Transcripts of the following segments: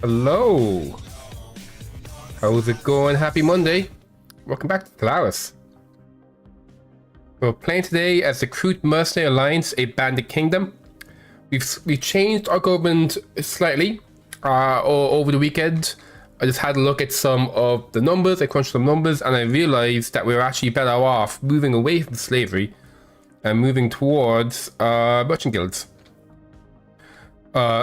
Hello. How's it going? Happy Monday. Welcome back to Stellaris. We're playing today as the Kroot Mercenary Alliance, a bandit kingdom. We've changed our government slightly over the weekend. I just had a look at some of the numbers, I crunched some numbers, and I realized that we were actually better off moving away from slavery and moving towards merchant guilds.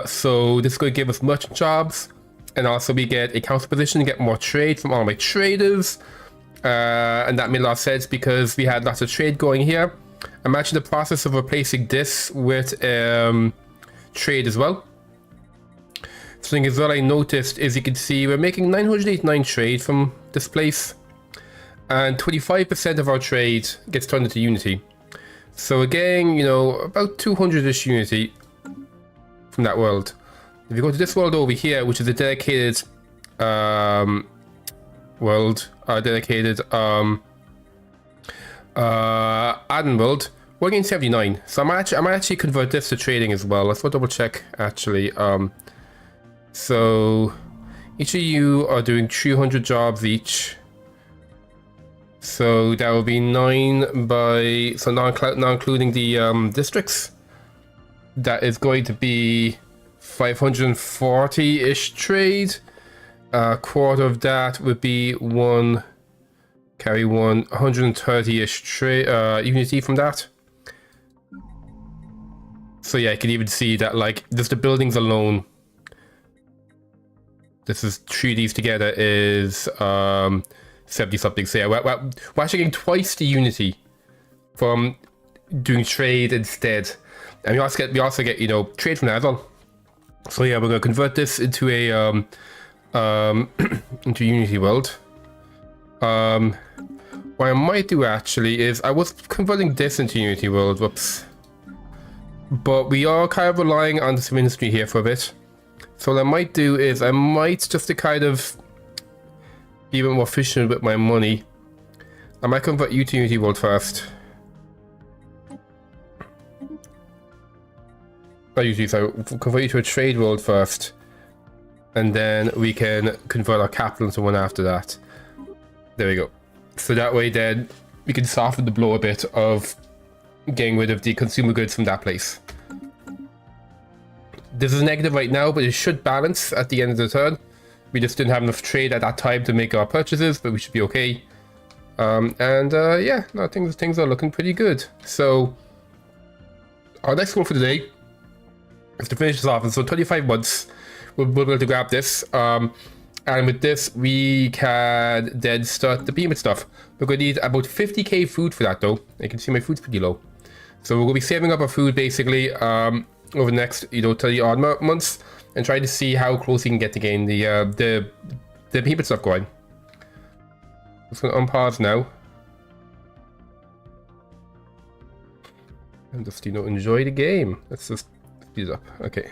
So this is going to give us merchant jobs, and also we get a council position, get more trade from all my traders. And that made a lot of sense because we had lots of trade going here. I'm actually in the process of replacing this with trade as well. Something as well I noticed is you can see we're making 989 trade from this place, and 25% of our trade gets turned into unity. So again, you know, about 200-ish unity from that world. If you go to this world over here, which is a dedicated world, dedicated admin world, we're getting 79. So I might actually convert this to trading as well. Let's go double check actually. So each of you are doing 300 jobs each. So that would be 9 by, so not including the districts. That is going to be 540-ish trade. A quarter of that would be 130-ish trade unity from that. So yeah, you can even see that like just the buildings alone, this is 3 these together is 70 something. So yeah, we're actually getting twice the unity from doing trade instead, and we also get you know trade from that as well. So yeah, we're gonna convert this into a into Unity world. What I might do actually is I was converting this into Unity world. Whoops. But we are kind of relying on the ministry here for a bit. So what I might do is I might just to kind of be a bit more efficient with my money, I might convert you to Unity world first. Not Unity, so convert you to a trade world first. And then we can convert our capital into one after that. There we go. So that way then we can soften the blow a bit of getting rid of the consumer goods from that place. This is negative right now, but it should balance at the end of the turn. We just didn't have enough trade at that time to make our purchases, but we should be okay. Yeah, no, things are looking pretty good. So our next goal for the day is to finish this off. And so 25 months. We'll be able to grab this, and with this we can then start the behemoth stuff. We're going to need about 50k food for that though. You can see my food's pretty low, so we're going to be saving up our food basically over the next 30 odd months and trying to see how close we can get to getting the behemoth stuff going. I'm just going to unpause now and just enjoy the game. Let's just speed it up. Okay.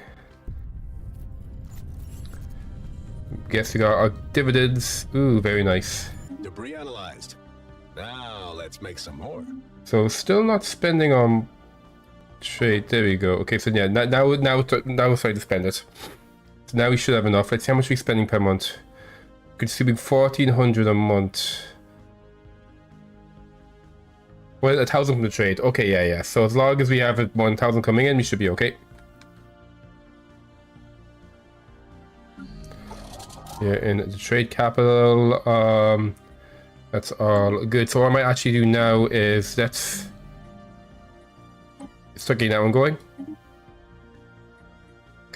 Guess we got our dividends. Ooh, very nice. Debris analyzed. Now let's make some more. So still not spending on trade. There we go. Okay, so yeah, now we're starting to spend it. So now we should have enough. Let's see how much we're spending per month. Consuming 1,400 a month. Well, 1,000 from the trade. Okay, yeah. So as long as we have 1,000 coming in, we should be okay. Yeah, in the trade capital, that's all good. So what I might actually do now is let's start getting that one going.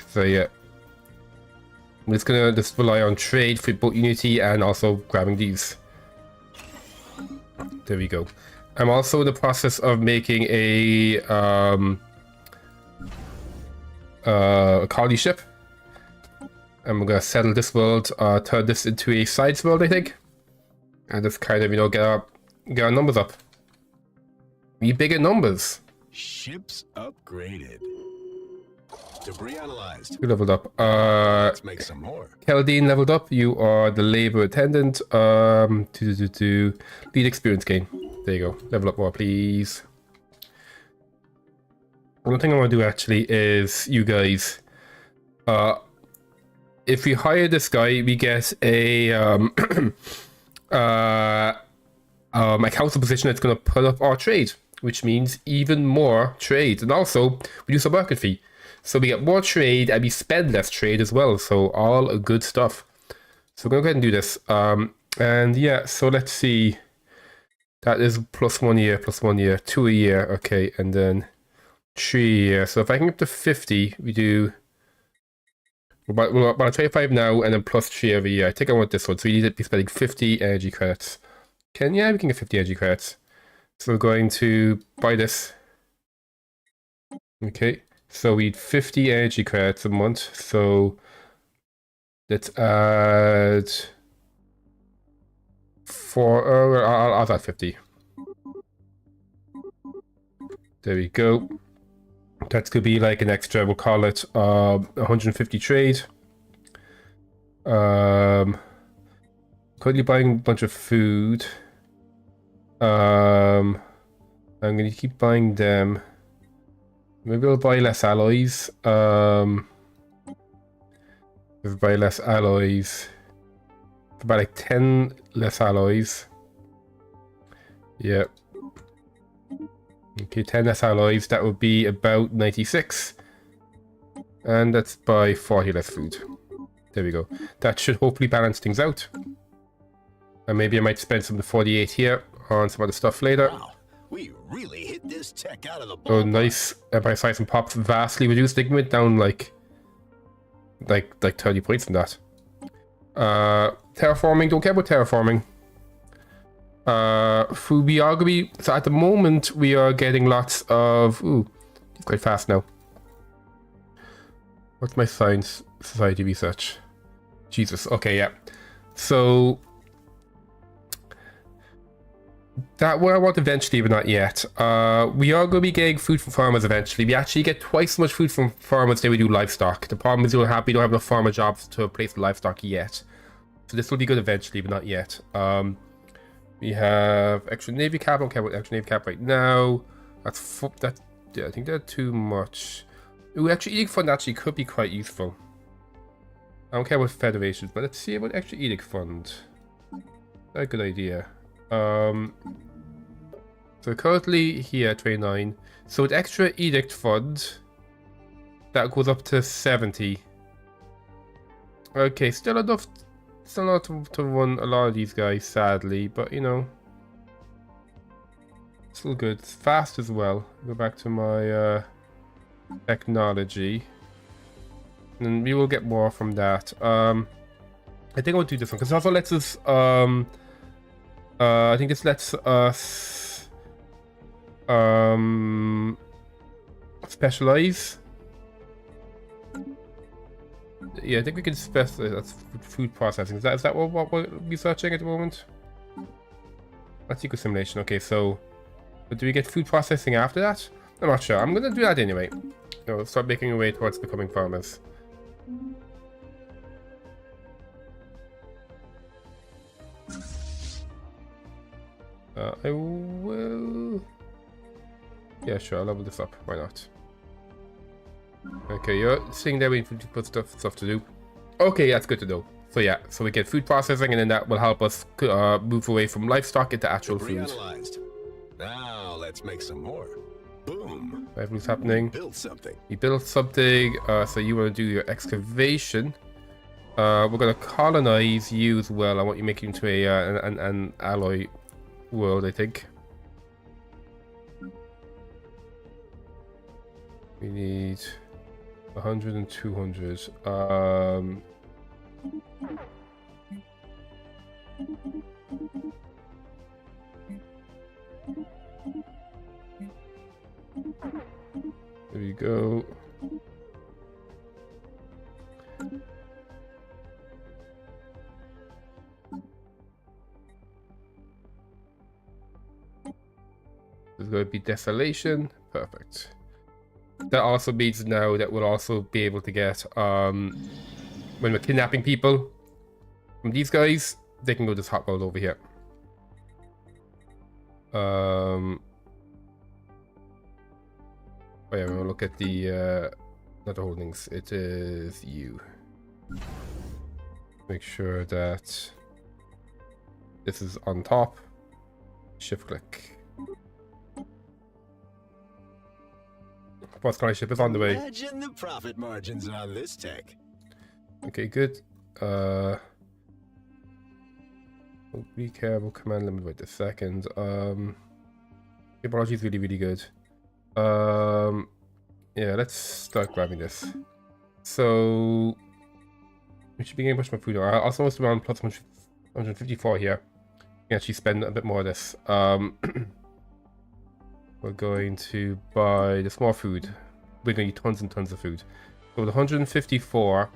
So yeah, I'm just gonna rely on trade for both Unity and also grabbing these. There we go. I'm also in the process of making a colony ship. And we're gonna settle this world, turn this into a sides world, I think, and just kind of get our numbers up. We bigger numbers. Ships upgraded. Debris analyzed. You leveled up. Let's make some more. Keldine leveled up. You are the labor attendant. Lead experience gain. There you go. Level up more, please. One thing I want to do actually is you guys. if we hire this guy, we get a a council position that's going to pull up our trade, which means even more trade, and also reduce our market fee. So we get more trade and we spend less trade as well. So all good stuff. So we're going to go ahead and do this. And yeah, so let's see. That is plus 1 year, plus 1 year, 2 a year. Okay, and then 3 a year. So if I can get to 50, we do we're about 25 now, and then plus 3 every year. I think I want this one. So we need to be spending 50 energy credits. Yeah, we can get 50 energy credits. So we're going to buy this. Okay, so we need 50 energy credits a month. So let's add 4. I'll add 50. There we go. That's gonna be like an extra. We'll call it 150 trade. Currently buying a bunch of food. I'm gonna keep buying them. Maybe I'll buy less alloys. If I buy less alloys, about like 10 less alloys. Yep. Okay, 10 less alloys. That would be about 96. And let's buy 40 less food. There we go. That should hopefully balance things out. And maybe I might spend some of the 48 here on some other stuff later. Wow, we really hit this tech out of the ballpark. Oh, nice. Empire size and pops vastly reduced. They went down like 30 points from that. Terraforming, don't care about terraforming. We are gonna be, so at the moment we are getting lots of, it's quite fast now. What's my science society research? Jesus, okay, yeah. So that what I want eventually, but not yet. We are going to be getting food from farmers eventually. We actually get twice as much food from farmers than we do livestock. The problem is we don't have enough farmer jobs to replace the livestock yet. So this will be good eventually, but not yet. We have extra navy cap. I don't care about extra navy cap right now. Yeah, I think they're too much. Ooh, extra edict fund actually could be quite useful. I don't care about federations, but let's see about extra edict fund. That's a good idea. So currently here 29. So with extra edict fund, that goes up to 70. Okay, still enough. Still not to run a lot of these guys, sadly, but you know, still good. It's fast as well. Go back to my technology, and we will get more from that. I think I'll do this one because it also lets us. I think this lets us specialize. Yeah, I think we can specify that's food processing. Is that what we're researching at the moment? That's eco simulation. Okay, so but do we get food processing after that? I'm not sure. I'm gonna do that anyway. No, start making our way towards becoming farmers. I will. Yeah, sure. I'll level this up. Why not? Okay, you're sitting there waiting to put stuff to do. Okay, that's good to know. So yeah, so we get food processing, and then that will help us move away from livestock into actual food. Now let's make some more. Boom. Everything's happening. We built something. You built something. So you want to do your excavation. We're gonna colonize you as well. I want you to make you into an alloy world, I think. We need 100 and 200. There we go. There's going to be desolation. Perfect. That also means now that we'll also be able to get, when we're kidnapping people from these guys, they can go this hot world over here. Oh yeah, we'll look at the, not the holdings, it is you. Make sure that this is on top. Shift click. What kind of ship is on the way? Imagine the profit margins on this tech. Okay, good. Be careful. Command limit. Wait a second. Biology is really, really good. Yeah, let's start grabbing this. So we should be getting much more food. I also must be around plus 154 here. We can actually spend a bit more of this. We're going to buy the small food. We're going to eat tons and tons of food. So the 154,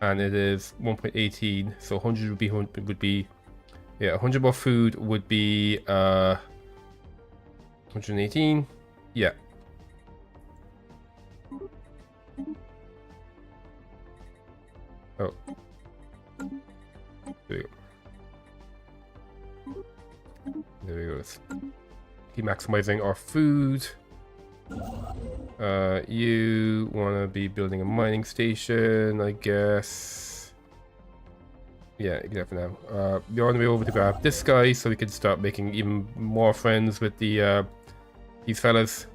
and it is 1.18. So 100 would be yeah, 100 more food would be 118. Yeah. Oh. There we go. There we go. Let's keep maximizing our food. You want to be building a mining station, I guess. Yeah, you can have for now. You're on the way over to grab this guy so we can start making even more friends with the these fellas.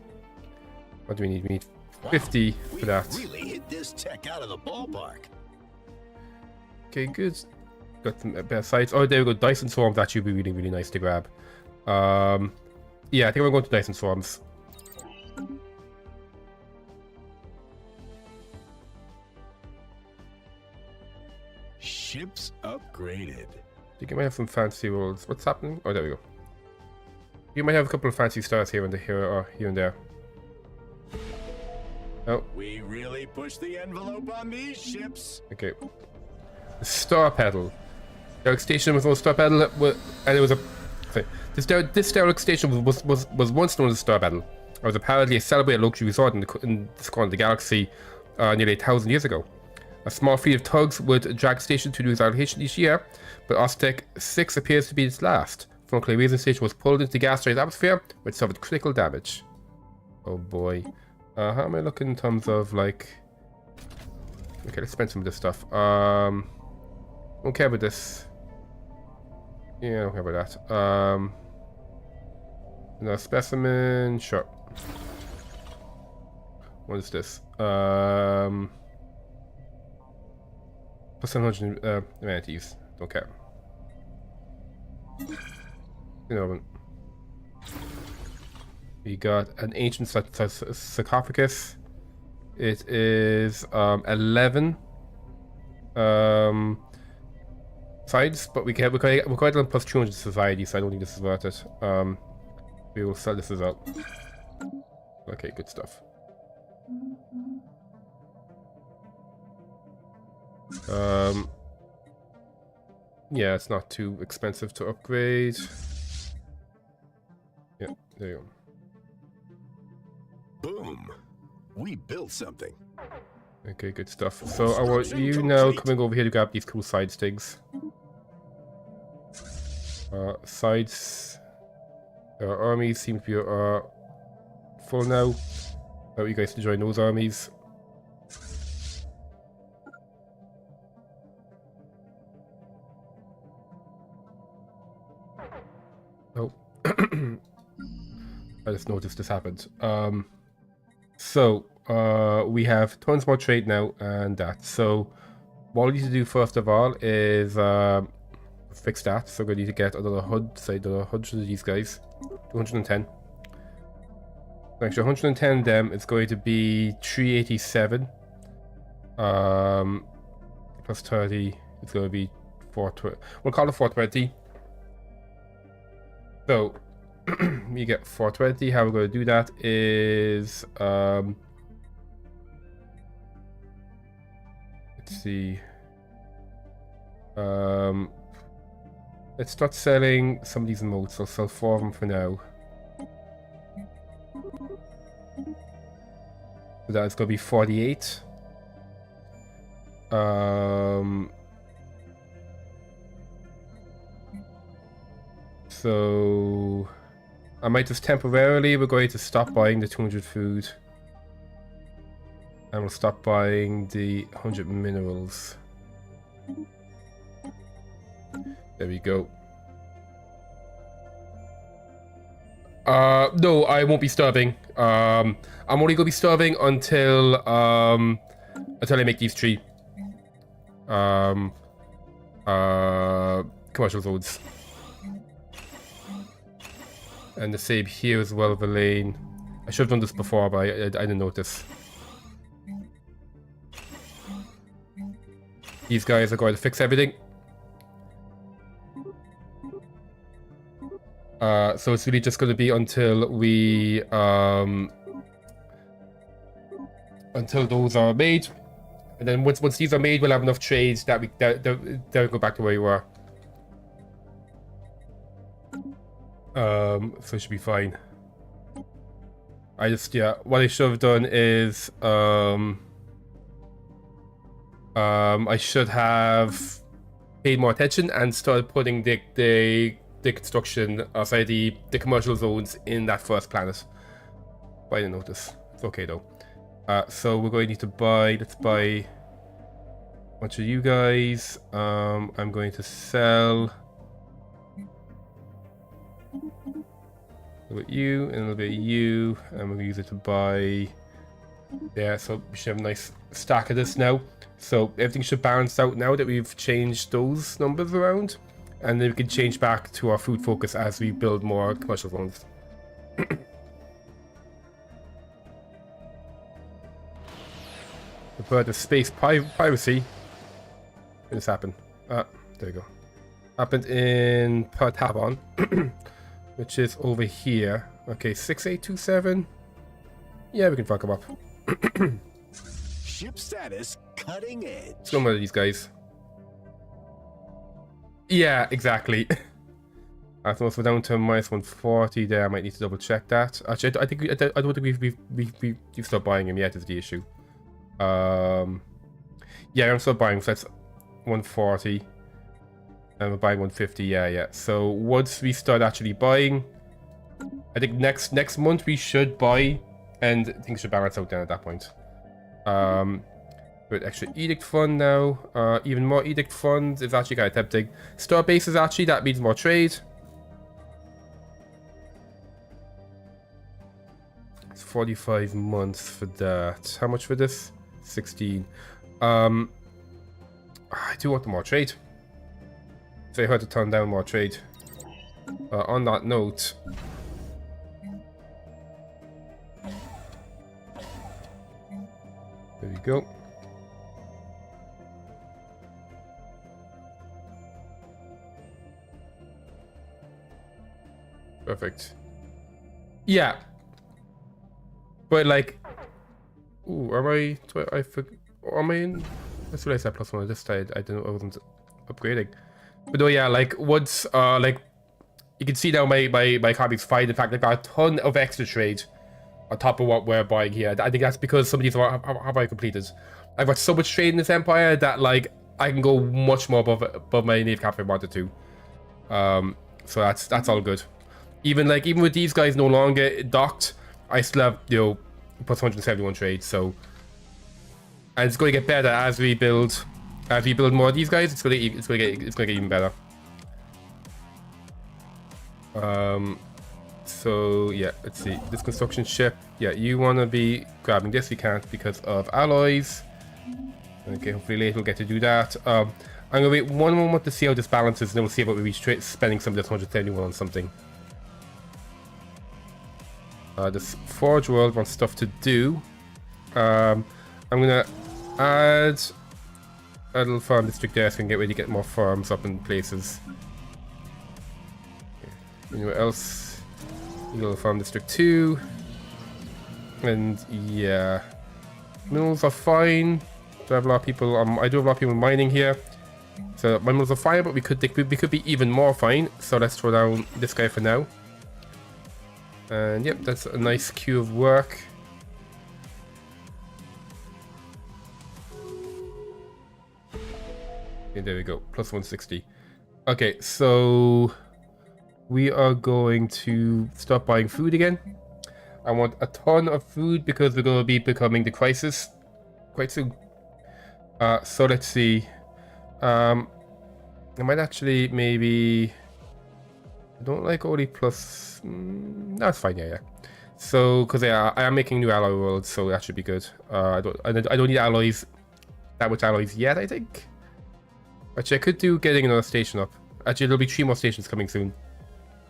What do we need? We need 50 for that. Really hit this tech out of the ballpark. Okay, good. Got some better sites. Oh, there we go. Dyson Swarms actually would be really, really nice to grab. Yeah, I think we're going to Dyson Swarms. Ships upgraded. I think I might have some fancy rolls. What's happening? Oh, there we go. You might have a couple of fancy stars here and there. Oh. We really pushed the envelope on these ships. Okay. The star pedal. Derrick Station was no star pedal, and it was a. Sorry, this Derrick Station was once known as a star pedal. It was apparently a celebrated luxury resort in this corner of the galaxy nearly 1,000 years ago. A small fleet of tugs would drag station to do its allocation each year, but Oztec 6 appears to be its last. Funnily, Raisin Station was pulled into the gas-dried atmosphere, which suffered critical damage. Oh boy. How am I looking in terms of like? Okay, let's spend some of this stuff. Don't care about this. Yeah, I don't care about that. No specimen. Sure. What is this? Plus 700 amenities. Don't care. You know. We got an ancient sarcophagus. It is 11 sides, but we're quite on plus 200 society, so I don't think this is worth it. We will sell this as well. Okay, good stuff. Yeah, it's not too expensive to upgrade. Yeah, there you go. Boom. We built something. Okay, good stuff. So I want you now coming over here to grab these cool side stigs. Sides. Our armies seem to be full now. I want you guys to join those armies. Oh. I just noticed this happened. So we have tons more trade now and that. So what we need to do first of all is fix that. So we're going to need to get another HUD, say another 100 of these guys. 210. Actually 110 of them, it's going to be 387. Plus 30, it's going to be 420. We'll call it 420. So we get 420. How we're going to do that is let's see. Let's start selling some of these emotes. I'll sell 4 of them for now. So that's going to be 48. So I might just temporarily, we're going to stop buying the 200 food. And we'll stop buying the 100 minerals. There we go. No, I won't be starving. I'm only gonna be starving until I make these 3 commercial zones. And the same here as well, the lane. I should have done this before, but I didn't notice. These guys are going to fix everything. So it's really just going to be until we until those are made, and then once these are made, we'll have enough trades that they'll go back to where we were. So it should be fine. I just, yeah, what I should have done is I should have paid more attention and started putting the construction, sorry, the commercial zones in that first planet. But I didn't notice. It's okay though. So we're going to need to buy, let's buy a bunch of you guys. I'm going to sell a little bit you and a little bit you, and we'll use it to buy. Yeah, so we should have a nice stack of this now. So everything should balance out now that we've changed those numbers around, and then we can change back to our food focus as we build more commercial zones. But the space piracy. When this happened? There we go. Happened in Pertabon, which is over here. Okay, 6827. Yeah, we can fuck them up. Ship status cutting edge. Let's go murder these guys. Yeah, exactly. So we're down to minus 140 there. I might need to double check that. Actually, I don't think we've stopped buying him yet is the issue. Yeah, I'm still buying, so that's 140. And we're buying 150, yeah. So once we start actually buying, I think next month we should buy, and things should balance out then at that point. With extra edict fund now, even more edict funds is actually kind of tempting. Star bases actually, that means more trade. It's 45 months for that. How much for this? 16. I do want the more trade. It's very hard to turn down more trade. On that note, there we go. Perfect. Yeah. But like, ooh, am I? Am I in? Let's realize that +1. I just I didn't. I wasn't upgrading. But oh yeah, like once like you can see now my economy's fine. In fact, I got a ton of extra trade on top of what we're buying here. I think that's because some of these have already completed. I've got so much trade in this empire that like I can go much more above my native cap if I wanted to. So that's all good. Even with these guys no longer docked, I still have, you know, plus 171 trade. So, and it's going to get better as we build more of these guys. It's going to get even better. So yeah, let's see this construction ship. Yeah, you want to be grabbing this. You can't because of alloys. Okay, hopefully later we'll get to do that. I'm gonna wait one moment to see how this balances, and then we'll see about maybe spending some of this 171 on something. This Forge World wants stuff to do. I'm gonna add a little farm district there so we can get ready to get more farms up in places. Okay. Anywhere else? A little farm district 2. And yeah, minerals are fine. Do I have a lot of people? I do have a lot of people mining here. So my minerals are fine, but we could be even more fine. So let's throw down this guy for now. And yep, that's a nice queue of work. Okay, there we go, plus 160. Okay, so we are going to start buying food again. I want a ton of food because we're going to be becoming the crisis quite soon. So let's see. I might actually maybe... I don't like only plus... no, it's fine, yeah. So, because I am making new alloy worlds, so that should be good. I don't need alloys, that much alloys yet, I think. Actually, I could do getting another station up. Actually, there'll be 3 more stations coming soon.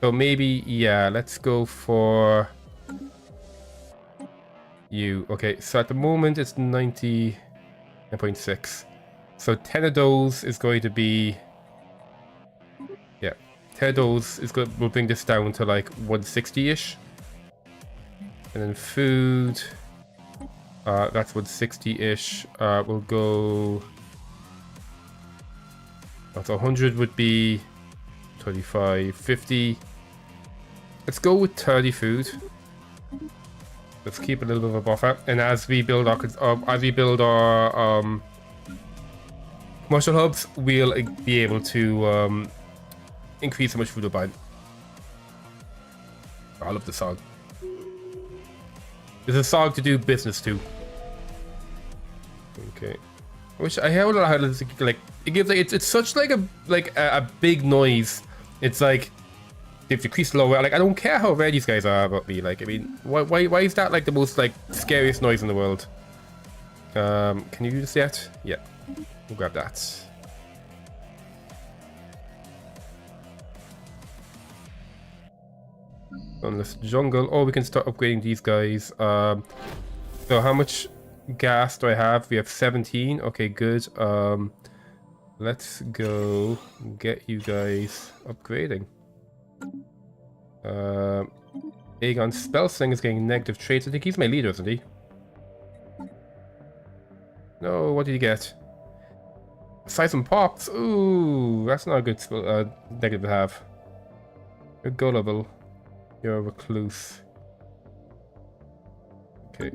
So maybe, yeah, let's go for you. Okay, so at the moment it's 90.6. So 10 of those is going to be... Yeah, 10 of those is going will bring this down to like 160-ish. And then food, that's 160-ish. We'll go... That's 100 would be 25, 50. Let's go with 30 food. Let's keep a little bit of a buffer. And as we build our commercial hubs, we'll be able to increase how much food we're buying. I love the song. There's a song to do business too. Okay. I wish I heard how like it gives like it's such like a big noise. It's like they've decreased lower. Like I don't care how rare these guys are about me. Like I mean, why is that like the most like scariest noise in the world? Can you do this yet? Yeah. We'll grab that. Unless jungle. Oh, we can start upgrading these guys. So how much gas do I have? We have 17. Okay, good. Let's go get you guys upgrading. Aegon's spell sling is getting negative traits. I think he's my leader, isn't he? No, what did he get? Size and pops. Ooh, that's not a good negative to have. You're gullible. You're a recluse. Okay.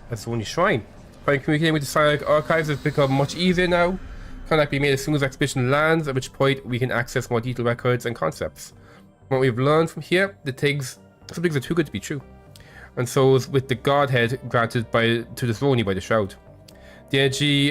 That's the only shrine. By communicating with the Psionic archives has become much easier now. Contact be made as soon as expedition lands, at which point we can access more detailed records and concepts. From what we've learned from here, some things are too good to be true. And so is with the Godhead granted to the Zoni by the Shroud. The energy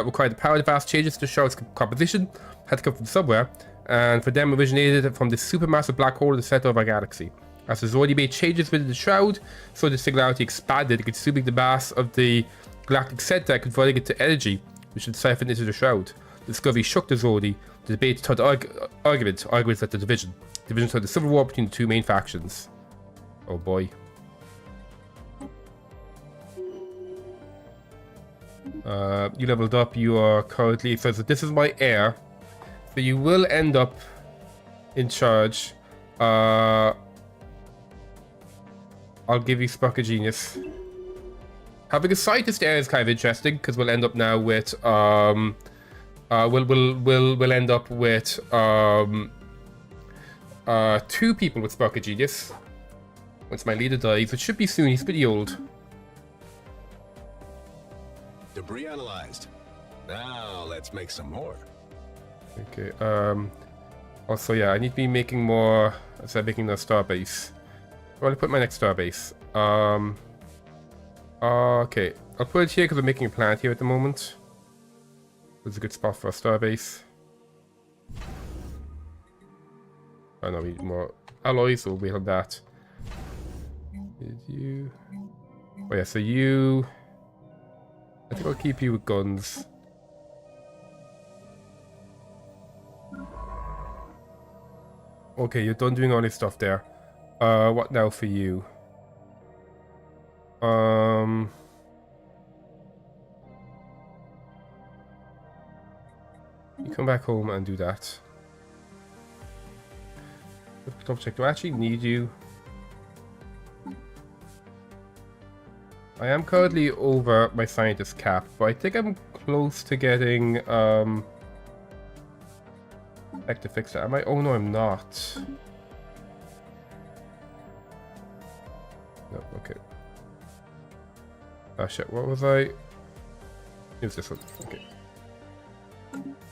required to power the vast changes to the Shroud's composition had to come from somewhere, and for them originated from the supermassive black hole in the center of our galaxy. As the Zoni made changes within the Shroud, so the singularity expanded, consuming the mass of the galactic center and converting it to energy, which would siphon into the Shroud. The discovery shook the Zoni. The debate turned arguments led to division. Division turned to civil war between the two main factions. Oh boy. You leveled up. You are currently... So this is my heir. So you will end up in charge. I'll give you Spark of Genius. Having a scientist heir is kind of interesting because we'll end up now with we'll end up with 2 people with Spark of Genius. Once my leader dies, which should be soon. He's pretty old. Debris analyzed. Now let's make some more. Okay. Also, yeah, I need to be making more. I said making the star base. Where do I put my next star base? Okay. I'll put it here because I'm making a plant here at the moment. It's a good spot for a star base. I know we need more alloys, so we'll wait on that. Did you? Oh yeah, so you. I think I'll keep you with guns. Okay, you're done doing all this stuff there. What now for you? You come back home and do that. Double check. Do I actually need you? I am currently over my scientist cap, but I think I'm close to getting back to fix that. Am I? Oh no, I'm not. No, okay. Ah shit, what was I? It was this one. Okay.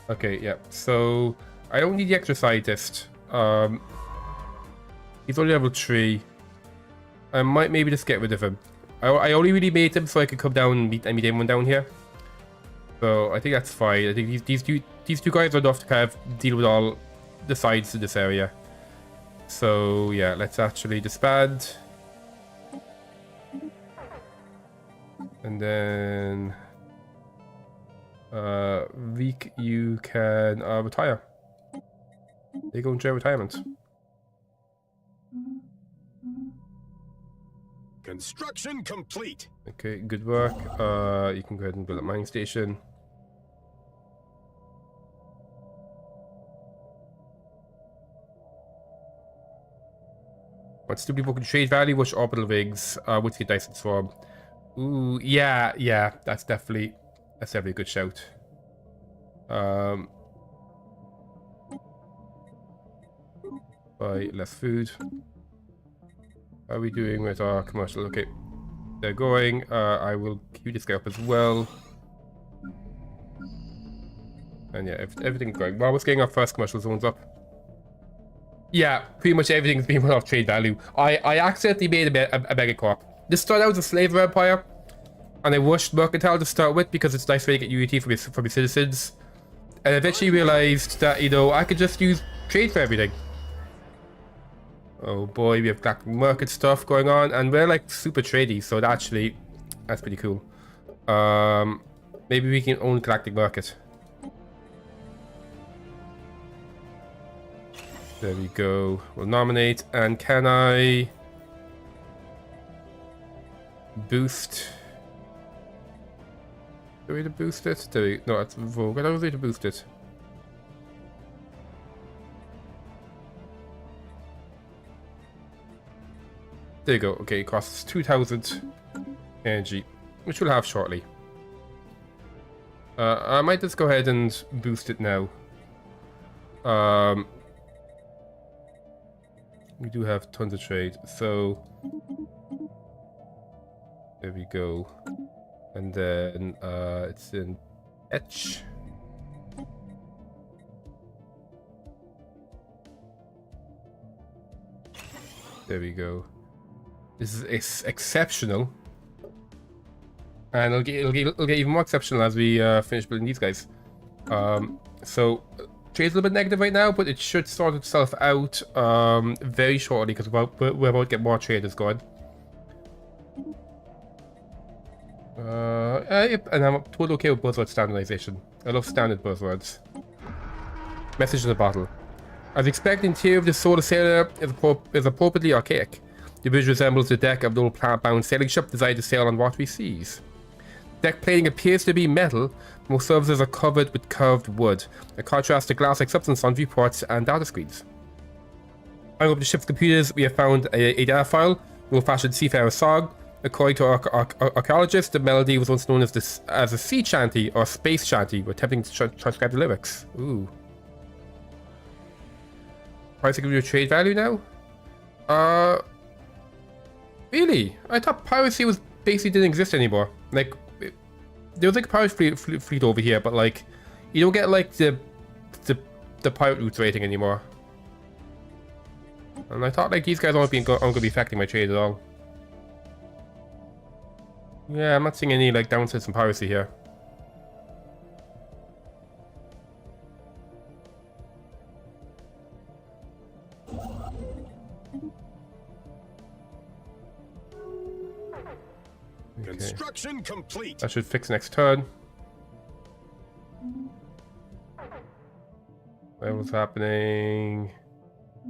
Okay, yeah. So I don't need the extra scientist. He's only level 3. I might maybe just get rid of him. I only really made him so I could come down and meet everyone down here. So I think that's fine. I think these two guys are enough to kind of deal with all the sides of this area. So yeah, let's actually disband. And then Veek, you can retire. They go into retirement. Construction complete. Okay, good work. You can go ahead and build a mining station. What stupid people can trade value, which orbital rigs, which get Dyson Swarm. Ooh, yeah, that's definitely a good shout. Buy less food. How are we doing with our commercial? Okay, they're going. I will queue this guy up as well. And yeah, everything's going. Well, we're getting our first commercial zones up. Yeah, pretty much everything's being put off trade value. I accidentally made a megacorp. This started out as a slaver empire, and I wished mercantile to start with because it's nice way to get UET from your citizens. And eventually realized that, you know, I could just use trade for everything. Oh boy, we have galactic market stuff going on, and we're like super tradey, so that's pretty cool. Maybe we can own galactic market. There we go. We'll nominate, and can I boost? Do we to boost it? No, it's Vogue. I don't need to boost it. There you go. Okay, it costs 2,000 energy, which we'll have shortly. I might just go ahead and boost it now. We do have tons of trade, so there we go. And then it's in etch. There we go. This is exceptional, and it'll get even more exceptional as we finish building these guys. So trade's a little bit negative right now, but it should sort itself out very shortly because we're about to get more traders going. Yep, and I'm totally okay with buzzword standardization. I love standard buzzwords. Message in the bottle. As expected, the interior of the solar sailor is appropriately archaic. The bridge resembles the deck of an old planet-bound sailing ship designed to sail on watery seas. Deck plating appears to be metal, but most surfaces are covered with curved wood, a contrast to glass-like substance on viewports and data screens. High up the ship's computers, we have found a data file, an old-fashioned seafarer song. According to archaeologists, the melody was once known as a sea chanty or space chanty. We're attempting to transcribe the lyrics. Ooh. Price give you a trade value now? Really? I thought piracy was basically didn't exist anymore. Like, there was like a pirate fleet over here, but like, you don't get like the pirate routes rating anymore. And I thought like these guys aren't going to be affecting my trade at all. Yeah, I'm not seeing any like downsides from piracy here. Construction complete. That should fix next turn. What was happening?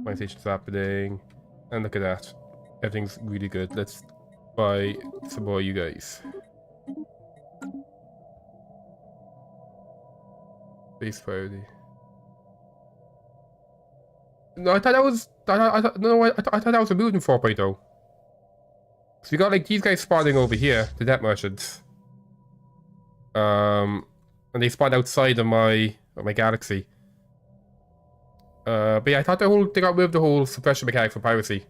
My station's happening. And look at that. Everything's really good. Let's buy some more, you guys. Base priority. No, I thought that was. I thought that was a movement 4.0. So we got like these guys spawning over here, the net merchants. And they spawned outside of my galaxy. But yeah, I thought they got rid of the whole suppression mechanic for piracy.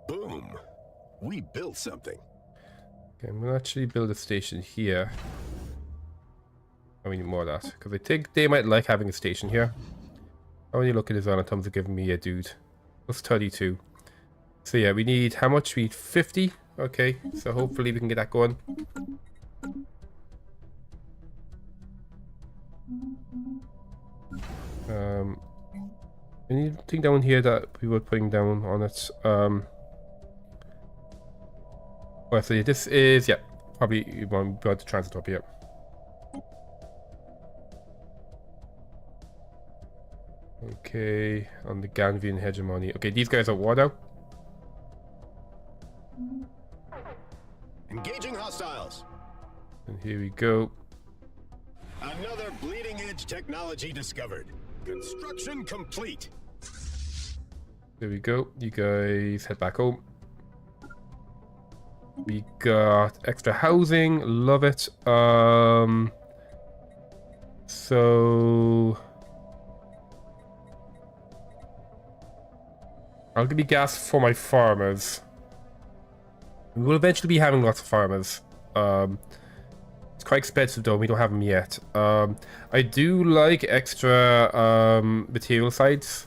Boom. We built something. Okay, I'm gonna actually build a station here. I need more of that, because I think they might like having a station here. How are you looking as well in terms of giving me a dude? Plus 32. So yeah, we need, how much? We need 50. Okay, so hopefully we can get that going. Anything down here that we were putting down on it? Oh, so yeah, this is, yeah, probably you want to transit up here. Okay, on the Ganvian hegemony. Okay, these guys are war now. Engaging hostiles. And here we go. Another bleeding edge technology discovered. Construction complete. There we go. You guys head back home. We got extra housing. Love it. So I'll give you gas for my farmers. We will eventually be having lots of farmers. It's quite expensive though, we don't have them yet. I do like extra material sites.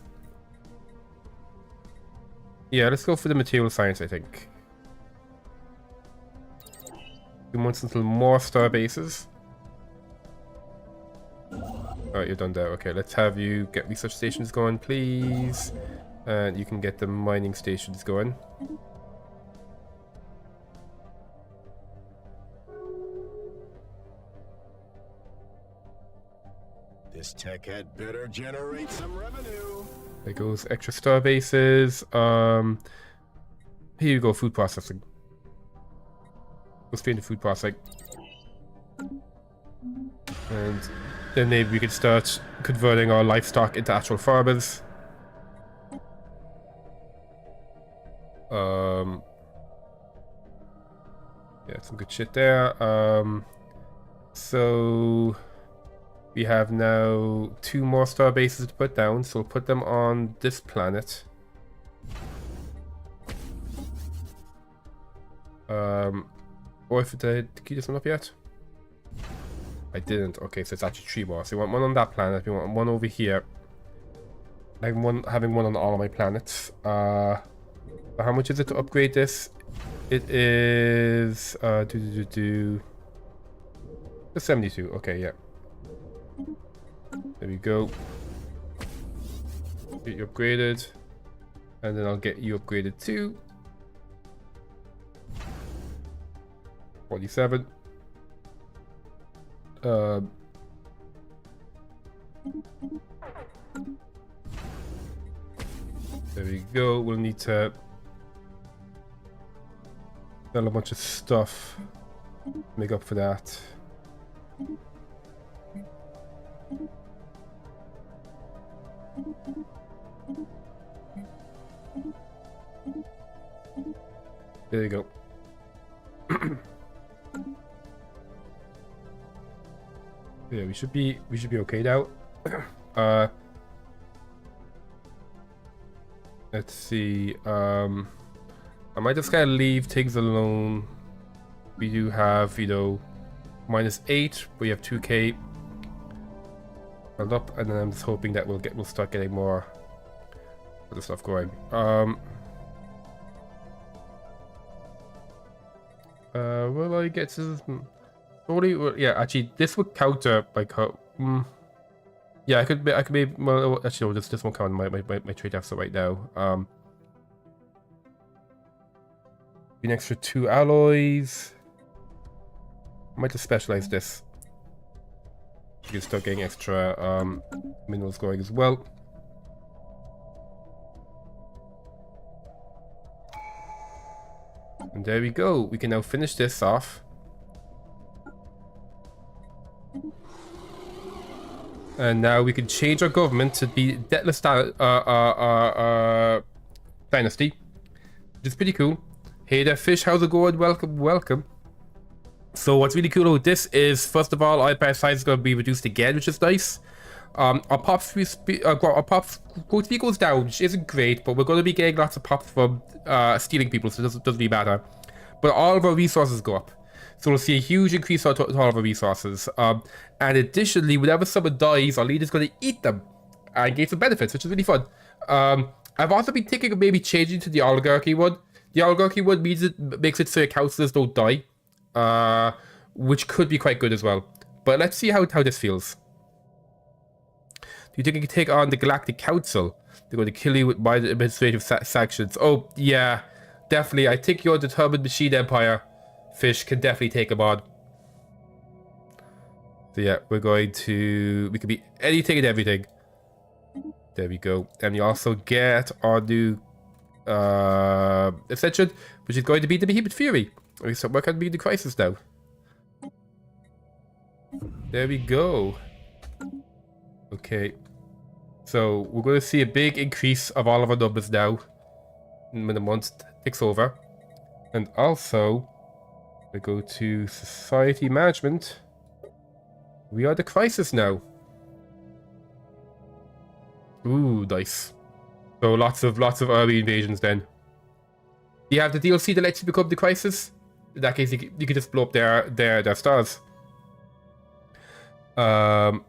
Yeah, let's go for the material science, I think. We want some little more star bases. Alright, you're done there. Okay, let's have you get research stations going, please. And you can get the mining stations going. This tech had better generate some revenue. There goes extra star bases. Here you go, food processing. Go straight into food processing. And then maybe we could start converting our livestock into actual farmers. Yeah, some good shit there. So we have now 2 more star bases to put down, so we'll put them on this planet. Or if did you get this one up yet? I didn't. Okay, so it's actually 3 more. So we want one on that planet. We want one over here. Having one on all of my planets. How much is it to upgrade this? It is just 72. Okay, yeah. There we go. Get you upgraded. And then I'll get you upgraded too. 47. There we go. We'll need to sell a bunch of stuff to make up for that. There you go. Yeah, we should be okay now. Let's see. I might just kind of leave things alone. We do have, you know, -8. We have 2k held up, and then I'm just hoping that we'll start getting more other stuff going. Will I get to? Probably. Well, yeah, actually, this would counter by yeah, I could maybe. Well, actually, no, this won't count my trade deficit right now. An extra 2 alloys. I might just specialize this. You can start getting extra minerals going as well. And there we go. We can now finish this off. And now we can change our government to be Deathless Dynasty, which is pretty cool. Hey there, fish. How's it going? Welcome, welcome. So what's really cool about this is, first of all, our empire size is going to be reduced again, which is nice. Our pop growth speed goes down, which isn't great, but we're going to be getting lots of pops from stealing people, so it doesn't really matter. But all of our resources go up. So we'll see a huge increase to all of our resources. And additionally, whenever someone dies, our leader's going to eat them and gain some benefits, which is really fun. I've also been thinking of maybe changing to the oligarchy one. The oligarchy one makes it so your councillors don't die, which could be quite good as well. But let's see how this feels. Do you think you can take on the Galactic Council? They're going to kill you with my administrative sanctions. Oh, yeah, definitely. I think your determined machine empire, Fish, can definitely take them on. So yeah, we can be anything and everything. There we go. And you also get our new ascension, which is going to be the Behemoth Fury. We start working on being the crisis now. There we go. Okay. So we're going to see a big increase of all of our numbers now when the month ticks over. And also, we go to society management. We are the crisis now. Ooh, nice. So lots of early invasions then. Do you have the DLC that lets you become the crisis? In that case, you can just blow up their stars.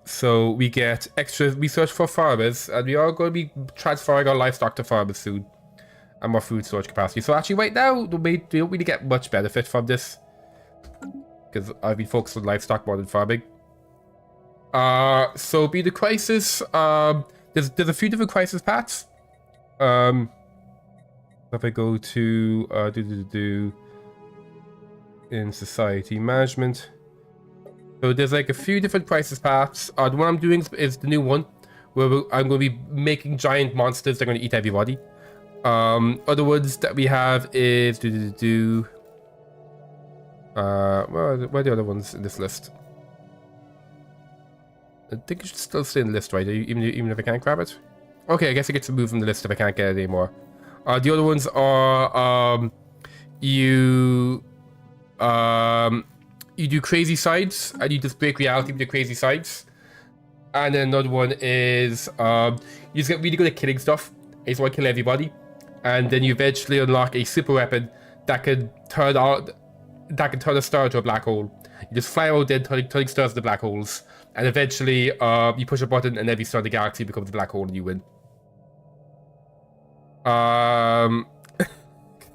So we get extra research for farmers, and we are going to be transferring our livestock to farmers soon, and more food storage capacity. So actually, right now, we don't really get much benefit from this, because I've been focused on livestock more than farming. So be the crisis. There's a few different crisis paths. If I go to in society management. So there's like a few different crisis paths. The one I'm doing is the new one, where I'm going to be making giant monsters that are going to eat everybody. Other ones that we have is where are the other ones in this list? I think it should still stay in the list, right? Even if I can't grab it. Okay, I guess I get to move from the list if I can't get it anymore. The other ones are you do crazy sides, and you just break reality with your crazy sides. And then another one is you just get really good at killing stuff. You just want to kill everybody, and then you eventually unlock a super weapon that can turn a star into a black hole. You just fly out there, turning stars into black holes, and eventually you push a button, and every star in the galaxy becomes a black hole, and you win.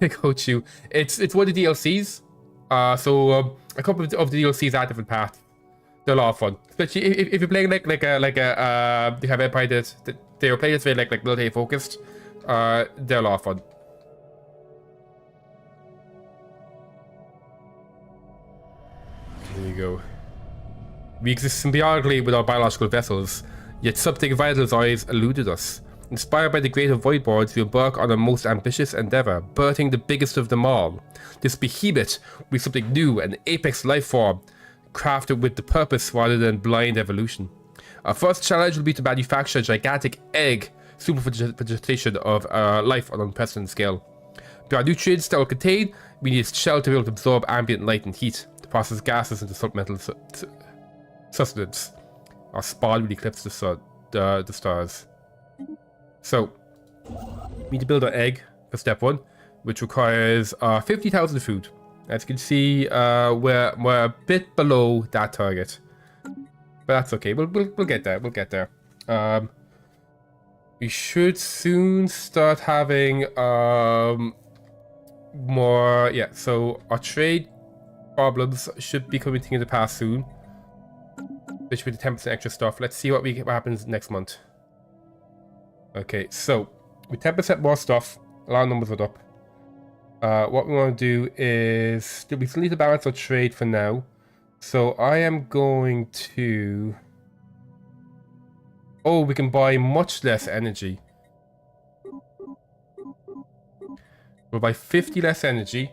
Coach you. It's one of the DLCs. So a couple of the DLCs are different paths. They're a lot of fun, especially if you're playing like you have Empire that they were playing this very like military focused. They're a lot of fun. There you go. We exist symbiotically with our biological vessels, yet something vital has always eluded us. Inspired by the greater void boards, we embark on a most ambitious endeavor, birthing the biggest of them all. This behemoth will be something new, an apex life form, crafted with the purpose rather than blind evolution. Our first challenge will be to manufacture a gigantic egg, supervegetation of life on an unprecedented scale. There are nutrients that will contain, we need its shell to be able to absorb ambient light and heat, to process gases into supplemental sustenance. Our spawn will eclipse the stars. So, we need to build our egg for step 1, which requires 50,000 food. As you can see, we're a bit below that target, but that's okay. We'll get there. We'll get there. We should soon start having more. Yeah. So our trade problems should be coming into the past soon, which with the 10% extra stuff. Let's see what happens next month. Okay, so with 10% more stuff, a lot of numbers went up. What we want to do is we still need to balance our trade for now. So I am going to. Oh, we can buy much less energy. We'll buy 50 less energy.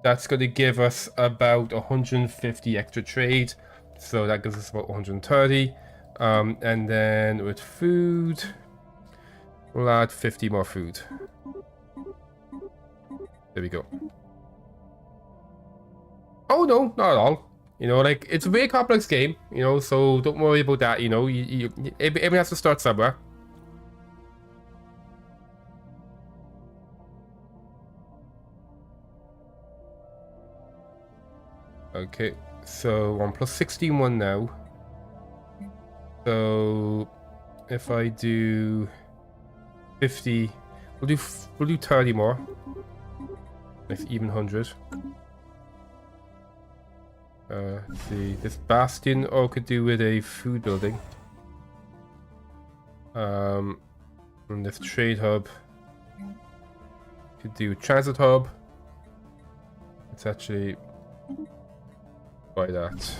That's going to give us about 150 extra trade. So that gives us about 130. And then with food. We'll add 50 more food. There we go. Oh no, not at all. You know, like, it's a very complex game, you know, so don't worry about that, you know. Everyone has to start somewhere. Okay, so 1 plus 16 1 now. So if I do 50, We'll do 30 more. Nice even 100. Let's see. This bastion all could do with a food building. And this trade hub could do a transit hub. Let's actually buy that.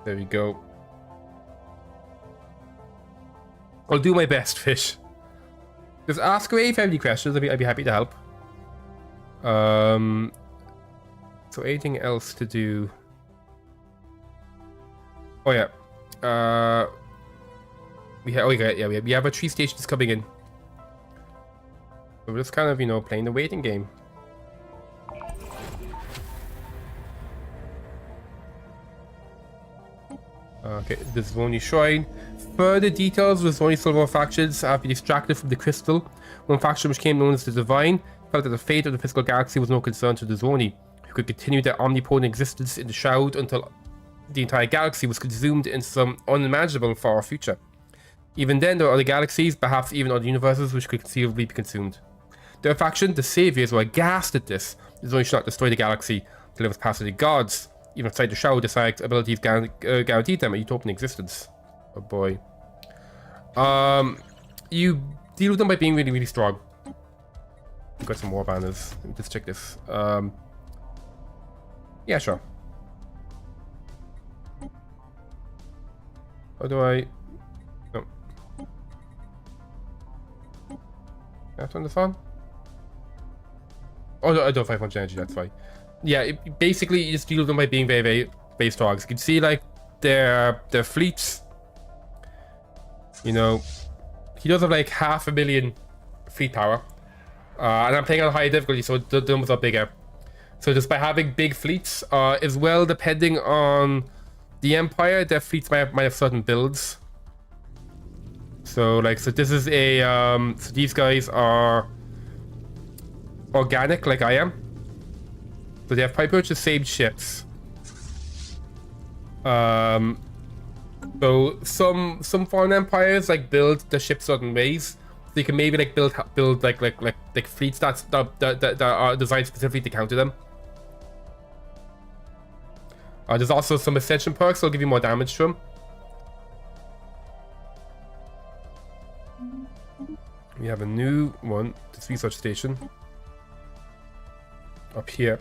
There we go. I'll do my best, fish. Just ask away if you have any questions. I'd be happy to help. So anything else to do? Oh yeah. We have our 3 stations coming in. So we're just kind of, you know, playing the waiting game. Okay, this is only shrine. Further details with only silver factions have been extracted from the crystal. One faction which came known as the Divine felt that the fate of the physical galaxy was no concern to the Zoni, who could continue their omnipotent existence in the Shroud until the entire galaxy was consumed in some unimaginable far future. Even then, there are other galaxies, perhaps even other universes, which could conceivably be consumed. Their faction, the Saviors, were aghast at this. The Zoni should not destroy the galaxy to live as past the gods. Even outside the Shroud, the Psychic abilities guaranteed them a utopian existence. Oh boy. You deal with them by being really, really strong. We've got some war banners. Let me just check this. Yeah, sure. How do I... No. Can I turn this on? Oh no, I don't have 500 energy, that's fine. Yeah, basically you just deal with them by being very, very, very strong. So you can see like their fleets. You know, he does have like 500,000 fleet power. And I'm playing on high difficulty, so the numbers are bigger. So just by having big fleets, as well, depending on the Empire, their fleets might have certain builds. So like, so this is a, so these guys are organic like I am. So they have pretty much the same ships. So some foreign empires like build the ships certain ways. So you can maybe like build like fleets that are designed specifically to counter them. There's also some ascension perks that'll give you more damage to them. We have a new one, this research station up here.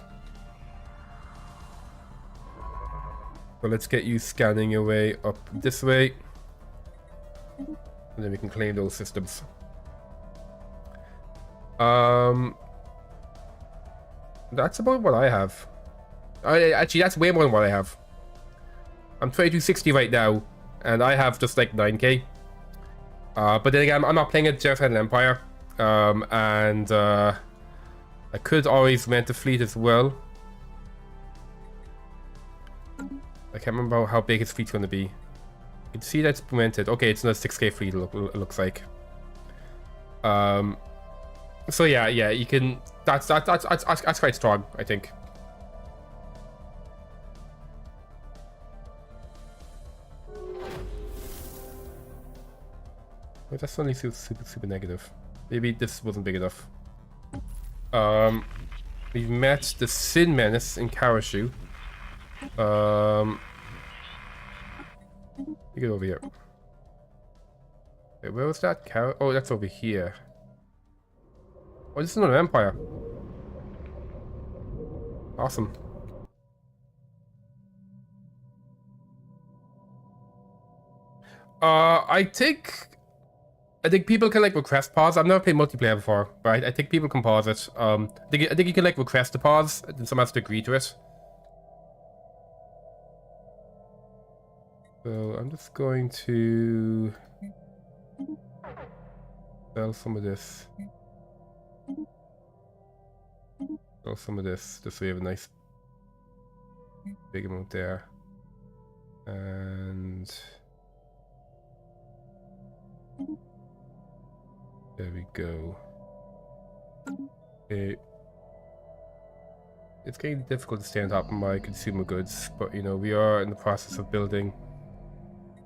So let's get you scanning your way up this way, and then we can claim those systems. That's about what I have. Actually, that's way more than what I have. I'm 2260 right now, and I have just like 9k. But then again, I'm not playing a Genocidal Empire, and I could always rent a fleet as well. I can't remember how big his fleet's going to be. You can see that's rented. Okay, it's not a 6k fleet, it looks like. So yeah, you can. That's quite strong, I think. But that's only super negative. Maybe this wasn't big enough. We've met the Sin Menace in Karashu. You get over here. Wait, where was that? Oh, that's over here. Oh, this is another empire. Awesome. I think people can like request pause. I've never played multiplayer before, but I think people can pause it. I think you can like request a pause, and then someone has to agree to it. So I'm just going to sell some of this. Sell some of this, just so we have a nice big amount there. And there we go. Okay. It's getting difficult to stay on top of my consumer goods, but you know, we are in the process of building.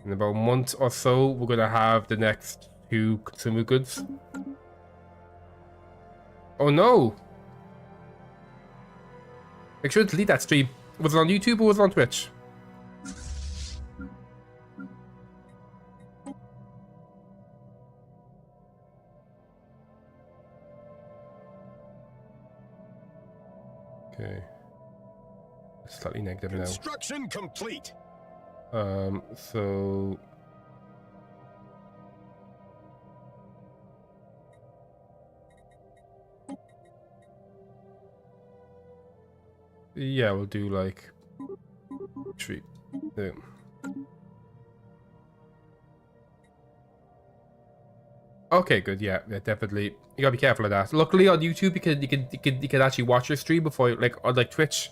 In about a month or so, we're gonna have the next 2 consumer goods. Oh no! Make sure to delete that stream. Was it on YouTube or was it on Twitch? Okay. Slightly negative now. Construction complete. So yeah, we'll do like 3. Yeah. Okay, good. Yeah, definitely. You gotta be careful of that. Luckily, on YouTube, you can actually watch your stream before, like on like Twitch,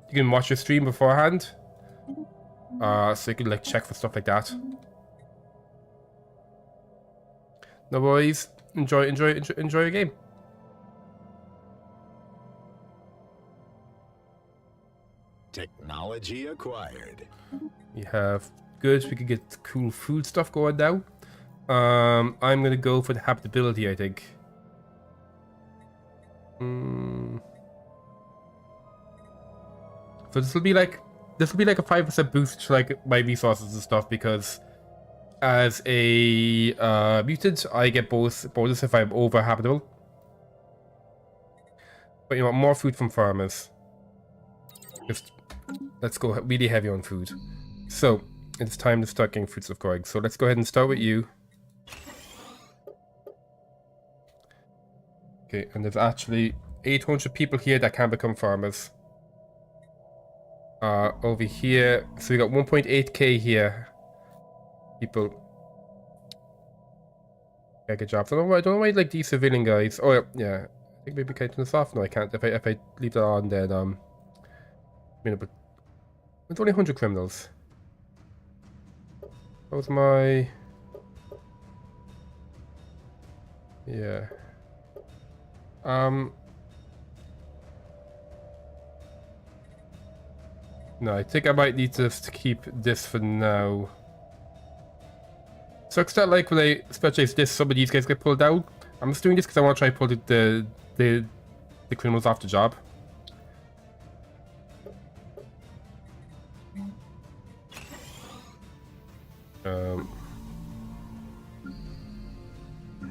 you can watch your stream beforehand. So you can like check for stuff like that. No worries. Enjoy your game. Technology acquired. We have goods. We can get cool food stuff going now. I'm gonna go for the adaptability, I think. So this will be like a 5% boost to like my resources and stuff, because as a mutant I get bonus if I'm over habitable. But you know what, more food from farmers. Just let's go really heavy on food. So it's time to start getting fruits of growing. So let's go ahead and start with you. Okay, and there's actually 800 people here that can become farmers. Over here, so we got 1.8k here. People. Yeah, good job. I don't know why like these civilian guys. Oh yeah, I think maybe I can turn this off. No, I can't. If I leave that on, then I mean, but it's only 100 criminals. That was my. Yeah. No, I think I might need to keep this for now. So it's not like when I specialize this, some of these guys get pulled down. I'm just doing this because I want to try to pull the criminals off the job.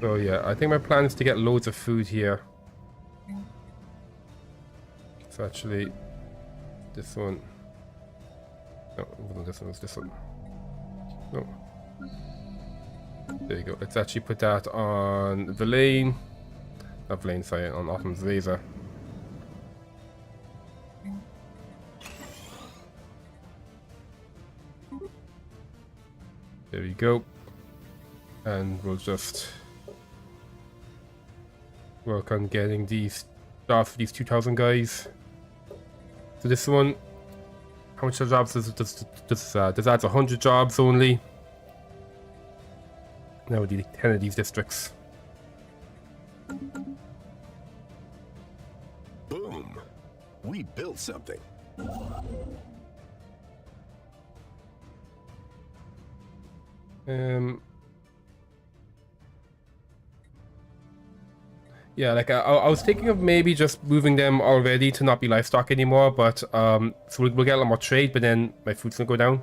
So yeah, I think my plan is to get loads of food here. It's actually this one. No, it wasn't this one, it was this one. No. There you go. Let's actually put that on Villain. Not Villain, sorry, on Autumn's Razor. There we go. And we'll just work on getting these jobs for these 2,000 guys. So this one, how much jobs does adds 100 jobs only. Now we need 10 of these districts. Boom. We built something. Yeah, like I was thinking of maybe just moving them already to not be livestock anymore, but so we'll get a lot more trade, but then my food's gonna go down.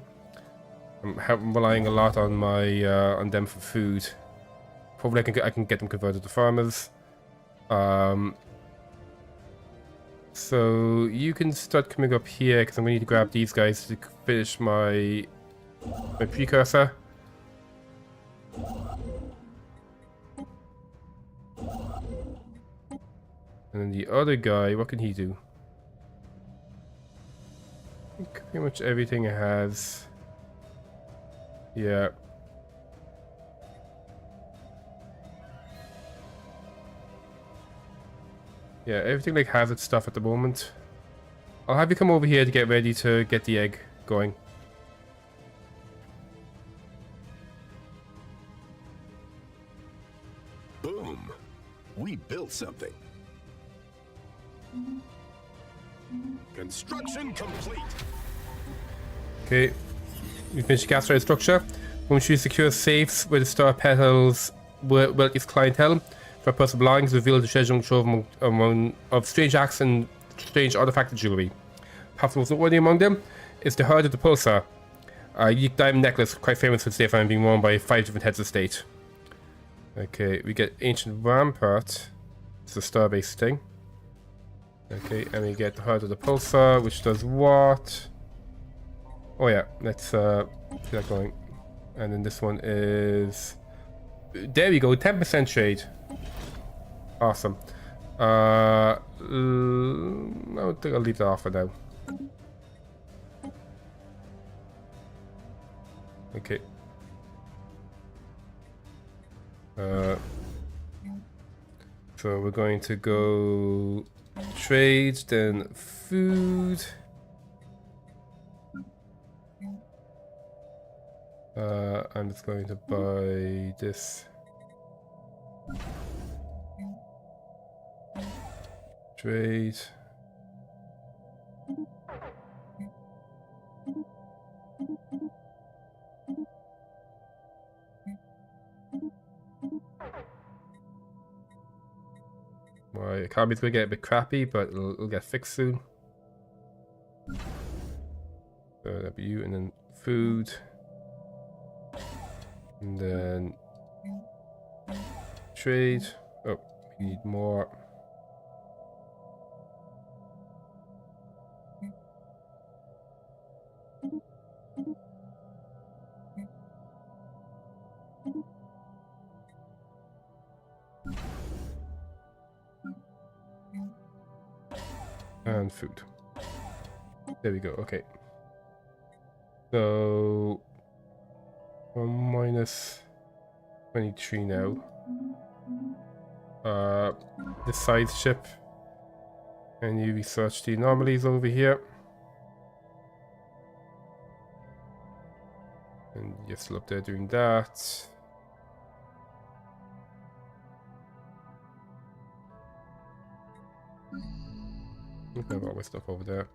I'm relying a lot on my on them for food. Probably I can get them converted to farmers. So you can start coming up here because I'm gonna need to grab these guys to finish my precursor. And then the other guy, what can he do? I think pretty much everything it has. Yeah. Yeah, everything like has its stuff at the moment. I'll have you come over here to get ready to get the egg going. Boom. We built something. Construction complete. Okay. We finished the gas-fired structure. Once you secure safes where the star petals wealthiest clientele. For personal belongings, reveal the treasuring trove of strange acts and strange artifacted jewelry. Perhaps most noteworthy among them is the Heart of the Pulsar, a unique diamond necklace quite famous for today, being worn by 5 different heads of state. Okay, we get Ancient Rampart. It's a star-based thing. Okay, and we get the Heart of the Pulsar, which does what? Oh yeah, let's get that going. And then this one is... There we go, 10% trade. Awesome. I think I'll leave that off for now. Okay. So we're going to go trade, then food. I'm just going to buy this. Trade. My economy's gonna get a bit crappy, but it'll get fixed soon. So that'll be you, and then food. And then trade. Oh, we need more. And food. There we go, okay. So we're minus 23 now. This side ship. And you research the anomalies over here. And you're still up there doing that. I have all my stuff over there.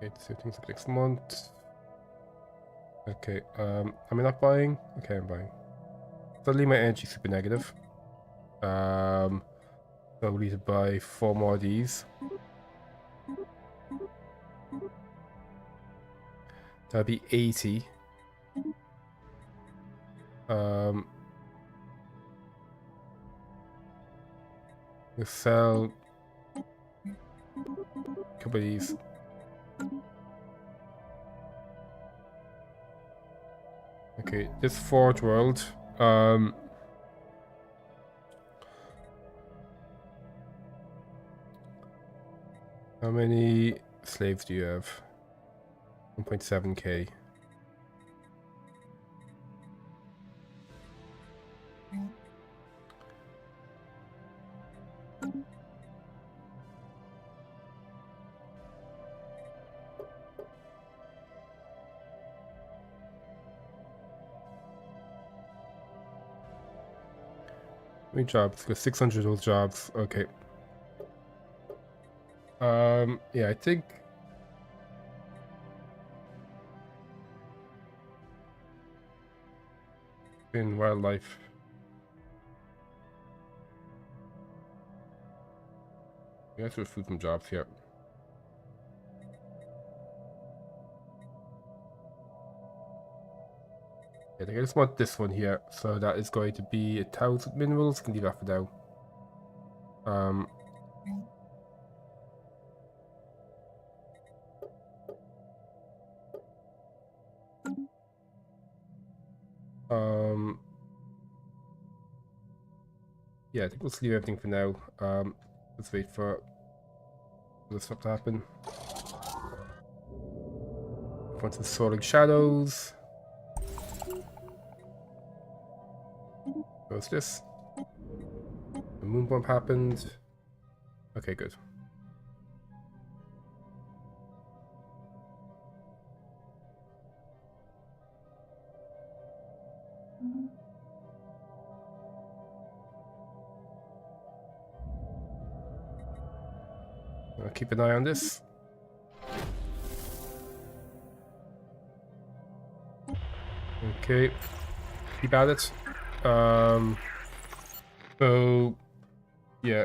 Okay, so things like next month. Okay, am I not buying? Okay, I'm buying. Suddenly my energy is super negative. So we need to buy 4 more of these. That'd be 80. We'll sell a couple of these. Okay, this Forge World. How many slaves do you have? 1.7k. How many jobs? Got 600 of those jobs. Okay. Yeah, I think in wildlife. Yeah, let's food some jobs here. I think I just want this one here, so that is going to be 1,000 minerals. Can leave that for now. Yeah, I think let's leave everything for now. Let's wait for this stuff to happen. Want some soaring shadows. What's this? The moon bump happened. Okay, good. I'll keep an eye on this. Okay, keep at it. So yeah,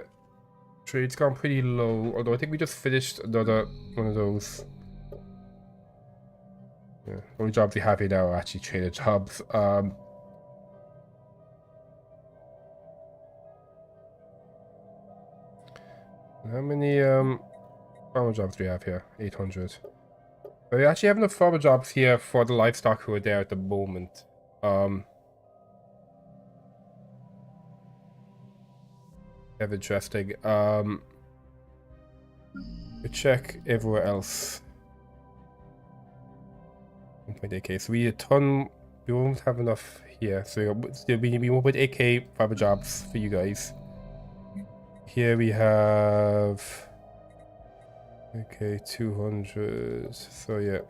trade's gone pretty low. Although I think we just finished another one of those. Yeah, the only jobs we have here now are actually trader jobs. How many farmer jobs do we have here? 800. We actually have enough farmer jobs here for the livestock who are there at the moment. Very interesting. We check everywhere else. 1.8k. So we need a ton. We won't have enough here. So we need 1.8k farmer jobs for you guys. Here we have. Okay, 200. So yeah.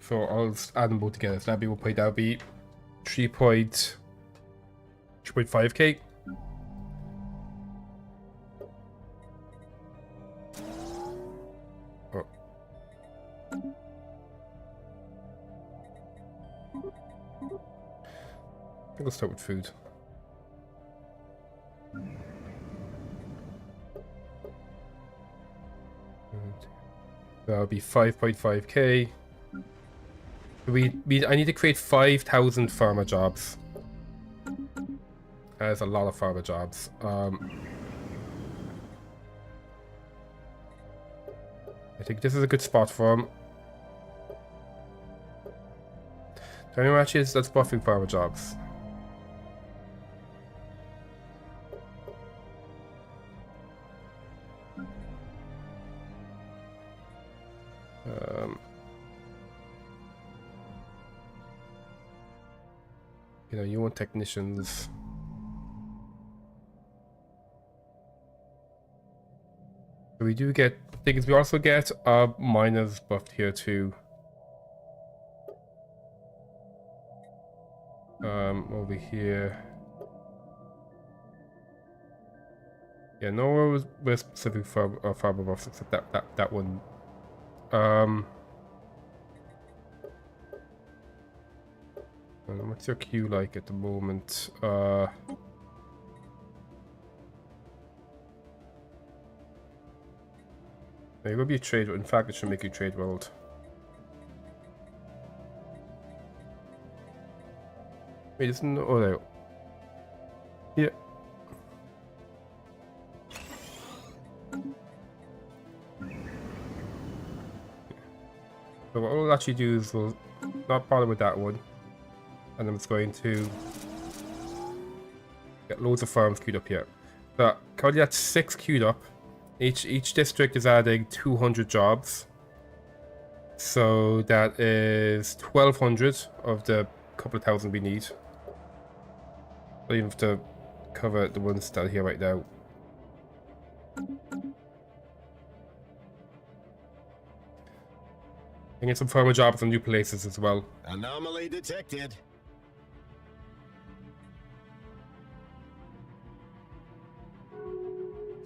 So I'll add them both together. So that'll be 3.5k. Oh. I think I'll start with food. That'll be 5.5k. I need to create 5,000 farmer jobs. That's a lot of farmer jobs. I think this is a good spot for them. Anyone actually is that's buffing farmer jobs. You know, you want technicians. We do get things. We also get miners buffed here too. Over here. Yeah, nowhere was specific farmer buffs except that one. What's your queue like at the moment? There will be a trade. In fact, it should make you trade world. Wait, isn't oh no. Yeah. So what we'll actually do is we'll not bother with that one. And I'm just going to get loads of farms queued up here. So currently that's 6 queued up. Each district is adding 200 jobs. So that is 1,200 of the couple of thousand we need. I don't even have to cover the ones that are here right now. And get some farmer jobs in new places as well. Anomaly detected.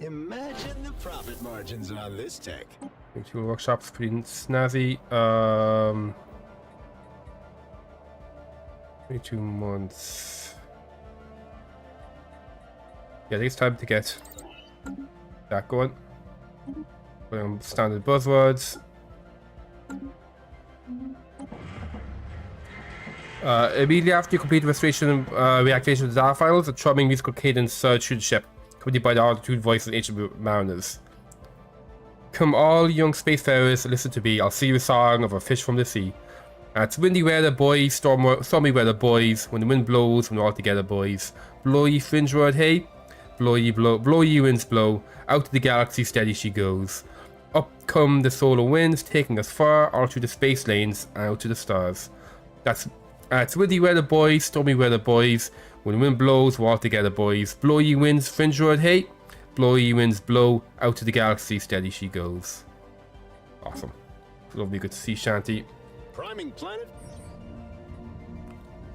Imagine the profit margins on this tech. Tool workshop's pretty snazzy. 22 months. Yeah, I think it's time to get that going. Standard buzzwords. Immediately after you complete the restoration and reactivation of the data files, a throbbing musical cadence surge through the ship, accompanied by the altitude voice of ancient mariners. Come all young spacefarers, listen to me, I'll sing you a song of a fish from the sea. It's windy weather, boys, stormy weather, boys, when the wind blows, when we're all together, boys. Blow ye fringe word, hey? Blow ye winds blow, out to the galaxy steady she goes. Up come the solar winds, taking us far, all through the space lanes, and out to the stars. It's windy weather, boys, stormy weather, boys, when the wind blows, we're all together, boys. Blow ye winds, fringe word, hey? Blow ye winds blow, out to the galaxy steady she goes. Awesome. Lovely good sea shanty. Priming planet.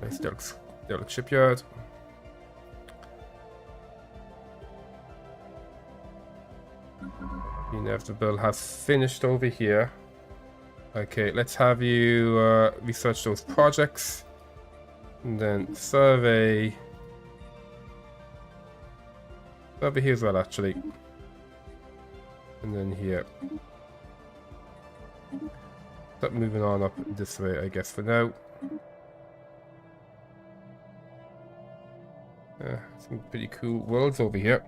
Nice Delk shipyard. Inevitable has finished over here. Okay, let's have you research those projects. And then survey. Survey here as well, actually. And then here. Start moving on up this way, I guess, for now. Some pretty cool worlds over here.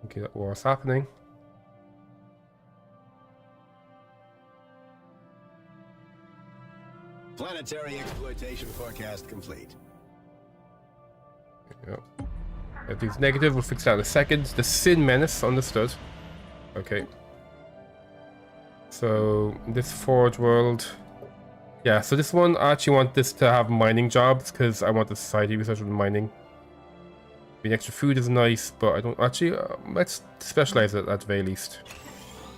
Okay, that war's happening. Planetary exploitation forecast complete. There you go. Everything's negative, we'll fix that in a second. The Sin Menace, understood. Okay. So, this Forge world. Yeah, so this one, I actually want this to have mining jobs, because I want the society research with mining. I mean, extra food is nice, but I don't actually. Let's specialize it at the very least.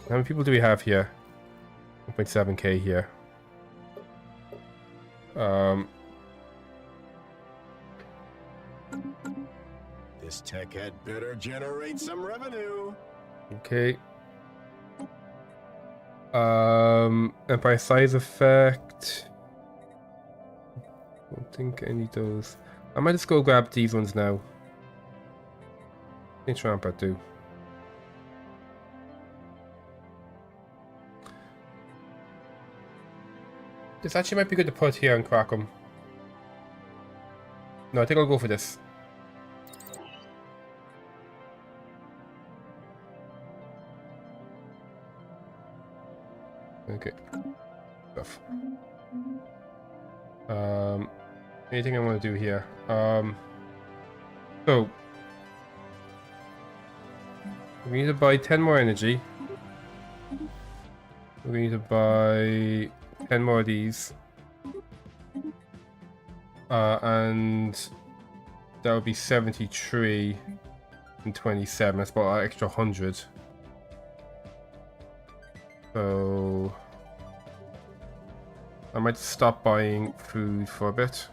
How many people do we have here? 1.7k here. This tech had better generate some revenue. Okay. Empire size effect. I don't think any of those. I might just go grab these ones now. Rampart do. This actually might be good to put here and crack them. No, I think I'll go for this. Okay. Stuff. Anything I want to do here? So we need to buy 10 more energy. We need to buy 10 more of these. And that would be 73 and 27. That's about an extra 100. So I might stop buying food for a bit.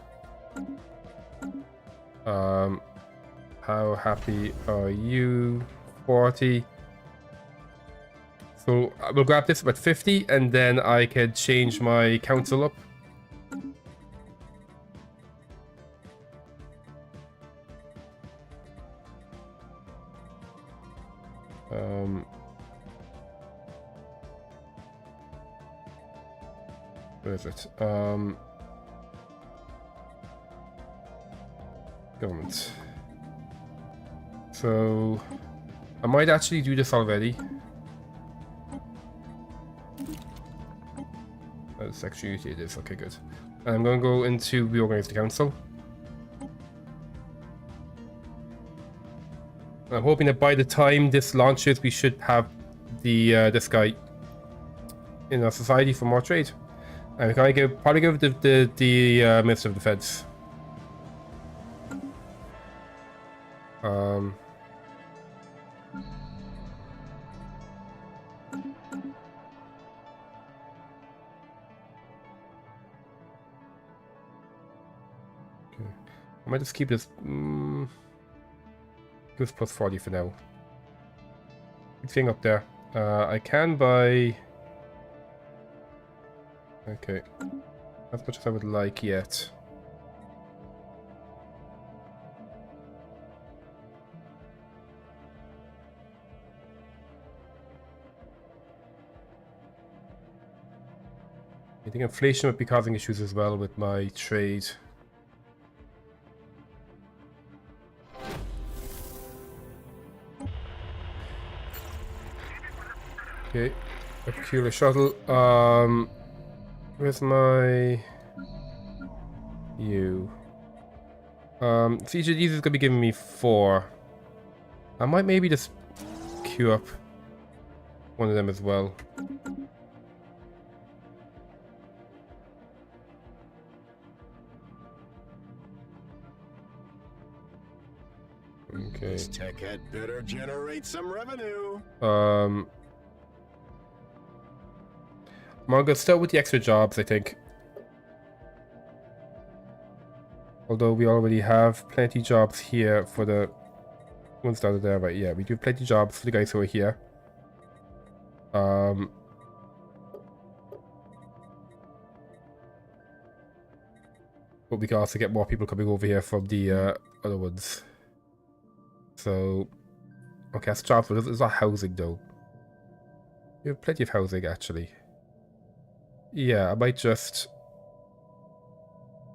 How happy are you? 40. So I will grab this about 50 and then I can change my council up. Where is it? Government. So I might actually do this already. That's actually it is. Okay, good. I'm going to go into reorganize the council. I'm hoping that by the time this launches, we should have the this guy in our society for more trade. And we can probably give the Minister of Defense. I might just keep this. This plus 40 for now. Big thing up there. I can buy. Okay, as much as I would like yet. I think inflation would be causing issues as well with my trade. Okay, a peculiar shuttle. Where's my you? So each of these is gonna be giving me 4. I might maybe just queue up one of them as well. Okay. This tech had better generate some revenue. I'm gonna start with the extra jobs, I think. Although we already have plenty jobs here for the ones that are there, right? Yeah, we do plenty jobs for the guys who are here. But we can also get more people coming over here from the other ones. So, okay, that's jobs, but it's not housing though. We have plenty of housing actually. Yeah, I might just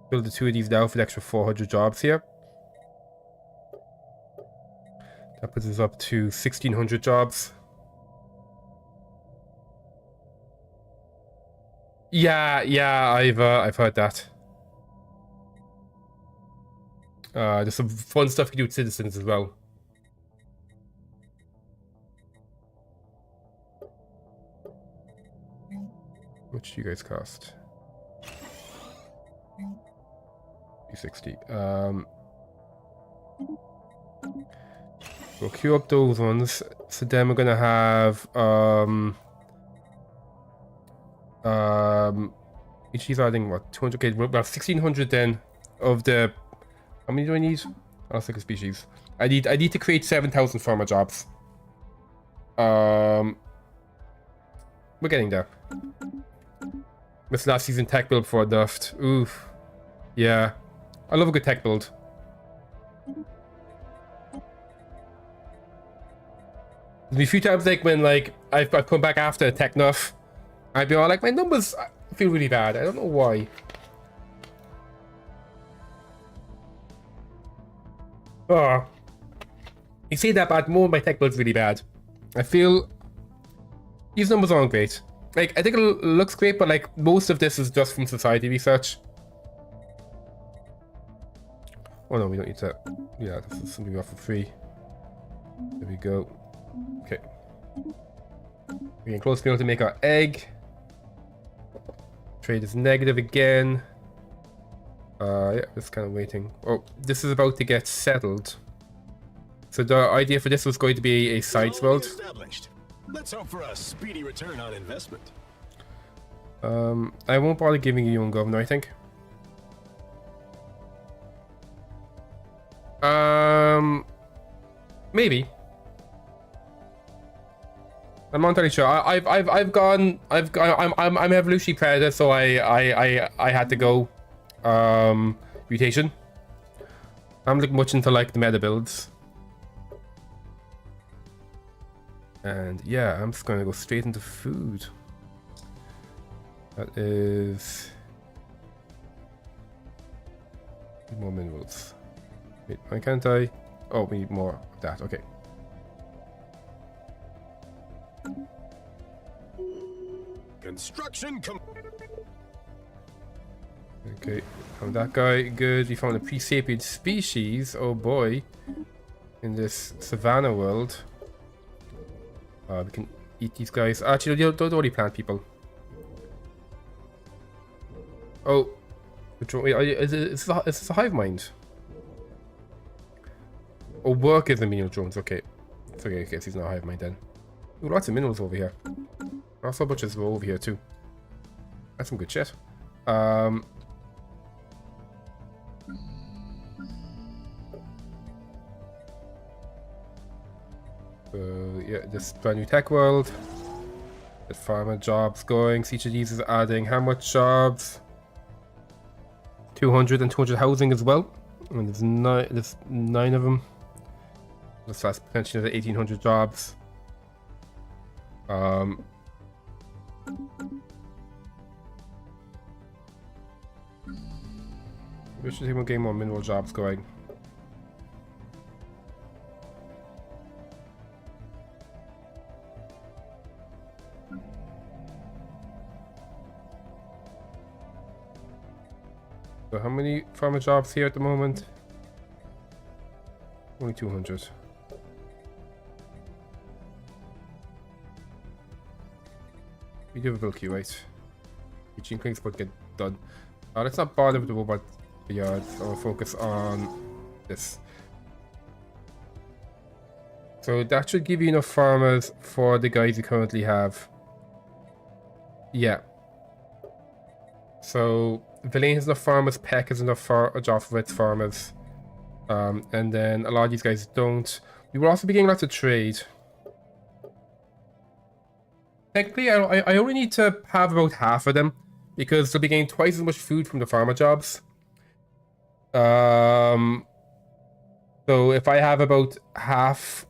build the 2 of these now for the extra 400 jobs here. That puts us up to 1,600 jobs. Yeah, I've heard that. There's some fun stuff you can do with citizens as well. What do you guys cost? 260. We'll queue up those ones. So then we're gonna have each of these are adding what 200k. We're about 1,600 then of the. How many do I need? I'll take a species. I need to create 7,000 farmer jobs. We're getting there. Missed last season tech build before Duft. Oof. Yeah. I love a good tech build. There's been a few times like when like I've come back after a tech nuff. I'd be all like, my numbers feel really bad. I don't know why. Oh. You say that, but more of my tech build's really bad. I feel these numbers aren't great. Like, I think it looks great, but like most of this is just from society research. Oh no, we don't need to. Yeah, this is something we offer free. There we go. Okay. We're getting close to being able to make our egg. Trade is negative again. Yeah, just kind of waiting. Oh, this is about to get settled. So the idea for this was going to be a sites world. Let's hope for a speedy return on investment. I won't bother giving you young governor, I think. Maybe. I'm not entirely sure. I'm evolutionary predator, so I had to go mutation. I'm looking much into like the meta builds. And yeah, I'm just gonna go straight into food. That is more minerals. Wait, why can't I? Oh, we need more of that. Okay. Construction Okay, found that guy. Good. We found a pre-sapient species. Oh boy. In this savannah world. We can eat these guys. Actually, don't already plant people. Oh. Wait, is this a hive mind? Oh, work is the mineral drones. Okay. It's okay, I guess he's not a hive mind then. Ooh, lots of minerals over here. Also a bunch of over here too. That's some good shit. Yeah, this brand new tech world. Get farmer jobs going. So each of these is adding how much jobs? 200 and 200 housing as well. And there's nine of them. That's potentially another 1,800 jobs. We should think we're getting more mineral jobs going. So how many farmer jobs here at the moment? Only 200. We do have a build queue, right? Each clinks but get done. Let's not bother with the robot yards. I'll focus on this. So that should give you enough farmers for the guys you currently have. Yeah. So Villain has enough farmers, Peck has enough jobs for its farmers. And then a lot of these guys don't. We will also be getting lots of trade. Technically, I only need to have about half of them because they'll be getting twice as much food from the farmer jobs. So if I have about half,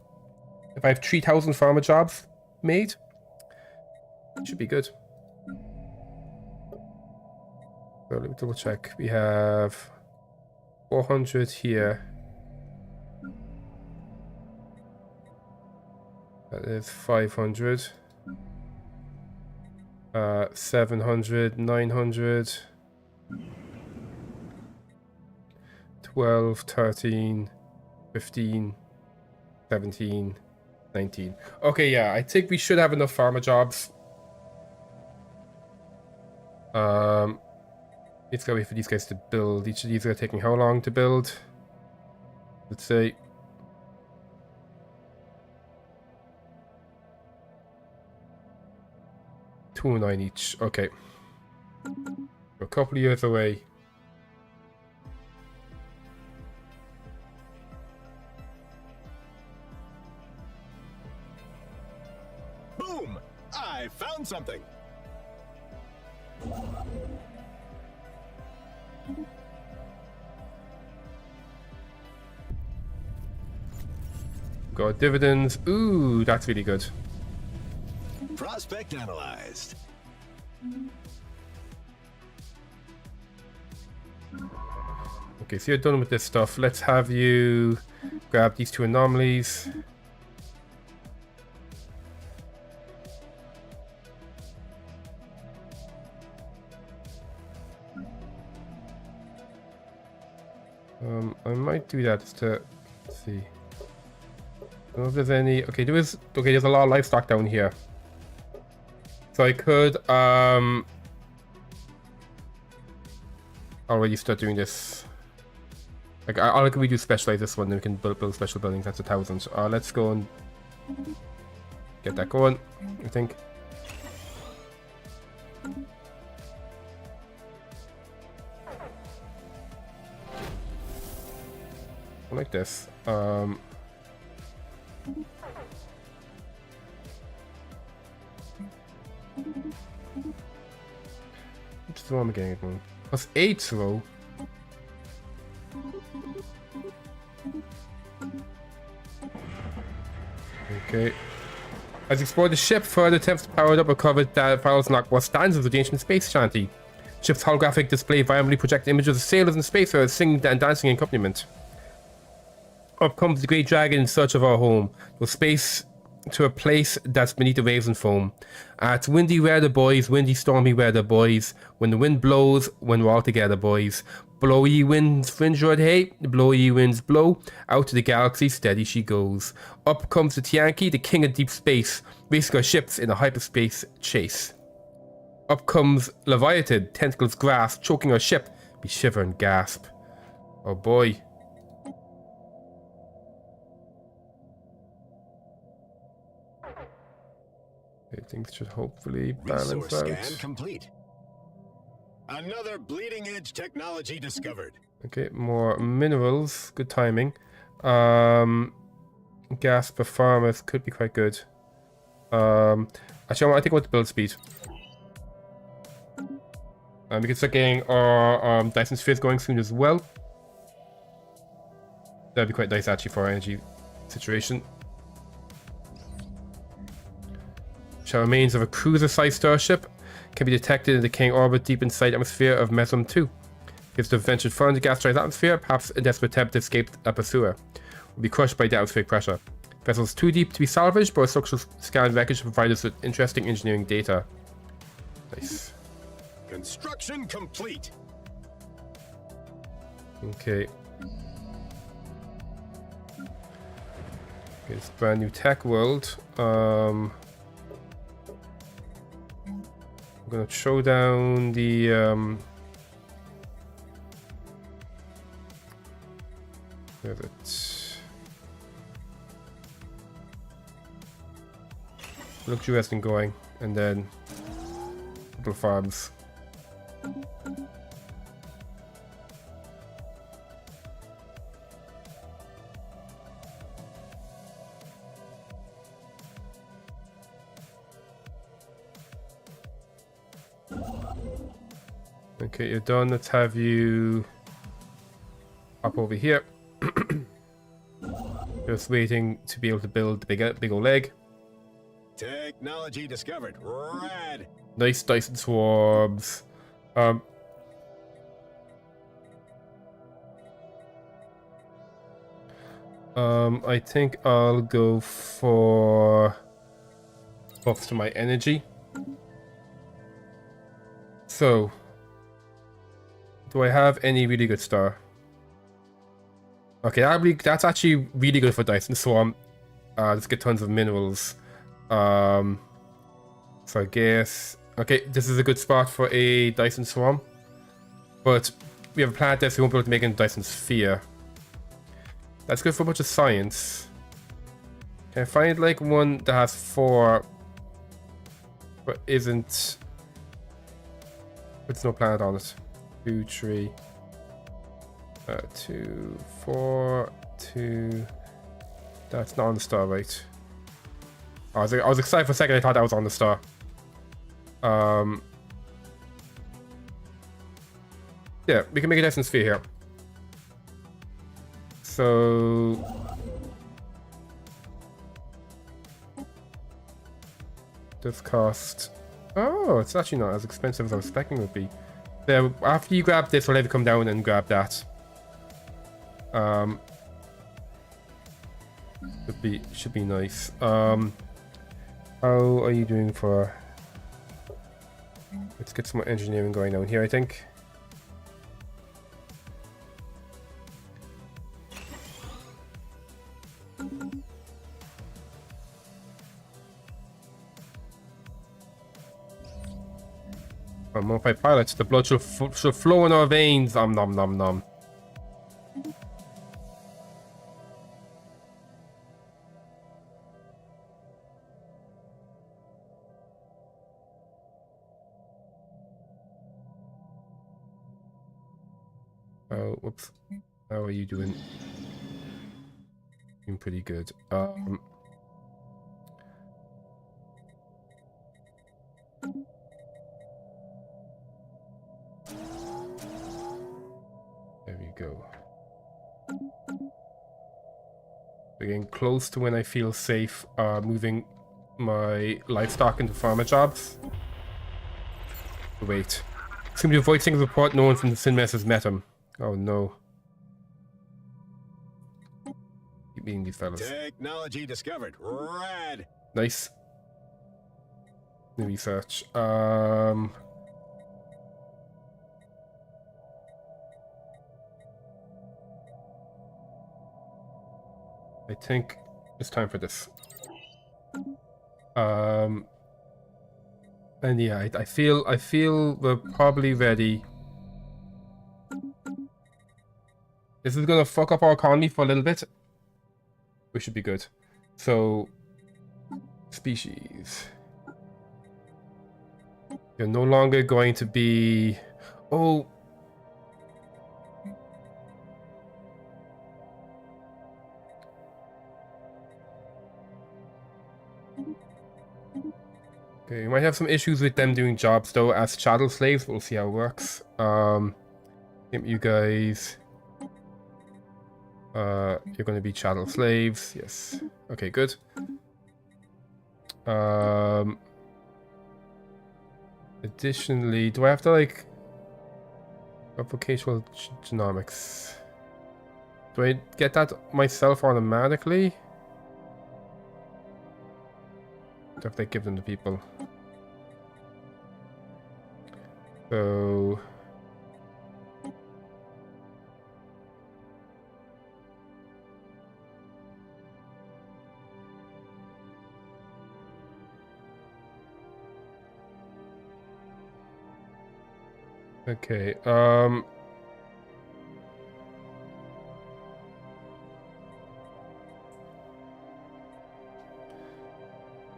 if I have 3,000 farmer jobs made, it should be good. So let me double check. We have 400 here. That is 500. 700, 900. 12, 13, 15, 17, 19. Okay, yeah, I think we should have enough farmer jobs. It's gotta wait for these guys to build. Each of these are taking how long to build? Let's say. $2.09 each. Okay. A couple of years away. Boom! I found something. Got dividends. Ooh, that's really good. Prospect analyzed. Okay, so you're done with this stuff. Let's have you grab these two anomalies. I might do that just to see. I don't know if there's any. Okay, there's a lot of livestock down here. So I could already start doing this. Like I like we do specialize this one, then we can build special buildings. That's 1,000. Let's go and get that going, I think. Like this. Which throw am I getting it on? Plus 8 throw. Okay. As you explore the ship, further attempts to power it up recover that files not what stands as the ancient space shanty. Ship's holographic display violently project images of sailors and spacefarers singing and dancing accompaniment. Up comes the great dragon in search of our home. To space to a place that's beneath the waves and foam. It's windy weather, boys. Windy, stormy weather, boys. When the wind blows, when we're all together, boys. Blow ye winds, fringe road, hey. Blow ye winds, blow. Out to the galaxy, steady she goes. Up comes the Tianki, the king of deep space. Racing our ships in a hyperspace chase. Up comes Leviathan, tentacles grasp, choking our ship. We shiver and gasp. Oh boy. Okay, things should hopefully balance Resource out. scan complete. Another bleeding edge technology discovered. Okay, more minerals. Good timing. Gas per farmers could be quite good. Actually, I think I want the build speed. We can start getting our Dyson spheres going soon as well. That'd be quite nice actually for our energy situation. Shall remains of a cruiser-sized starship can be detected in the decaying orbit deep inside the atmosphere of Mesum 2. If the ventured far into the gas-dried atmosphere, perhaps a desperate attempt to escape a pursuer will be crushed by the atmospheric pressure. Vessels too deep to be salvaged, but a structural scan wreckage provide us with interesting engineering data. Nice. Construction complete. Okay. It's brand new tech world. I'm gonna throw down the where is it? Luxury has been going, and then a couple of farms. Okay, you're done. Let's have you hop over here. Just waiting to be able to build the big old leg. Technology discovered. Rad. Nice Dyson swarms. I think I'll go for buffs to my energy. So, do I have any really good star? Okay, that's actually really good for Dyson Swarm. Let's get tons of minerals. So I guess... Okay, this is a good spot for a Dyson Swarm. But we have a planet there, so we won't be able to make a Dyson Sphere. That's good for a bunch of science. Can I find like one that has 4 but isn't... There's no planet on it. 2, 3... 2, 4, 2... That's not on the star, right? I was excited for a second, I thought that was on the star. Yeah, we can make a Dyson Sphere here. So... This cost... Oh, it's actually not as expensive as I was expecting it would be. There, after you grab this, we'll have you come down and grab that. Should be nice. How are you doing for... Let's get some more engineering going down here, I think. Multi-pilots, the blood shall flow in our veins. Nom nom nom nom. Oh, whoops. How are you doing? Doing pretty good. There we go. We're getting close to when I feel safe moving my livestock into farmer jobs. Wait. It's going to be a void single report. No one from the Sin Mess has met him. Oh no. Keep meeting these fellas. Technology discovered. Rad. Nice. New research. I think it's time for this. And yeah, I feel we're probably ready. This is gonna fuck up our economy for a little bit. We should be good. So, species. You're no longer going to be... Oh. Okay, we might have some issues with them doing jobs though as chattel slaves, but we'll see how it works. You guys... you're going to be chattel slaves. Yes. Okay, good. Additionally, do I have to like... Vocational genomics. Do I get that myself automatically? Or have they give them to people? So... Okay, but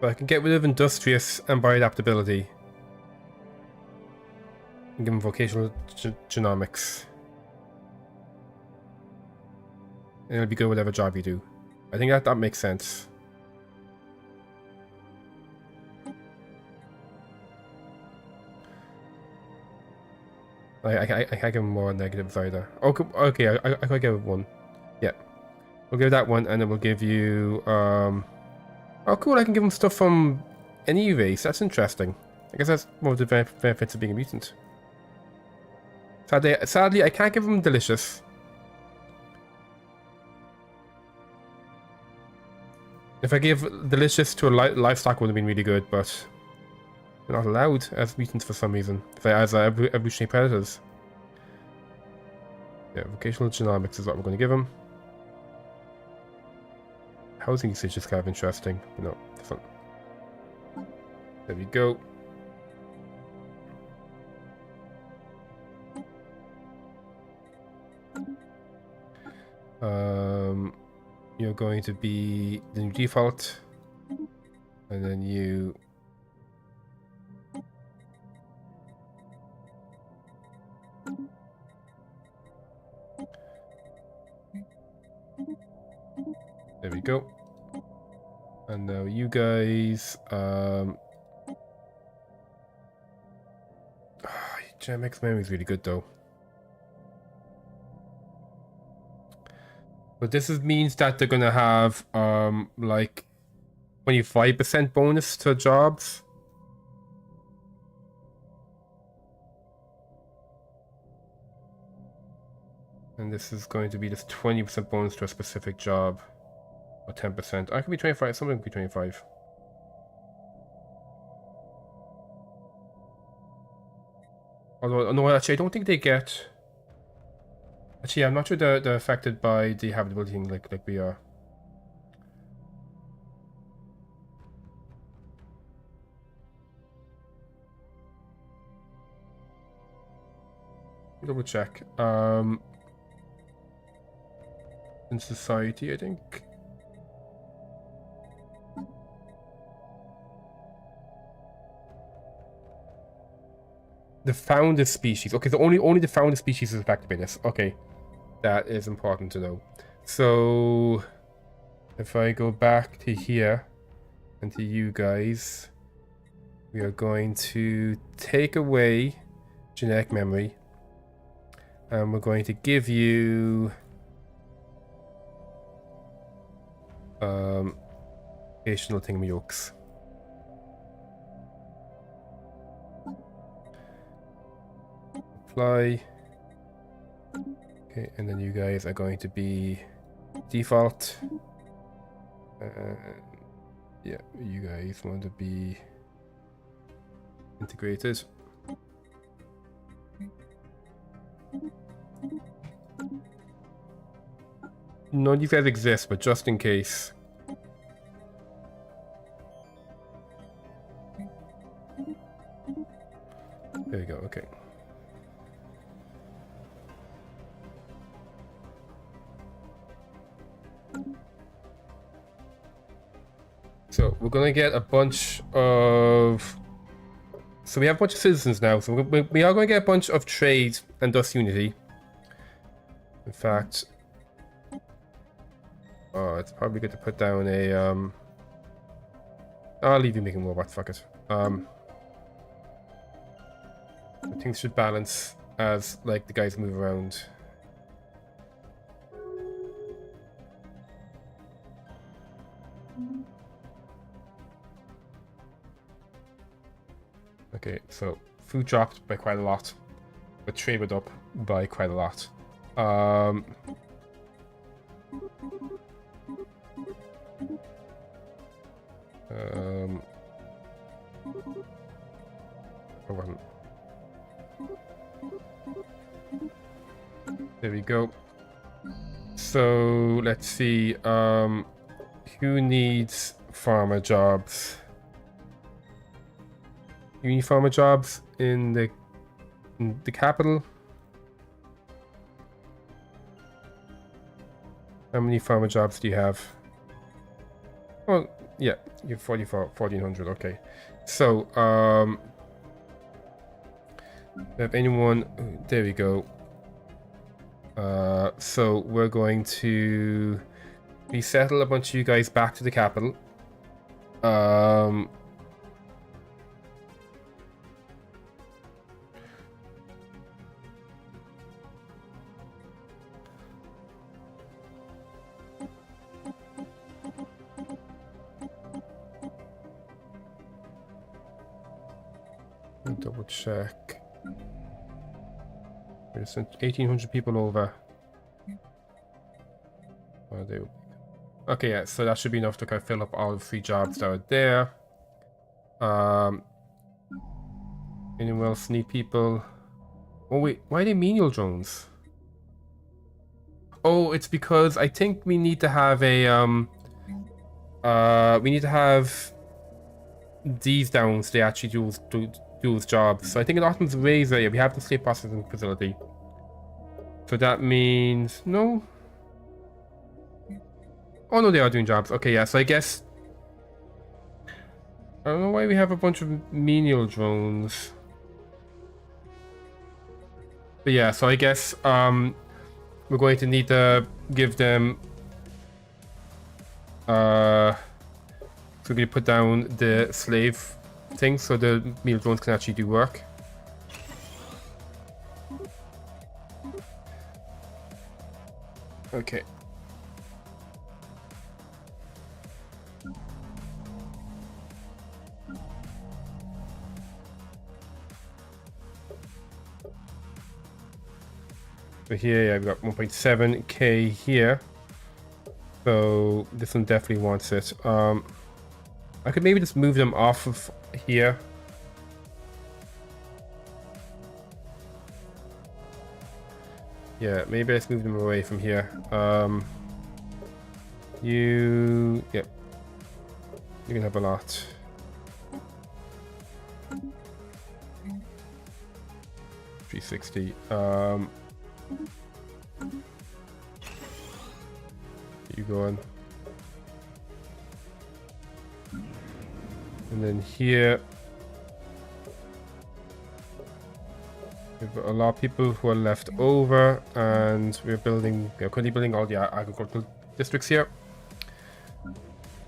I can get rid of industrious and bioadaptability. And give them vocational genomics. And it'll be good whatever job you do. I think that makes sense. I can't give him more negatives either. Okay, I could give one. Yeah. We'll give that one, and then we'll give you, oh cool, I can give him stuff from any race. That's interesting. I guess that's one of the benefits of being a mutant. Sadly, I can't give him delicious. If I gave delicious to a livestock, would have been really good, but we're not allowed as mutants for some reason. As evolutionary predators. Yeah, vocational genomics is what we're going to give him. Housing usage is kind of interesting. No, different. There we go. You're going to be the new default, and then you. There we go. And now you guys, Geneticist memory is really good though. But this means that they're gonna have like 25% bonus to jobs. And this is going to be just 20% bonus to a specific job. Or 10%. I could be 25, something could be 25. Although, no, actually, I don't think they get. Actually, I'm not sure they're affected by the habitability thing like we are. Double check. In society, I think. The founder species. Okay, so only the founder species is affected by this. Okay, that is important to know. So, if I go back to here and to you guys, we are going to take away genetic memory, and we're going to give you additional thingamajokes. Apply. Okay, and then you guys are going to be default. Yeah, you guys want to be integrated. None of these guys exist, but just in case. There we go, okay. So we're gonna get a bunch of. So we have a bunch of citizens now. So we are going to get a bunch of trade and thus unity. In fact, oh, it's probably good to put down a. I'll leave you making robots. Fuck it. Things should balance as like the guys move around. Okay, so food dropped by quite a lot, but trade went up by quite a lot. Oh, there we go. So let's see. Who needs farmer jobs? You need farmer jobs in the capital? How many farmer jobs do you have? Well, yeah, you have 1,400, okay. So, if anyone, there we go. So we're going to resettle a bunch of you guys back to the capital. Double check. We sent 1,800 people over. Oh, they... Okay, yeah, so that should be enough to kind of fill up all the 3 jobs that are there. Anyone else need people? Oh wait, why are they menial drones? Oh, it's because I think we need to have a we need to have these down so they actually do those jobs. So I think in Optimus Razor, yeah, we have the slave processing facility. So that means no. Oh no, they are doing jobs. Okay, yeah. So I guess I don't know why we have a bunch of menial drones. But yeah, so I guess we're going to need to give them so we're going to put down the slave thing so the menial drones can actually do work. Okay. So here, yeah, we've got 1.7k here. So this one definitely wants it. I could maybe just move them off of here. Yeah, maybe let's move them away from here. Yep. You can have a lot. $360. You go on. And then here we've got a lot of people who are left over, and we're currently building all the agricultural districts here.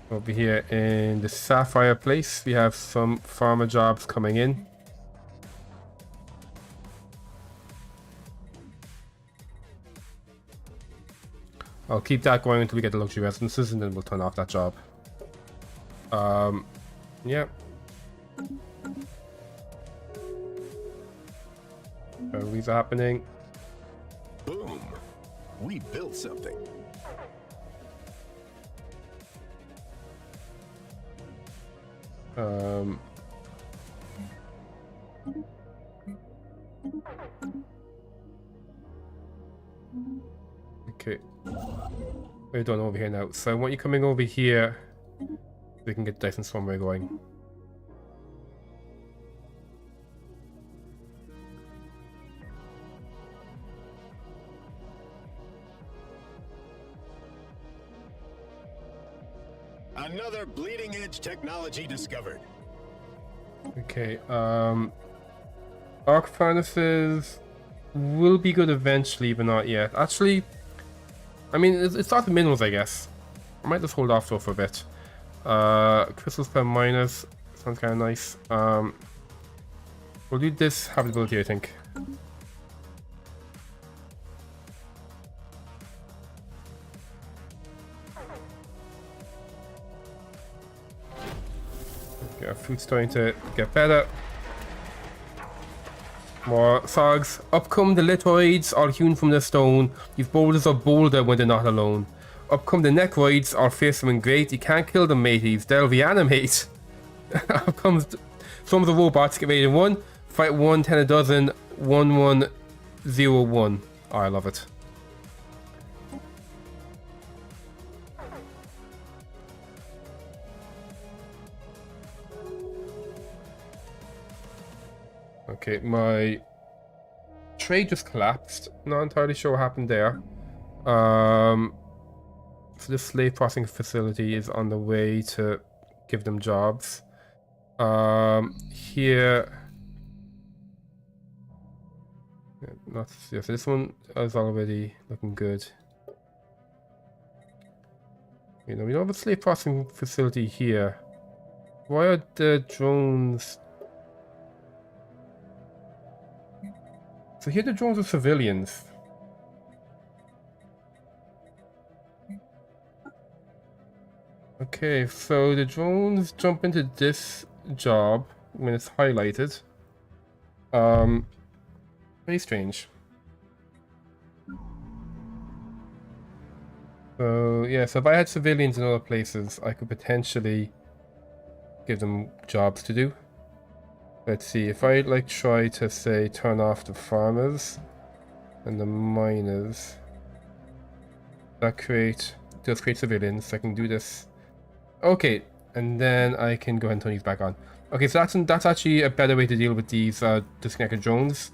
Over here in the Sapphire place, we have some farmer jobs coming in. I'll keep that going until we get the luxury residences, and then we'll turn off that job. Yeah. These are happening. Boom! We built something. Okay. We're done over here now. So I want you coming over here so we can get Dyson Swarmware going. Another bleeding edge technology discovered. Okay, arc furnaces will be good eventually, but not yet. Actually, I mean, it's not the minerals, I guess. I might just hold off though for a bit. Crystals per miners sounds kind of nice. We'll do this habitability, I think. Okay, our food's starting to get better. More sogs. Up come the lithoids, all hewn from the stone. These boulders are bolder when they're not alone. Up come the necroids, all fearsome and great. You can't kill them, mateys, they'll reanimate. Up comes some of the robots, get ready to run. Fight 1, 10 a dozen, 1101. Oh, I love it. Okay, my trade just collapsed. Not entirely sure what happened there. So this slave processing facility is on the way to give them jobs. Here, yeah, so this one is already looking good. You know, we don't have a slave processing facility here. Why are the drones? So here the drones are civilians. Okay, so the drones jump into this job when it's highlighted. Very strange. So yeah, so if I had civilians in other places, I could potentially give them jobs to do. Let's see, if I like try to say turn off the farmers and the miners, that does create civilians, so I can do this. Okay, and then I can go ahead and turn these back on. Okay, so that's actually a better way to deal with these disconnected drones.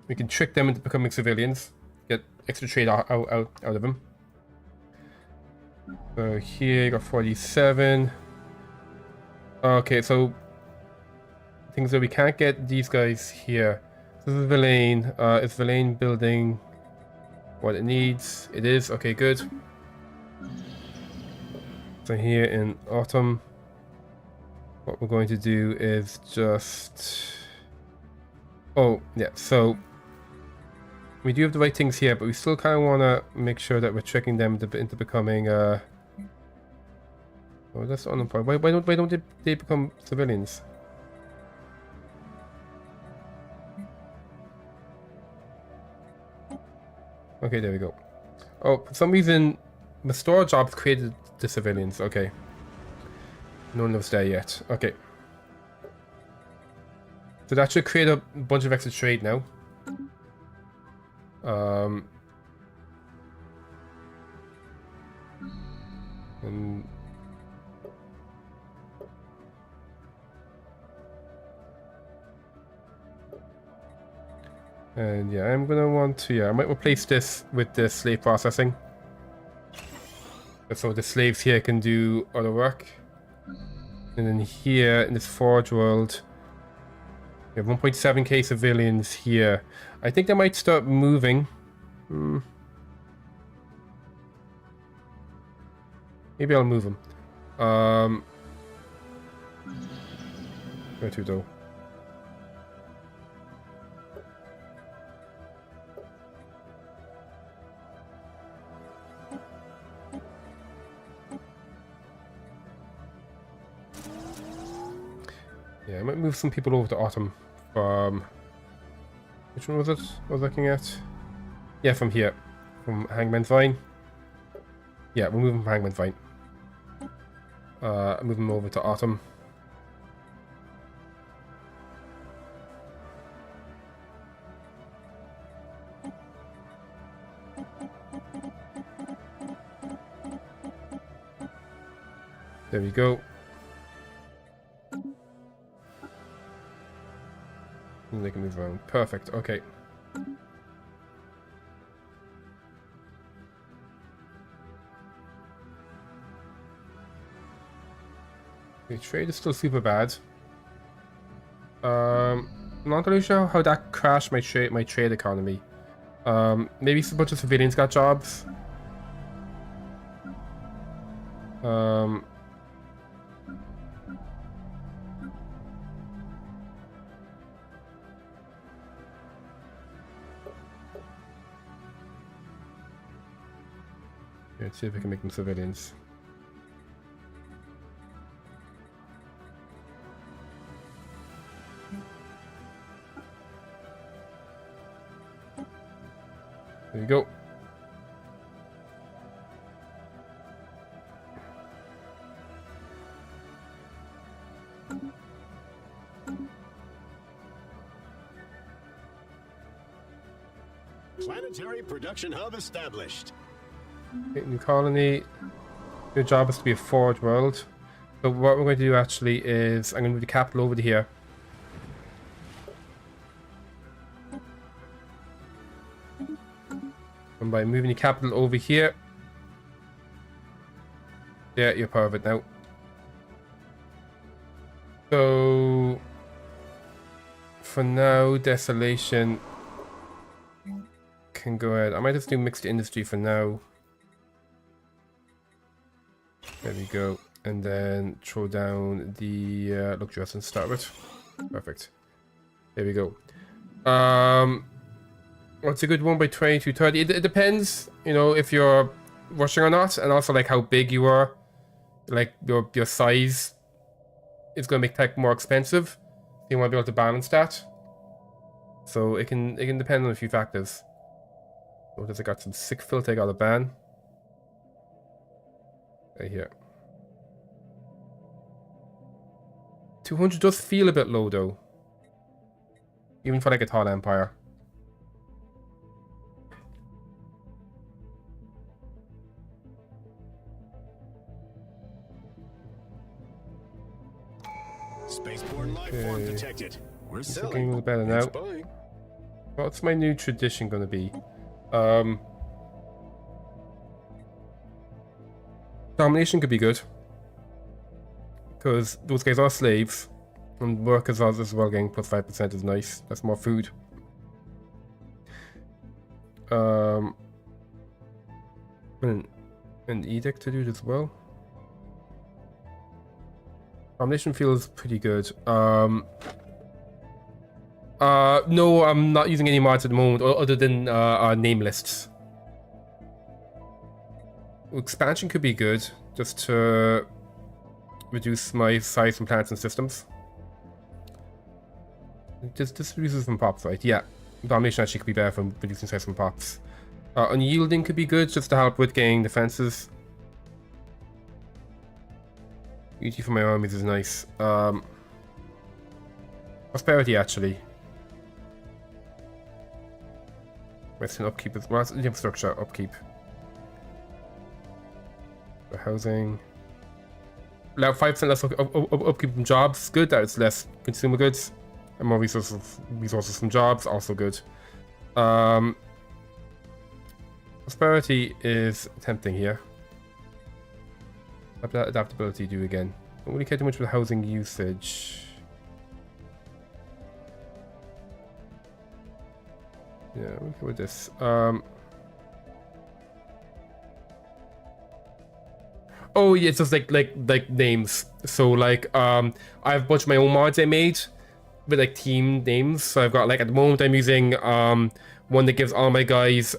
We can trick them into becoming civilians, get extra trade out of them. So here you got 47. Okay, so things that we can't get these guys here. This is Villain. Is Villain building what it needs? It is. Okay, good. So here in autumn, what we're going to do is just... Oh, yeah, so we do have the right things here, but we still kind of want to make sure that we're tricking them into becoming... Oh, that's unemployed. Why don't they become civilians? Okay, there we go. Oh, for some reason, the store jobs created the civilians. Okay. No one was there yet. Okay. So that should create a bunch of extra trade now. And yeah, I'm gonna want to, yeah, I might replace this with the slave processing. So the slaves here can do other work. And then here in this forge world, we have 1.7k civilians here. I think they might start moving. Maybe I'll move them. Where to though? Yeah, I might move some people over to Autumn from... Which one was it I was looking at? Yeah, from here. From Hangman's Vine. Yeah, we'll move him from Hangman's Vine. Move him over to Autumn. There we go. And they can move around. Perfect, okay. The trade is still super bad. I'm not really sure how that crashed my trade economy. Maybe a bunch of civilians got jobs. Let's see if we can make them civilians. There you go. Planetary production hub established. Okay, new colony. Your job is to be a forge world. So what we're going to do actually is I'm going to move the capital over to here. And by moving the capital over here, yeah, you're part of it now. So for now, desolation can go ahead. I might just do mixed industry for now. There we go. And then throw down the luxurious and start with. Perfect. There we go. What's a good one by 2230? It depends, you know, if you're rushing or not, and also like how big you are. Like your size is going to make tech more expensive. So you want to be able to balance that. So it can depend on a few factors. Notice I got some sick filter I got a ban. Right here. 200 does feel a bit low though. Even for like a tall empire. Spaceborne life form detected. We're Looking a selling. little better now. It's buying. What's my new tradition gonna be? Domination could be good. Because those guys are slaves. And workers are as well getting plus 5% is nice. That's more food. And an edict to do it as well. Domination feels pretty good. No, I'm not using any mods at the moment other than name lists. Expansion could be good, just to reduce my size from plants and systems. Just reduces from pops, right? Yeah. Domination actually could be better for reducing size from pops. Unyielding could be good, just to help with getting defenses. Unity for my armies is nice. Prosperity, actually. Western upkeep is well, infrastructure upkeep. For housing. Allow 5% less upkeep from jobs. Good that it's less consumer goods. And more resources from jobs, also good. Prosperity is tempting here. Adaptability do again. Don't really care too much with housing usage. Yeah, we'll go with this. Oh yeah, it's just like names. So like I have a bunch of my own mods I made with like team names. So I've got like at the moment I'm using one that gives all my guys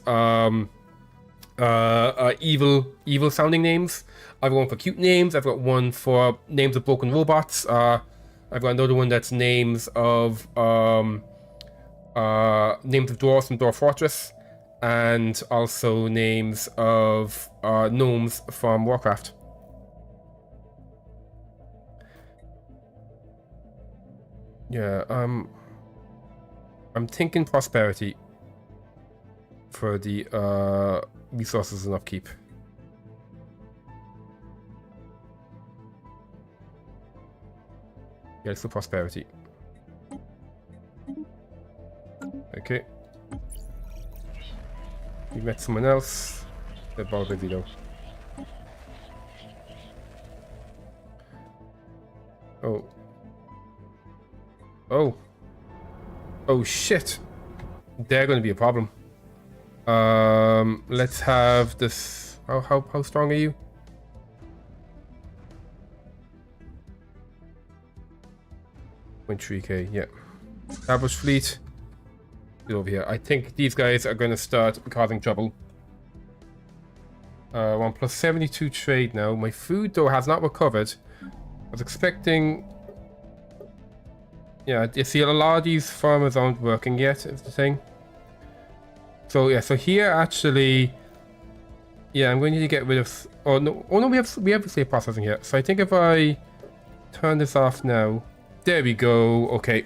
evil sounding names. I've got one for cute names. I've got one for names of broken robots. I've got another one that's names of dwarves from Dwarf Fortress, and also names of gnomes from Warcraft. Yeah, I'm thinking prosperity for the resources and upkeep. Yeah, let's do prosperity. Okay. We met someone else. They're about busy though. Oh. Oh. Oh shit. They're gonna be a problem. Let's have this. How strong are you? .3k, yeah. Established fleet. Get over here. I think these guys are gonna start causing trouble. 1 plus 72 trade now. My food though has not recovered. I was expecting. Yeah, you see a lot of these farmers aren't working yet, is the thing. So yeah, so here actually, yeah, I'm going to need to get rid of. Oh no, we have slave processing here. So I think if I turn this off now, there we go. Okay,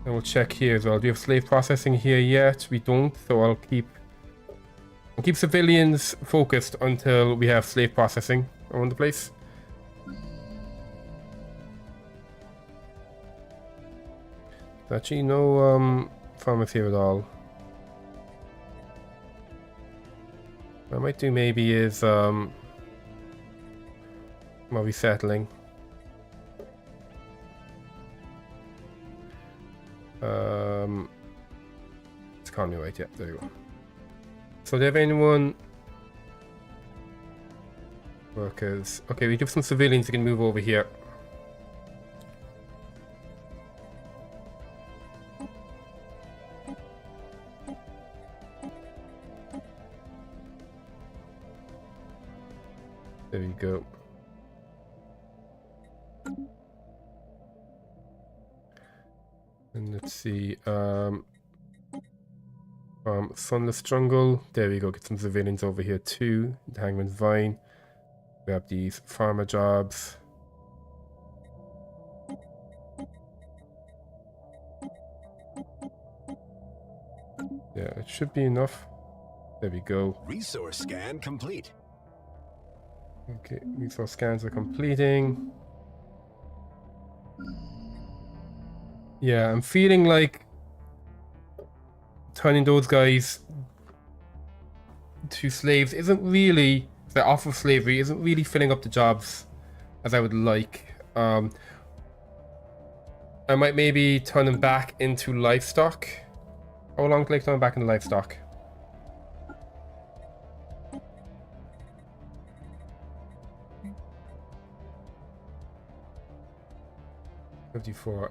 and we'll check here as well. Do you have slave processing here yet? We don't, so I'll keep civilians focused until we have slave processing around the place. Actually, no farmers here at all. What I might do maybe is more resettling. It's economy right, yeah, there you go. So do you have anyone? Workers. Okay, we have some civilians who can move over here. There you go. And let's see, Sunless Jungle. There we go, get some civilians over here too. The Hangman's Vine. Grab these farmer jobs. Yeah, it should be enough. There we go. Resource scan complete. Okay, resource scans are completing. Yeah, I'm feeling like turning those guys to slaves isn't really, the offer of slavery isn't really filling up the jobs as I would like. I might maybe turn them back into livestock. How long till I turn them back into livestock?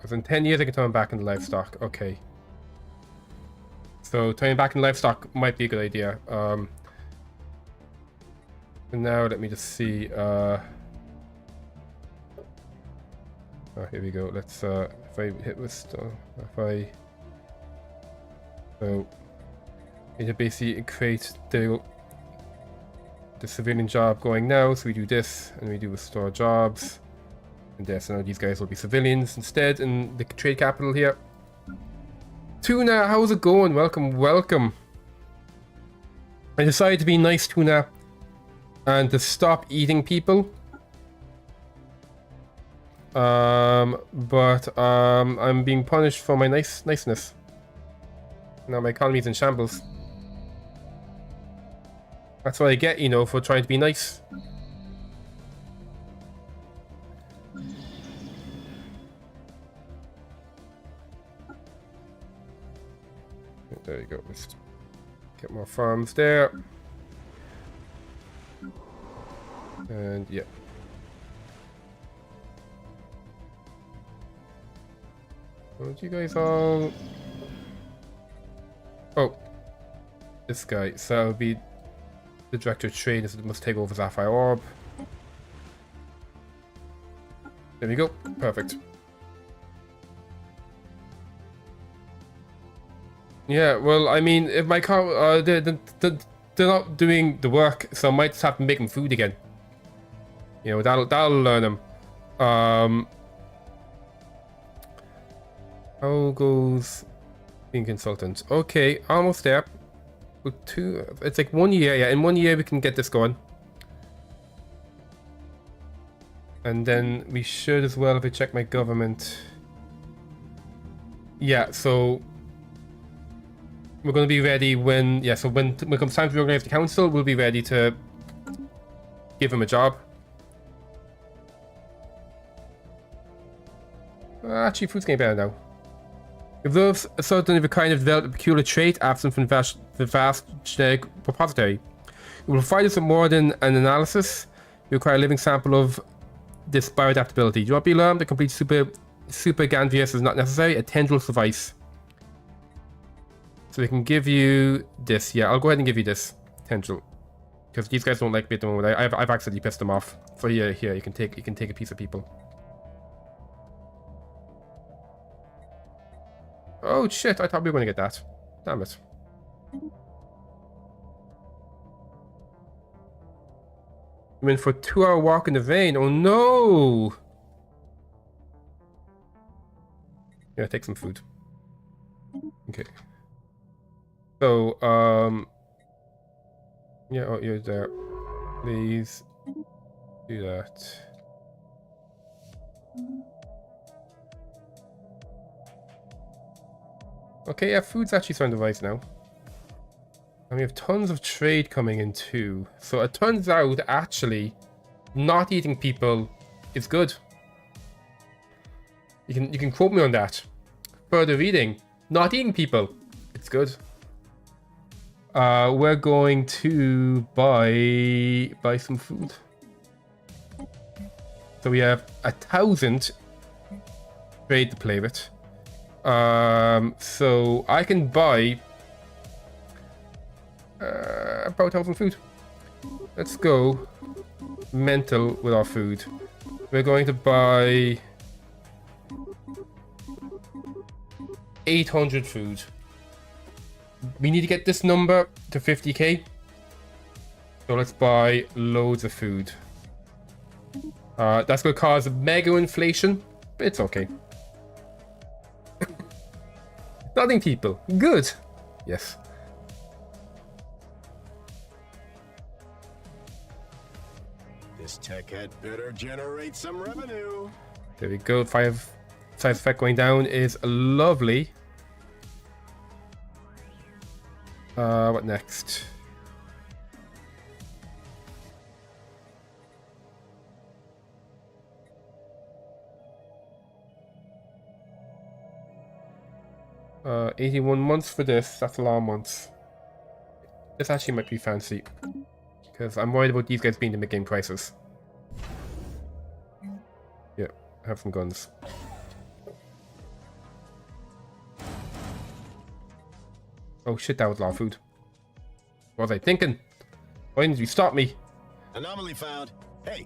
As in 10 years I can turn them back into livestock. Okay. So turning back into livestock might be a good idea. For now, let me just see. Oh, here we go. Let's if I hit with so it basically create the civilian job going now. So we do this and we do restore jobs. And there, so now these guys will be civilians instead in the trade capital here. Tuna, how's it going? Welcome, welcome. I decided to be nice, Tuna, and to stop eating people. But I'm being punished for my niceness. Now my economy's in shambles. That's what I get, you know, for trying to be nice. There you go. Let's get more farms there. And yeah. Don't you guys all... Oh. This guy. So that would be the director of trade. It must take over Sapphire Orb. There we go. Perfect. Yeah, well, I mean, if my car, they're not doing the work, so I might just have to make them food again. You know, that'll learn them. How goes being consultant? Okay, almost there. With it's like 1 year. Yeah, in 1 year we can get this going. And then we should as well, if I check my government. Yeah, so we're going to be ready when, yeah, so when it comes time to reorganize the council, we'll be ready to give him a job. Actually, food's getting better now. Observes a certain kind of developed a peculiar trait absent from the vast genetic repository. It will provide us with more than an analysis. We require a living sample of this bioadaptability. Do not be alarmed, the complete super Ganvius is not necessary. A tendril will suffice. So we can give you this. Yeah, I'll go ahead and give you this tendril, because these guys don't like me at the moment. I've accidentally pissed them off. So here, you can take a piece of people. Oh shit! I thought we were going to get that. Damn it. I mean, for a 2-hour walk in the vein. Oh no! Yeah, take some food. Okay. So, yeah, oh, you're there. Please do that. Okay, yeah, food's actually starting to rise now. And we have tons of trade coming in too. So it turns out, actually, not eating people is good. You can quote me on that. Further reading, not eating people, it's good. We're going to buy some food. So we have 1,000 trade to play with. So I can buy about 1,000 food. Let's go mental with our food. We're going to buy 800 food. We need to get this number to 50k. So let's buy loads of food. That's going to cause mega inflation, but it's okay. Nothing, people. Good. Yes. This tech had better generate some revenue. There we go. 5 size effect going down is lovely. What next? Uh, 81 months for this. That's a lot of months. This actually might be fancy. Because I'm worried about these guys being the mid-game prices. Yeah, have some guns. Oh shit, that was a lot of food. What was I thinking? Why didn't you stop me? Anomaly found. Hey.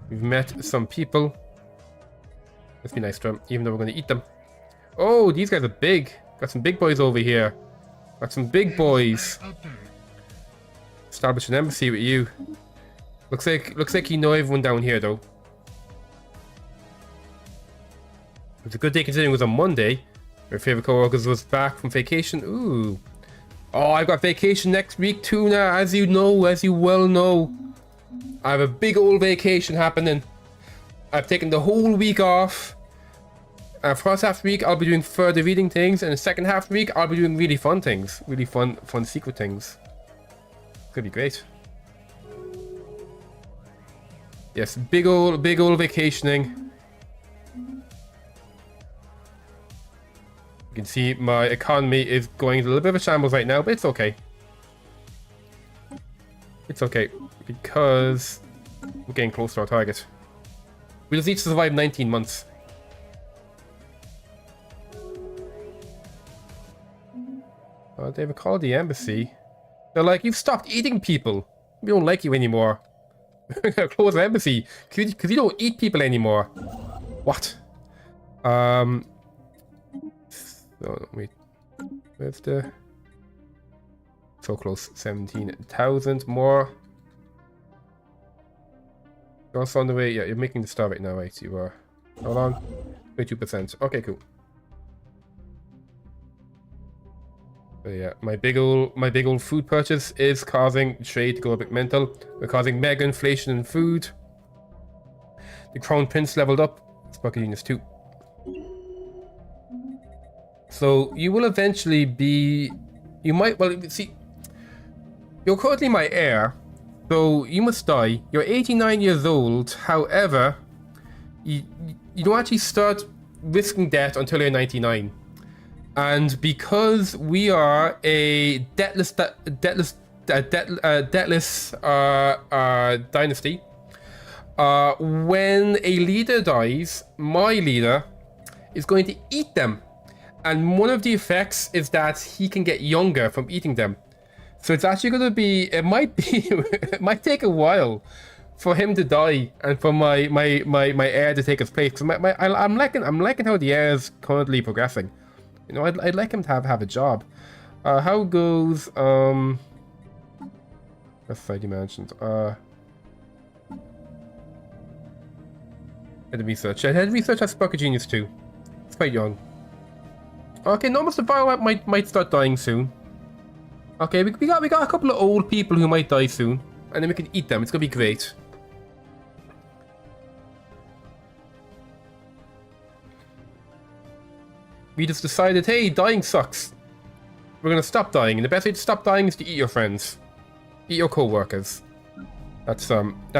We've met some people. Let's be nice to them, even though we're going to eat them. Oh, these guys are big. Got some big boys over here. Got some big boys. Establish an embassy with you. Looks like you know everyone down here though. It's a good day considering it was on Monday. Your favorite co-workers was back from vacation. Ooh. Oh, I've got vacation next week too now, as you know, as you well know. I have a big old vacation happening. I've taken the whole week off. First half of the week, I'll be doing further reading things, and the second half of the week, I'll be doing really fun things. Really fun secret things. It's gonna be great. Yes, big old vacationing. You can see my economy is going a little bit of a shambles right now, but it's okay. It's okay, because we're getting close to our target. We just need to survive 19 months. They've called the embassy. They're like, you've stopped eating people. We don't like you anymore. We're gonna close the embassy because you don't eat people anymore. What? So wait, where's the? So close, 17,000 more. You're also on the way. Yeah, you're making the star right now, right? You are. Hold on, 22%. Okay, cool. But yeah, my big old food purchase is causing trade to go a bit mental. We're causing mega inflation in food. The Crown Prince leveled up. It's BioGenesis 2. So you will eventually be. You might. Well, see. You're currently my heir, so you must die. You're 89 years old. However, you don't actually start risking death until you're 99. And because we are a deatless dynasty, when a leader dies, my leader is going to eat them. And one of the effects is that he can get younger from eating them. So it's actually going to be, it might take a while for him to die and for my heir to take his place. Cause I'm liking how the heir is currently progressing. You know, I'd like him to have a job. How goes that's side dimensions. Head of research. Head of research has BioGenesis 2. It's quite young. Okay, normal survival might start dying soon. Okay, we got a couple of old people who might die soon, and then we can eat them. It's gonna be great. We just decided, hey, dying sucks. We're gonna stop dying, and the best way to stop dying is to eat your friends, eat your co-workers. That's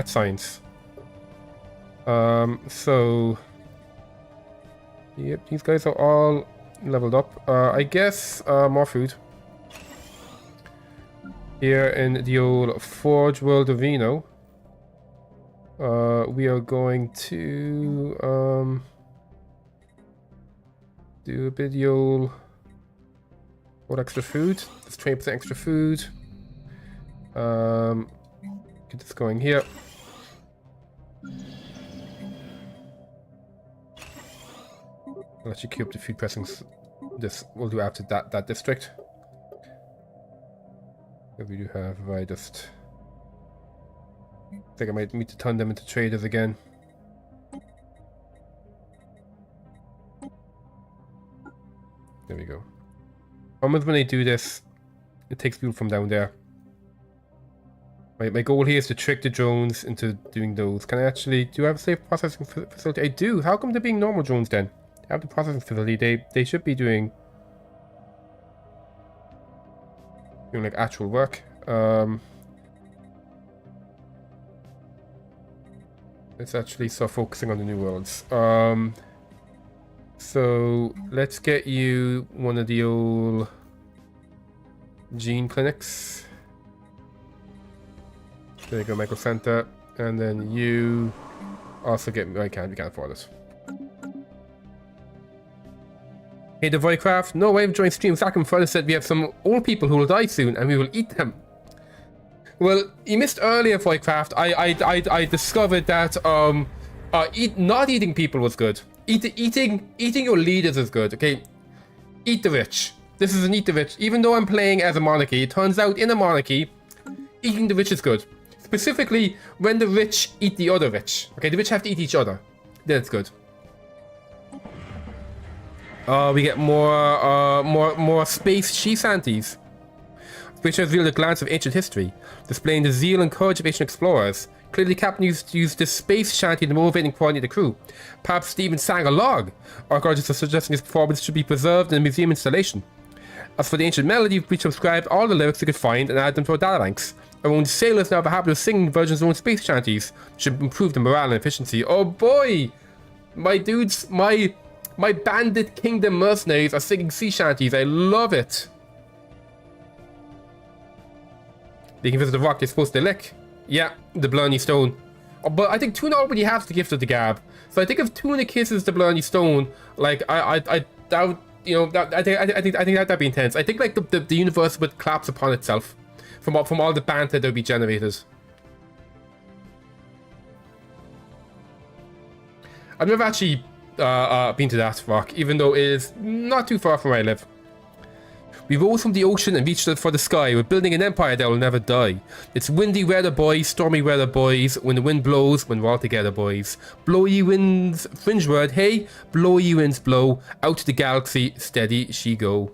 science. So, yep, these guys are all leveled up. I guess more food. Here in the old Forge world of Vino, we are going to do a bit of the old what extra food. There's 20% extra food. Get this going here. I'll actually queue up the feed pressings. This we'll do after that district. What we do have, if I just... I think I might need to turn them into traders again. There we go. Almost when I do this, it takes people from down there. My goal here is to trick the drones into doing those. Can I actually... Do I have a safe processing facility? I do. How come they're being normal drones then? I have the processing facility. They should be doing like actual work. Let's actually start focusing on the new worlds. So let's get you one of the old gene clinics. There you go, Michael Center. And then you also get... we can't afford it. Hey, the Voidcraft. No way of joining stream. Sakum further said we have some old people who will die soon and we will eat them. Well, you missed earlier, Voidcraft. I discovered that not eating people was good. Eating your leaders is good, okay? Eat the rich. This is an eat the rich. Even though I'm playing as a monarchy, it turns out in a monarchy, eating the rich is good. Specifically, when the rich eat the other rich. Okay, the rich have to eat each other. Then it's good. We get more space she-shanties. Which revealed a glance of ancient history, displaying the zeal and courage of ancient explorers. Clearly, the captain used this space shanty to motivating quality of the crew. Perhaps Stephen sang a log. Archaeologists are suggesting his performance should be preserved in a museum installation. As for the ancient melody, we transcribed all the lyrics we could find and added them to our data banks. Our own sailors now have a habit of singing versions of their own space shanties. Should improve the morale and efficiency. Oh boy! My dudes, my bandit kingdom mercenaries are singing sea shanties. I love it. They can visit the rock they're supposed to lick. Yeah, the Blarney Stone. Oh, but I think Tuna already has the gift of the gab. So I think if Tuna kisses the Blarney Stone, like I doubt, you know, I think that'd be intense. I think like the universe would collapse upon itself from all the banter that would be generated. I've never actually been to that rock, even though it is not too far from where I live. We rose from the ocean and reached for the sky. We're building an empire that will never die. It's windy weather, boys, stormy weather, boys. When the wind blows, when we're all together, boys. Blow ye winds, fringe word, hey. Blow ye winds, blow. Out to the galaxy, steady she go.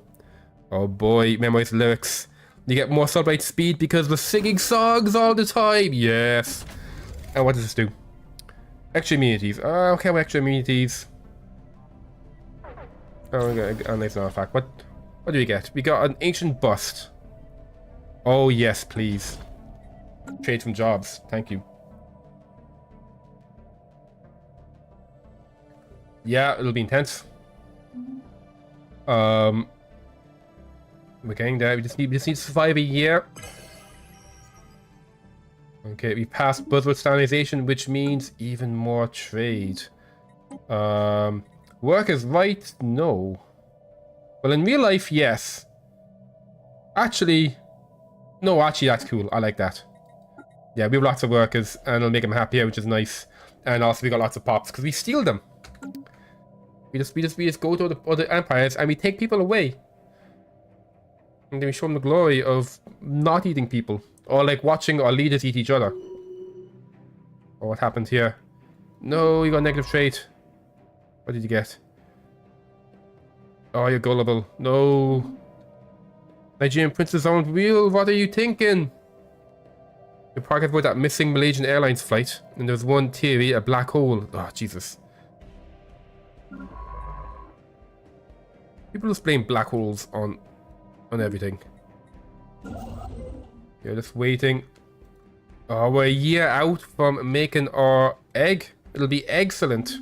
Oh boy, memorize the lyrics. You get more celebrate speed because we're singing songs all the time. Yes. And what does this do? Extra immunities. Okay, well, extra immunities. Oh, okay, a nice artifact. What do we get? We got an ancient bust. Oh yes, please. Trade from jobs. Thank you. Yeah, it'll be intense. We're getting there. We just need to survive a year. Okay, we passed buzzword standardization, which means even more trade. Work is right? No. Well, in real life, yes. Actually, no, actually, that's cool. I like that. Yeah, we have lots of workers, and it'll make them happier, which is nice. And also, we got lots of pops, because we steal them. We just go to the other empires, and we take people away. And then we show them the glory of not eating people. Or, like, watching our leaders eat each other. Or what happened here? No, you got a negative trait. What did you get? Oh, you're gullible. No. Nigerian princes aren't real. What are you thinking? You're talking about that missing Malaysian Airlines flight. And there's one theory, a black hole. Oh, Jesus. People just blame black holes on everything. You're just waiting. Oh, we're a year out from making our egg. It'll be excellent.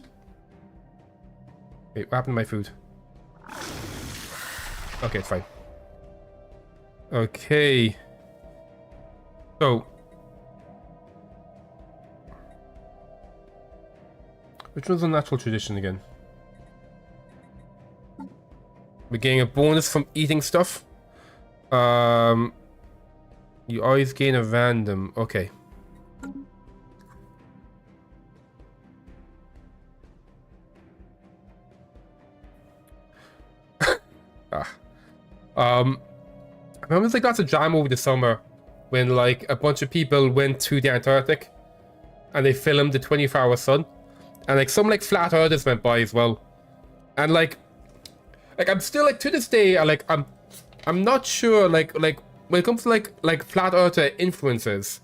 Wait, what happened to my food? Okay, it's fine. Okay. So. Which one's a natural tradition again? We're getting a bonus from eating stuff. You always gain a random. Okay. I remember like lots of drama over the summer when like a bunch of people went to the Antarctic and they filmed the 24-hour sun, and like some like flat earthers went by as well, and like I'm still like to this day I'm not sure like when it comes to like flat earther influencers,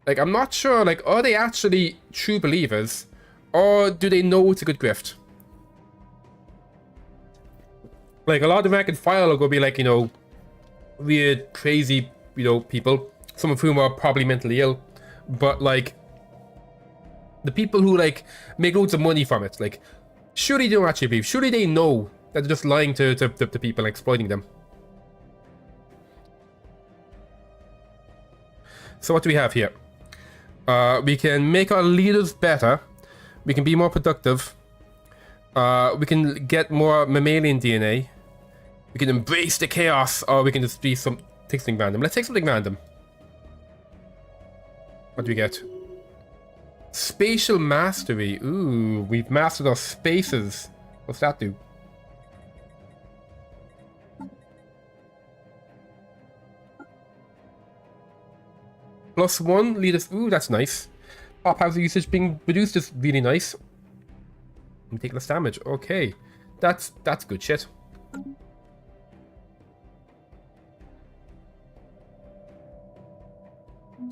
like I'm not sure like are they actually true believers or do they know it's a good grift? Like a lot of American file will go be like, you know, weird, crazy, you know, people, some of whom are probably mentally ill, but like the people who like make loads of money from it, like surely they don't actually believe, surely they know that they're just lying to people and exploiting them. So what do we have here? We can make our leaders better, we can be more productive, we can get more mammalian DNA, we can embrace the chaos, or we can just be take something random. Let's take something random. What do we get? Spatial mastery. Ooh, we've mastered our spaces. What's that do? +1 leaders. Ooh, that's nice. Pop house usage being reduced is really nice. And take less damage. Okay, that's good shit.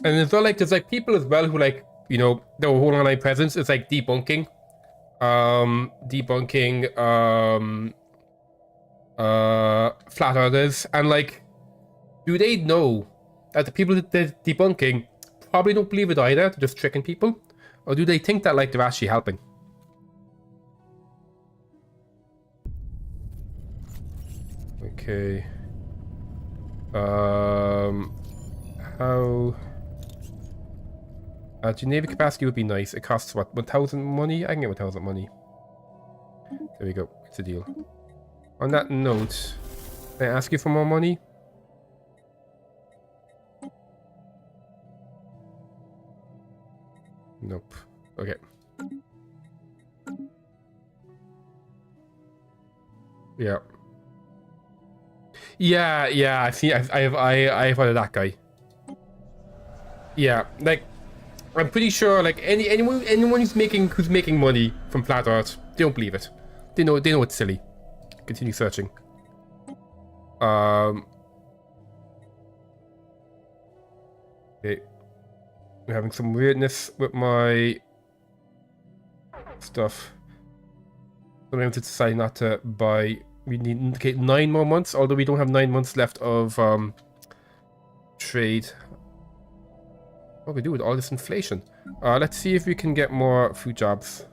And as well, like there's like people as well who like, you know, their whole online presence is like debunking flat earthers, and like, do they know that the people that they're debunking probably don't believe it either, they're just tricking people, or do they think that like they're actually helping? Okay. How? Geneva capacity would be nice. It costs what? 1,000 money? I can get 1,000 money. There we go. It's a deal. On that note, can I ask you for more money? Nope. Okay. Yeah. Yeah. I see. I've heard of that guy. Yeah, like I'm pretty sure like anyone who's making money from flat Earth, they don't believe it. They know it's silly. Continue searching. Okay. We're having some weirdness with my stuff. I'm going to decide not to buy. We need, okay, 9 more months, although we don't have 9 months left of trade. What do we do with all this inflation? Let's see if we can get more food jobs.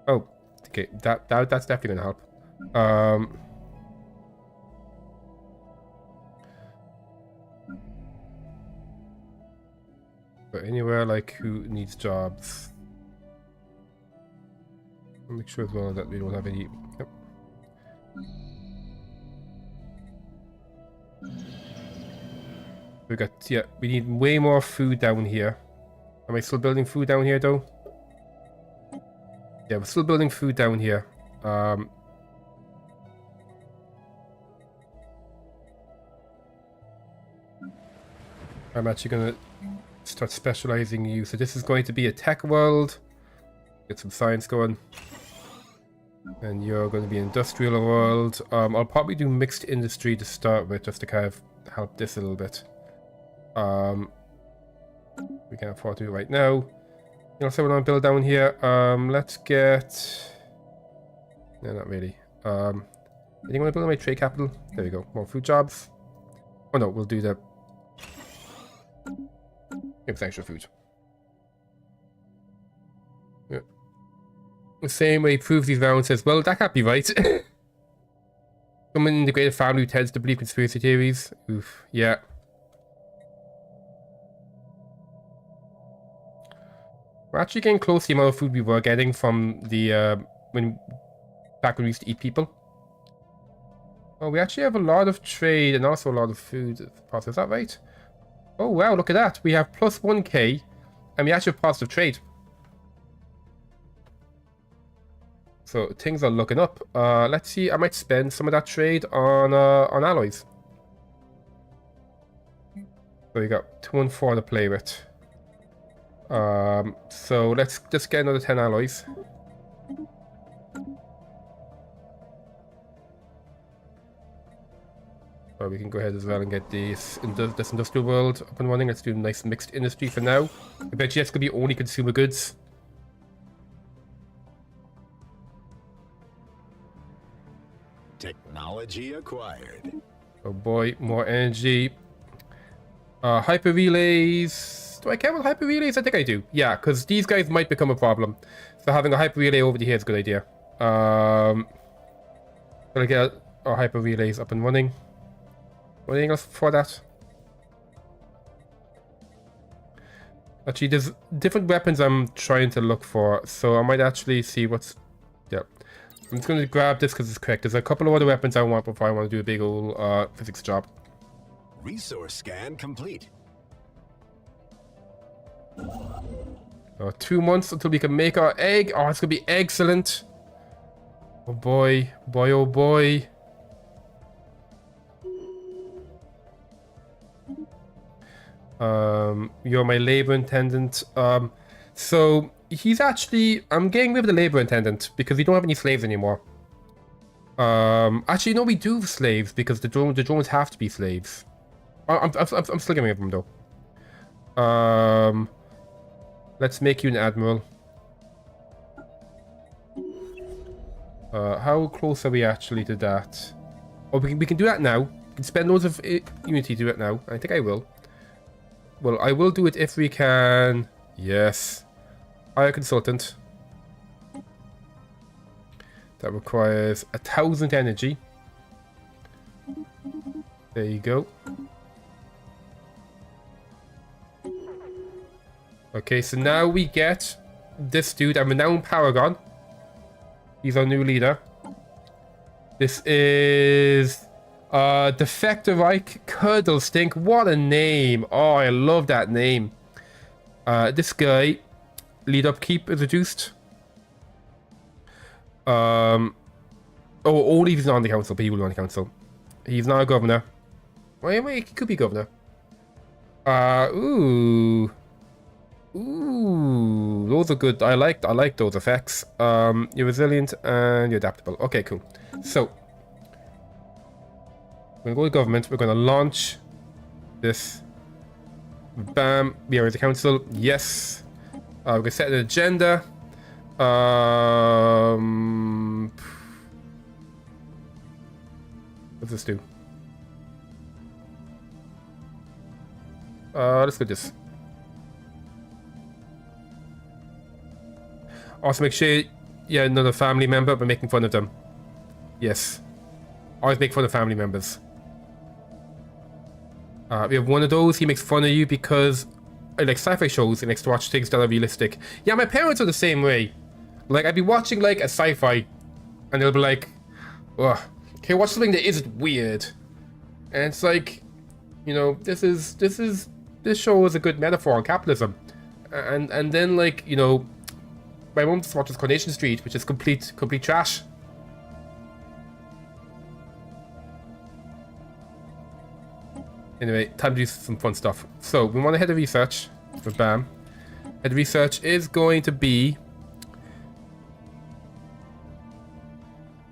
Oh, okay, that's definitely gonna help. But anywhere like who needs jobs? I'll make sure as well that we don't have any. Yep. We got, yeah, we need way more food down here. Am I still building food down here though? Yeah, we're still building food down here. I'm actually gonna start specializing you. So this is going to be a tech world. Get some science going. And you're going to be industrial world. I'll probably do mixed industry to start with, just to kind of help this a little bit. We can't afford to do it right now. You know, so we're gonna build down here. Let's get. No, not really. Anything I want to build on my trade capital? There we go. More food jobs. Oh no, we'll do the. It's extra food. Yeah. The same way proves these rounds says, well, that can't be right. Someone in the greater family who tends to believe conspiracy theories. Oof, yeah. We're actually getting close to the amount of food we were getting from the, back when we used to eat people. Oh, we actually have a lot of trade and also a lot of food process, is that right? Oh wow, look at that. We have plus 1k and we actually have positive trade. So things are looking up. Let's see. I might spend some of that trade on alloys. So we got 2 and 4 to play with. So let's just get another 10 alloys. Or we can go ahead as well and get this industrial world up and running. Let's do a nice mixed industry for now. Eventually that's going to be only consumer goods. Technology acquired. Oh boy, more energy. Hyper relays. Do I care about hyper relays? I think I do. Yeah, because these guys might become a problem. So having a hyper relay over here is a good idea. Gonna get our hyper relays up and running. Anything else for that? Actually, there's different weapons I'm trying to look for, so I might actually see what's... Yeah. I'm just going to grab this because it's correct. There's a couple of other weapons I want before I want to do a big old physics job. Resource scan complete. 2 months until we can make our egg. Oh, it's going to be excellent. Oh boy. Boy, oh boy. You're my labor attendant. So he's actually, I'm getting rid of the labor attendant because we don't have any slaves anymore. Actually, no, we do have slaves because the drones have to be slaves. I'm still getting rid of them though. Let's make you an admiral. How close are we actually to that? Oh, we can do that now. We can spend loads of unity to do it now. I think I will. Well, I will do it if we can... Yes. Hire consultant. That requires 1,000 energy. There you go. Okay, so now we get this dude, a renowned paragon. He's our new leader. This is... Defectorike Curdlestink. What a name. Oh, I love that name. This guy, lead upkeep is reduced. Oh, only if he's not on the council, but he will be on the council. He's not a governor. Wait, he could be governor. Ooh, those are good. I like those effects. You're resilient and you're adaptable. Okay, cool. So we're going to go to government. We're going to launch this. Bam. We are at the council. Yes. We're going to set an agenda. What's this do? Let's go this. Also make sure, yeah, another family member, but making fun of them. Yes. Always make fun of family members. We have one of those. He makes fun of you because I like sci-fi shows. He likes to watch things that are realistic. Yeah, my parents are the same way. Like, I'd be watching like a sci-fi, and they'll be like, "Ugh, okay, watch something that isn't weird." And it's like, you know, this show is a good metaphor on capitalism. And then, like, you know, my mom just watches Coronation Street, which is complete trash. Anyway, time to do some fun stuff. So, we want to head of research for BAM. Head of research is going to be...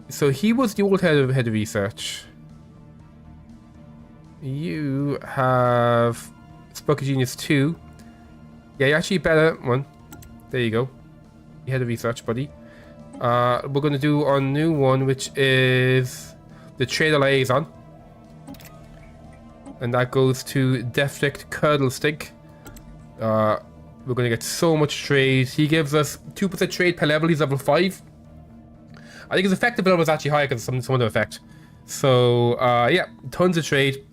So, he was the old head of research. You have... Spoken Genius 2. Yeah, you're actually better one. There you go. You head of research, buddy. We're going to do our new one, which is the trader liaison. And that goes to Deflect Curdlestick. We're going to get so much trade. He gives us 2% trade per level. He's level 5. I think his effective level is actually higher because of some other effect. So, yeah, tons of trade.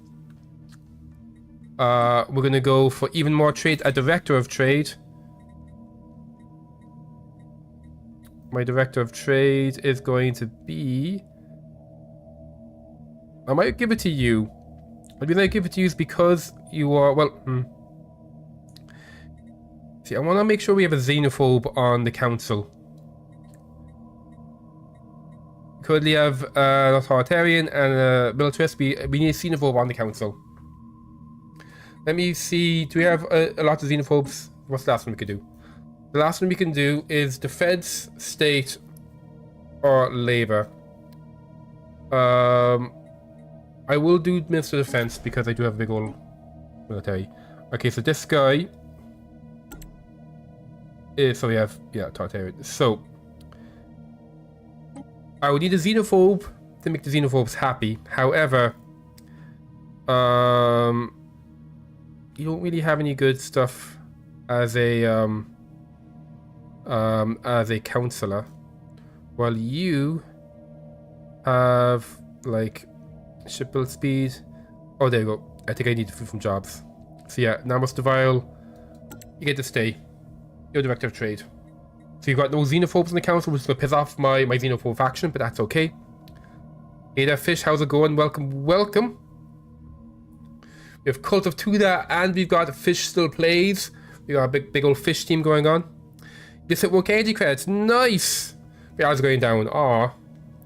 We're going to go for even more trade. A director of trade. My director of trade is going to be... I might give it to you. The reason I give it to you is because you are, well, See, I want to make sure we have a xenophobe on the council. currently have an authoritarian and a militarist. We need a xenophobe on the council. Let me see. Do we have a lot of xenophobes? What's the last one we could do? The last one we can do is defense, state, or labor. I will do Minister of Defense because I do have a big old military. Okay, so this guy is, so we have, yeah, authoritarian. So I would need a xenophobe to make the xenophobes happy. However, you don't really have any good stuff as a counselor, while you have like ship build speed. Oh, there you go. I think I need food from jobs. So yeah, Namos Devile, you get to stay. You're director of trade. So you've got no xenophobes in the council, which is gonna piss off my xenophobe faction, but that's okay. Hey there, Fish, how's it going? Welcome, welcome. We have Cult of Tuda, and we've got Fish Still Plays. We got a big old Fish team going on. This hit work energy credits, nice. The odds going down. Aw,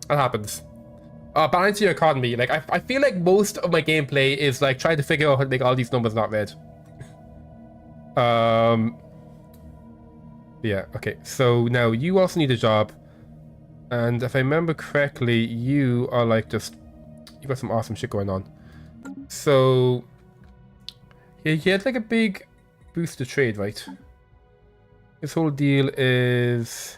that happens. Balance your economy. Like I feel like most of my gameplay is like trying to figure out how to make all these numbers not red. Yeah. Okay. So now you also need a job, and if I remember correctly, you are like just you got some awesome shit going on. So yeah, he had like a big boost to trade, right? This whole deal is,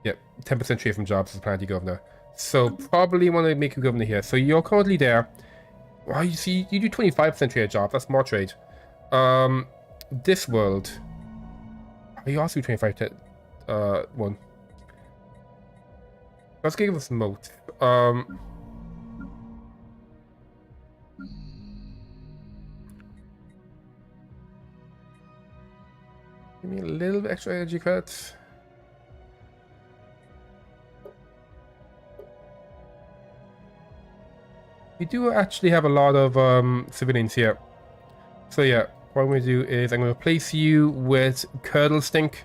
yep, 10% trade from jobs as planetary governor. So probably want to make you governor here. So you're currently there. Wow, you see, you do 25% trade jobs. That's more trade. This world. Oh, you also do 25 one. Let's give us moat. Give me a little bit extra energy credits. We do actually have a lot of civilians here. So yeah, what I'm going to do is I'm going to replace you with Curdle Stink.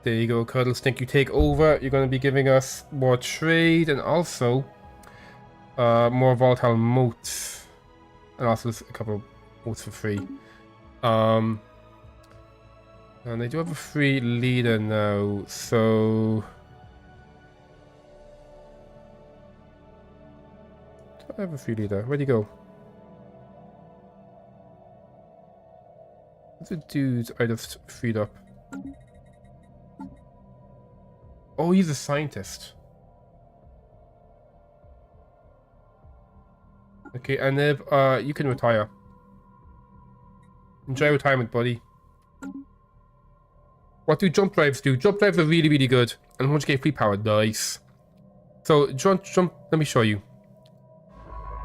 There you go, Curdle Stink. You take over. You're going to be giving us more trade and also more volatile moats. And also a couple of moats for free. And they do have a free leader now, so I have a free leader. Where'd he go? What's the dude I just freed up? Oh, he's a scientist. Okay, and if you can retire. Enjoy retirement, buddy. What do jump drives do? Jump drives are really, really good. And 100k free power, nice. So jump. Let me show you.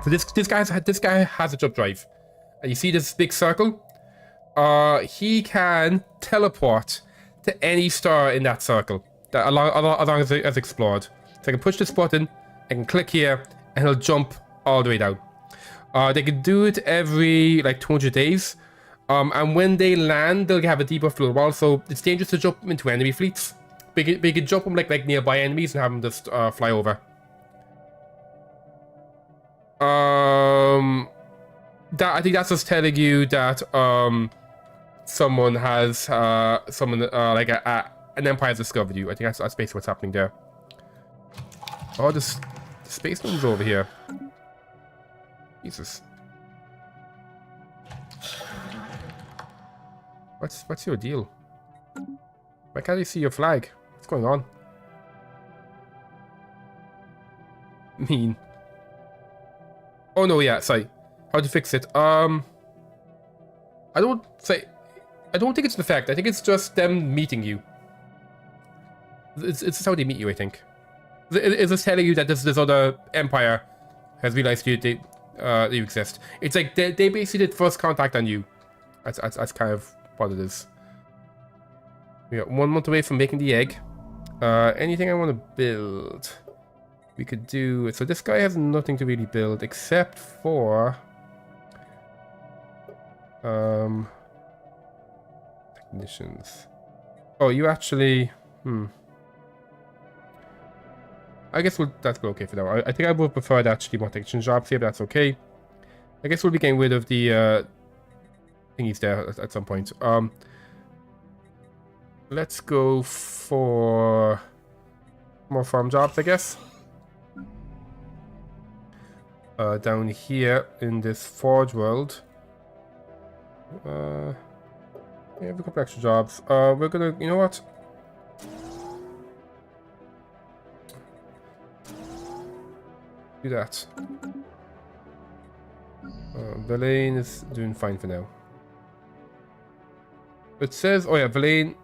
So this guy has a jump drive, and you see this big circle. He can teleport to any star in that circle, that along as it's explored. So I can push this button, I can click here, and he'll jump all the way down. They can do it every like 200 days. And when they land, they'll have a debuff for a while, so it's dangerous to jump into enemy fleets. But you can jump them like nearby enemies and have them just fly over. I think that's just telling you that someone has like an empire has discovered you. I think that's basically what's happening there. Oh, the space moon's over here. Jesus. What's your deal? Why can't I see your flag? What's going on? Mean. Oh no, yeah, sorry. How to fix it? I don't think it's the fact. I think it's just them meeting you. It's just how they meet you, I think. It's just telling you that this other empire has realized you exist. It's like they basically did first contact on you. That's kind of what it is. We are 1 month away from making the egg. Anything I want to build, we could do. So this guy has nothing to really build except for technicians. Oh, you actually I guess that's okay for now. I think I would prefer actually more technician jobs here, but that's okay. I guess we'll be getting rid of the thingies there at some point. Let's go for more farm jobs, I guess. Down here in this forge world. Yeah, we have a couple extra jobs. We're gonna, you know what? Do that. Verlaine is doing fine for now. It says, oh yeah, Verlaine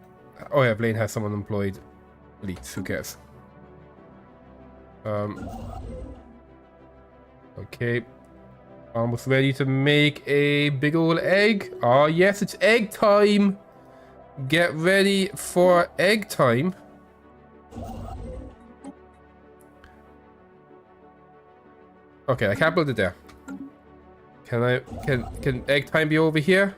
has someone employed. Elites, who cares? Okay. Almost ready to make a big old egg. Oh yes, it's egg time. Get ready for egg time. Okay, I can't build it there. Can egg time be over here?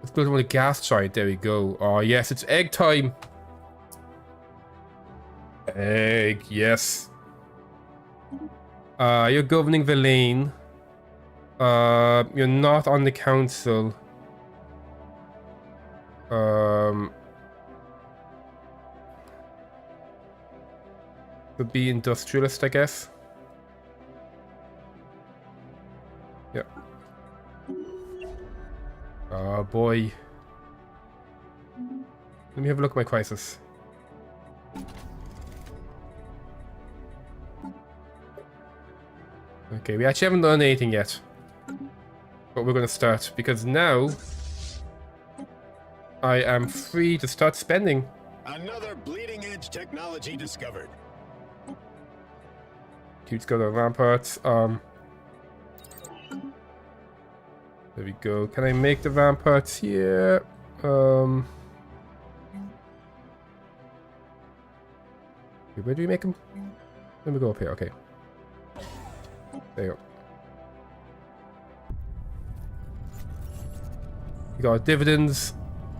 Let's build one with a gas giant. There we go. Oh yes, it's egg time. Egg, yes. You're governing the lane. You're not on the council. Could be industrialist, I guess. Yeah. Oh boy. Let me have a look at my crisis. Okay, we actually haven't done anything yet. But we're going to start, because now I am free to start spending. Another bleeding edge technology discovered. Dude's got a ramparts. There we go. Can I make the ramparts here? Where do we make them? Let me go up here. Okay. There you go. We got dividends.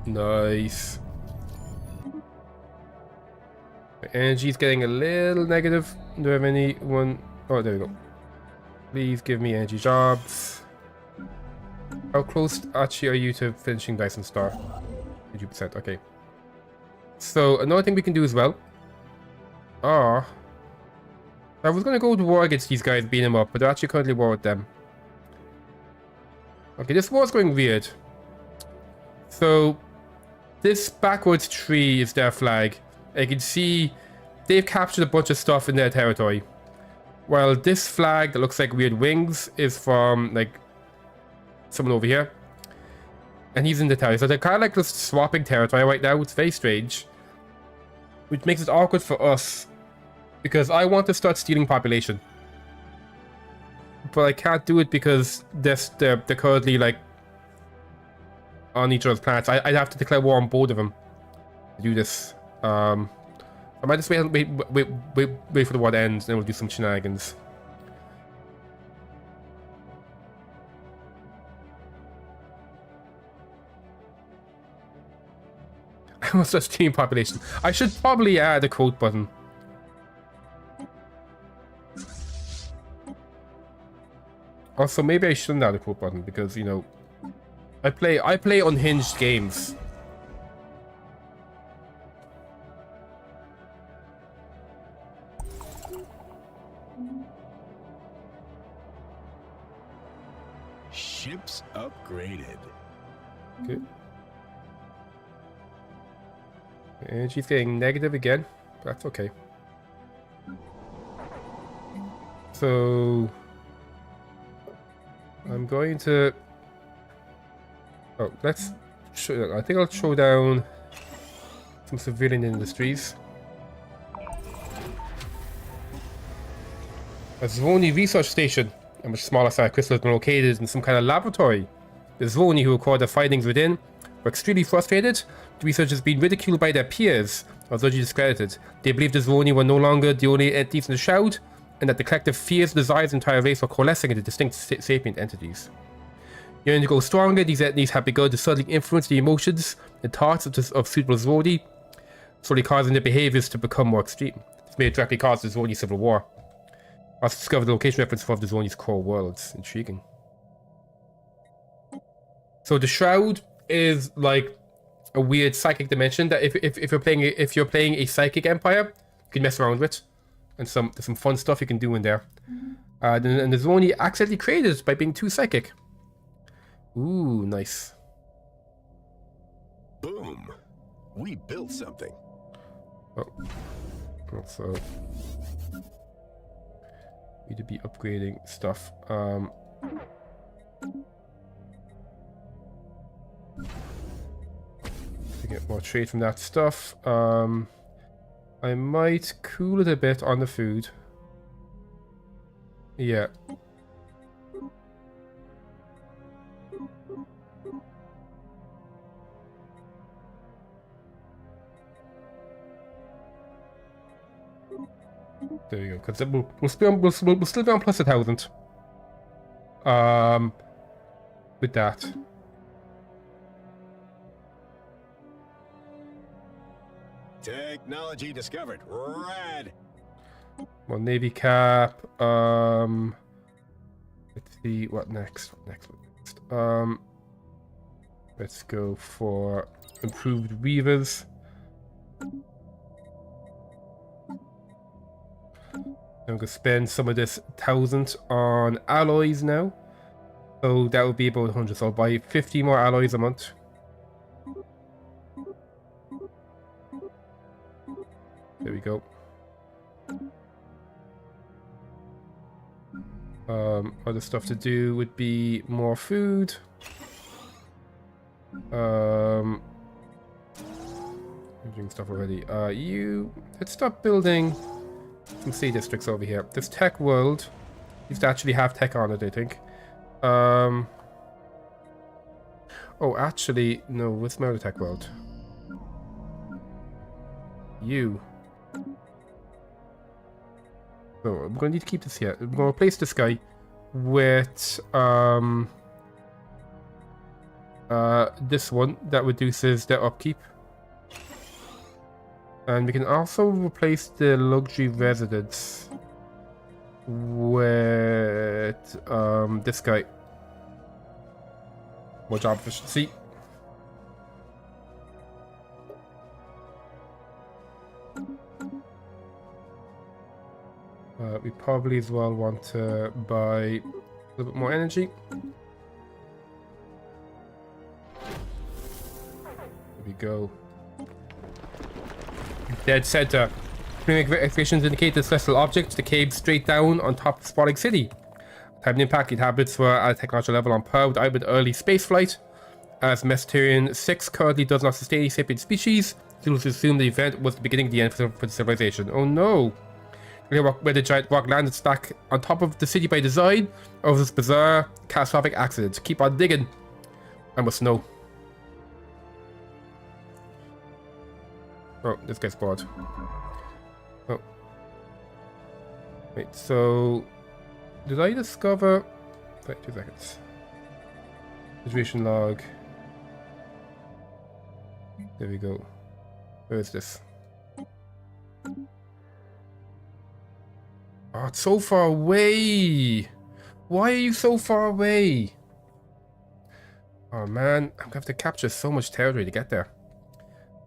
Nice. The energy's getting a little negative. Do I have anyone? Oh, there we go. Please give me energy jobs. How close actually are you to finishing Dyson Star? 80%. Okay. So another thing we can do as well. I was gonna go to war against these guys, beat them up, but they're actually currently at war with them. Okay, this war's going weird. So this backwards tree is their flag. You can see they've captured a bunch of stuff in their territory. While this flag that looks like weird wings is from like someone over here. And he's in the territory. So they're kind of like just swapping territory right now. It's very strange. Which makes it awkward for us. Because I want to start stealing population. But I can't do it because they're currently like on each other's planets. I'd have to declare war on both of them to do this. I might just wait for the war to end, and then we'll do some shenanigans. I must start stealing population. I should probably add a quote button. Also, maybe I shouldn't add a quote button because, you know, I play unhinged games. Ships upgraded. Okay. Energy thing negative again. That's okay. So I'm going to. Oh, let's. I think I'll throw down some civilian industries. A Zvoni research station, a much smaller size crystal, has been located in some kind of laboratory. The Zvoni who recorded the findings within were extremely frustrated. The research has been ridiculed by their peers, or largely discredited. They believed the Zvoni were no longer the only entities in the shroud, and that the collective fears and desires of the entire race were coalescing into distinct sapient entities. Yearning to go stronger, these entities have begun to subtly influence the emotions and thoughts of suitable Zwoni, slowly causing their behaviors to become more extreme. This may directly cause the Zwoni civil war. Also discovered the location reference of the Zwoni's core worlds. Intriguing. So the Shroud is like a weird psychic dimension that if you're playing a psychic empire, you can mess around with, and there's some fun stuff you can do in there. And the Zwoni accidentally created by being too psychic. Ooh, nice. Boom. We built something. Oh. Also, need to be upgrading stuff. To get more trade from that stuff. I might cool it a bit on the food. Yeah. There you go. Because we'll still be on plus 1,000. With that. Technology discovered. Rad. Well, Navy cap. Let's see what next. Let's go for improved weavers. I'm gonna spend some of this 1,000 on alloys now. So that would be about 100. So I'll buy 50 more alloys a month. There we go. Other stuff to do would be more food. I'm doing stuff already. Let's start building some sea districts over here. This tech world used to actually have tech on it, I think. Oh, actually, no. What's my other tech world? So I'm going to need to keep this here. I'm going to replace this guy with this one that reduces their upkeep. And we can also replace the luxury residence with this guy. More job efficiency. We probably as well want to buy a little bit more energy. There we go. Dead center. Preliminary excavations indicate the celestial object decayed straight down on top of sprawling city. Time and impact inhabitants were at a technological level on par with early spaceflight. As Mercenary 6 currently does not sustain any sapient species, it was assumed the event was the beginning of the end for the civilization. Oh no! Where the giant rock landed stack on top of the city by design, or was this bizarre, catastrophic accident? Keep on digging. I must know. Oh, this guy's bored. Oh. Wait, so... Did I discover... Wait, 2 seconds. Situation log. There we go. Where is this? Oh, it's so far away! Why are you so far away? Oh man, I'm gonna have to capture so much territory to get there.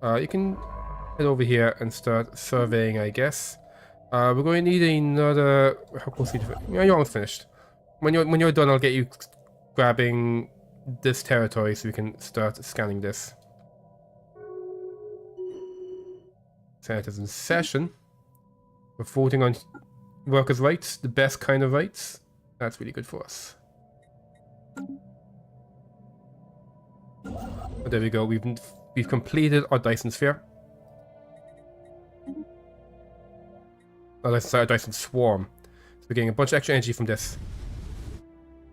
You can head over here and start surveying, I guess. We're going to need another... How close are you to... Yeah, you're almost finished. When you're done, I'll get you grabbing this territory so we can start scanning this. Senate is in session. We're voting on workers' rights, the best kind of rights. That's really good for us. But there we go. We've completed our Dyson sphere. Sorry, Dyson swarm. So we're getting a bunch of extra energy from this,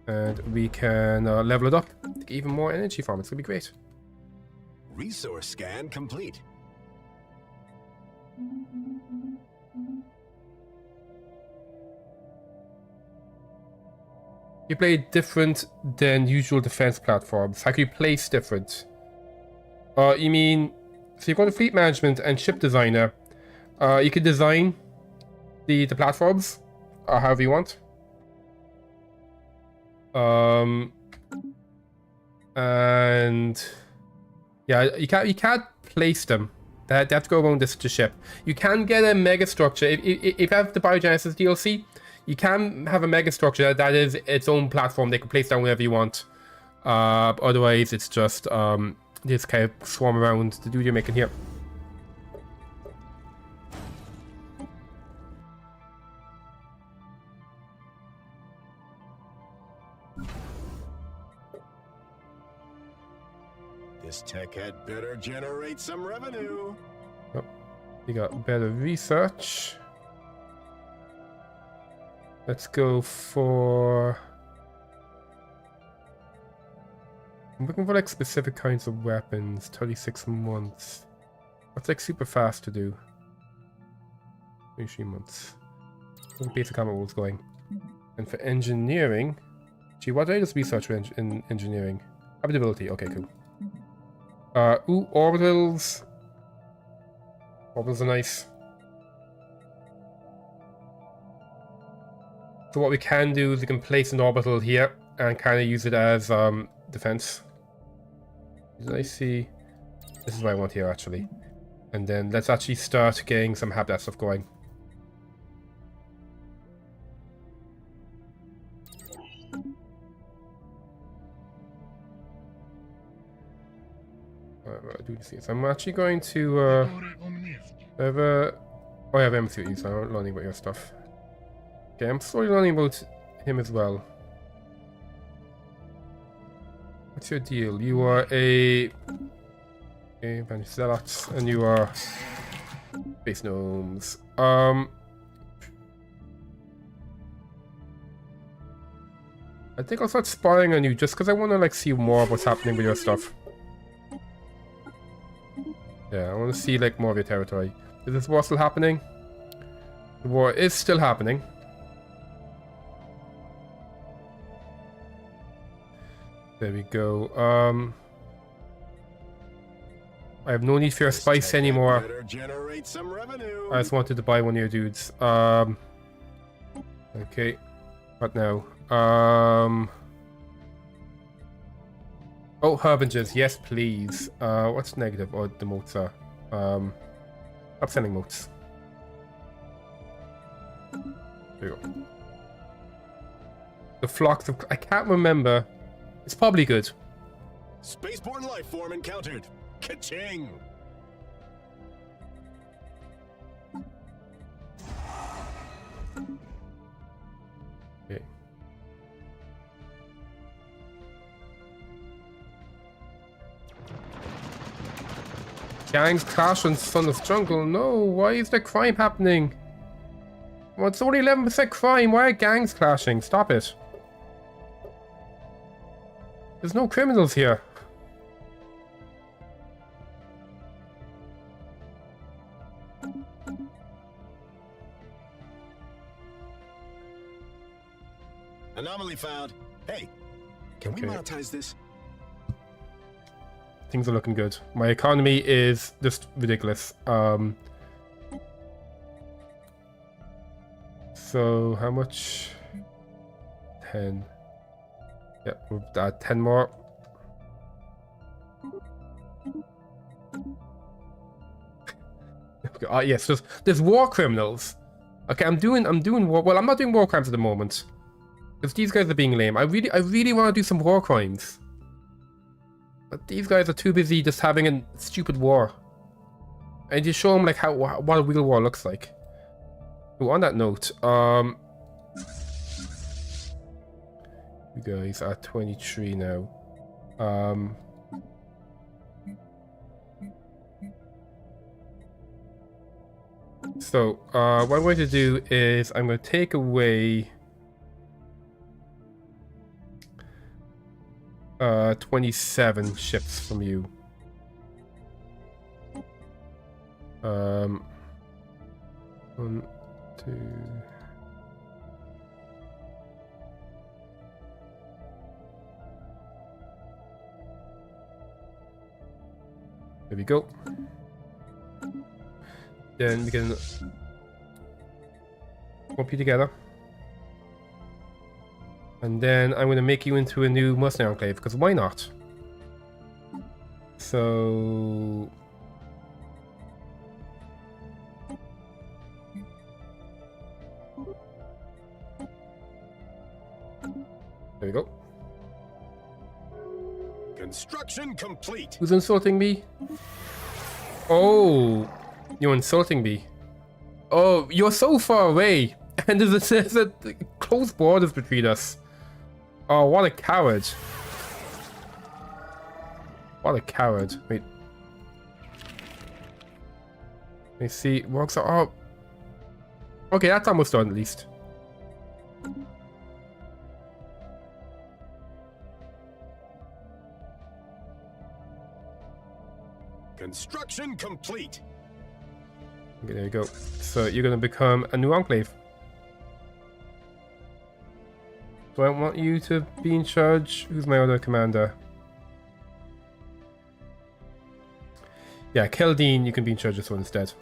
and we can level it up to get even more energy from it. It's gonna be great. Resource scan complete. You play different than usual defense platforms. How can you place different? You mean, so you go to fleet management and ship designer. You can design the platforms however you want. And yeah, you can't place them. They have to go around this to ship. You can get a mega structure if you have the BioGenesis DLC. You can have a mega structure that is its own platform. They can place down wherever you want. Otherwise, it's just just kind of swarm around the dude you're making here. This tech had better generate some revenue. Oh, you got better research. Let's go for... I'm looking for like specific kinds of weapons. 36 months. What's like super fast to do? 23 months. Basic armor rules going. And for engineering... Gee, what is research in engineering? Adaptability. Okay, cool. Ooh, orbitals. Orbitals are nice. So what we can do is we can place an orbital here and kind of use it as defense. Did I see? This is what I want here actually. And then let's actually start getting some habitat stuff going. Do these things. I'm actually going to have a... Oh, I have M3, so I'm learning about your stuff. Okay, I'm slowly learning about him as well. What's your deal? You are a... Okay, bunch of zealots, and you are... Space gnomes. I think I'll start spying on you just because I want to like see more of what's happening with your stuff. Yeah, I want to see like more of your territory. Is this war still happening? The war is still happening. There we go. I have no need for your spice anymore. I just wanted to buy one of your dudes. Okay. What now? Oh, harbingers, yes please. What's negative? Oh, the motes are. Upselling motes. There you go. The flocks of... I can't remember. It's probably good. Spaceborne life form encountered. Ka-ching! Okay. Gangs clash on Sunless Jungle. No, why is there crime happening? Well, it's only 11% crime. Why are gangs clashing? Stop it. There's no criminals here. Anomaly found. Hey, can we monetize this? Things are looking good. My economy is just ridiculous. So how much? 10. Yep, we'll add 10 more. Yes, there's war criminals. Okay, I'm doing war. Well, I'm not doing war crimes at the moment because these guys are being lame. I really want to do some war crimes, but these guys are too busy just having a stupid war. And you show them like what a real war looks like. Ooh, on that note, you guys are 23 now. So, what I'm going to do is I'm going to take away 27 ships from you. 1, 2. There we go. Then we can swap you together. And then I'm going to make you into a new Mercenary Enclave, because why not? So... there we go. Construction complete. Who's insulting me? Oh, you're insulting me. Oh, you're so far away. And there's a close borders between us. Oh, what a coward. What a coward. Wait. Let me see. Works are up. Okay, that's almost done at least. Construction complete. Okay, there you go. So you're gonna become a new enclave. So I want you to be in charge. Who's my other commander? Yeah, Keldine, you can be in charge of this one instead.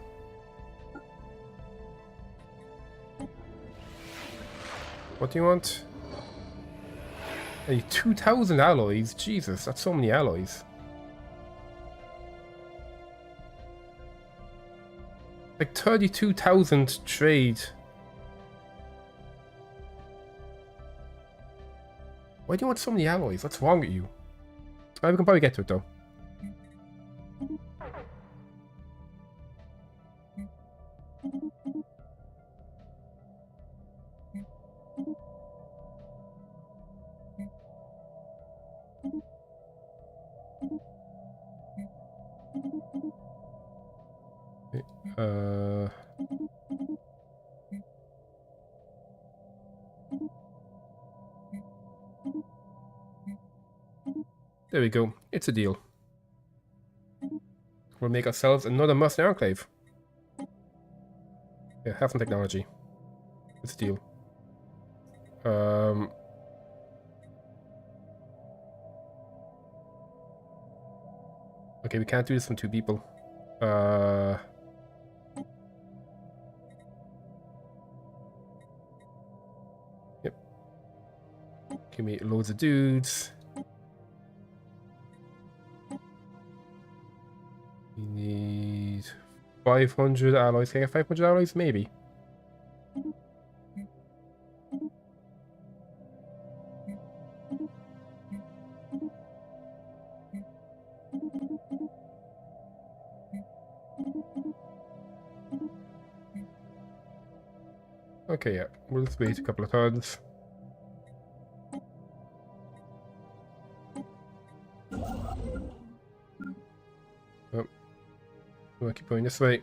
What do you want? Hey, 2,000 alloys? Jesus, that's so many alloys. Like 32,000 trade. Why do you want so many alloys? What's wrong with you? We can probably get to it though. There we go. It's a deal. We'll make ourselves another Mercenary Enclave. Yeah, have some technology. It's a deal. Okay, we can't do this from 2 people. Yep. Give me loads of dudes. We need 500 alloys. Can I get 500 alloys? Maybe. Okay, yeah. We'll just wait a couple of turns. Oh. I'll keep going this way.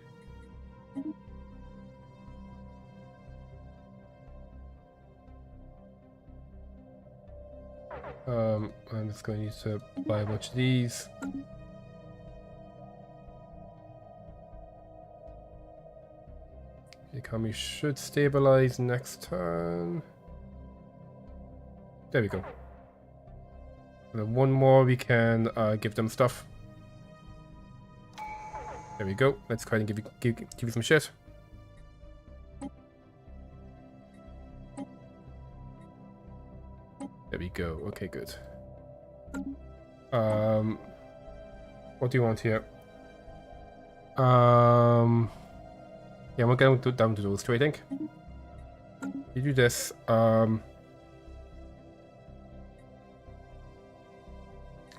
I'm just going to need to buy a bunch of these. The economy should stabilize next turn. There we go. And then one more we can give them stuff. There we go. Let's go ahead and give you some shit. There we go. Okay, good. What do you want here? Yeah, we're going down to those 2, I think. You do this. And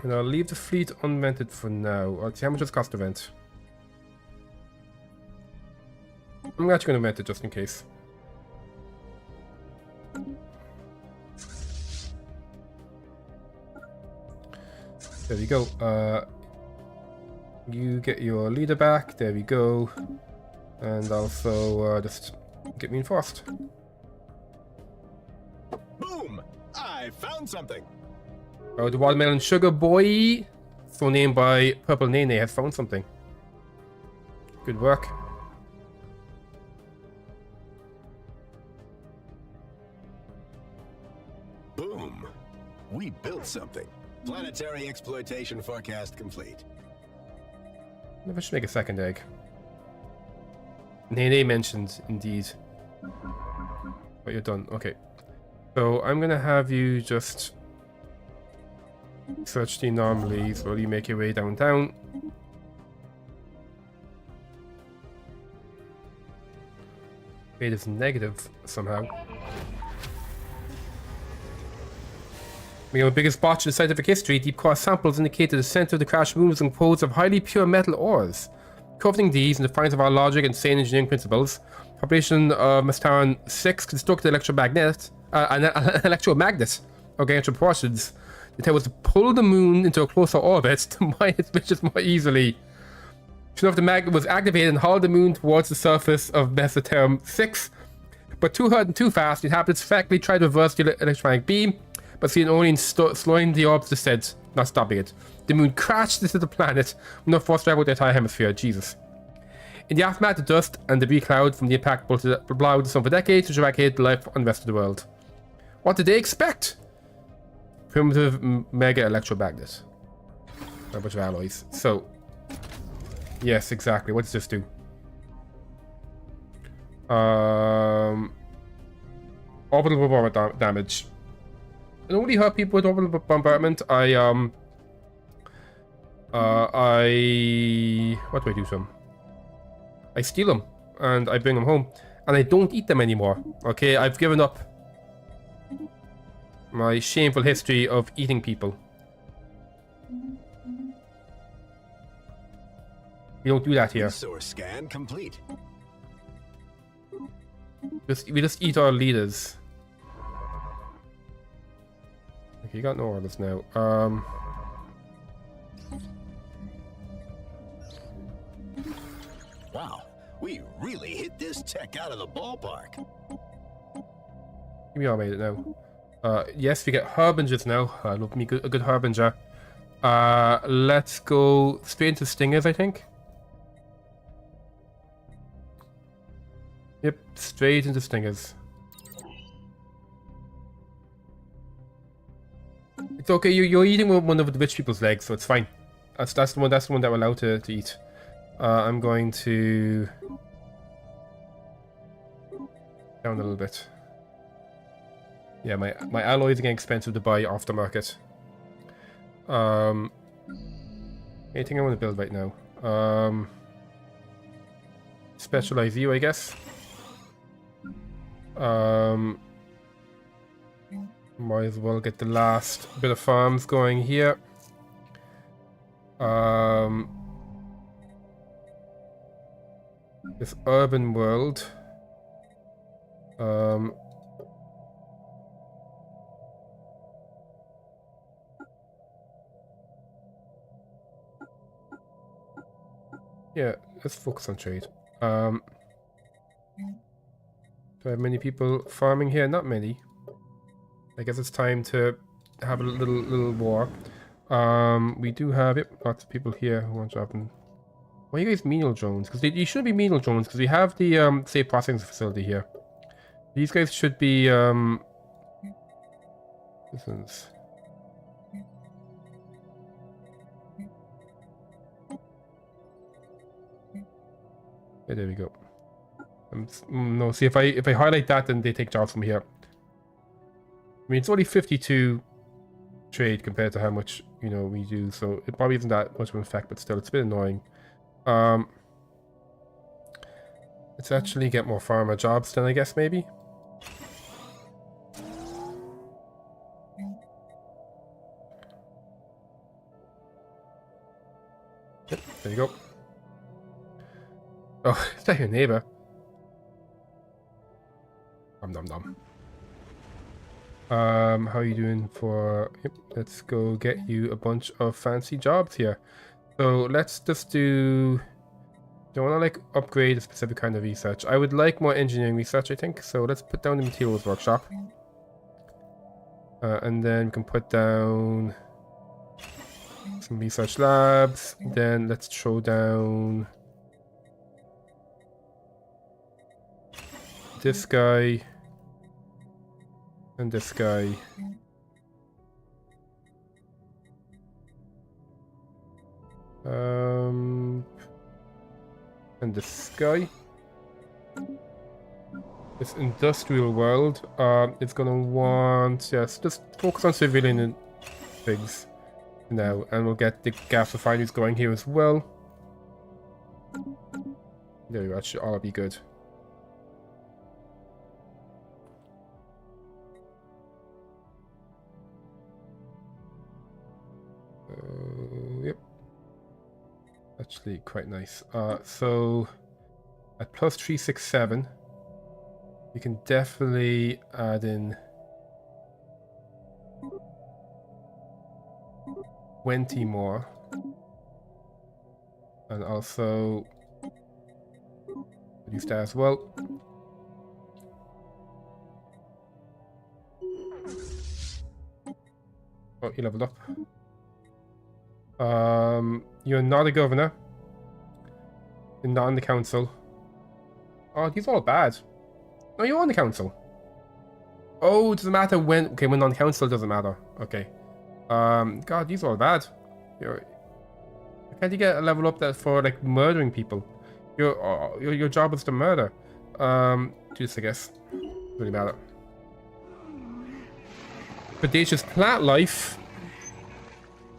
I'll leave the fleet unvented for now. I'll see how much does cost to vent. I'm actually going to vent it just in case. There we go. You get your leader back. There we go. And also just get reinforced. Boom! I found something. Oh, the watermelon sugar boy, so named by Purple Nene, has found something. Good work. Boom! We built something. Planetary exploitation forecast complete. Maybe I should make a second egg. Nene mentioned, indeed. But you're done. Okay. So I'm gonna have you just search the anomalies while you make your way downtown. It is negative somehow. We have the biggest botch in scientific history. Deep core samples indicate that the center of the crash moon was composed of highly pure metal ores. Covering these and defiance of our logic and sane engineering principles, population of Mastaran 6 constructed an electromagnet organic proportions. The intent was to pull the moon into a closer orbit to mine its riches more easily. Sure enough, the magnet was activated and hauled the moon towards the surface of Mesoterm 6. But too hard and too fast, the inhabitants effectively tried to reverse the electromagnetic beam, but seen only in slowing the orb's descent, not stopping it. The moon crashed into the planet, with no force travel the entire hemisphere. Jesus. In the aftermath, the dust and debris cloud from the impact plowed the sun for decades to eradicate life on the rest of the world. What did they expect? Primitive mega electromagnet. A bunch of alloys. So, yes, exactly. What does this do? Orbital bombardment damage. It only hurt people with orbital bombardment. What do I do to them? I steal them and I bring them home, and I don't eat them anymore. Okay, I've given up my shameful history of eating people. We don't do that here. Resource scan complete. We just eat our leaders. Okay, you got no orders now. Wow, we really hit this tech out of the ballpark. We all made it now. Yes, we get harbingers now. I love me a good harbinger. Let's go straight into stingers, I think. Yep, straight into stingers. It's okay. You're eating one of the rich people's legs, so it's fine. That's the one that we're allowed to eat. I'm going to down a little bit. Yeah, my alloys are getting expensive to buy off the market. Anything I want to build right now? Specialize you, I guess. Might as well get the last bit of farms going here. This urban world. Yeah, let's focus on trade. Do I have many people farming here? Not many. I guess it's time to have a little war. We do have lots of people here who want to happen. Why are you guys menial drones? Because you shouldn't be menial drones, because we have the safe processing facility here. These guys should be citizens. Yeah, there we go. No, see, if I highlight that, then they take jobs from here. I mean, it's only 52 trade compared to how much, you know, we do, so it probably isn't that much of an effect, but still, it's a bit annoying. Let's actually get more farmer jobs then, I guess, maybe. Yep, there you go. Oh, is that your neighbor? Dum. How are you doing for... Yep, let's go get you a bunch of fancy jobs here. So let's just do... Don't want to like upgrade a specific kind of research. I would like more engineering research, I think. So let's put down the materials workshop. And then we can put down some research labs. Then let's throw down this guy. And this guy. And this guy. This industrial world, it's gonna want, yes, just focus on civilian things now, and we'll get the gas refineries going here as well. There we go, that should all be good. Yep. Actually, quite nice. So, at plus 367, we can definitely add in 20 more. And also reduce that as well. Oh, you leveled up. You're not a governor. You're not on the council. Oh, these are all bad. No, you're on the council. Oh, it doesn't matter when. Okay, when on the council doesn't matter. Okay. God, these are all bad. Can't you get a level up that for like murdering people? Your job is to murder. Just I guess. Doesn't really matter. Predaceous plant life.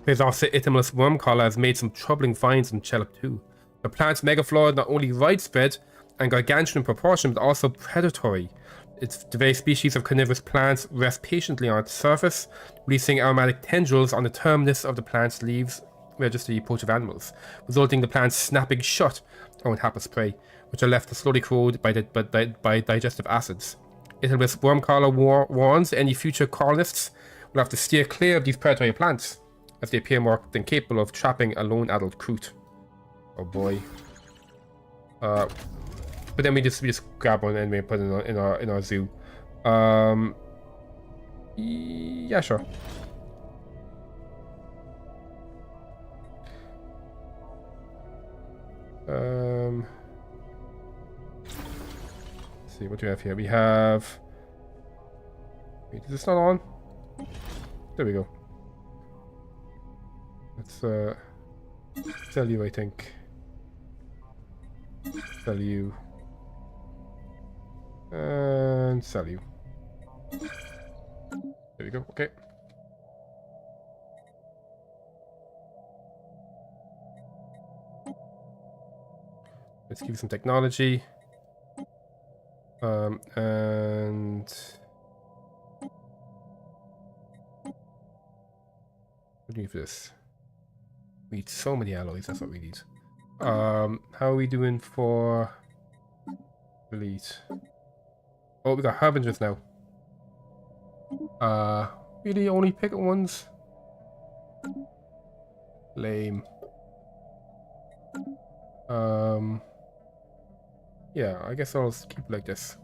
There's also Itamus worm collar has made some troubling finds in Chelop 2. The plant's megaflora is not only widespread and gargantuan in proportion, but also predatory. The various species of carnivorous plants rest patiently on its surface, releasing aromatic tendrils on the terminus of the plant's leaves, register the approach of animals, resulting in the plants snapping shut on hapless prey, which are left to slowly corrode by digestive acids. Itamus worm collar warns any future colonists will have to steer clear of these predatory plants, as they appear more than capable of trapping a lone adult Kroot. Oh boy. But then we just grab one anyway and put it in our zoo. Yeah, sure. Let's see, what do we have here? We have. Wait, is this not on? There we go. Let's sell you, I think. Sell you. And sell you. There we go, okay. Let's give you some technology. And what do you need for this? We need so many alloys, that's what we need. How are we doing for elite? Oh, we got harbingers now. Really only pick ones? Lame. Yeah, I guess I'll keep it like this.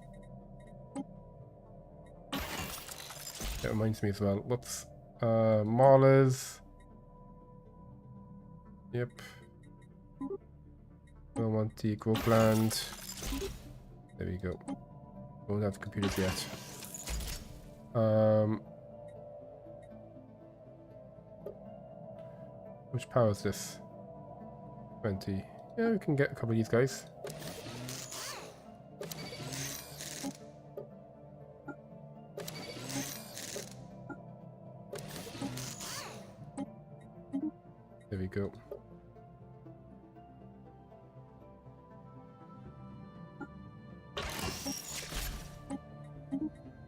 That reminds me as well. Whoops. Maulers. Yep. I don't want the growth land. There we go. Don't have computers yet. How much power is this? 20. Yeah, we can get a couple of these guys. There we go.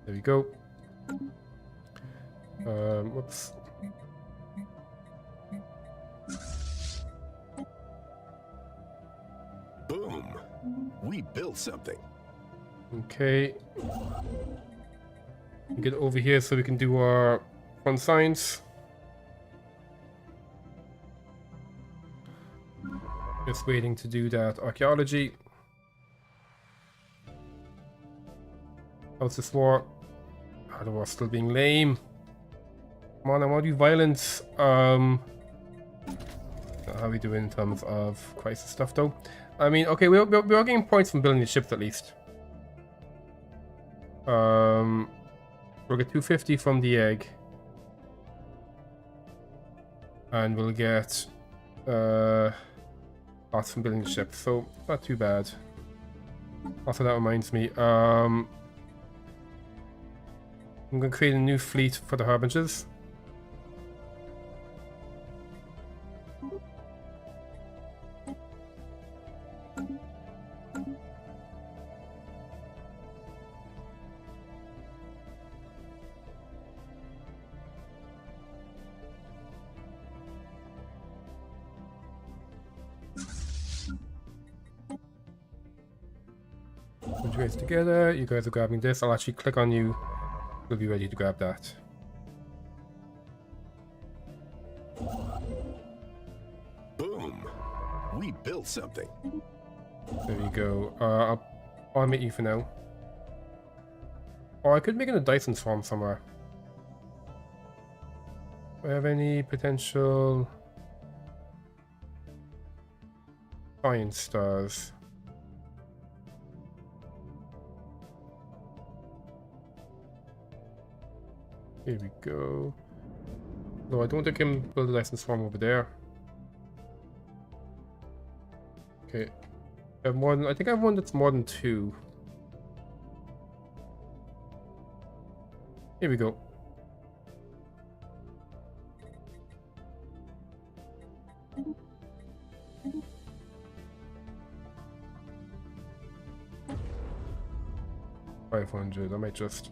There we go. Whoops. Boom! We built something. Okay. Get over here so we can do our fun science. Just waiting to do that archaeology. How's this war? Oh, the war's still being lame. Come on, I want to do violence. How are we doing in terms of crisis stuff though? I mean, okay, we're getting points from building the ships at least. We'll get 250 from the egg. And we'll get parts from building the ship, so not too bad. Also, that reminds me, I'm going to create a new fleet for the Harbingers. Put you guys together, you guys are grabbing this, I'll actually click on you, you'll be ready to grab that. Boom! We built something. There you go. I'll automate you for now. Or I could make it a Dyson swarm somewhere. Do I have any potential science stars? Here we go. No, I don't think I can build a Dyson swarm over there. Okay. I have more than, I think I have one that's more than 2. Here we go. $500. I might just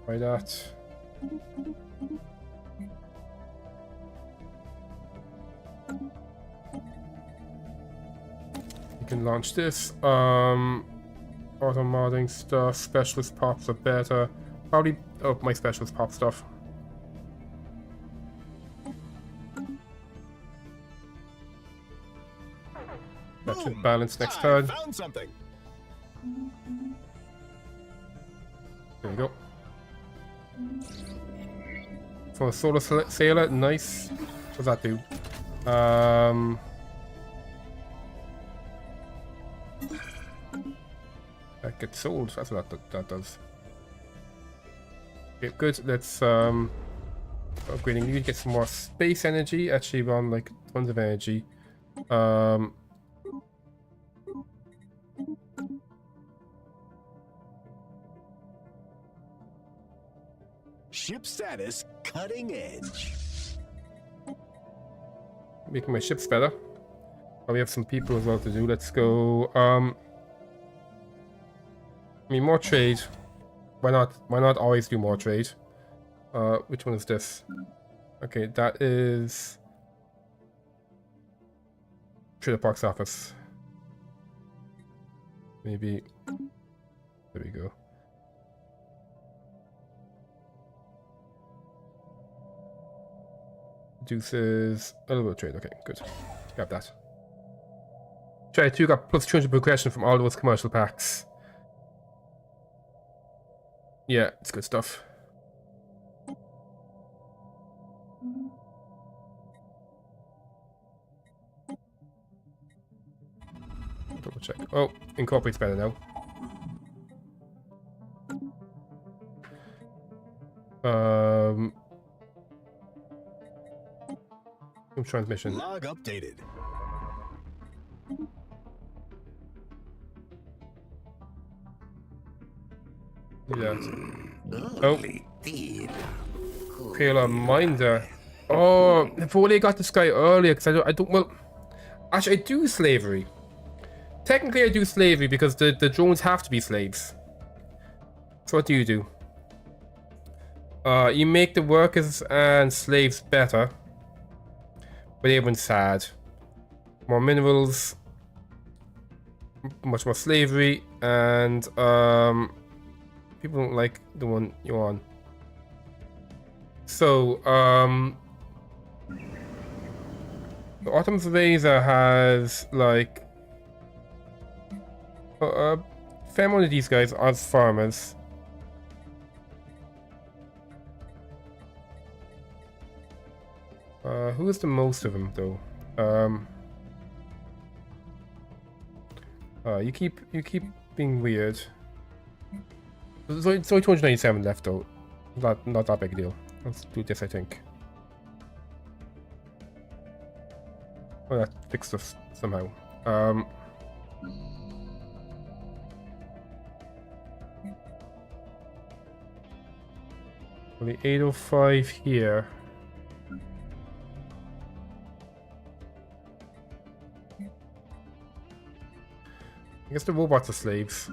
buy that. You can launch this. Auto modding stuff. Specialist pops are better. Probably up my specialist pop stuff. That should balance next turn. Found something. There we go. For a solar sailor, nice. What does that do? That gets sold. That's what that does. Okay, good. Let's upgrading you to get some more space energy. Actually, run like tons of energy. Ship status cutting edge. Making my ships better. Oh, we have some people as well to do. Let's go. I mean, more trade. Why not? Why not always do more trade? Which one is this? Okay, that is Trader Park's office. Maybe. There we go. Reduces a little bit of trade. Okay, good. Grab that. Try 2 got plus 200 progression from all those commercial packs. Yeah, it's good stuff. Double check. Oh, incorporates better now. Transmission. Log updated. Yeah. Oh. Payload minder. Oh, if only I got this guy earlier, because I don't. Well, actually, I do slavery. Technically, I do slavery because the drones have to be slaves. So what do? You make the workers and slaves better. But everyone's sad. More minerals, much more slavery, and people don't like the one you're on. So the Autumn's Razor has like fair amount of these guys as farmers. Who is the most of them, though? You keep being weird. There's only 297 left, though. Not that big a deal. Let's do this, I think. Oh, that fixed us somehow. Only 805 here. I guess the robots are slaves.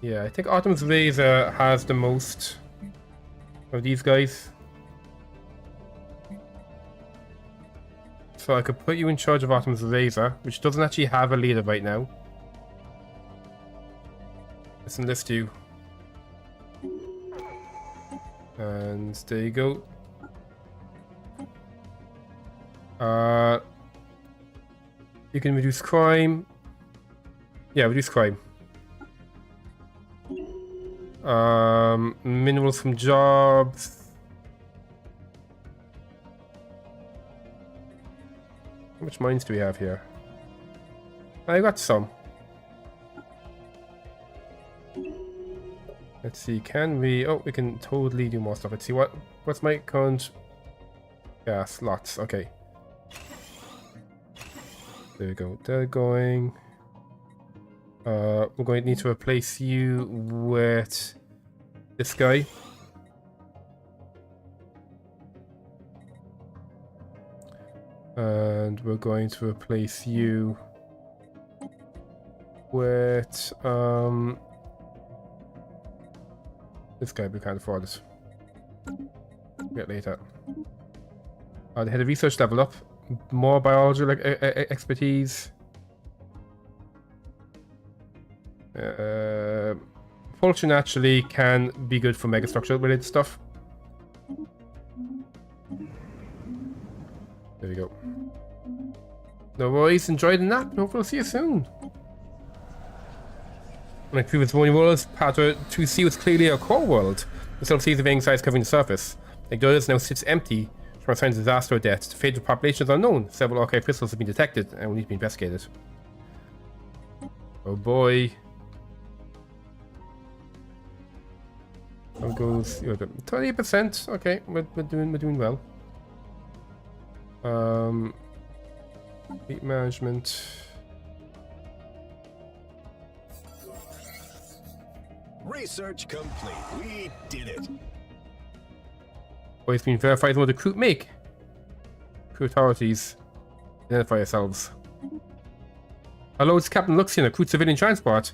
Yeah, I think Autumn's Razor has the most of these guys. So I could put you in charge of Autumn's Razor, which doesn't actually have a leader right now. Let's enlist you. And there you go. You can reduce crime. Yeah, reduce crime. Minerals from jobs. How much mines do we have here? I got some. Let's see, can we... Oh, we can totally do more stuff. Let's see, what's my current... Yeah, slots, okay. There we go, they're going... we're going to need to replace you with this guy. And we're going to replace you with this guy. We can't afford it. Get later. They had a research level up, more biology like expertise. Propulsion actually can be good for megastructure related stuff. There we go. No worries, enjoy the nap, and hopefully we'll see you soon. Like previous warning worlds, Part 2C was clearly a core world. The still seas of size covering the surface. Like Earth now sits empty, from signs of disaster or death. The fate of the population is unknown. Several archive crystals have been detected and will need to be investigated. Oh boy. How goes 28%? Okay, we're doing well. Fleet management. Research complete. We did it. Oh, it's been verified what the Kroot make. Kroot authorities. Identify yourselves. Hello, it's Captain Luxian of Kroot Civilian Transport.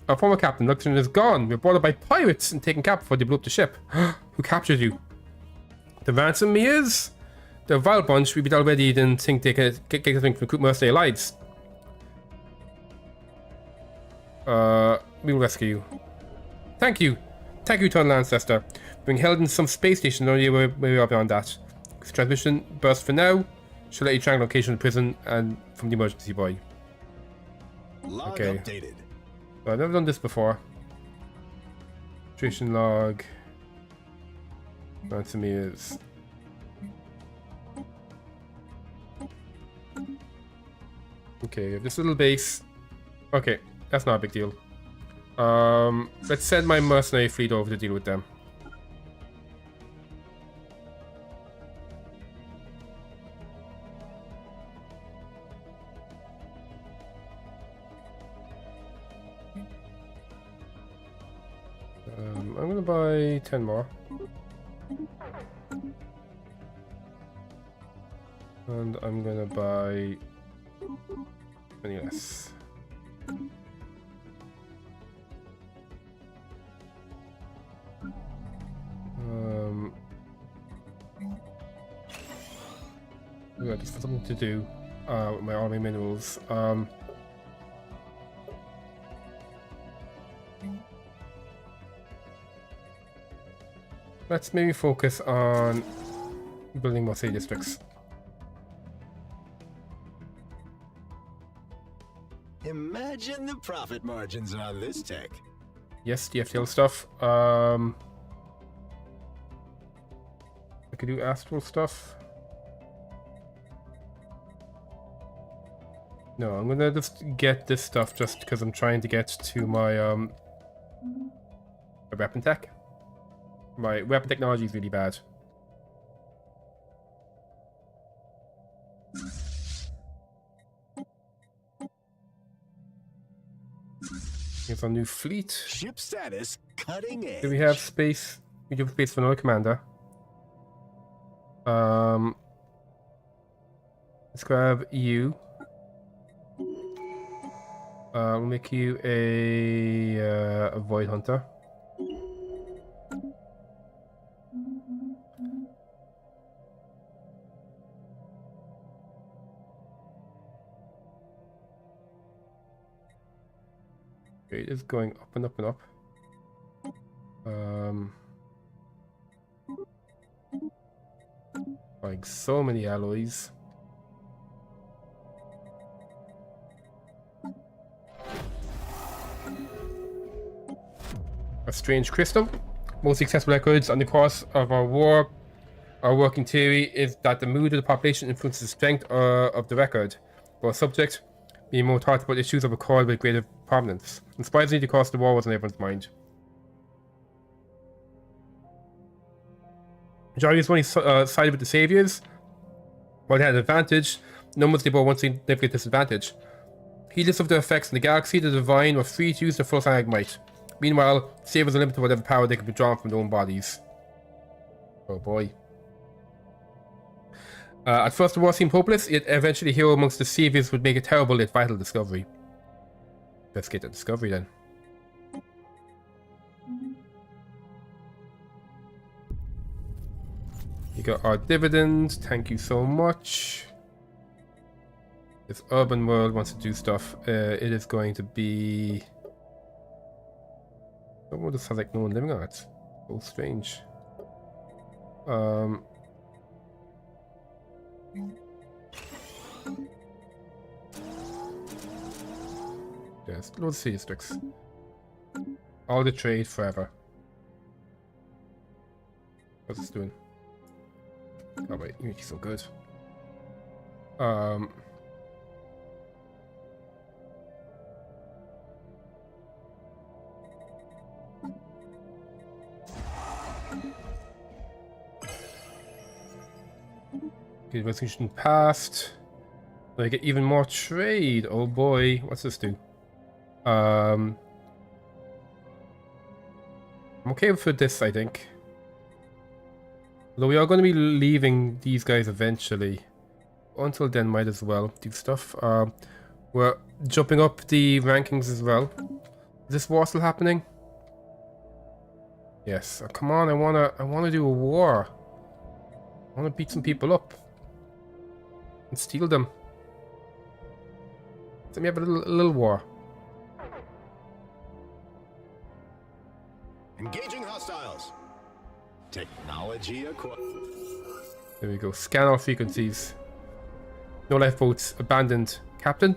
Our former captain, Luxian, is gone. We were brought up by pirates and taken captive before they blew up the ship. Who captured you? The ransomeers? The vile bunch we beat already didn't think they could get something from Kroot Mercenary Allies. We will rescue you. Thank you. Thank you, Eternal Ancestor. Being held in some space station, only where we are beyond that. Transmission burst for now. She'll let you track location of the prison and from the emergency buoy. Log Okay. updated. I've never done this before. Situation log. Ransomeers. Okay, we have this little base. Okay, that's not a big deal. Let's send my mercenary fleet over to deal with them. I'm gonna buy 10 more. And I'm gonna buy 20 less. Yeah, just for something to do with my army minerals. Let's maybe focus on building more city districts. Imagine the profit margins on this tech. Yes, the FTL stuff. I could do astral stuff. No, I'm gonna just get this stuff just because I'm trying to get to my weapon tech. My weapon technology is really bad. Here's our new fleet. Ship status cutting edge. Do we have space? We do have space for another commander. Let's grab you. We'll make you a void hunter. It is going up and up and up. Like so many alloys. A strange crystal. Most successful records on the course of our war. Our working theory is that the mood of the population influences the strength of the record. For a subject, being more thought about issues of record with greater prominence. Unsurprisingly, the course of the war was on everyone's mind. Majority is only sided with the saviors. While they had an advantage, numbers they bore one significant disadvantage. Heedless of their effects in the galaxy, the divine were free to use their full psionic might. Meanwhile, saviors are limited to whatever power they can be drawn from their own bodies. Oh boy. At first the war seemed hopeless, yet eventually a hero amongst the saviors would make a terrible yet vital discovery. Let's get the discovery then. You got our dividend, thank you so much. This urban world wants to do stuff. It is going to be... The world just has like no one living on it. So strange. Yes, loads of city districts. All the trade forever. What's this doing? Oh wait, you make it so good. Okay, resolution passed. So I get even more trade. Oh boy, what's this do? I'm okay with this, I think. Though we are going to be leaving these guys eventually. Until then, might as well do stuff. We're jumping up the rankings as well. Is this war still happening? Yes. Oh, come on, I wanna do a war. I wanna beat some people up and steal them. Let me have a little war. Engaging hostiles. Technology acquired. There we go. Scan all frequencies. No lifeboats. Abandoned. Captain?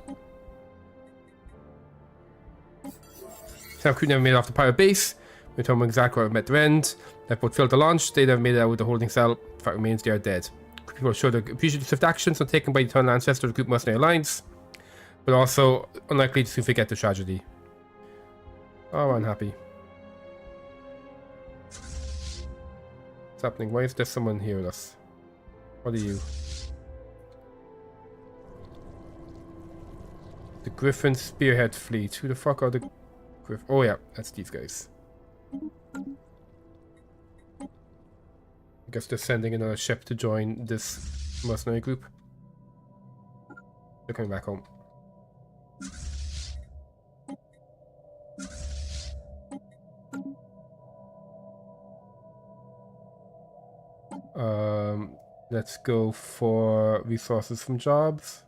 Sam Kroot never made it off the pirate base. We told them exactly where we met their end. Lifeboat failed to launch. They never made it out with the holding cell. Fact remains they are dead. People showed their appreciative swift actions when taken by the eternal ancestor of the Kroot Mercenary Alliance, but also unlikely to forget the tragedy. Oh, unhappy. What's happening? Why is there someone here with us? What are you? The Griffin Spearhead Fleet. Who the fuck are the Griffin? Oh yeah, that's these guys. I guess they're sending another ship to join this mercenary group. They're coming back home. Let's go for resources from jobs.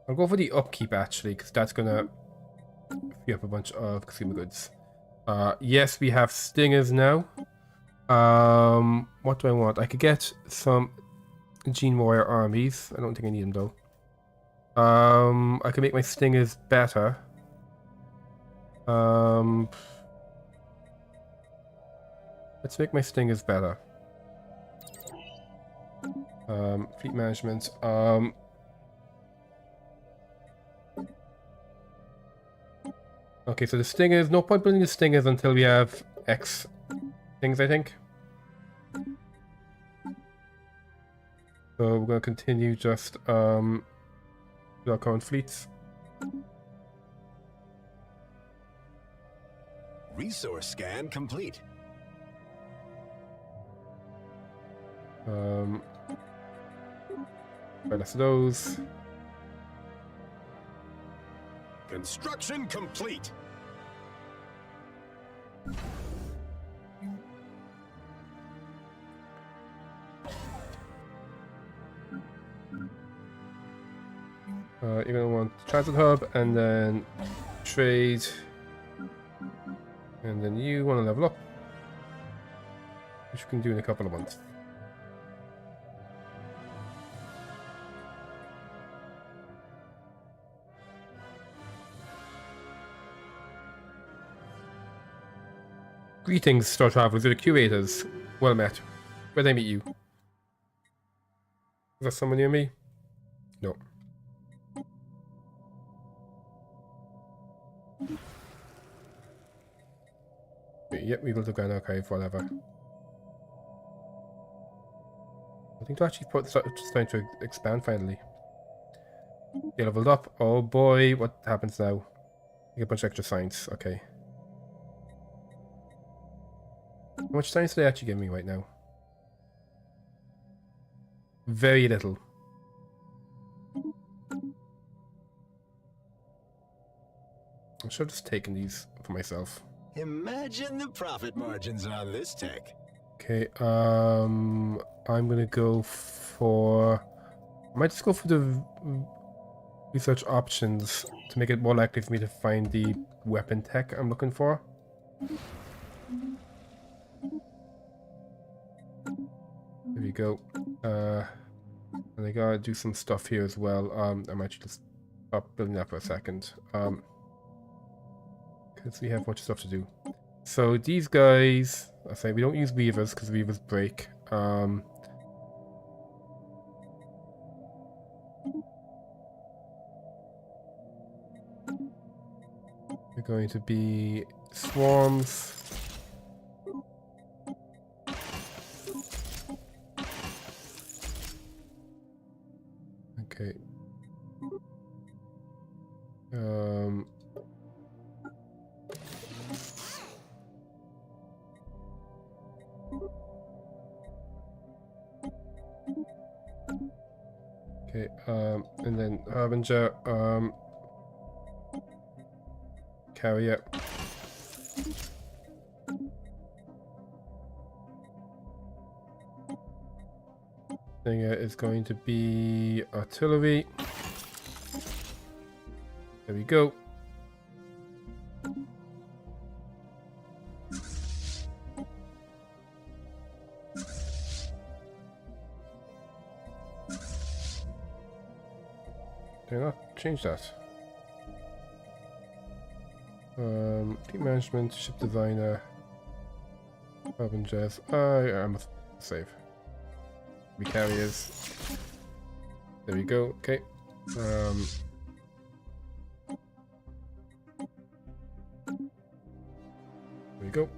I'll go for the upkeep actually, because that's gonna free up a bunch of consumer goods. Yes, we have stingers now. What do I want? I could get some Gene Warrior armies. I don't think I need them though. I can make my stingers better. Let's make my stingers better. Fleet management. Okay, so the stingers, no point building the stingers until we have X things, I think. So we're going to continue just with our current fleets. Resource scan complete. Less of those. Construction complete. You're gonna want transit hub and then trade, and then you want to level up, which you can do in a couple of months. Greetings, Star Travelers, you're the curators. Well met. Where'd I meet you? Is that someone near me? No. Yep, we built a Grand Archive, whatever. I think to actually put it's starting to expand finally. You leveled up. Oh boy, what happens now? You get a bunch of extra science. Okay. How much science do they actually give me right now? Very little. I should have just taken these for myself. Imagine the profit margins on this tech. Okay, I'm gonna go for... I might just go for the research options to make it more likely for me to find the weapon tech I'm looking for. There we go. And I gotta do some stuff here as well. I might just stop building that for a second. Because we have much stuff to do. So these guys, I say we don't use weavers because weavers break. They're going to be swarms. Okay. Okay, and then Harbinger, Carrier. Thinger is going to be artillery. There we go. Did I not change that? Fleet management, ship designer, urban jazz. I must save. We carriers. There we go. Okay. There we go.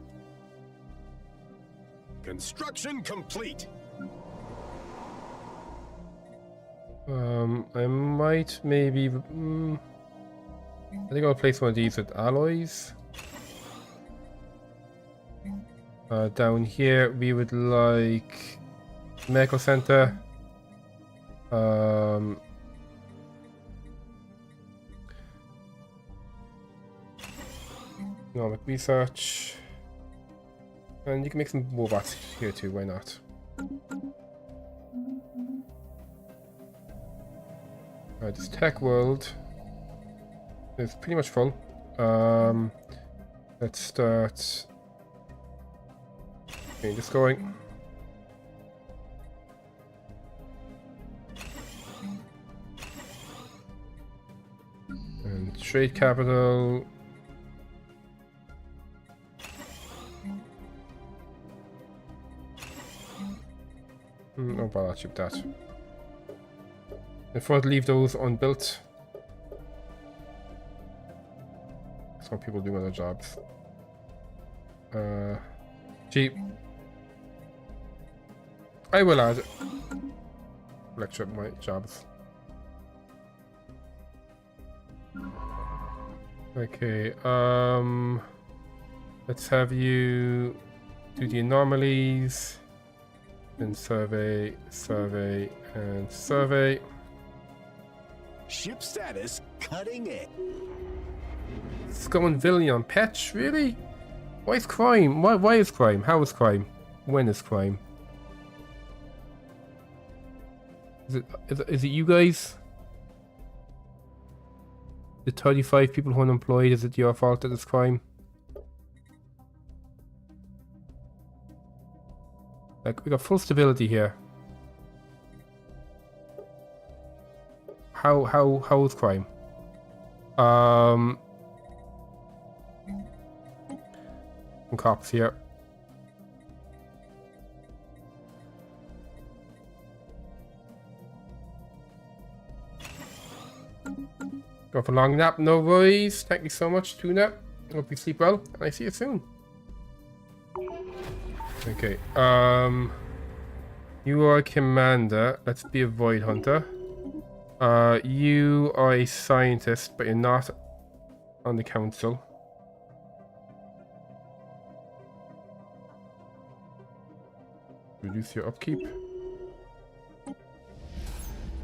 Construction complete. I might maybe. I think I'll place one of these with alloys. Down here, we would like medical center. Economic research, and you can make some robots here too. Why not? This tech world is pretty much full. Let's start. Okay, just going. And trade capital. Oh, well, I'll ship that. Before I leave those unbuilt. Some people doing other jobs. Cheap. I will add lecture my jobs. Let's have you do the anomalies. Then survey, survey, and survey. Ship status cutting edge. Scum and villainy on Petch, really? Why is crime? Why is crime? How is crime? When is crime? Is it you guys? The 35 people who are unemployed, is it your fault that it's crime? Like, we got full stability here. How is crime? Some cops here. Go for a long nap, no worries. Thank you so much, Tuna. Hope you sleep well, and I see you soon. Okay, you are a commander. Let's be a void hunter. You are a scientist, but you're not on the council. Reduce your upkeep.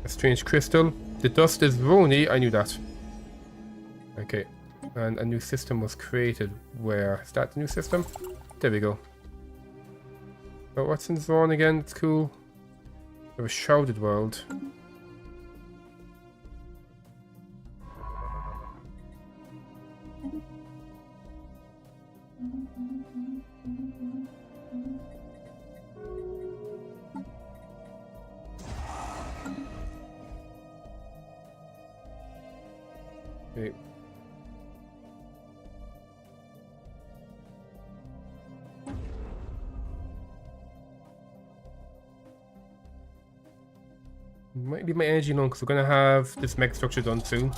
A strange crystal. The dust is Roni. I knew that. Okay, and a new system was created. Where is that the new system? There we go. But what's in Zorn again? It's cool. We have a shrouded world. Okay. Might leave my energy alone because we're gonna have this mech structure done soon.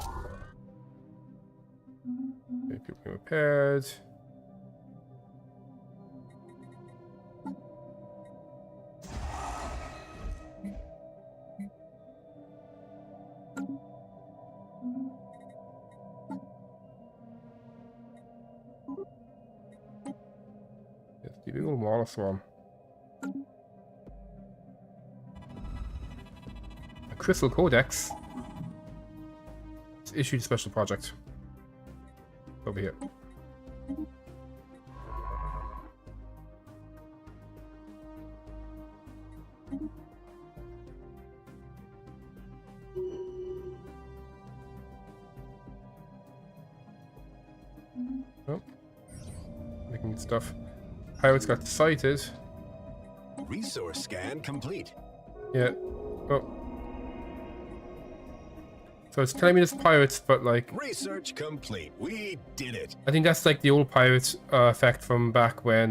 Okay, people repaired. Yes, the little water swarm. Crystal Codex. It's issued a special project. Over here. Oh. Making stuff. Pirates got sighted. Resource scan complete. Yeah. Oh. So it's telling me there's pirates, but like... Research complete. We did it. I think that's like the old pirate effect from back when,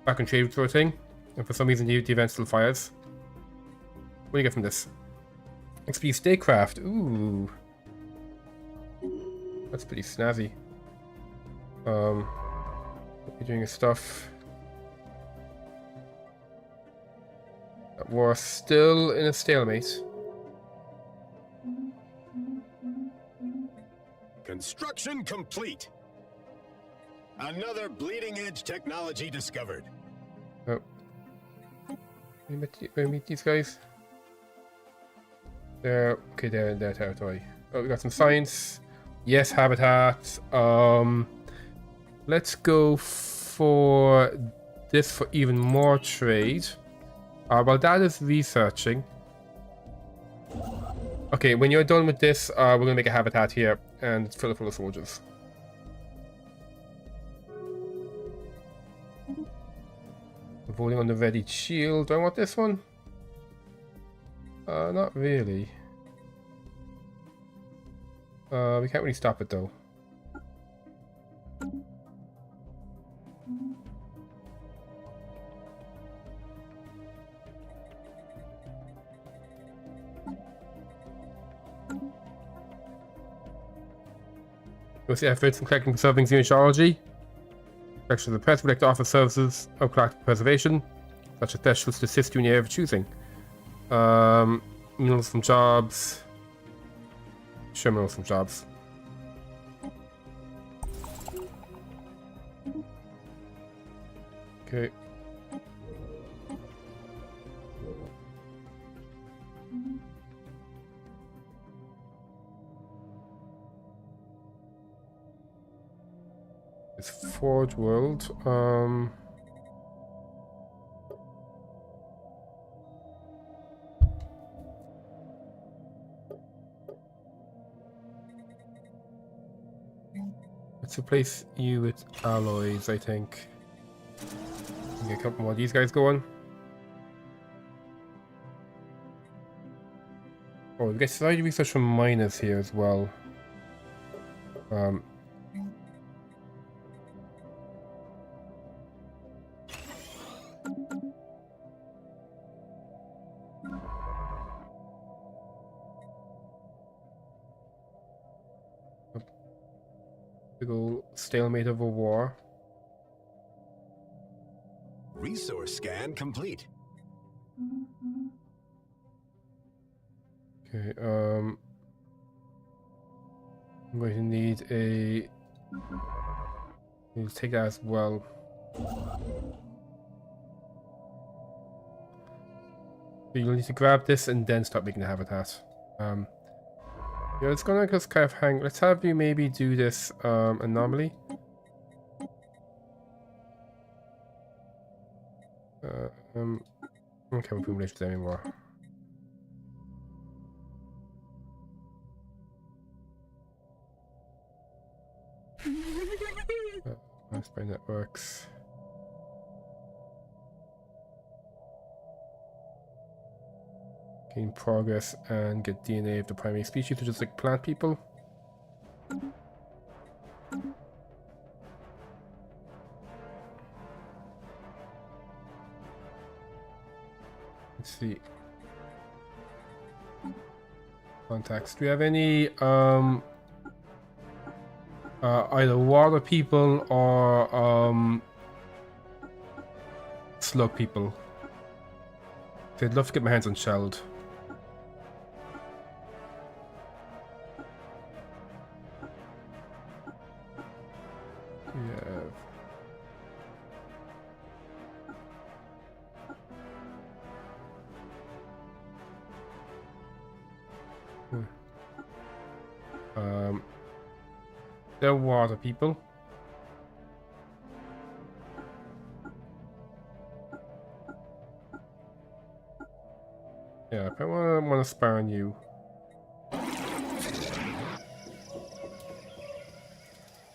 back when trade routes were a thing. And for some reason the event still fires. What do you get from this? XP Statecraft. Ooh. That's pretty snazzy. You're doing stuff. We're still in a stalemate. Construction complete. Another bleeding edge technology discovered. Oh. We meet these guys. They're okay, they're in their territory. Oh, we got some science. Yes, habitat. Let's go for this for even more trade. While that is researching. Okay, when you're done with this, we're gonna make a habitat here and fill it full of soldiers. Voting on the ready shield. Do I want this one? Not really. We can't really stop it though. With the efforts in collecting preserving xenogeology, section of the press would like to offer services of collective preservation, such as specialists to assist you in your area of choosing. Minerals from jobs. Sure, minerals from jobs. Okay. It's Forge World. Let's replace you with alloys, I think. Get a couple more of these guys going. Oh, we get society research from miners here as well. Big old stalemate of a war. Resource scan complete. Okay, I'm going to need a... We'll take that as well. So you'll need to grab this and then start making the habitat. Yeah, it's gonna just kind of hang. Let's have you maybe do this anomaly. Okay, we'll put it anymore. Nice by networks. Gain progress and get DNA of the primary species, which is like plant people. Let's see. Contacts. Do we have any either water people or slug people? I'd love to get my hands on shelled. They're water people. Yeah, I want to spy on you.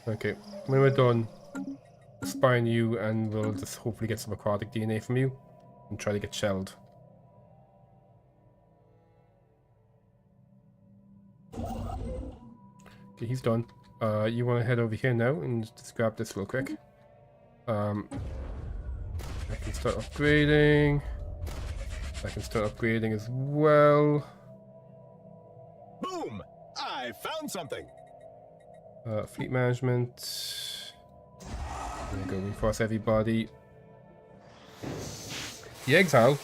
Okay, when we're done, spy on you and we'll just hopefully get some aquatic DNA from you and try to get shelled. Okay, he's done. You want to head over here now and just grab this real quick. I can start upgrading. I can start upgrading as well. Boom! I found something. Fleet management. There you go. Reinforce everybody. The exile.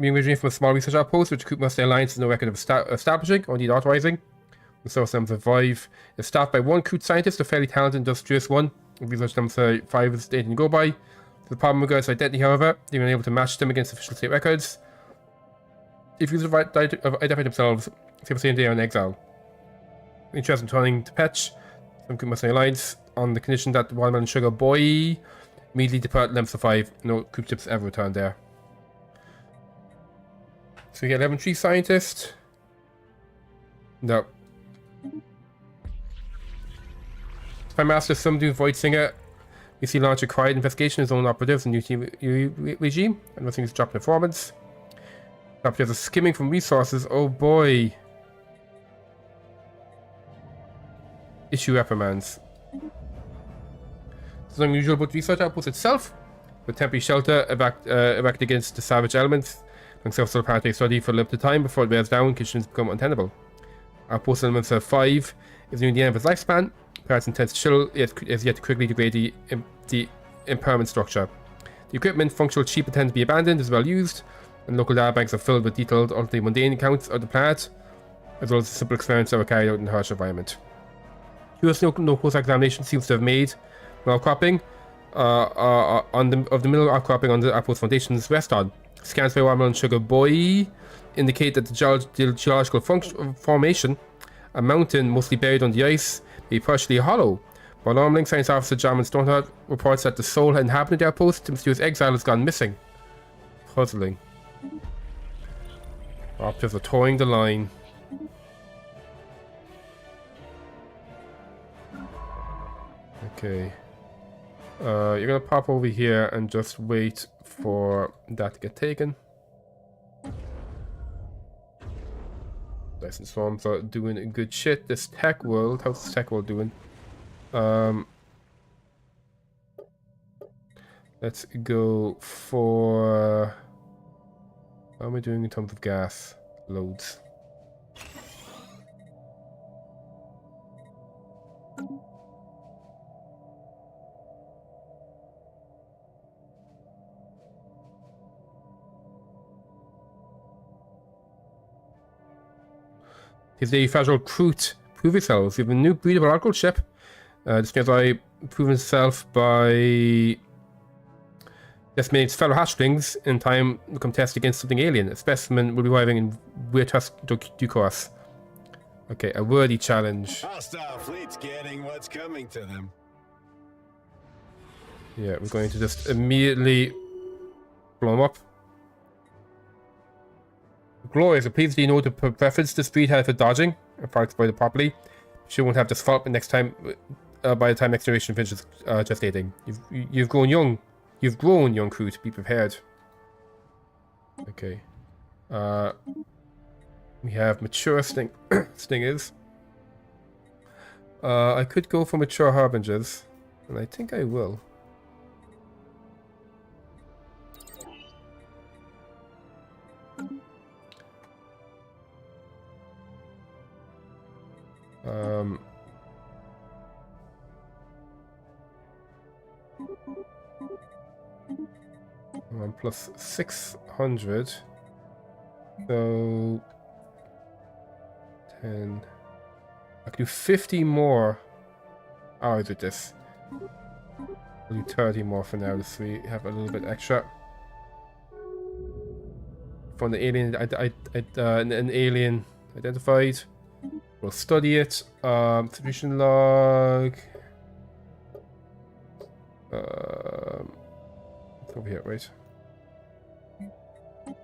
Being originally from a small research outpost, which Kroot must the Alliance has no record of establishing or indeed authorizing. The source number 5 is staffed by one Kroot scientist, a fairly talented, industrious one. Research number 5 is dating to go by. The problem with regards identity, however, they've been able to match them against official state records. If users identify themselves, say they are in exile. Interested in turning to Petch, some Kroot must Alliance, on the condition that the Watermelon Sugar Boy immediately depart Lemster 5. No Kroot ships ever return there. So we get 11 tree scientist. No. Spy Master Sumdu Void Singer. You see launch a quiet investigation of his own operatives and new team regime, and nothing is dropped in performance. Operatives are skimming from resources. Oh boy. Issue reprimands. It's unusual about the research outpost itself, with temporary shelter erected against the savage elements. And self-still apparently study for a limited time before it wears down, conditions become untenable. Outpost Elements 5 is near the end of its lifespan. Perhaps intense chill is yet to quickly degrade the impairment structure. The equipment, functional, cheap, and tend to be abandoned, is well used, and local data banks are filled with detailed, ultimately mundane accounts of the planet, as well as the simple experiments that were carried out in the harsh environment. US no post-examination seems to have made an outcropping, of the mineral outcropping on the outpost foundation's west side. Scans by watermelon sugar boy indicate that the geological formation, a mountain mostly buried on the ice, may be partially hollow. While Armling Science Officer Jamin Stoneheart reports that the sole inhabitant of the outpost, the mysterious exile, has gone missing. Puzzling. Operatives are towing the line. Okay. You're gonna pop over here and just wait for that to get taken. Dyson Swarms are doing good shit. This tech world, how's this tech world doing? Let's go for... How am I doing in terms of gas loads? Here's the fragile Kroot. Prove yourselves. You have a new breed of oracle ship. This means I prove itself by decimating its fellow hatchlings in time to contest against something alien. A specimen will be arriving in Weirtusk due course. Okay, a worthy challenge. Hostile fleet's getting what's coming to them. Yeah, we're going to just immediately blow them up. Glorious, I'm pleased you know the preference this breed has for dodging if I exploit it properly. She won't have this fault next time. By the time next generation finishes gestating. You've grown young. You've grown, young Kroot. Be prepared. Okay. We have mature stingers. I could go for mature harbingers, and I think I will. Plus 600. So 10. I can do 50 more hours with this. I'll do 30 more for now, so we have a little bit extra. From the alien, an alien identified. We'll study it. Submission log. It's over here, right?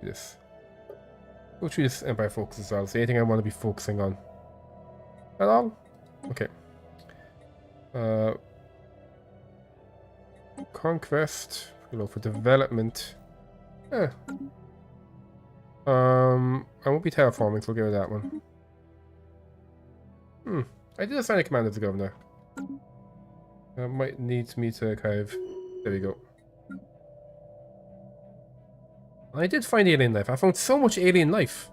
This. Go through this Empire focus as well. See anything I want to be focusing on at all? Okay. Conquest. Look for development. I won't be terraforming, so we'll go with that one. I did assign a commander to governor. That might need me to kind of... There we go. I did find alien life. I found so much alien life.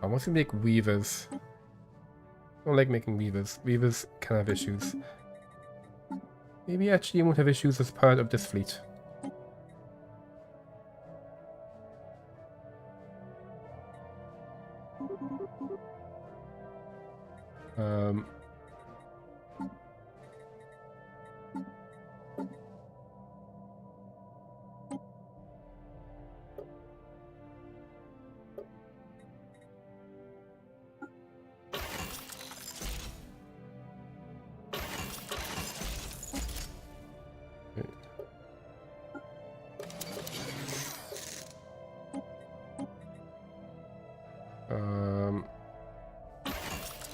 I want to make weavers. I don't like making weavers. Weavers can have issues. Maybe actually you won't have issues as part of this fleet.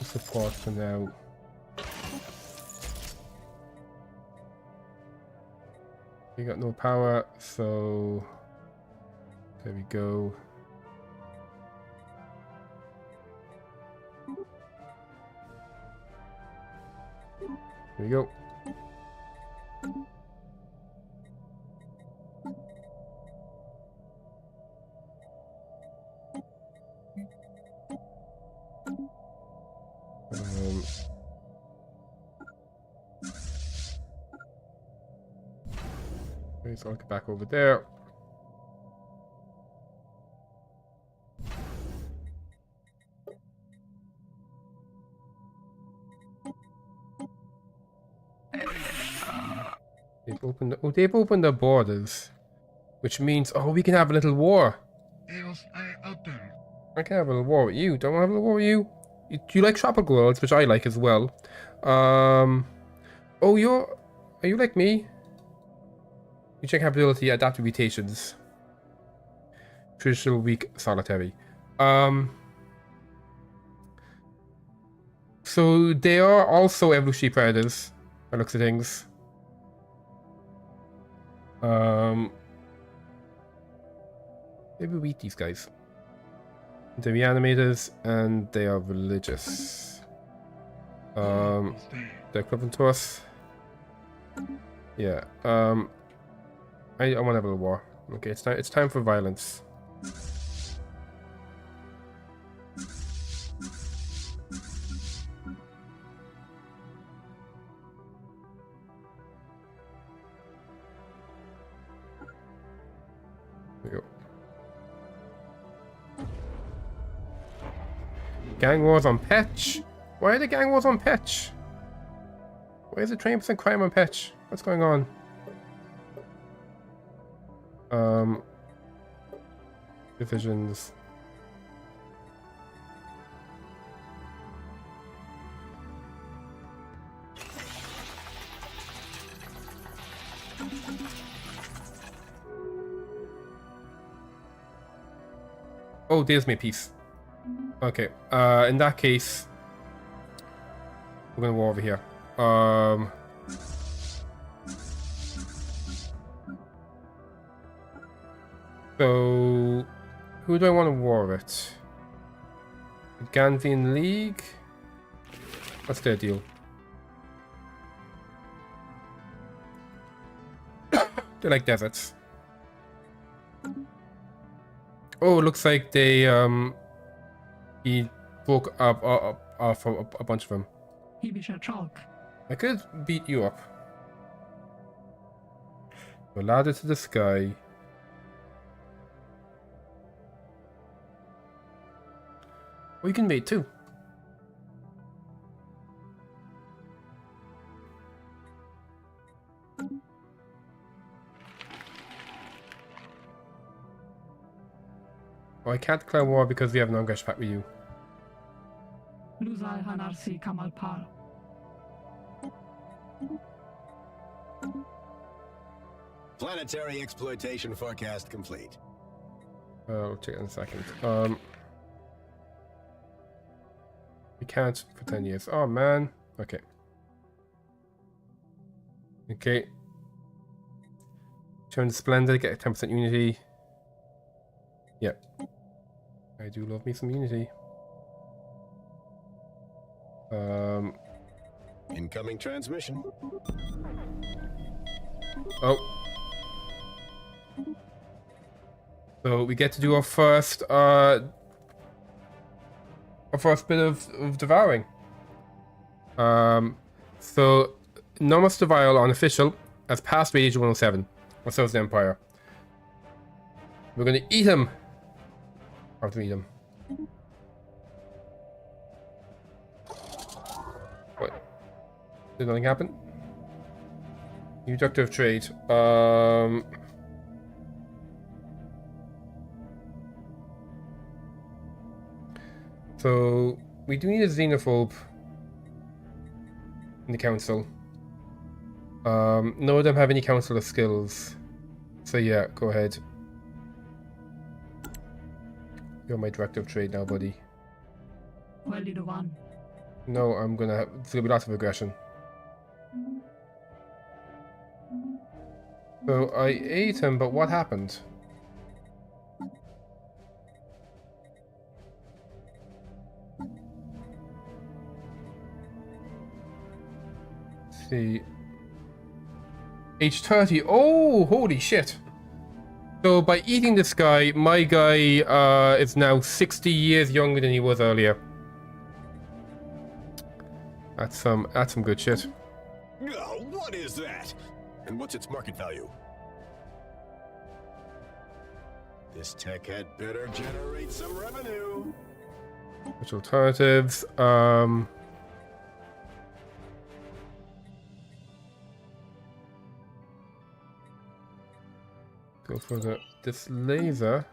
Support for now. We got no power, so there we go. Here we go. Okay, so I'll get back over there. They've opened the borders, which means we can have a little war. I can have a little war with you. Don't want to have a little war with you. Do you like tropical worlds, which I like as well? Are you like me? You check adaptability, adaptive mutations. Traditional, weak, solitary. So they are also evolutionary predators, by looks of things. Maybe we eat these guys. They're reanimators and they are religious. They're equivalent to us. Yeah. I want to have a little war. Okay, it's time for violence. There we go. Gang wars on Petch? Why are the gang wars on Petch? Why is it 20% crime on Petch? What's going on? Divisions. Oh, there's my piece. Okay, in that case, we're gonna war over here. So, who do I want to war with? Ganvian League? What's their deal? They like deserts. Oh, it looks like they, he broke up off a bunch of them. I could beat you up. A ladder to the sky. Well, you can mate too. Oh, I can't declare war because we have an Ungash pact with you. Planetary exploitation forecast complete. I'll check in a second. We can't for 10 years. Oh man. Okay. Okay. Turn Splendid, get 10% unity. Yep. I do love me some unity. Incoming transmission. Oh. So we get to do our first bit of devouring. So Nomos Devile unofficial has passed radiation 107. Or so is the Empire. We're gonna eat him. I have to eat him. What? Did nothing happen? New Doctor of Trade. So we do need a xenophobe in the council. None of them have any counselor skills. So yeah, go ahead. You're my director of trade now, buddy. No, I'm gonna have, there's gonna be lots of aggression. So I ate him, but what happened? Let's see. Age 30. Oh, holy shit. So by eating this guy, my guy is now 60 years younger than he was earlier. That's some good shit. Oh, what is that? And what's its market value? This tech had better generate some revenue. Which alternatives? Go for this laser.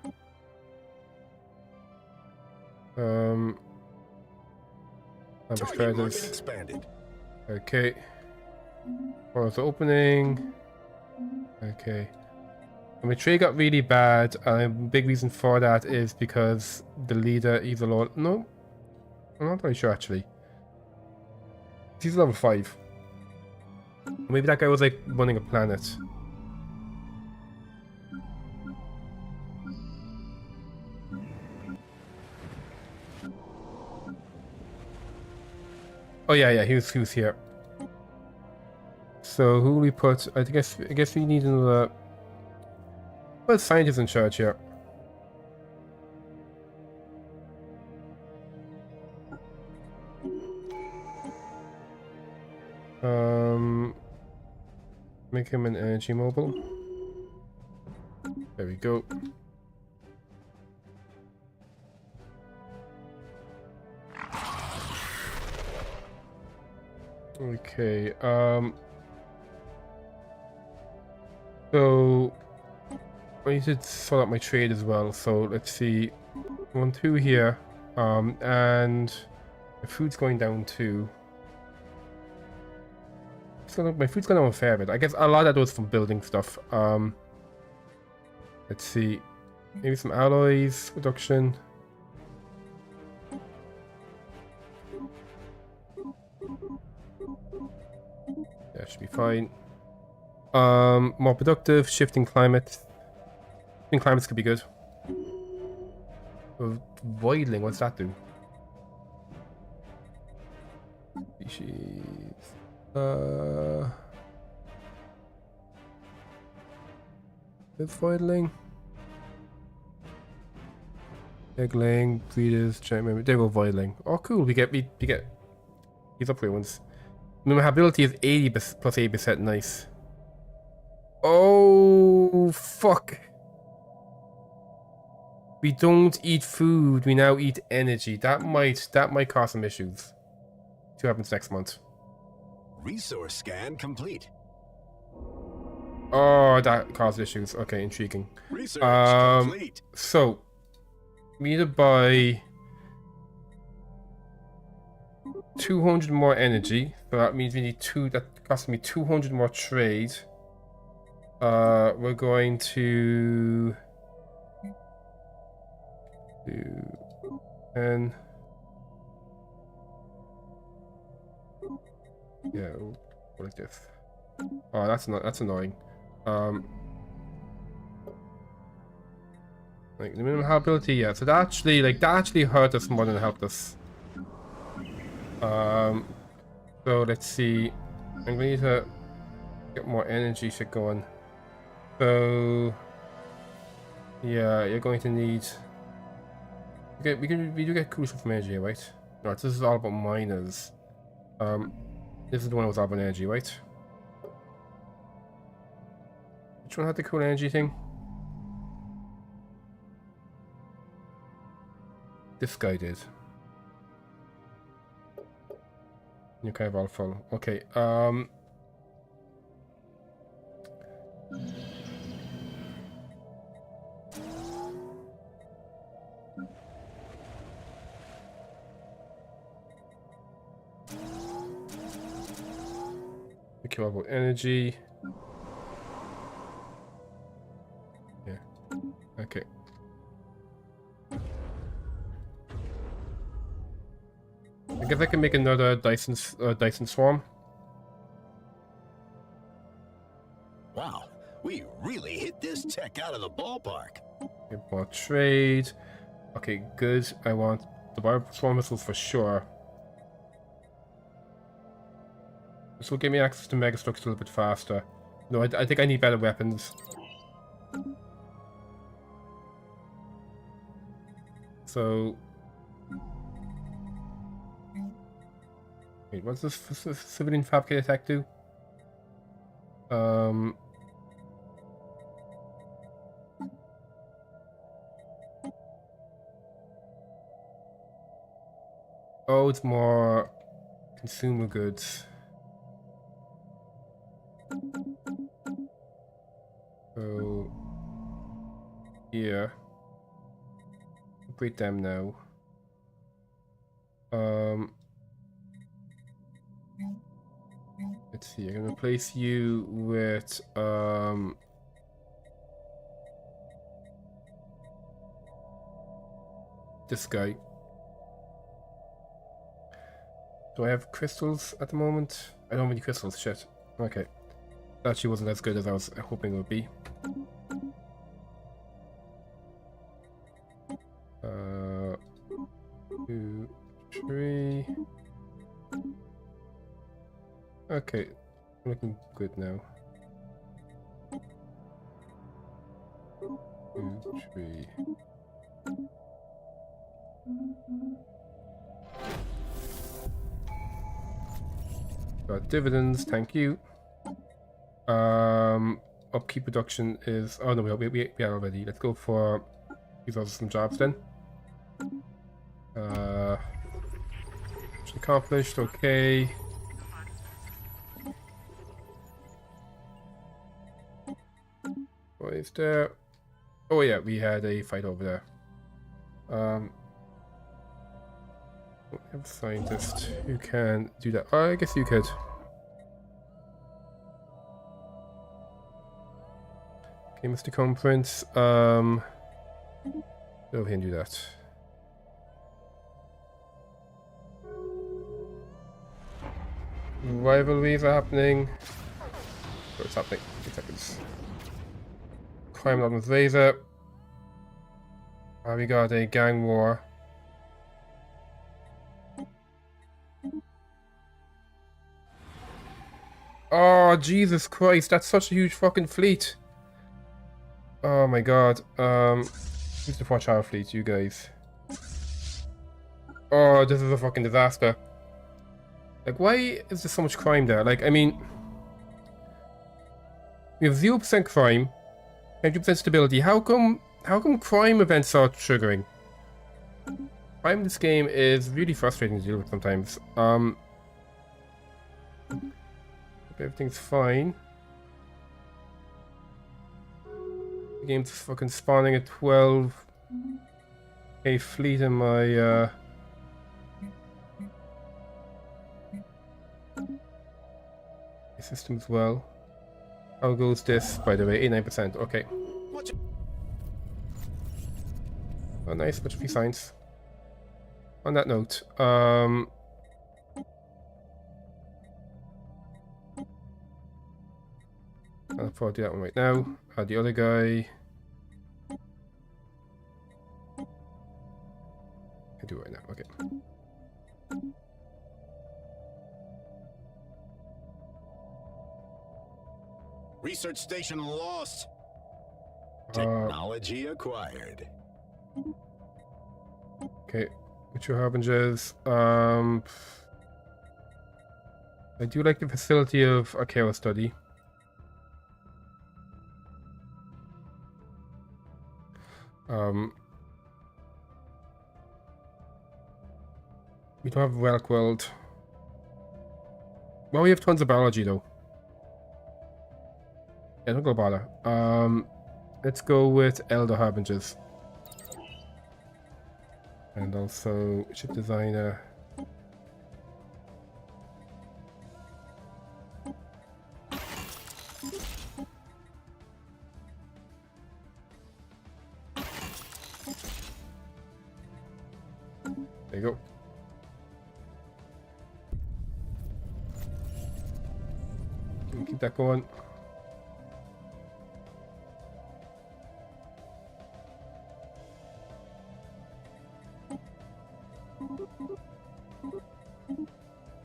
Target market expanded. Okay. Or the opening. Okay. And my trade got really bad, and a big reason for that is because the leader is alone. No, I'm not really sure actually. He's level 5. Maybe that guy was like running a planet. Oh yeah, he was here. So who will we put? I guess we need another. Well, scientist in charge here. Make him an energy mobile. There we go. Okay, so I need to sort out my trade as well, so let's see. 1, 2 here, and my food's going down too. My food's going down a fair bit. I guess a lot of that was from building stuff. Let's see, maybe some alloys reduction. That should be fine. More productive, shifting climate. Shifting climates could be good. Voidling, what's that do? Species. Is voidling? Egg-laying, breeders, giant. They were voidling. Oh, cool. We get these upgrade ones. My ability is 80 plus 80%. Nice. Oh fuck! We don't eat food. We now eat energy. That might cause some issues. See what happens next month. Resource scan complete. Oh, that caused issues. Okay, intriguing. Research complete. So we need to buy 200 more energy. So that means we need that costs me 200 more trade. We're going to do 10. Yeah, what is this? Oh, that's annoying. Like the minimum ability, yeah. So that actually hurt us more than it helped us. So let's see. I'm going to get more energy shit going. So yeah, you're going to need. Okay, we do get cool stuff from energy, right? No, this is all about miners. This is the one with all about energy, right? Which one had the cool energy thing? This guy did. You kind of all full. Okay, we care about energy. Yeah. Okay. I guess I can make another Dyson swarm. Wow, we really hit this tech out of the ballpark. Okay, more trade. Okay, good. I want the bio swarm missiles for sure. This will give me access to megastructures a little bit faster. No, I think I need better weapons. So, wait, what's this civilian fabricated attack do? Oh, it's more consumer goods. So, yeah. Upgrade them now. Let's see, I'm gonna replace you with, this guy. Do I have crystals at the moment? I don't have any crystals, shit. Okay. That actually wasn't as good as I was hoping it would be. 2, 3. Okay, looking good now. 2, 3. Got dividends, thank you. Upkeep production is. Oh no, we are already. Let's go for these are some jobs then. Accomplished. Okay. What is there? Oh yeah, we had a fight over there. We have a scientist who can do that. Oh, I guess you could. Okay, Mr. Conference. Go ahead and do that. Rivalries are happening. Oh, it's happening. 2 seconds. Crime not with Razor. We got a gang war. Oh, Jesus Christ, that's such a huge fucking fleet. Oh my god. Who's the watch our fleet, you guys? Oh, this is a fucking disaster. Like, why is there so much crime there? Like, I mean, we have 0% crime, 20% stability. How come crime events are triggering? Crime in this game is really frustrating to deal with sometimes. Everything's fine. The game's fucking spawning a 12k fleet in my system as well. How goes this, by the way? 89%. Okay. Oh, nice. Much free science. On that note, I'll probably do that one right now. The other guy. I do it right now. Okay. Research station lost. Technology acquired. Okay. Mature harbingers. I do like the facility of Archaeo study. We don't have Relic World. Well, we have tons of biology though. Yeah, don't go bother. Let's go with Elder Harbingers. And also ship designer. There you go. Keep that going.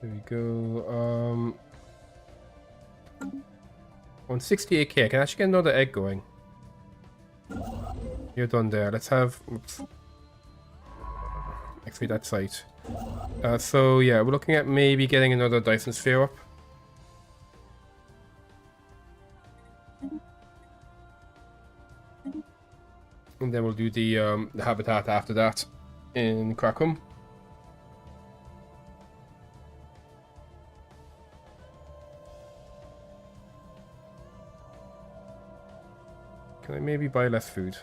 There we go. On 68k, I can actually get another egg going. You're done there. Let's have. Oops. Actually, that site. So yeah, we're looking at maybe getting another Dyson sphere up. And then we'll do the habitat after that in Crackham. Can I maybe buy less food?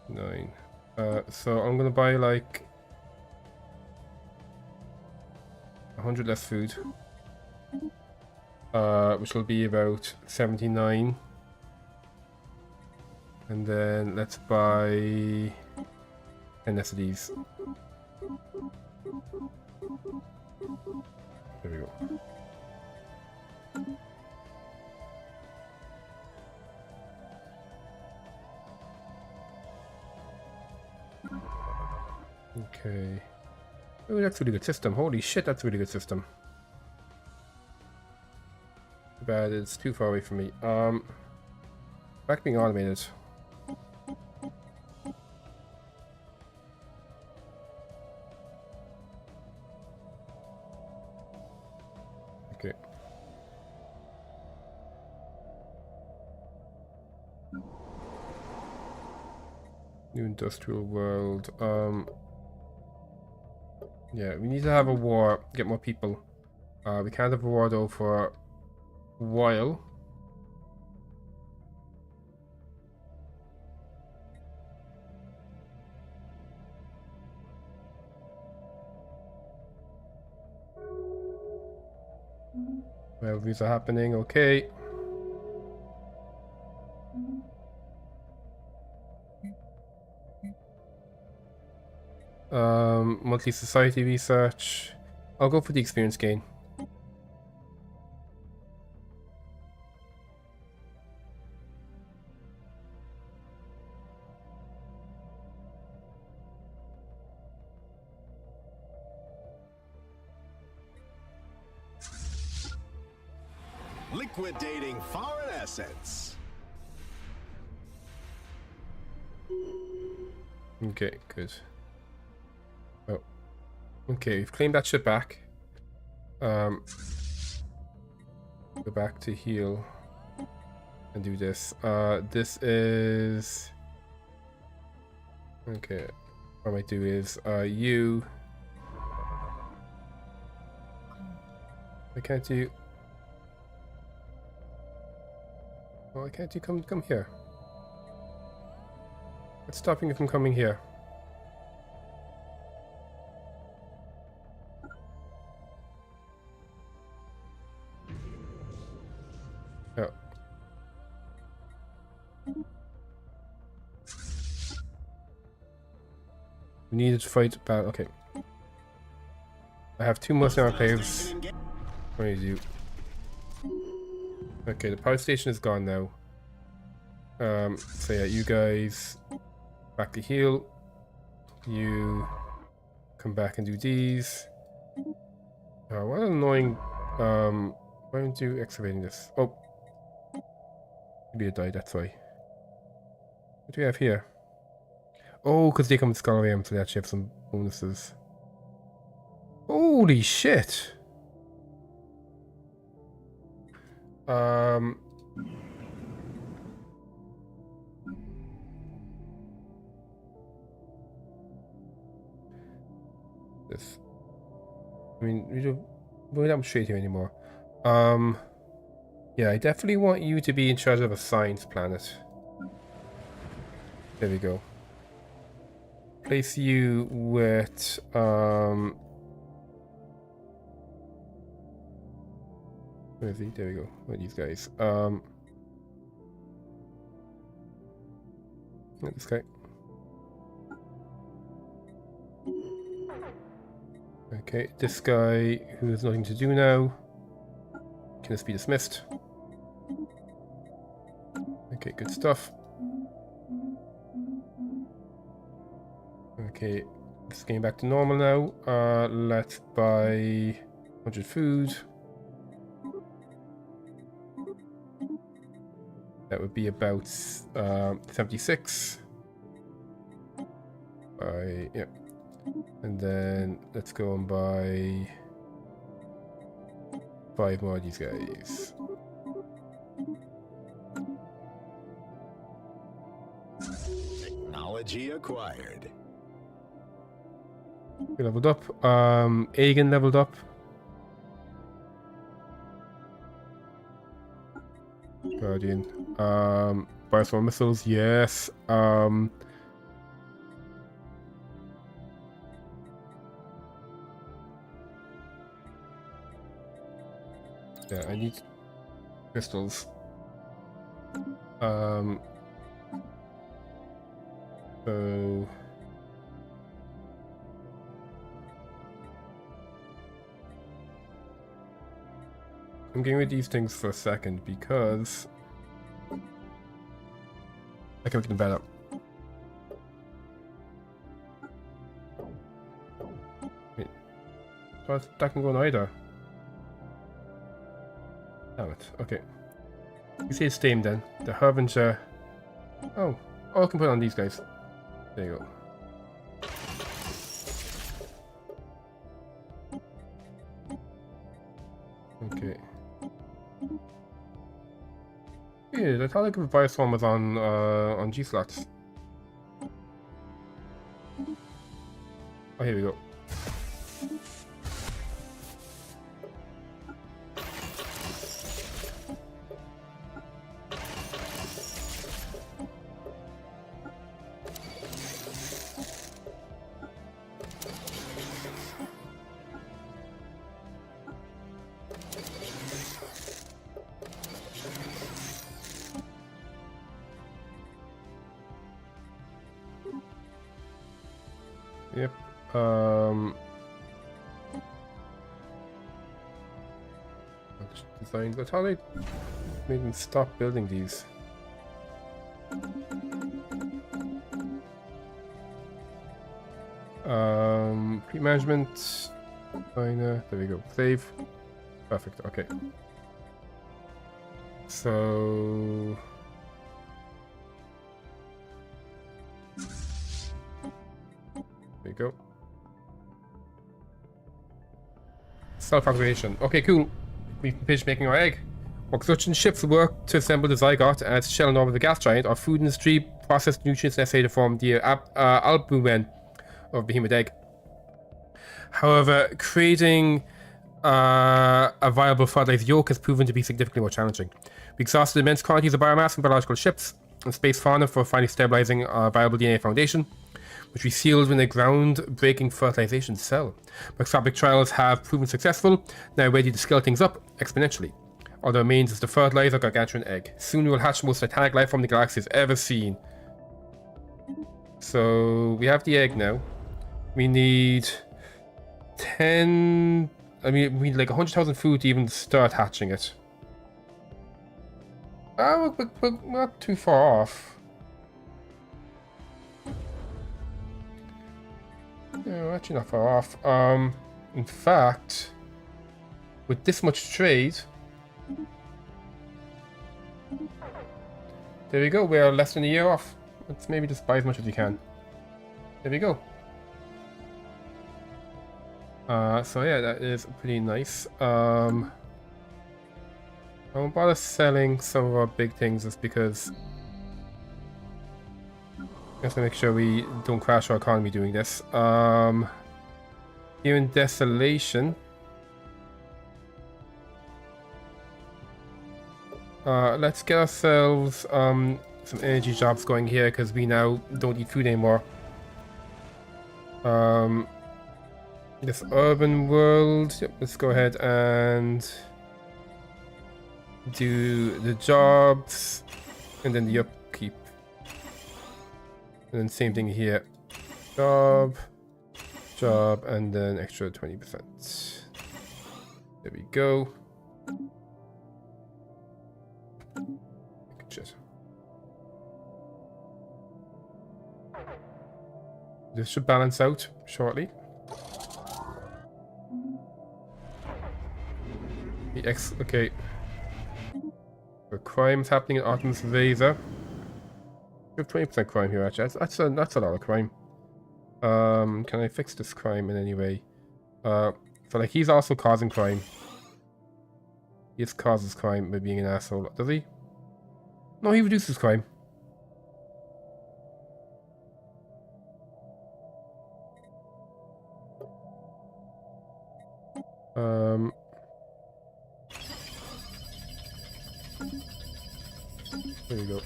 9. So I'm gonna buy like 100 less food. Which will be about 79. And then let's buy 10 less of these. There we go. Okay. Oh, that's a really good system. Holy shit, that's a really good system. Too bad it's too far away from me. Back being automated. Okay. New industrial world. Yeah, we need to have a war, get more people. We can't have a war though for a while. Well, these are happening, okay. Monthly society research. I'll go for the experience gain. Liquidating foreign assets. Okay, good. Oh. Okay, we've claimed that shit back. Go back to heal and do this. This is... Okay, what I might do is, you... Why can't you... Why can't you come here? What's stopping you from coming here? Oh. We needed to fight bad. Okay. I have 2 mercenary enclaves. What do you do? Okay, the power station is gone now. So yeah, you guys back to heal. You come back and do these. What an annoying. Why aren't you excavating this? Oh, maybe it died. That's why. What do we have here? Oh, because they come with Scholar so they actually have some bonuses. Holy shit! This. I mean, we're not straight here anymore. Yeah, I definitely want you to be in charge of a science planet. There we go. Place you with, where is he? There we go. Where are these guys? This guy. Okay, this guy who has nothing to do now can just be dismissed. Okay, good stuff. Okay, it's getting back to normal now. Let's buy 100 food. That would be about 76. Yeah. And then let's go and buy 5 more of these guys. Technology acquired. We leveled up. Aegon leveled up. Guardian. Biosword missiles, yes. Yeah, I need crystals. So I'm getting rid of these things for a second because I can make them better. Wait, so that can go neither. Damn it. Okay. You say Steam then. The Harbinger. Oh, I can put on these guys. There you go. Okay. Yeah, I thought I could buy some was on G slots. Oh, here we go. Yep. Designs. I thought I made them stop building these. Pre-management. There we go. Save. Perfect. Okay. So. There you go. Self-activation. Okay, cool. We've finished making our egg. While construction ships work to assemble the zygote and its shell and over the gas giant, our food industry processed nutrients necessary to form the albumen of behemoth egg. However, creating a viable fertilized yolk has proven to be significantly more challenging. We exhausted immense quantities of biomass from biological ships and space fauna for finally stabilizing a viable DNA foundation, which we sealed in a groundbreaking fertilization cell. Microscopic trials have proven successful, now ready to scale things up exponentially. All that remains is the fertilizer gargantuan egg. Soon we will hatch the most titanic life form the galaxy has ever seen. So we have the egg now. We need 10... I mean, we need like 100,000 food to even start hatching it. We're not too far off. No, actually not far off. In fact, with this much trade, there we go. We're less than a year off. Let's maybe just buy as much as we can. There we go. So yeah, that is pretty nice. I won't bother selling some of our big things just because I have to make sure we don't crash our economy doing this. Here in Desolation. Let's get ourselves some energy jobs going here because we now don't need food anymore. This urban world, yep, let's go ahead and do the jobs and then the upkeep. And then same thing here. Job, and then extra 20%. There we go. Shit. This should balance out shortly. Okay. The crime's happening in Artemis Vesa. We have 20% crime here actually. That's a lot of crime. Can I fix this crime in any way? So like he's also causing crime. He just causes crime by being an asshole. Does he? No, he reduces crime. There you go.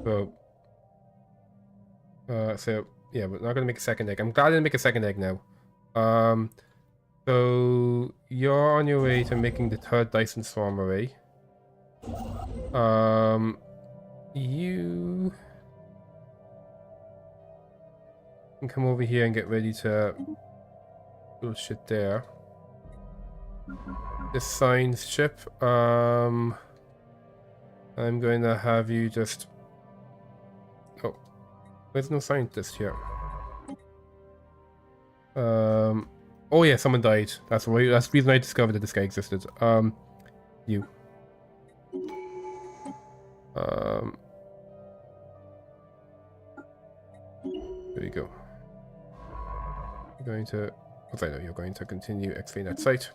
So, so yeah, we're not gonna make a second egg. I'm glad I didn't make a second egg now. So you're on your way to making the third Dyson swarm array. You can come over here and get ready to build shit there. This science chip, I'm going to have you just... Oh, there's no scientist here. Oh yeah, someone died. That's the reason I discovered that this guy existed. You. There you go. You're going to... As I know, you're going to continue XP that site.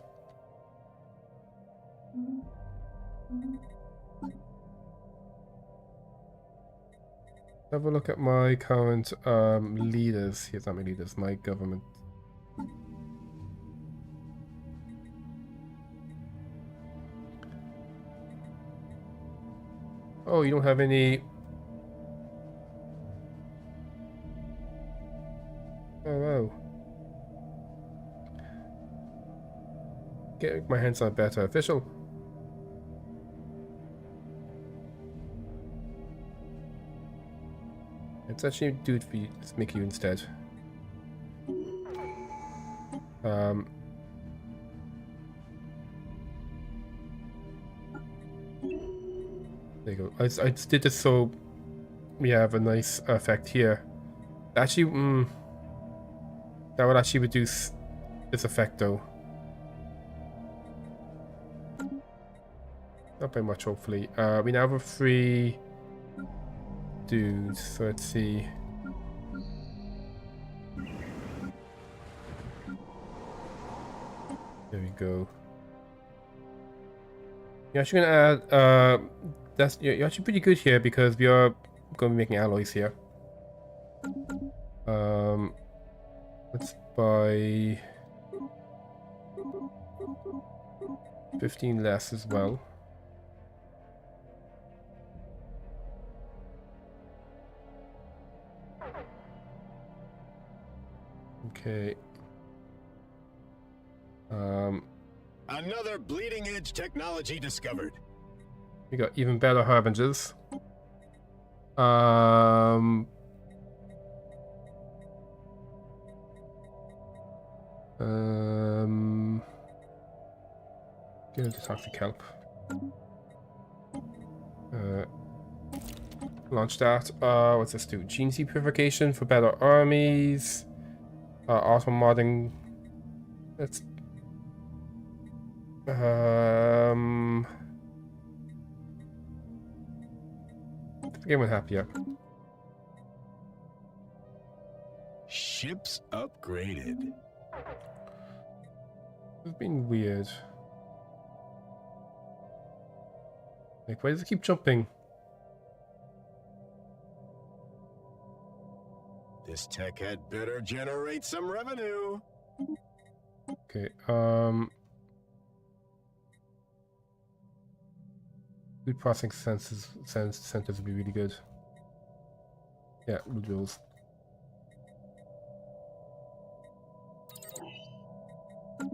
Have a look at my current leaders. Here's not my leaders, my government. Oh, you don't have any... Oh, wow. Get my hands on a better official. Let's actually do it for you. Let's make you instead. There you go. I just did this so we have a nice effect here. Actually, that would actually reduce this effect though. Not by much, hopefully. We now have 3 dudes, so let's see. There we go. You're actually gonna add, you're actually pretty good here because we are going to be making alloys here. Let's buy 15 less as well. Okay. Another bleeding edge technology discovered. We got even better harbingers. Get into toxic kelp. Launch that. What's this do? Gene seed purification for better armies. Auto modding. Let's. Get one happier. Ships upgraded. It's been weird. Like, why does it keep jumping? This tech had better generate some revenue. Okay, food processing centers would be really good. Yeah, we'll do those.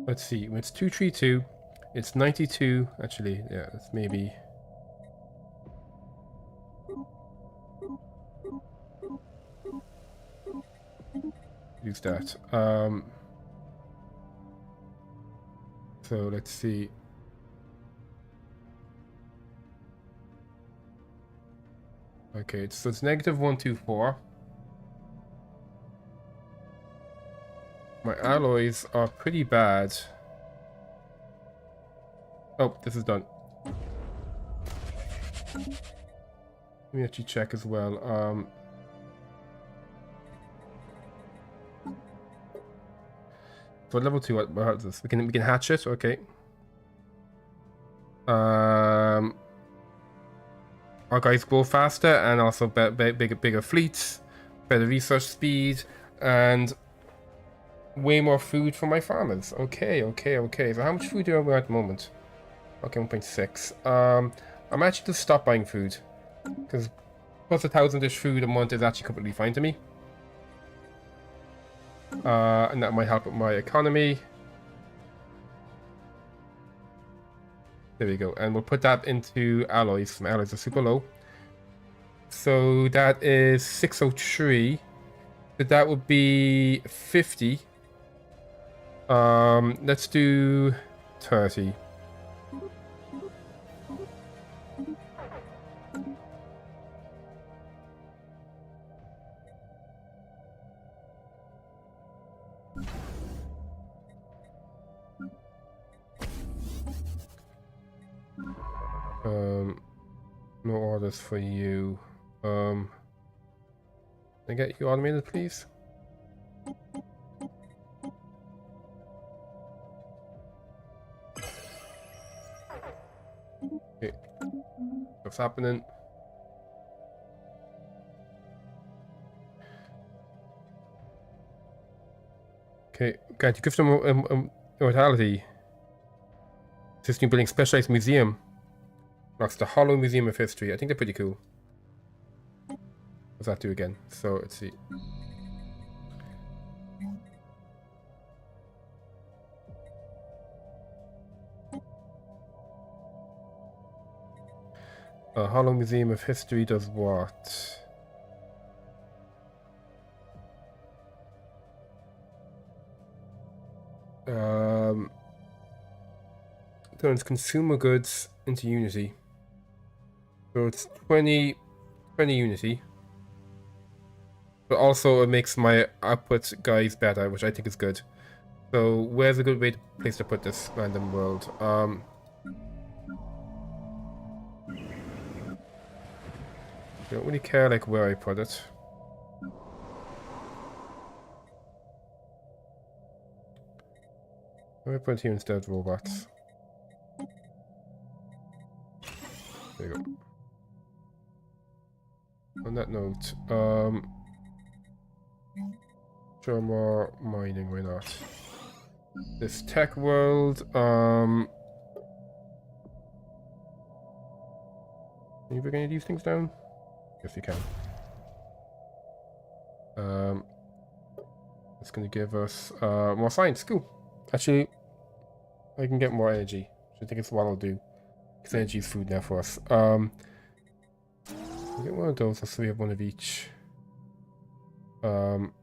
Let's see, when it's 232, it's 92. Actually, yeah, that's maybe. Use that. So let's see. Okay, so it's -124. My alloys are pretty bad. Oh, this is done. Let me actually check as well. So level 2, what is this? We can hatch it, okay. Our guys grow faster and also bigger fleets, better research speed, and way more food for my farmers. Okay. So how much food do I have at the moment? Okay, 1.6. I'm actually going to stop buying food. Because plus 1,000-ish food a month is actually completely fine to me. And that might help with my economy. There we go. And we'll put that into alloys. My alloys are super low. So that is 603. So that would be 50. Let's do 30. No orders for you. Can I get you automated, please? Okay. What's happening? Okay, can't you give them immortality? This new building specialized museum. That's the Hollow Museum of History. I think they're pretty cool. What's that do again? So let's see. Hollow Museum of History does what? Turns consumer goods into Unity. So it's 20 Unity. But also it makes my output guys better, which I think is good. So where's a good place to put this random world? I don't really care like where I put it. Where I put it here instead of robots. There you go. On that note, sure, more mining, why not? This tech world, can you bring any of these things down? Yes, you can. It's gonna give us more science. Cool. Actually, I can get more energy. Which I think it's what I'll do. Because energy is food now for us. I'll get one of those, so we have one of each. Then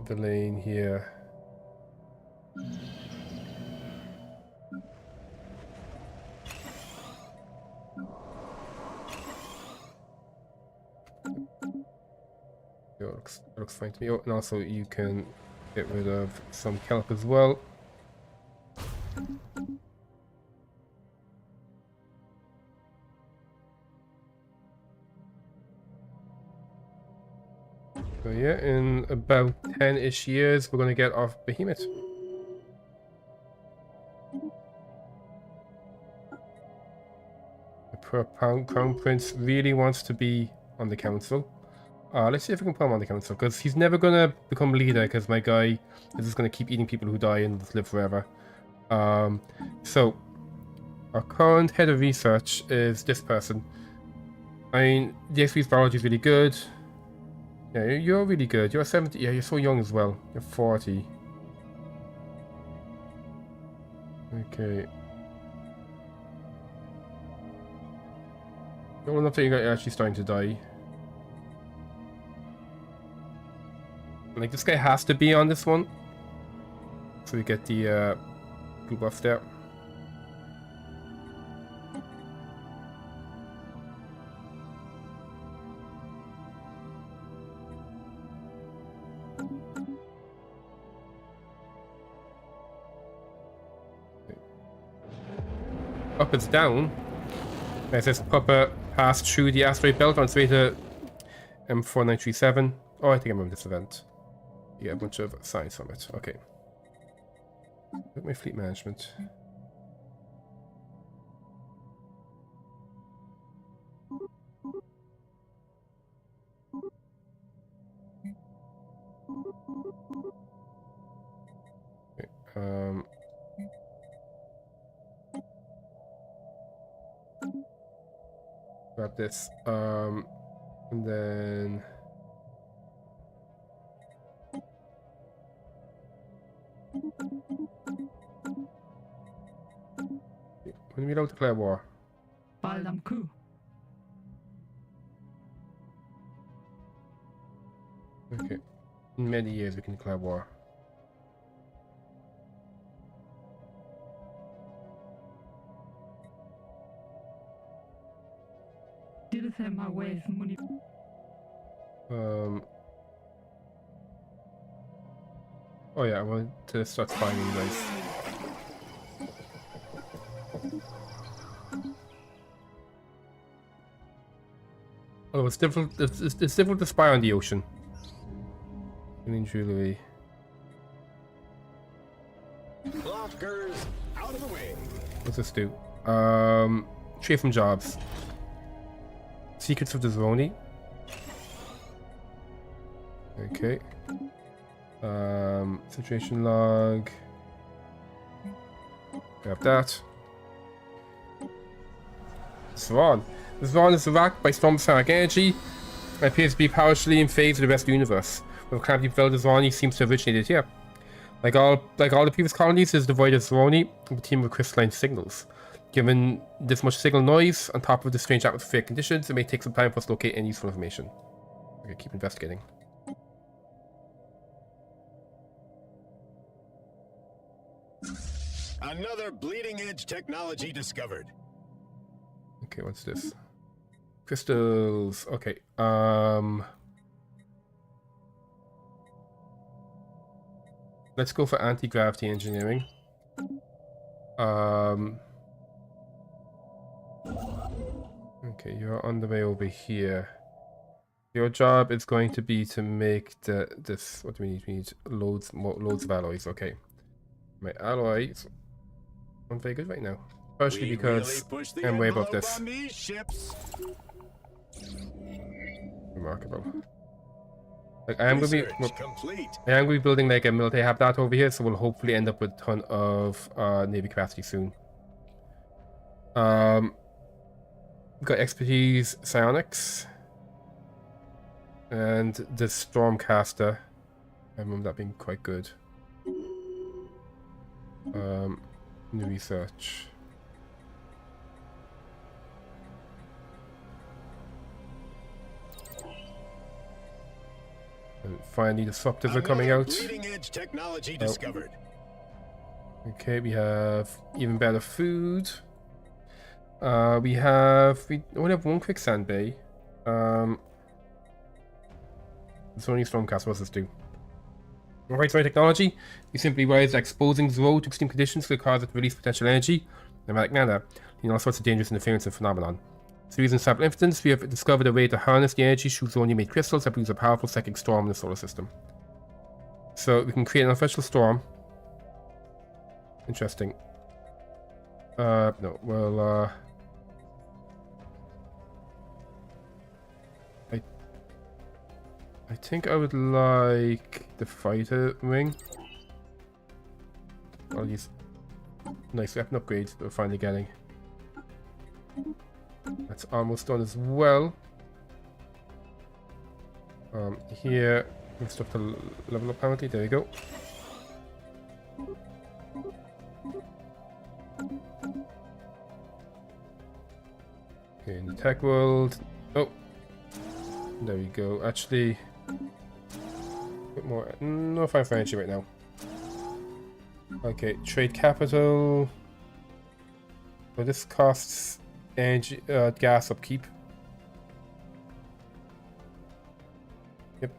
the lane here. It looks fine to me. Oh, and also you can get rid of some kelp as well. So yeah, in about 10-ish years, we're going to get off Behemoth. The poor Crown Prince really wants to be on the council. Let's see if we can put him on the council, because he's never going to become leader, because my guy is just going to keep eating people who die and just live forever. So, our current head of research is this person. I mean, the XP's biology is really good. Yeah, you're really good. You're 70. Yeah, you're so young as well. You're 40. Okay. Old enough that you're actually starting to die. Like, this guy has to be on this one. So we get the blue buff there. Up is down. It says Pupper passed through the asteroid belt on its way to M4937. Oh, I think I remember this event. You get a bunch of science from it. Okay. Look at my fleet management. Grab this. And then when we don't declare war. Baldam Okay. In many years we can declare war. Oh yeah, I want to start finding you guys. Oh, it's difficult. It's difficult to spy on the ocean. Green jewelry. Blockers out of the way. What's this do? Trade from jobs. Secrets of the Zvoni. Okay. Situation log. Grab that. Swan. The Swan is racked by storm-sonic energy and appears to be partially in phase with the rest of the universe. With Calamity Bell, the Zwani seems to have originated here. Like all the previous colonies, it is devoid of Zwani and a team of crystalline signals. Given this much signal noise, on top of the strange atmospheric conditions, it may take some time for us to locate any useful information. Okay, keep investigating. Another bleeding-edge technology discovered. Okay, what's this? Crystals. Okay. Let's go for anti-gravity engineering. Okay, you're on the way over here. Your job is going to be to make this. What do we need? We need loads of alloys. Okay, my alloys aren't very good right now, partially because I'm way above this. Remarkable. Like I am going to be building like a military habitat over here, so we'll hopefully end up with a ton of navy capacity soon. We've got expertise psionics and the Stormcaster. I remember that being quite good. New research. And finally, the disruptors are coming out. Bleeding-edge technology discovered. Okay, we have even better food. We only have one quicksand bay. It's only Stormcast. What's this do? Right side technology. We simply rise exposing the road to extreme conditions could cause it to release potential energy. And like nada, all sorts of dangerous interference and phenomenon. So using sample instance, we have discovered a way to harness the energy through Zoni made crystals that produce a powerful psychic storm in the solar system. So we can create an artificial storm. Interesting. No, well, I think I would like the fighter wing. All these nice weapon upgrades that we're finally getting. That's almost done as well. Here, we have stuff to level up apparently. There we go. Okay, in the tech world. Oh, there we go. Actually, a bit more. No fine for energy right now. Okay, trade capital. So this costs energy, gas upkeep. Yep.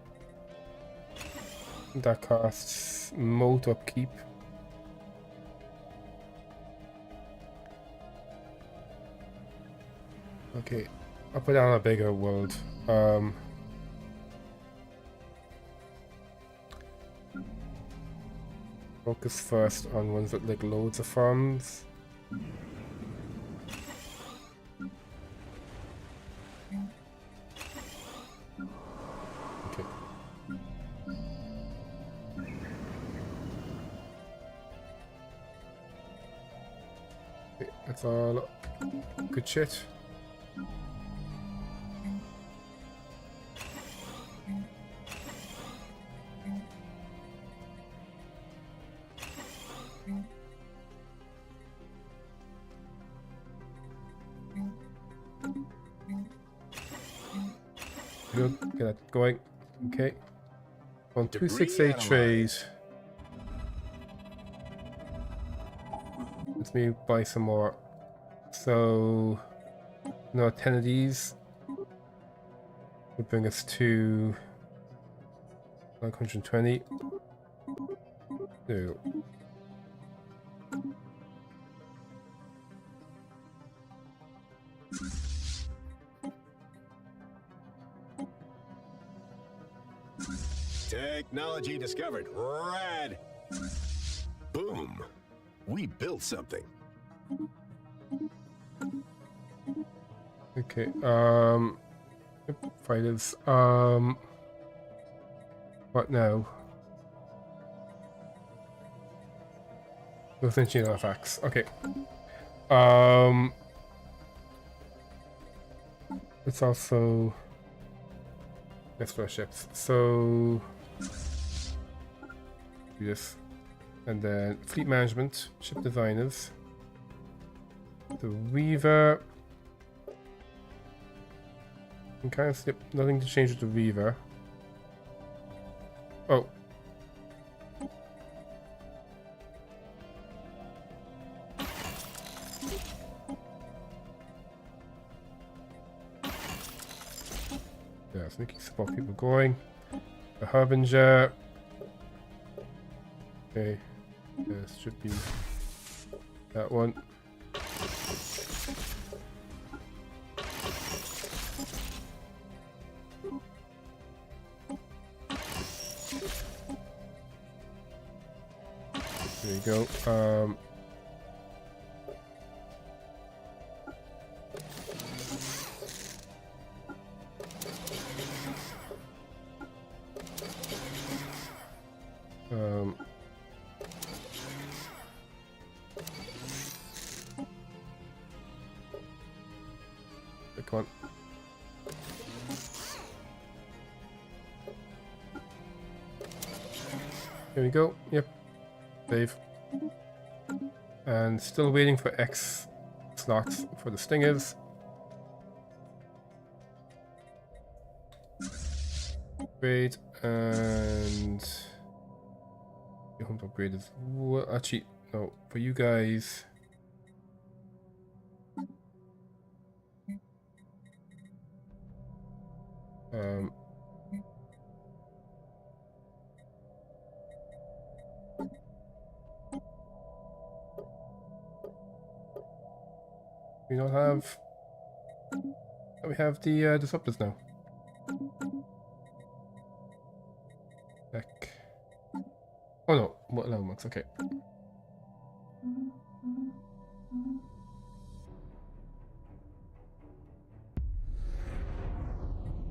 That costs moat upkeep. Okay, I'll put down a bigger world. Focus first on ones that like loads of farms. Okay. Okay, that's all good shit. Good. Get that going. Okay. On Debris 268 trays. analyzed. Let me buy some more. So, no, 10 of these would bring us to 120. There we go. Technology discovered. Rad. Boom. We built something. Okay, fighters, what now? No thinking artifacts, okay. Let's also explore ships, so do this, and then fleet management, ship designers, the Weaver. Kind of skip, nothing to change with the Weaver. Oh. Yeah, so we can support people going. The Harbinger. Okay. This should be that one. There you go. Come on. Here we go. Yep. Save. And still waiting for X slots for the stingers. Great. And you want to upgrade as well. Actually, no. For you guys. We don't have. We have the disruptors now. Heck. Oh no, what level max? Okay.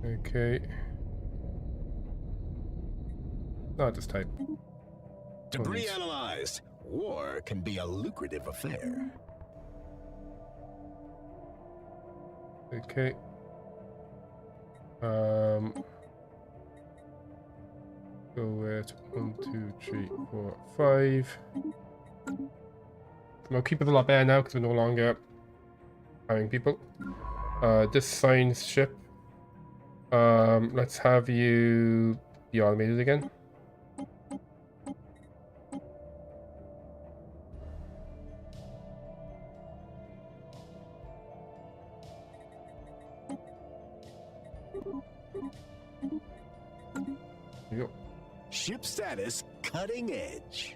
Okay. Not this type. Debris analyzed. War can be a lucrative affair. Okay. Go with 1, 2, 3, 4, 5. I'll keep it a lot better now because we're no longer hiring people. This science ship. Let's have you be automated again. There you go. Ship status cutting edge.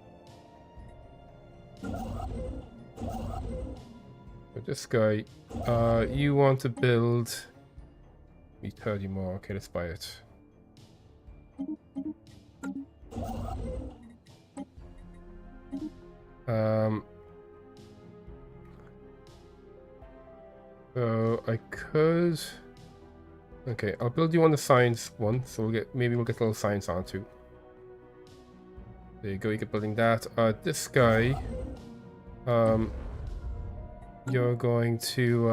But this guy, you want to build me 30 more. Okay, let's buy it. So I could. Okay, I'll build you on the science one, so we'll get maybe we'll get a little science on too. There you go, you get building that. This guy, you're going to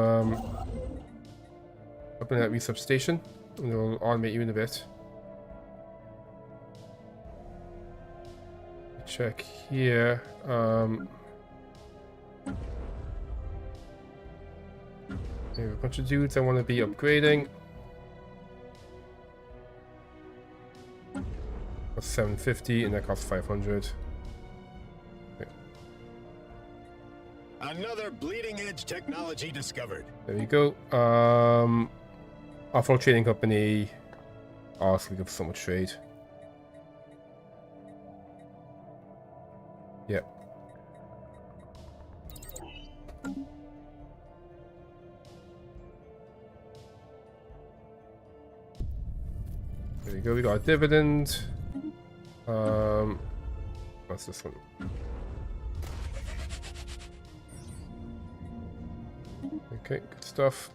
open that research station, and we'll automate you in a bit. Check here. There are a bunch of dudes I want to be upgrading. That's 750, and that costs 500. Okay. Another bleeding edge technology discovered. There we go. Offroad trading company. Oh, so we have so much trade. Yep. There we go. We got a dividend. What's this one? Okay, good stuff.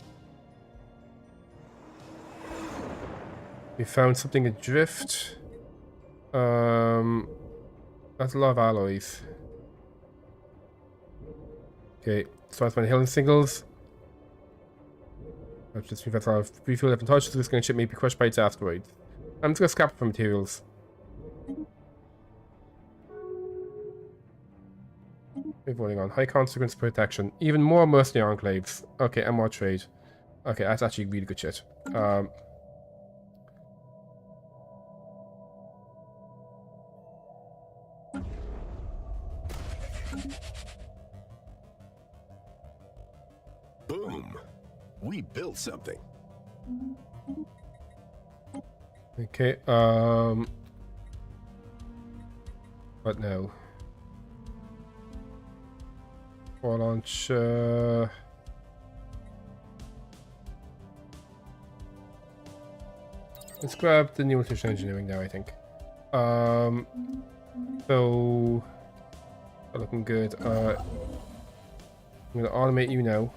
We found something adrift. That's a lot of alloys. Okay, so that's my Hill and Singles. I've just we've had a lot of refuel different touches. This kind of ship may be crushed by its asteroids. I'm just gonna scrap it for materials. We're voting on high consequence protection. Even more mercenary enclaves. Okay, and more trade. Okay, that's actually really good shit. Boom. We built something. Okay, what now? For launch, let's grab the new evolutionary engineering now, I think. So, looking good. I'm gonna automate you now.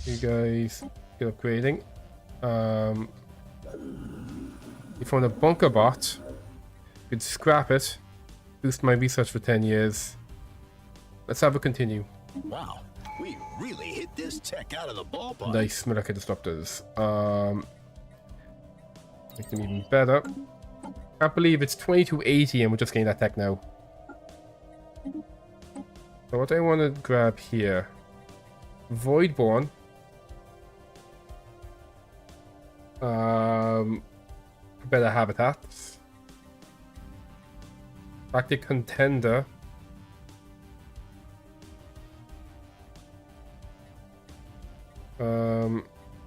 You guys get upgrading. You found a bunker bot. You could scrap it. Boost my research for 10 years. Let's have it continue. Wow, we really hit this tech out of the ballpark. Nice molecular disruptors. Make them even better. Can't believe it's 2280 and we're just getting that tech now. So what I want to grab here. Voidborn. Better habitats. Galactic Contender.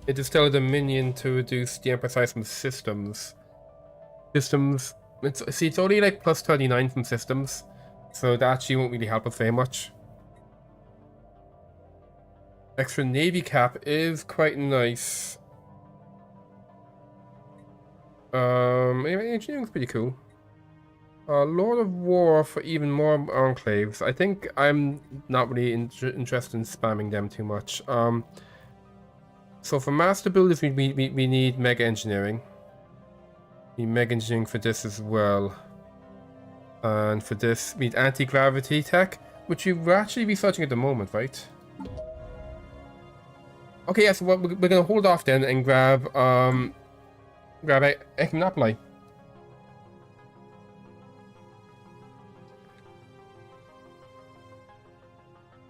Interstellar Dominion to reduce the Emperor size from systems. Systems. It's only like plus 39 from systems, so that actually won't really help us very much. Extra Navy cap is quite nice. Engineering's pretty cool. Lord of War for even more enclaves. I think I'm not really interested in spamming them too much. So for master builders, we need mega engineering. We need mega engineering for this as well. And for this, we need anti-gravity tech, which we're actually researching at the moment, right? Okay, yes, well, we're gonna hold off then and grab Echinopoli.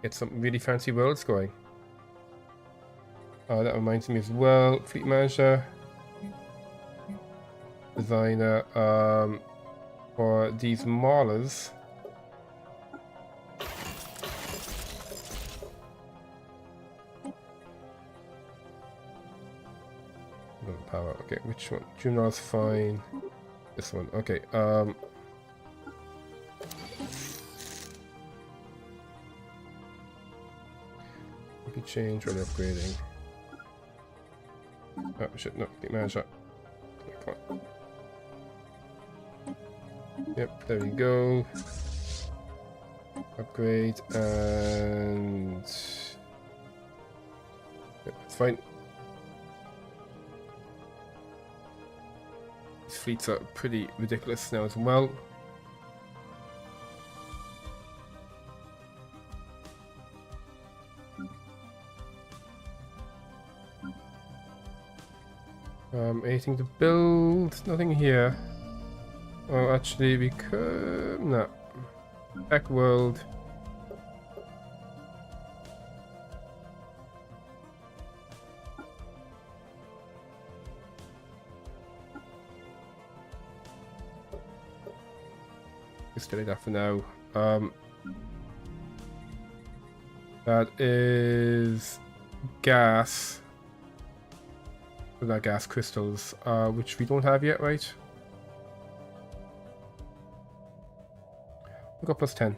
Get some really fancy worlds going. That reminds me as well. Fleet manager, designer for these maulers. Power. Okay, which one? Juno's fine. This one. Okay. We can change or upgrading. Oh shit! No, fleet manager. Come on. Yep, there we go. Upgrade and yep, it's fine. These fleets are pretty ridiculous now as well. Anything to build? Nothing here. Oh, actually, we could... No. Back world. Just delete that for now. That is gas. That gas crystals, which we don't have yet, right? We got plus 10.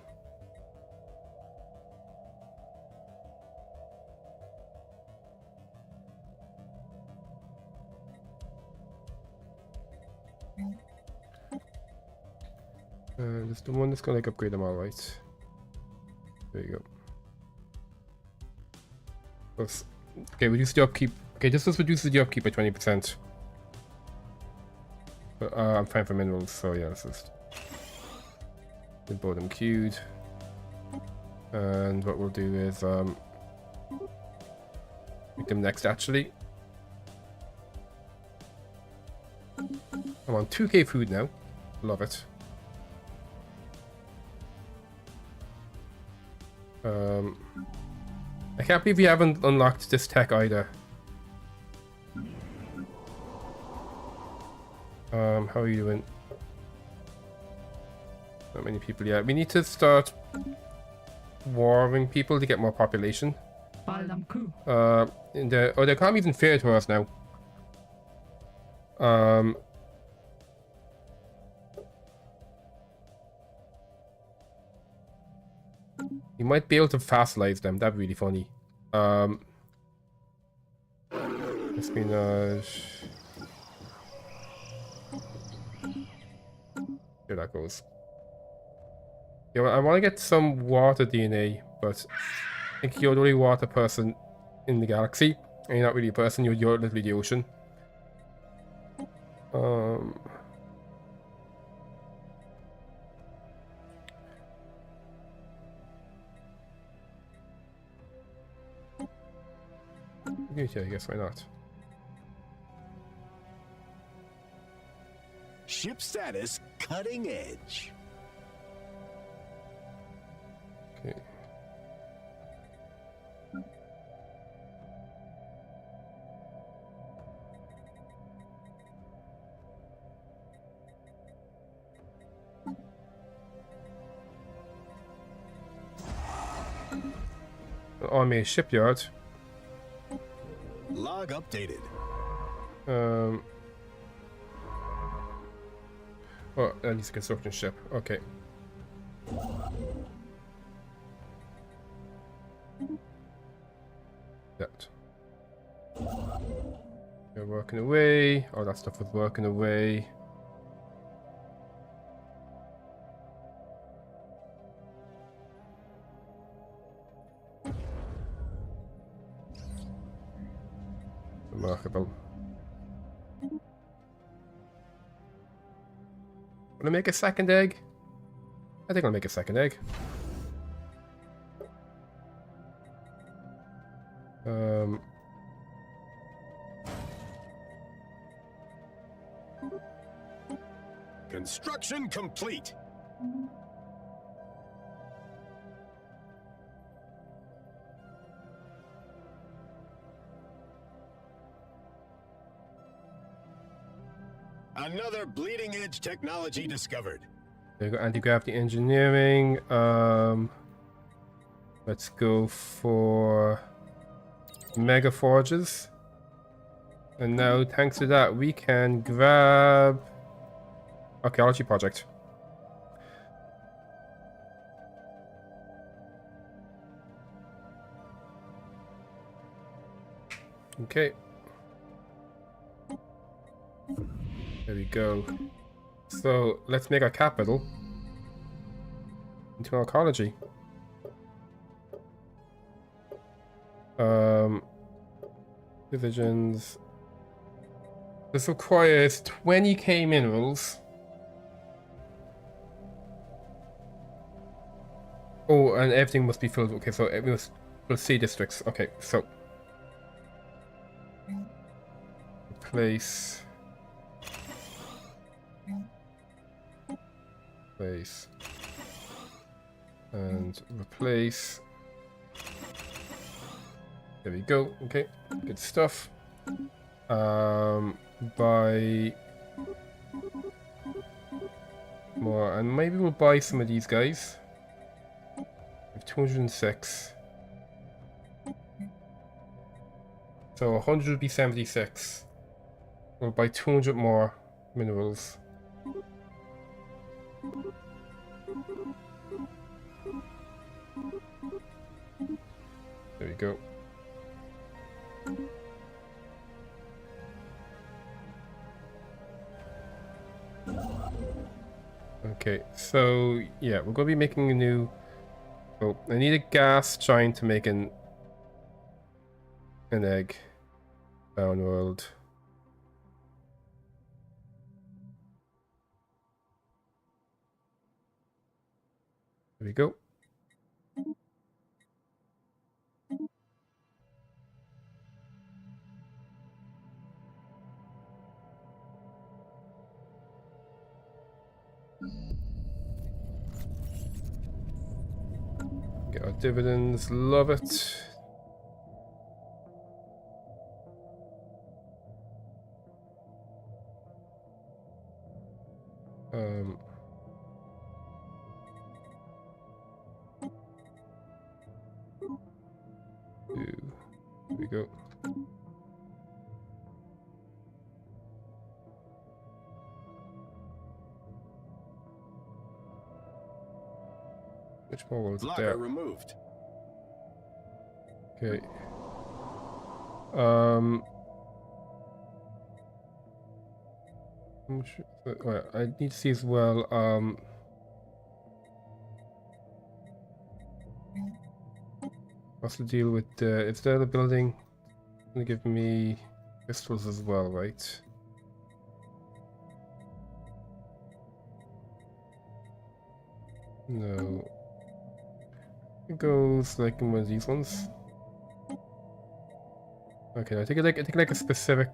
This is the one that's gonna like upgrade them all, right? There you go. Plus, okay, reduce the upkeep. Okay, this just reduces the upkeep by 20%. But, I'm fine for minerals, so yeah, let's just get both them queued. And what we'll do is make them next actually. I'm on 2k food now. Love it. I can't believe we haven't unlocked this tech either. How are you doing? Not many people yet. We need to start warring people to get more population. The economy isn't fair to us now. You might be able to fossilize them. That'd be really funny. Espionage. Here that goes. Yeah, well, I want to get some water DNA, but I think you're the only water person in the galaxy. And you're not really a person, you're literally the ocean. Yeah, I guess why not? Ship status cutting edge. Okay. Army shipyard. Log updated. Oh, that needs a construction ship. Okay. That. They're working away. All that stuff was working away. Remarkable. Will I make a second egg? I think I'll make a second egg. Construction complete. Another bleeding edge technology discovered. There you go, anti-gravity engineering. Let's go for mega forges. And now, thanks to that, we can grab archaeology project. Okay. There we go. So let's make our capital into archaeology. Divisions. This requires 20k minerals. Oh, and everything must be filled. Okay, so it must. We'll see districts. Okay, so place. Place and replace. There we go. Okay, good stuff. By more, and maybe we'll buy some of these guys. We have 206. So 100 would be 76. We'll buy 200 more minerals. There we go. Okay, so yeah, we're going to be making a new... Oh, I need a gas giant to make an egg. Downworld. There we go. Get our dividends, love it. There we go. Which more was there? Removed. Okay. Well, I need to see as well. What's the deal with is there the building gonna give me crystals as well, right? No. It goes like in one of these ones. Okay, I think like a specific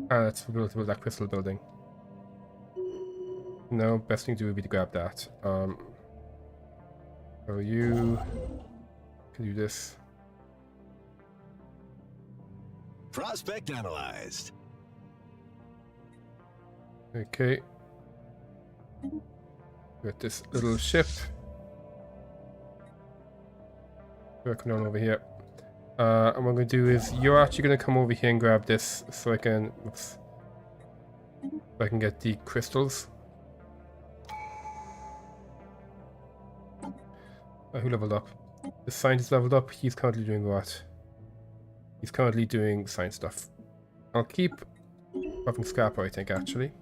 that's to build that crystal building. No, best thing to do would be to grab that. So you can do this. Prospect analyzed. Okay. Got this little ship. Working on over here. And what I'm going to do is you're actually going to come over here and grab this so I can, oops, so I can get the crystals. Who leveled up? The scientist leveled up. He's currently doing what? He's currently doing science stuff. I'll keep having Scrapper, I think, actually.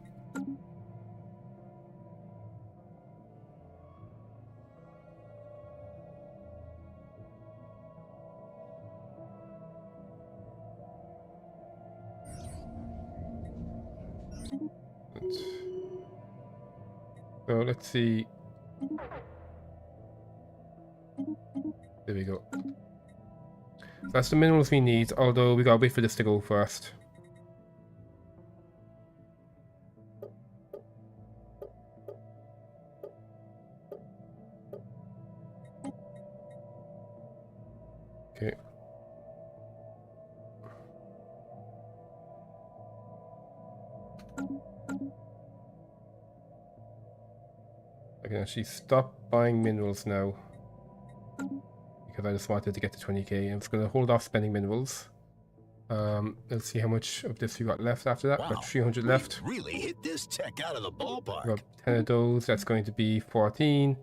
So let's see. There we go. That's the minerals we need, although we gotta wait for this to go first. Okay. I can actually stop buying minerals now. Because I just wanted to get to 20k. I'm just going to hold off spending minerals. Let's see how much of this we got left after that. Wow, got 300 left. Really hit this tech out of the ballpark. Got 10 of those. That's going to be 14.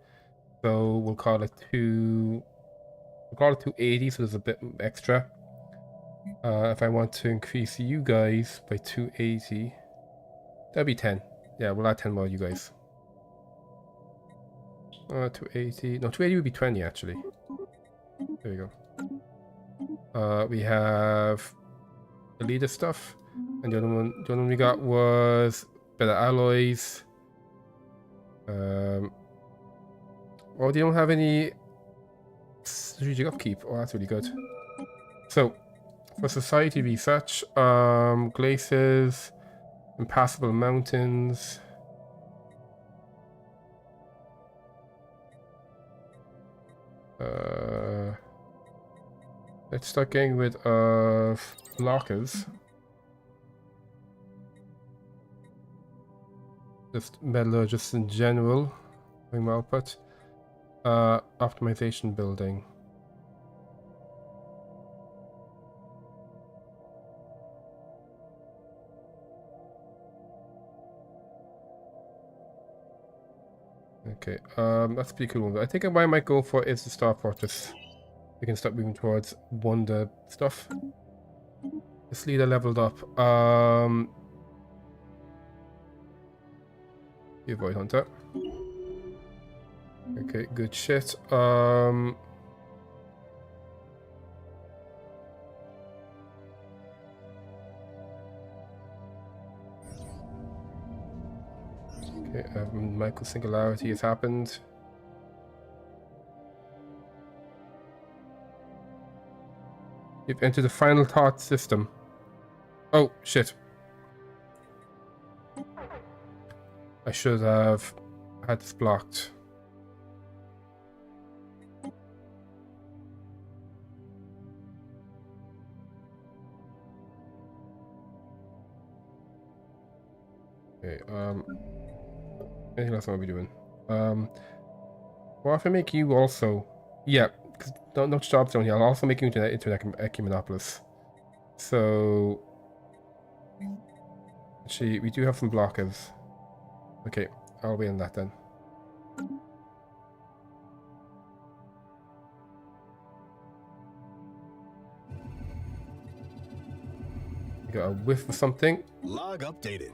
So we'll call it 280. So there's a bit extra. If I want to increase you guys by 280, that'd be 10. Yeah, we'll add 10 more you guys. 280. No, 280 would be 20 actually. There we go. We have the leader stuff, and the other one we got was better alloys. Oh, they don't have any strategic upkeep. Oh, that's really good. So, for society research, glaciers, impassable mountains. Let's start getting rid of blockers. just metallurgists in general. My output. Optimization building. Okay, that's a pretty cool one. I think what I might go for is the Star Fortress. We can start moving towards wonder stuff. This leader leveled up. The Void Hunter. Okay, good shit. Okay, micro singularity has happened. You've entered the final thought system. Oh, shit. I should have had this blocked. Okay, anything else I want to be doing? What if I make you also... Yeah, because no jobs down here. I'll also make you into an Ecumenopolis. So... Actually, we do have some blockers. Okay, I'll wait on that then. We got a whiff of something. Log updated.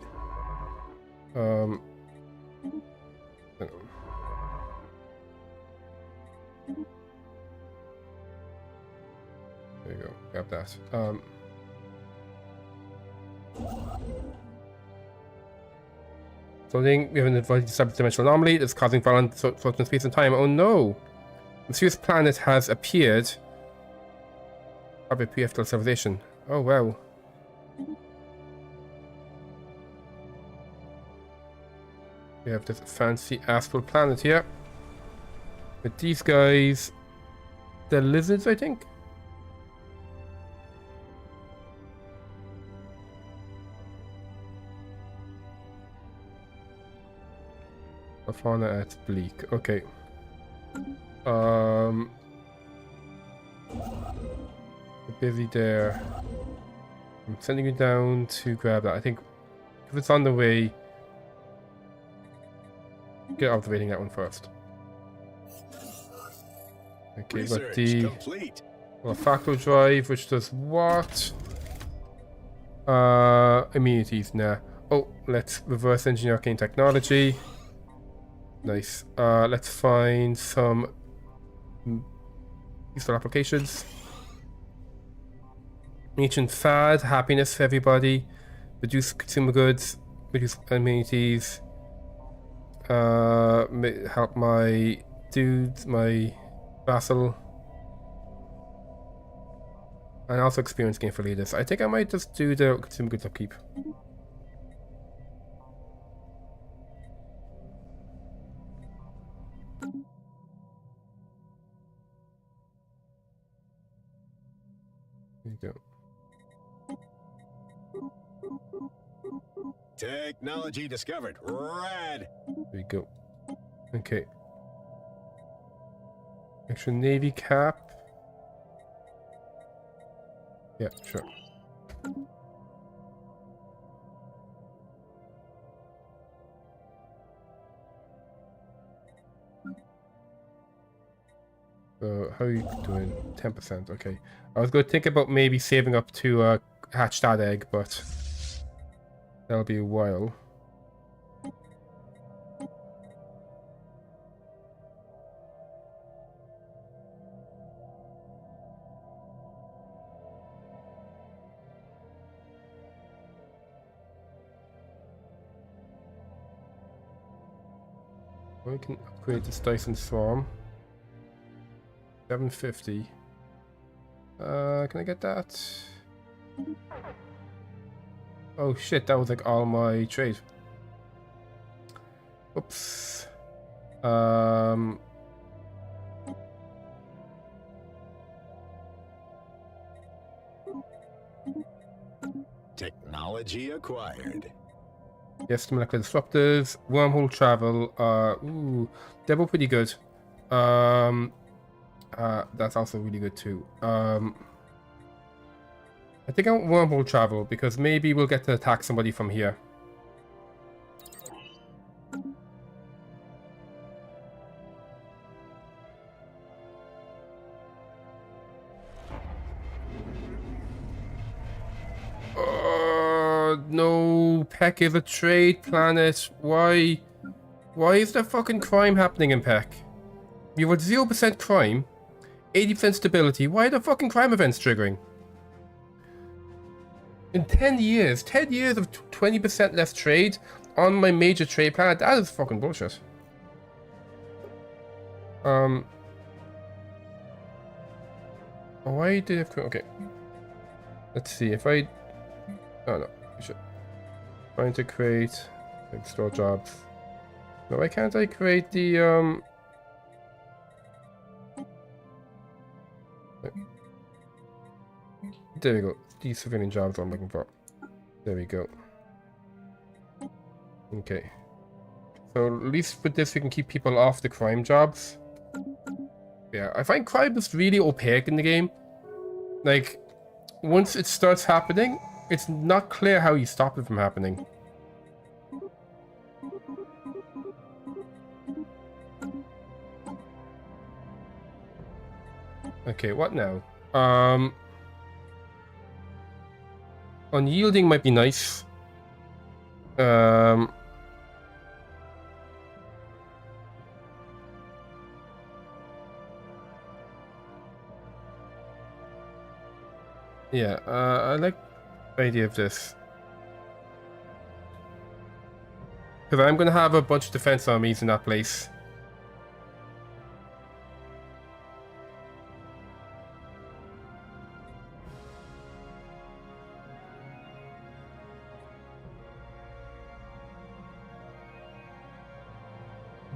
Hang on. There you go. Grab that. Something, we have an invited subdimensional anomaly that's causing violent fluctuations in space and time. Oh no! A mysterious planet has appeared. Probably pre-after civilization. Oh wow. We have this fancy astral planet here. With these guys, they're lizards, I think. A fauna at bleak. Okay. We're busy there. I'm sending you down to grab that. I think if it's on the way, get observating that one first. Okay, Research but the complete. factor drive, which does what? Immunities, nah. Oh, let's reverse engineer arcane technology. Nice. Let's find some useful applications. Ancient fad, happiness for everybody. Reduce consumer goods, reduce amenities. Help my dudes, my vassal. And also experience gain for leaders. I think I might just do the consumer goods upkeep. There you go. Technology discovered. Rad. There you go. Okay. Extra navy cap. Yeah, sure. So how are you doing? 10%. Okay. I was going to think about maybe saving up to hatch that egg, but that'll be a while. We can upgrade this Dyson Swarm. 750. Can I get that? Oh shit, that was like all my trade. Oops. Technology acquired. Yes, the molecular disruptors, wormhole travel. Ooh, they're both pretty good. That's also really good too. I think I want wormhole travel because maybe we'll get to attack somebody from here. No, Peck is a trade planet. Why? Why is there fucking crime happening in Peck? You have 0% crime, 80% stability. Why are the fucking crime events triggering? In 10 years of 20% less trade on my major trade planet, that is fucking bullshit. Why did I... Okay. Let's see, if I... Oh no, I should... Trying to create... Like, store jobs. No, why can't I create the, There we go. These civilian jobs I'm looking for. There we go. Okay. So at least with this we can keep people off the crime jobs. Yeah, I find crime is really opaque in the game. Like, once it starts happening, it's not clear how you stop it from happening. Okay, what now? Unyielding might be nice. Yeah, I like the idea of this. Because I'm going to have a bunch of defense armies in that place.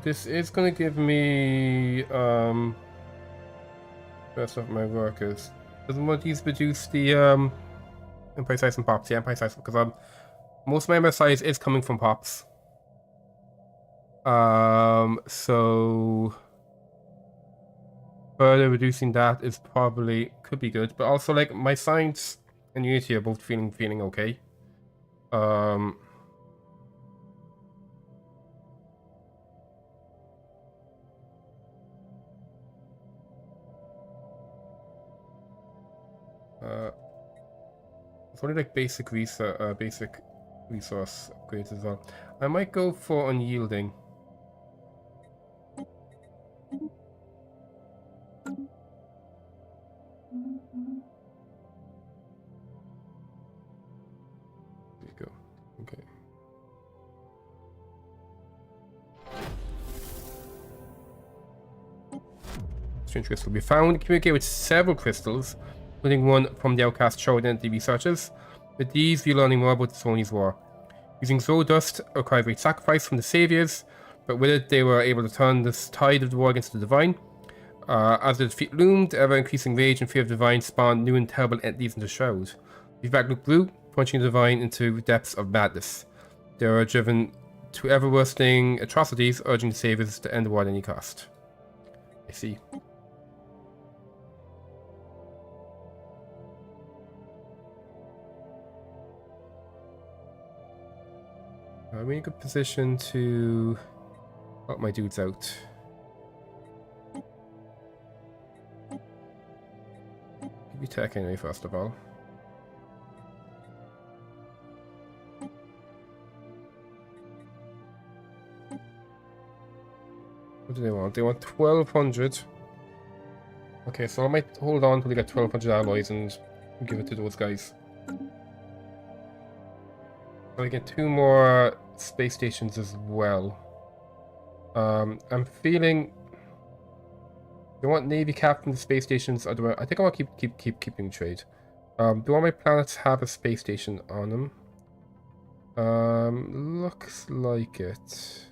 This is going to give me, rest of my workers. Doesn't one of these produce the, Empire size and pops? Yeah, Empire size, because, most of my Empire size is coming from pops. So... Further reducing that is probably, could be good, but also, like, my science and unity are both feeling okay. It's only like basic resource upgrades as well. I might go for unyielding. There you go. Okay. Strange crystal. We found communicate with several crystals, including one from the outcast show identity researchers. With these, we're learning more about the Sony's war. Using Zoe Dust required great sacrifice from the saviors, but with it, they were able to turn this tide of the war against the divine. As the defeat loomed, ever-increasing rage and fear of the divine spawned new and terrible entities into Shroud. Feedback looked blue, plunging the divine into depths of madness. They were driven to ever-worsening atrocities, urging the saviors to end the war at any cost. I see. I'm in a good position to help my dudes out. Give you tech anyway, first of all. What do they want? They want 1200. Okay, so I might hold on until we get 1200 alloys and give it to those guys. So we get 2 more space stations as well. I'm feeling... Do I want Navy captains, space stations, or do I think I want to keeping trade. Do all my planets have a space station on them? Looks like it.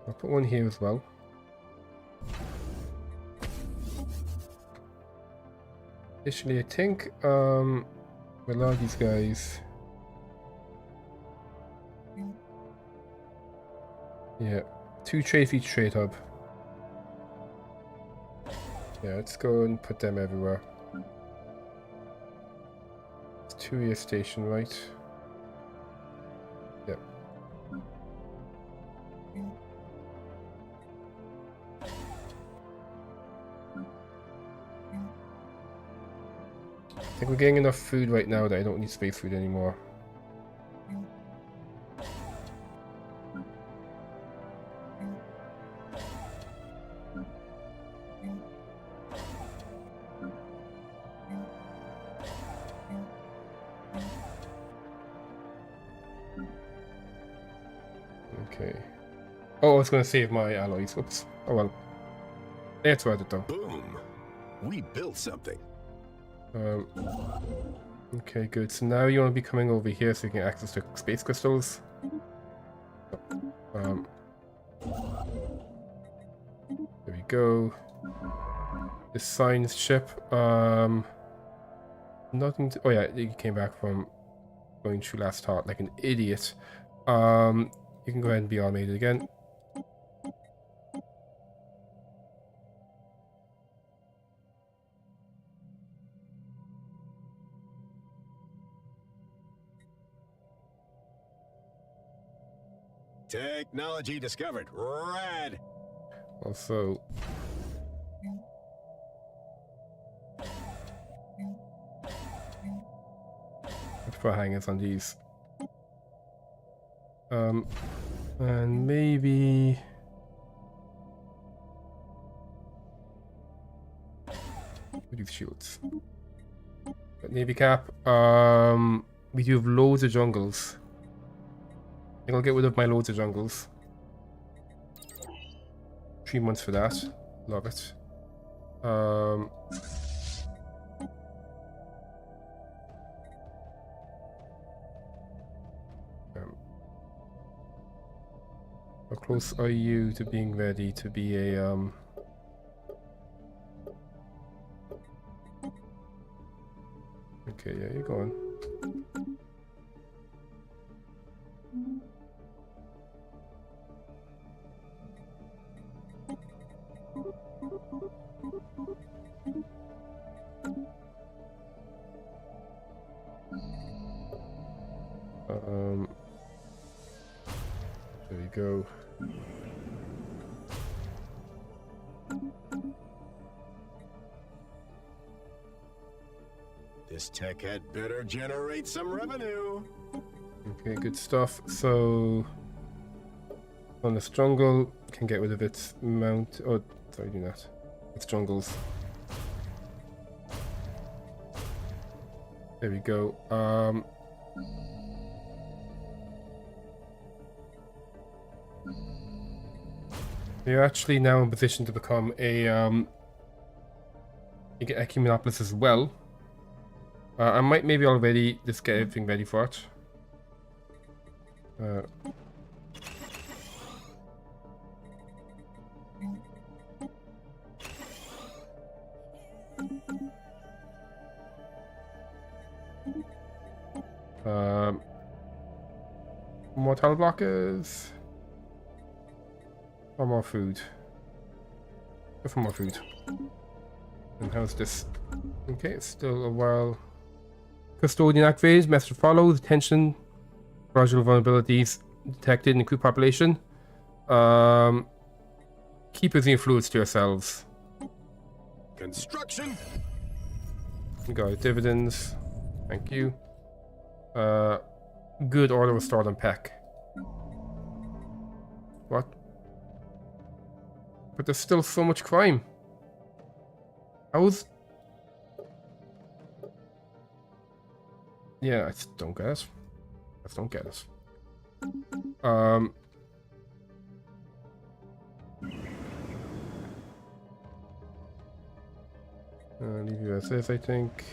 I'll put one here as well. Additionally, I think a lot of these guys, yeah, 2 trade for each trade hub. Yeah, let's go and put them everywhere. It's 2-year station, right? Yep. I think we're getting enough food right now that I don't need space food anymore. Okay. Oh, I was going to save my alloys. Whoops. Oh well. It's worth it though. Boom. We built something. Okay, good. So now you want to be coming over here so you can access the space crystals. There we go. The science ship. Nothing to, oh yeah, you came back from going through last heart like an idiot. You can go ahead and be automated again. Technology discovered. Rad. Also, let's put hangers on these. And maybe these shields. But Navy cap. We do have loads of jungles. I think I'll get rid of my loads of jungles. 3 months for that. Love it. How close are you to being ready to be a Okay, yeah, you're going. There we go. This tech had better generate some revenue. Okay, good stuff. So on this jungle, can get rid of its mount. Oh, sorry, do that. Its jungles. There we go. You're actually now in position to become a ecumenopolis as well. I might maybe already just get everything ready for it. More tile blockers. Or more food. Go for more food. And how's this? Okay, it's still a while. Custodian activated. Message follows. Attention. Fragile vulnerabilities detected in the Kroot population. Keep using fluids to yourselves. Construction. We got dividends. Thank you. Good order restored on Peck. What? But there's still so much crime. How's... Yeah, I just don't get it. I just don't get it. Leave you as is, I think.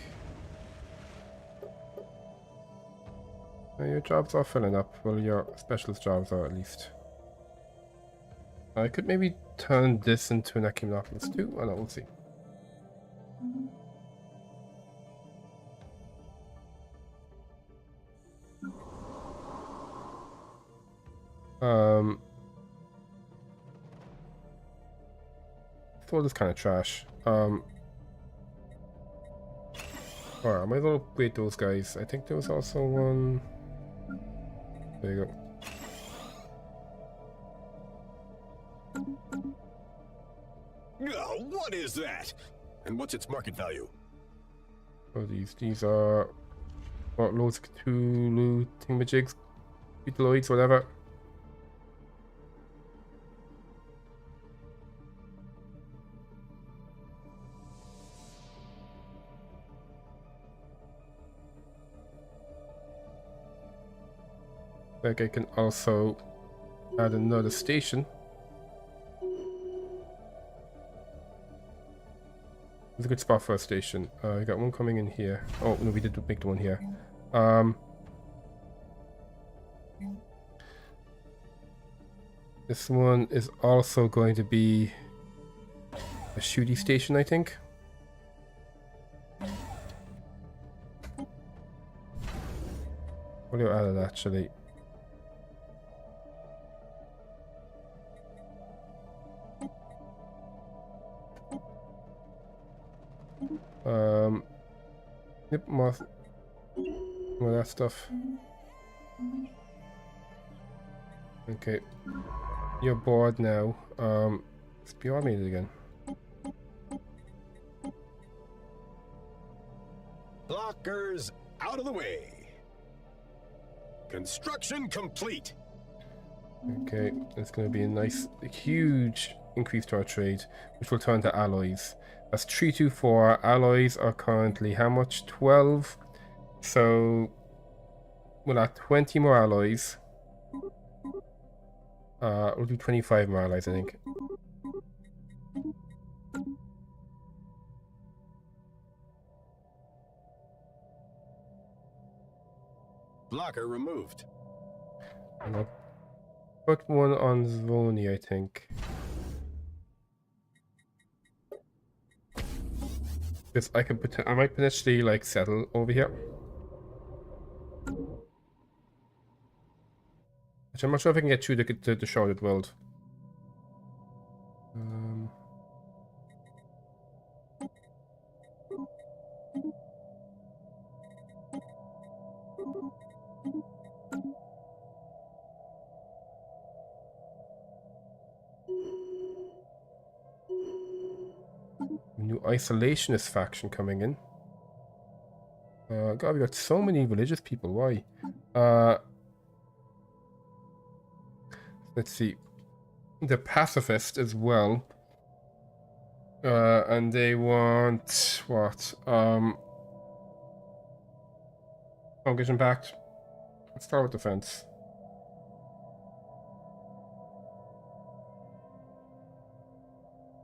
Your jobs are filling up. Well, your specialist jobs are at least. I could maybe turn this into an Echinopolis too. Oh no, we'll see. Thought this kind of trash. Alright, I might as well upgrade those guys. I think there was also one. There you go. Oh, what is that? And what's its market value? Oh, these are what, loads of Cthulhu thingamajigs, beetloids, whatever. Like I can also add another station. It's a good spot for a station. I got one coming in here. Oh no, we did make the one here. This one is also going to be a shooty station, I think. What do I add actually? Yep, more of that stuff. Okay, you're bored now. Let's be automated again. Blockers out of the way. Construction complete. Okay, it's going to be a nice, huge increase to our trade, which will turn to alloys. That's 324. Alloys are currently how much? 12. So we'll add 20 more alloys. We'll do 25 more alloys, I think. Blocker removed. And I'll put one on Zvoni, I think. Because I might potentially like settle over here. Which I'm not sure if I can get through the sharded world. New isolationist faction coming in. God, we got so many religious people. Why? Let's see. The pacifist as well. And they want what? Focus impact. Let's start with defense.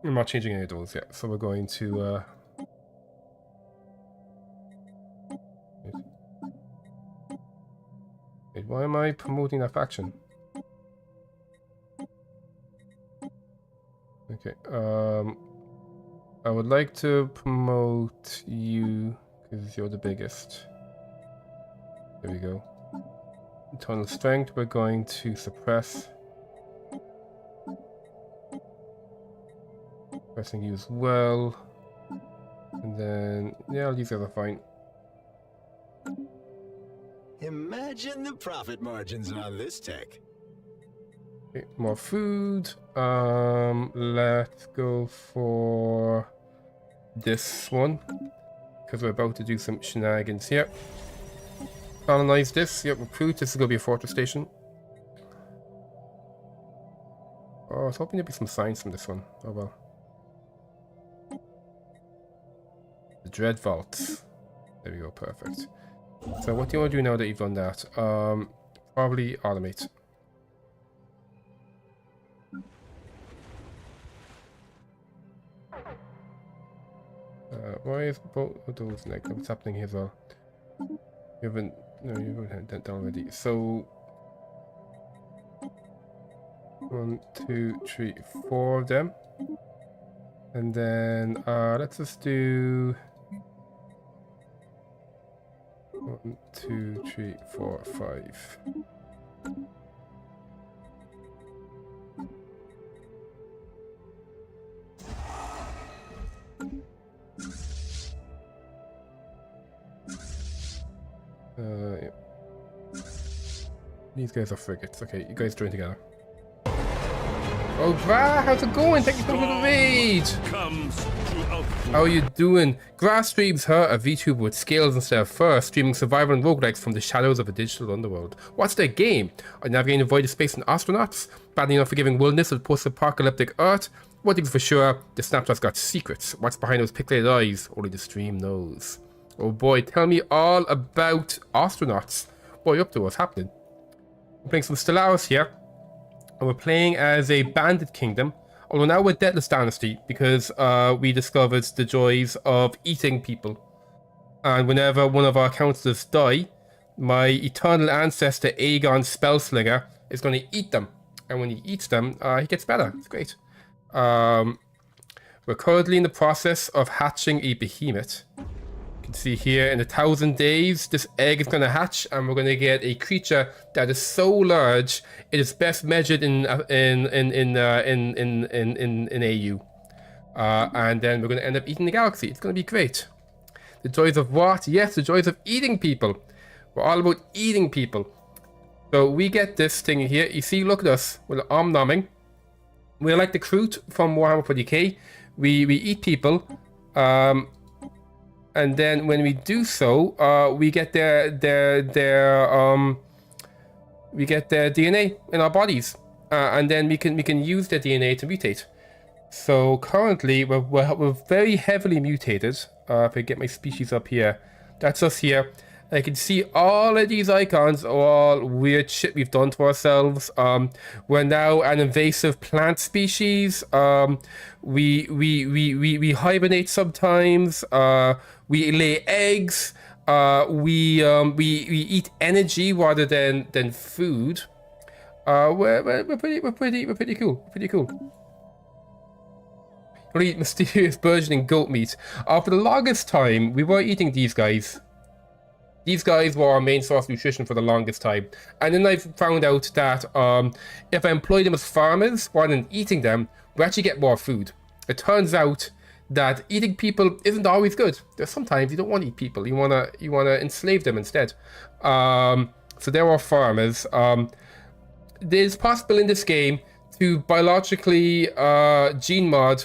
I'm not changing any of those yet, so we're going to wait, why am I promoting that faction? Okay, I would like to promote you because you're the biggest. There we go. Internal strength, we're going to suppress. Pressing you as well. And then, yeah, I'll use the other fine. Imagine the profit margins on this tech. Okay, more food. Let's go for this one. Because we're about to do some shenanigans here. Colonize this. Yep, recruit. This is going to be a fortress station. Oh, I was hoping there'd be some signs from this one. Oh well. The Dread Vaults. There we go, perfect. So what do you want to do now that you've done that? Probably automate. Why is both of those negative? What's happening here as well? You haven't... No, you haven't had that already. So... 1, 2, 3, 4 of them. And then let's just do 1, 2, 3, 4, 5. Yeah. These guys are frigates. Okay, you guys join together. Oh, Gra, how's it going? Thank you for the raid. How are you doing? Gra streams her, a VTuber with scales instead of fur, streaming survival and roguelikes from the shadows of a digital underworld. What's their game? Are they navigating void of space and astronauts? Battling unforgiving wilderness with post-apocalyptic Earth? One thing's for sure, the snapshot's got secrets. What's behind those pixelated eyes? Only the stream knows. Oh boy, tell me all about astronauts. What are you up to? What's happening? I'm playing some Stellaris here. And we're playing as a bandit kingdom. Although now we're Deathless Dynasty because we discovered the joys of eating people. And whenever one of our counselors die, my eternal ancestor Aegon Spellslinger is going to eat them. And when he eats them, he gets better. It's great. We're currently in the process of hatching a behemoth. You can see here in 1,000 days, this egg is going to hatch, and we're going to get a creature that is so large it is best measured in AU. And then we're going to end up eating the galaxy. It's going to be great. The joys of what? Yes, the joys of eating people. We're all about eating people. So we get this thing here. You see, look at us. We're om-nomming. We're like the Kroot from Warhammer 40k. We eat people. And then when we do so, we get their DNA in our bodies, and then we can use their DNA to mutate. So currently we're very heavily mutated. If I get my species up here, that's us here. I can see all of these icons are all weird shit we've done to ourselves. We're now an invasive plant species. We hibernate sometimes. We lay eggs. We eat energy rather than food. We're pretty cool. Pretty cool. We eat mysterious burgeoning goat meat. For the longest time, we were eating these guys. These guys were our main source of nutrition for the longest time. And then I found out that if I employ them as farmers rather than eating them, we actually get more food. It turns out that eating people isn't always good. There's sometimes you don't want to eat people. You wanna enslave them instead. So there are farmers. There's possible in this game to biologically gene mod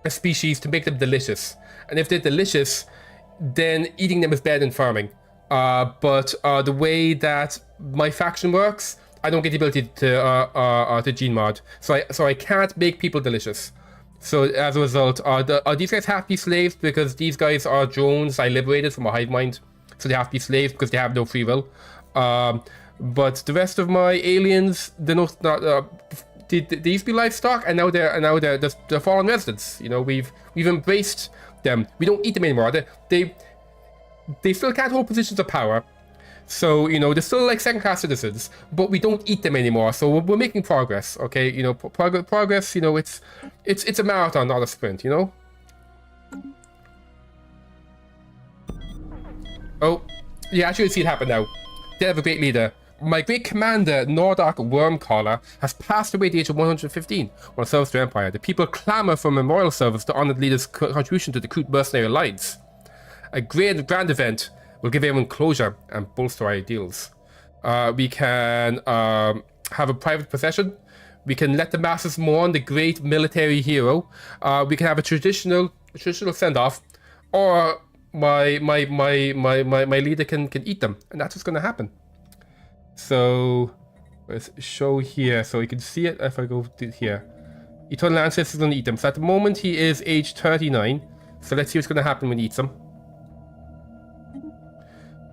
a species to make them delicious. And if they're delicious, then eating them is better than farming. But the way that my faction works, I don't get the ability to gene mod, so I can't make people delicious. So as a result, are these guys have to be slaves because these guys are drones I liberated from a hive mind, so they have to be slaves because they have no free will. But the rest of my aliens, they're not. They used to be livestock, and now they're fallen residents. You know, we've embraced them. We don't eat them anymore. They still can't hold positions of power, so you know they're still like second-class citizens. But we don't eat them anymore, so we're making progress. Okay, you know, progress. You know, it's a marathon, not a sprint. You know. Oh, yeah, I should see it happen now. They have a great leader. My great commander, Nordark Wormcaller, has passed away at the age of 115 while service to Empire. The people clamour for a memorial service to honour the leader's contribution to the Kroot Mercenary Alliance. A grand event will give everyone closure and bolster our ideals. We can have a private procession. We can let the masses mourn the great military hero. We can have a traditional send-off, or my leader can eat them, and that's what's going to happen. So let's show here, so you can see it if I go to here. Eternal Ancestor is going to eat them. So at the moment he is age 39. So let's see what's going to happen when he eats them.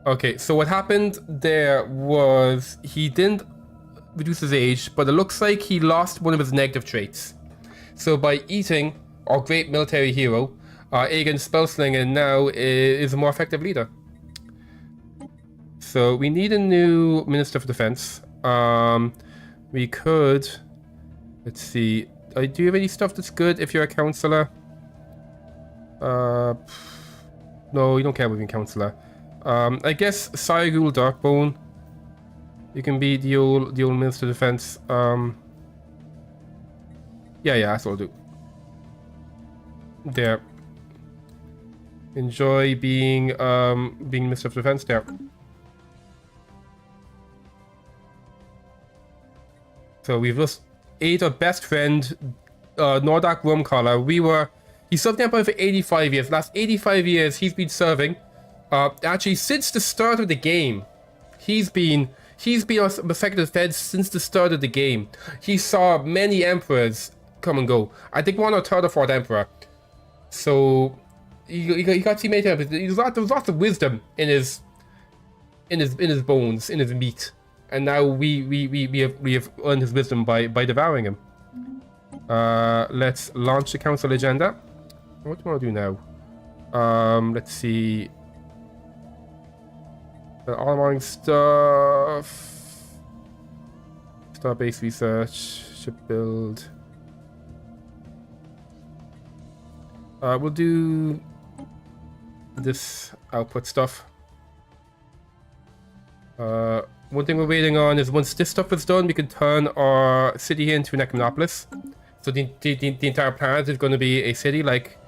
Okay, so what happened there was he didn't reduce his age, but it looks like he lost one of his negative traits. So by eating our great military hero, Aegon Spellslinger now is a more effective leader. So we need a new Minister for Defense. We could Let's see. Do you have any stuff that's good if you're a counselor? No, you don't care about being counselor. I guess Cyril Darkbone. You can be the old Minister of Defense. Yeah, that's what I'll do. There. Enjoy being Minister of Defense there. So we've just ate our best friend, Nordak Wormcaller. He served the Empire for 85 years. Last 85 years he's been serving. Actually, since the start of the game, he's been our Secretary of Defense since the start of the game. He saw many emperors come and go. I think one or third or fourth emperor. So he got to see many emperors. There was lots of wisdom in his bones, in his meat. And now we have earned his wisdom by devouring him. Let's launch the council agenda. What do you want to do now? Let's see. All morning stuff. Star-based research. Ship build. We'll do this output stuff. One thing we're waiting on is once this stuff is done, we can turn our city here into an Econopolis. So the entire planet is going to be a city like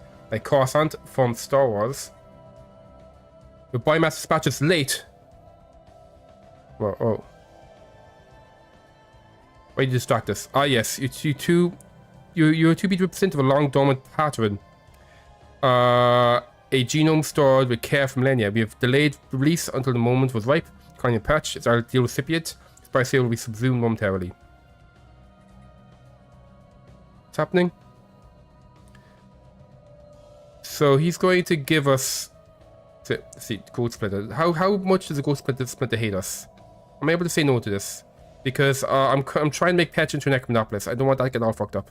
Coruscant from Star Wars. The biomass dispatch is late. Well, oh. Why did you distract us? Ah, yes, you're 2% of a long dormant pattern. A genome stored with care for millennia. We have delayed release until the moment was ripe. Calling a patch. It's our ideal recipient. This biosale will be subsumed momentarily. What's happening? So he's going to give us. Let's see, Gold Splitter. How much does the Gold Splitter hate us? I'm able to say no to this because I'm trying to make Patch into an Econopolis. I don't want that to get all fucked up.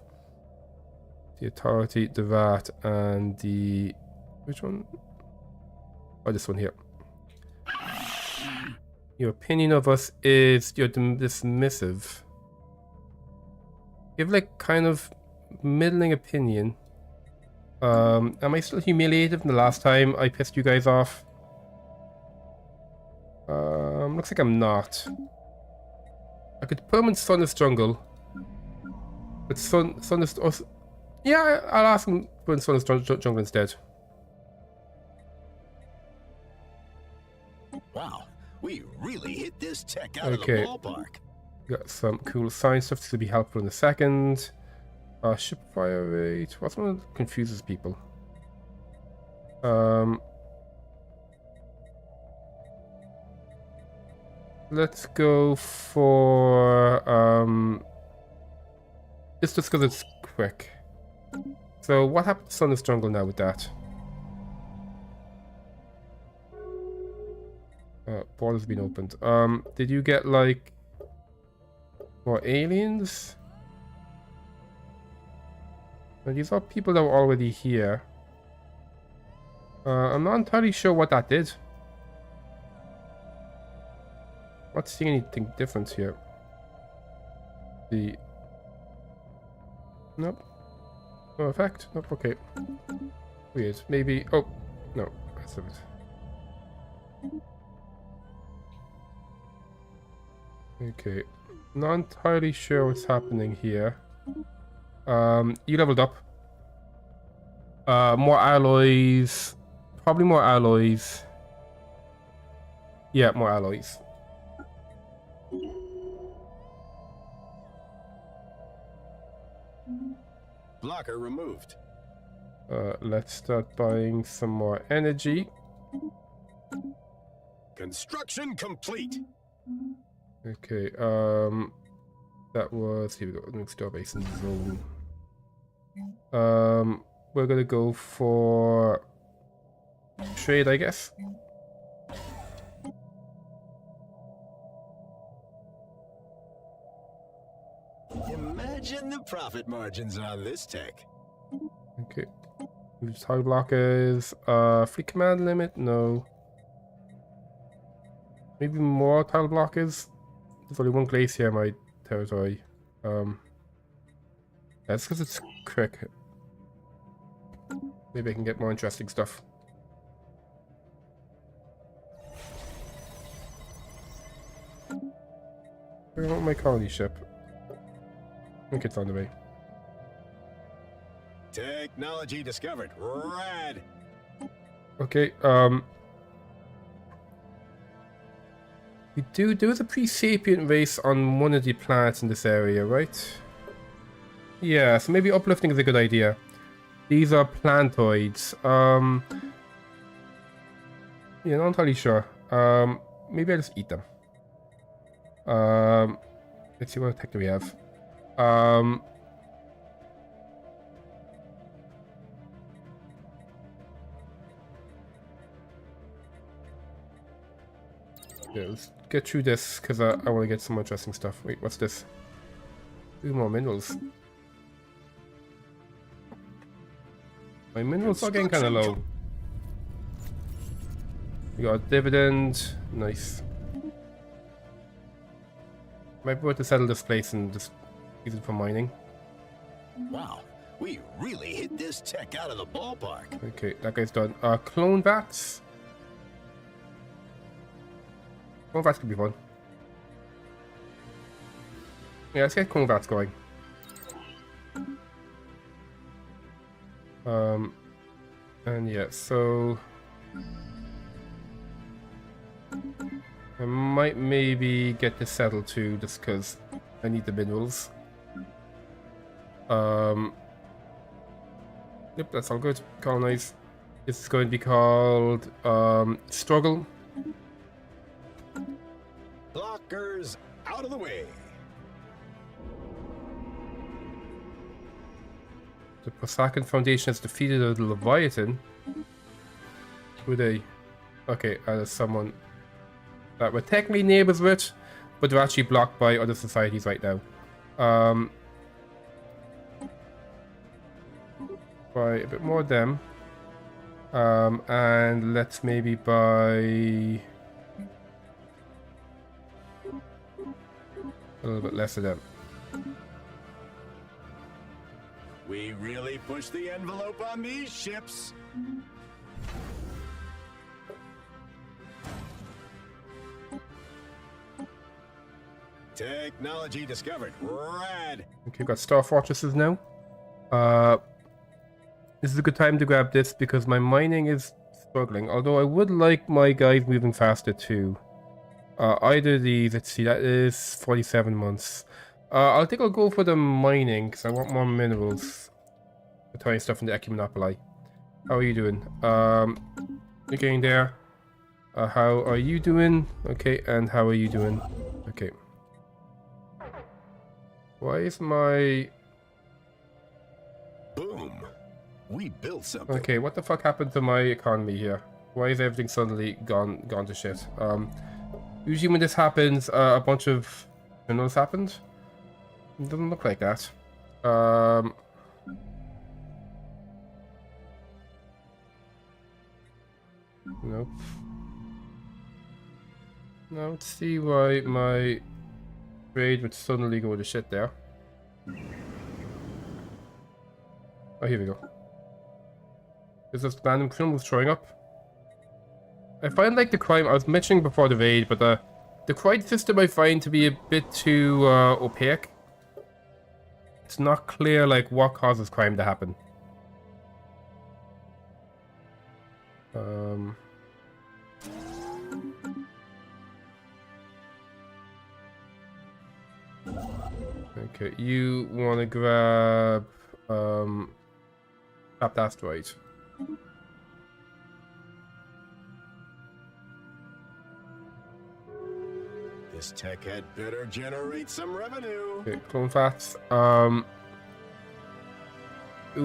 The Authority, the VAT, and the which one? Oh, this one here. Your opinion of us is you're dismissive. You have like kind of middling opinion. Am I still humiliated from the last time I pissed you guys off? Looks like I'm not. I could permanent Sun is jungle. But Sun is also, yeah, I'll ask him when Sun is jungle instead. Wow, we really hit this tech out of the ballpark. Got some cool science stuff to be helpful in a second. Ship fire rate. What's one that confuses people? Let's go for just because it's quick. So what happened to Sun is jungle now with that? Border's been opened. Did you get like more aliens? Well, these are people that were already here. I'm not entirely sure what that did. Not seeing anything different here. Nope. No effect. Nope. Okay. Weird. Maybe. Oh no. That's it. Okay. Not entirely sure what's happening here. You leveled up. More alloys. Probably more alloys. Yeah, more alloys. Blocker removed. Let's start buying some more energy. Construction complete. Okay, that was, here we go, new star base in zone. We're gonna go for trade, I guess. Imagine the profit margins on this tech. Okay. Tile blockers. Free command limit? No. Maybe more tile blockers? There's only one glacier in my territory. That's because it's quick. Maybe I can get more interesting stuff. Where want my colony ship? I think it's on the way. Technology discovered. Rad. Okay, there was a pre-sapient race on one of the planets in this area, right? Yeah, so maybe uplifting is a good idea. These are plantoids. Yeah, not entirely sure. Maybe I'll just eat them. Let's see what tech do we have. Yeah, let's get through this because I want to get some interesting stuff. Wait, what's this? 2 more minerals. My minerals are getting kind of low. We got a dividend. Nice. Might be able to settle this place and just use it for mining. Wow, we really hit this tech out of the ballpark. Okay, that guy's done. Clone vats. Clone vats could be fun. Yeah, let's get clone vats going. And yeah, so I might maybe get this settled too, just because I need the minerals. Yep, that's all good. Colonize. This is going to be called Struggle. Blockers out of the way. The Prosakan Foundation has defeated a Leviathan. Who are they? Okay, there's someone that we're technically neighbors with, but they're actually blocked by other societies right now. Buy a bit more of them. And let's maybe buy a little bit less of them. We really push the envelope on these ships. Technology discovered. Rad. Okay, we've got Star Fortresses now. This is a good time to grab this because my mining is struggling. Although I would like my guys moving faster too. Either of these, let's see, that is 47 months. I think I'll go for the mining because I want more minerals. The tiny stuff in the Ecumonopoli. How are you doing? You're getting there. How are you doing? Okay, and how are you doing? Okay. Why is my... Boom. We built something. Okay, what the fuck happened to my economy here? Why is everything suddenly gone to shit? Usually when this happens, a bunch of minerals happened. It doesn't look like that. Nope. Now let's see why my trade would suddenly go to shit there. Oh, here we go. Is this random criminals showing up? I find like the crime, I was mentioning before the raid, but the crime system I find to be a bit too opaque. It's not clear like what causes crime to happen. Okay, you want to grab tapped asteroid. This tech had better generate some revenue. Okay, clone fats. Ooh,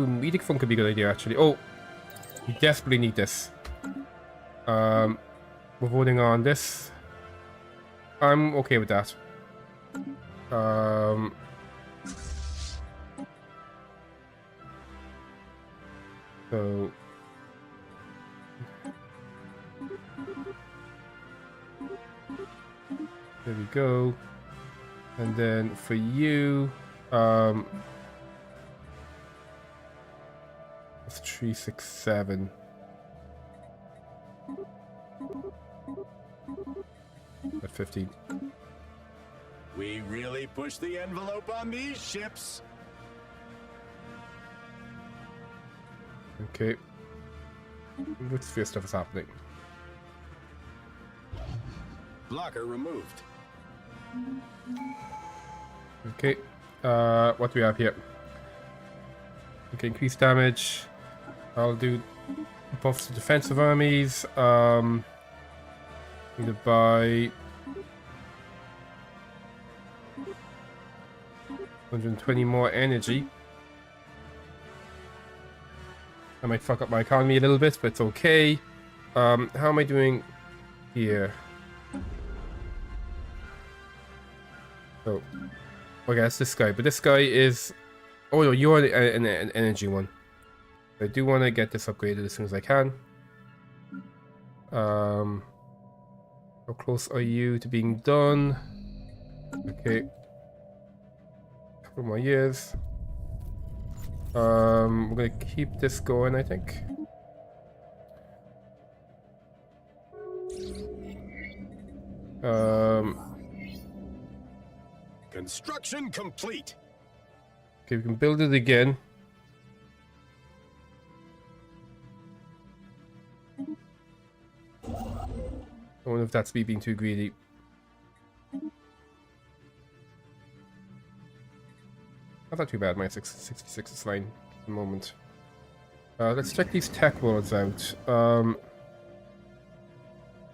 Medic Funk could be a good idea actually. Oh, we desperately need this. We're voting on this. I'm okay with that. So there we go. And then for you, That's 367. At 15. We really push the envelope on these ships. Okay. What sphere stuff is happening? Blocker removed. Okay. What do we have here? Okay, increased damage. I'll do buffs to defensive armies. Need to buy 120 more energy. I might fuck up my economy a little bit, but it's okay. How am I doing here? Oh, okay, that's this guy. But this guy is... Oh no, you're an energy one. I do want to get this upgraded as soon as I can. How close are you to being done? Okay. Couple more years. We're gonna keep this going, I think. Construction complete. Okay, we can build it again. I wonder if that's me being too greedy. That's not too bad, my 66 is fine at the moment. Let's check these tech worlds out.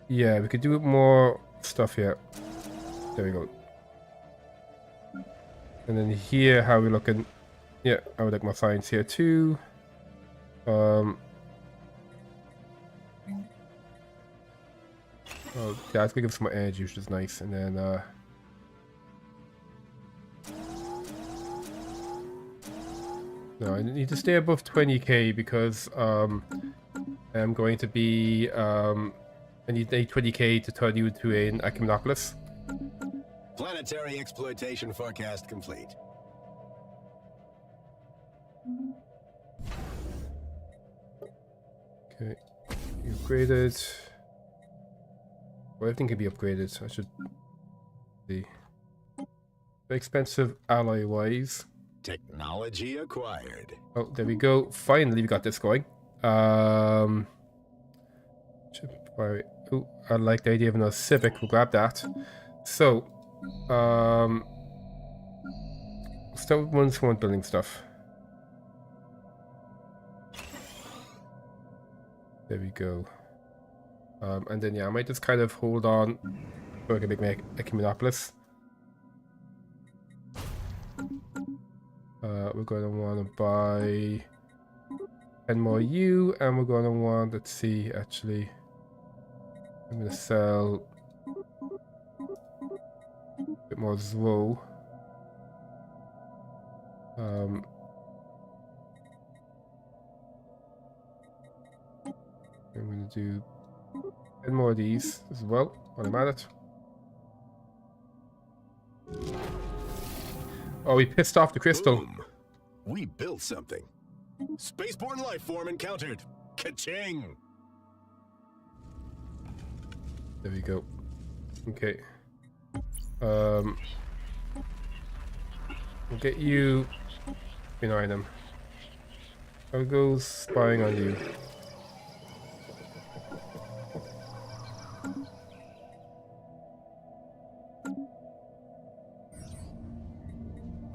Yeah, we could do more stuff here. There we go. And then here, how are we looking? Yeah, I would like more science here too. Oh, yeah, it's gonna give some more energy, which is nice. And then, no, I need to stay above 20k because, I'm going to be, I need 20k to turn you into an Echinopolis. Planetary exploitation forecast complete. Okay, you upgraded. Well, everything can be upgraded. I should see. Very expensive alloy-wise. Technology acquired. Oh, there we go. Finally, we got this going. Oh, I like the idea of another Civic. We'll grab that. So, start with ones who want building stuff. There we go. And then, yeah, I might just kind of hold on so I can make a Echinopolis. We're going to want to buy 10 more U, and we're going to want, let's see, actually, I'm going to sell a bit more Zwo. I'm going to do 10 more of these as well while I'm at it. Oh, we pissed off the crystal. Boom. We built something. Spaceborne life form encountered. Ka-ching! There we go. Okay. We'll get you behind them. I'll go spying on you.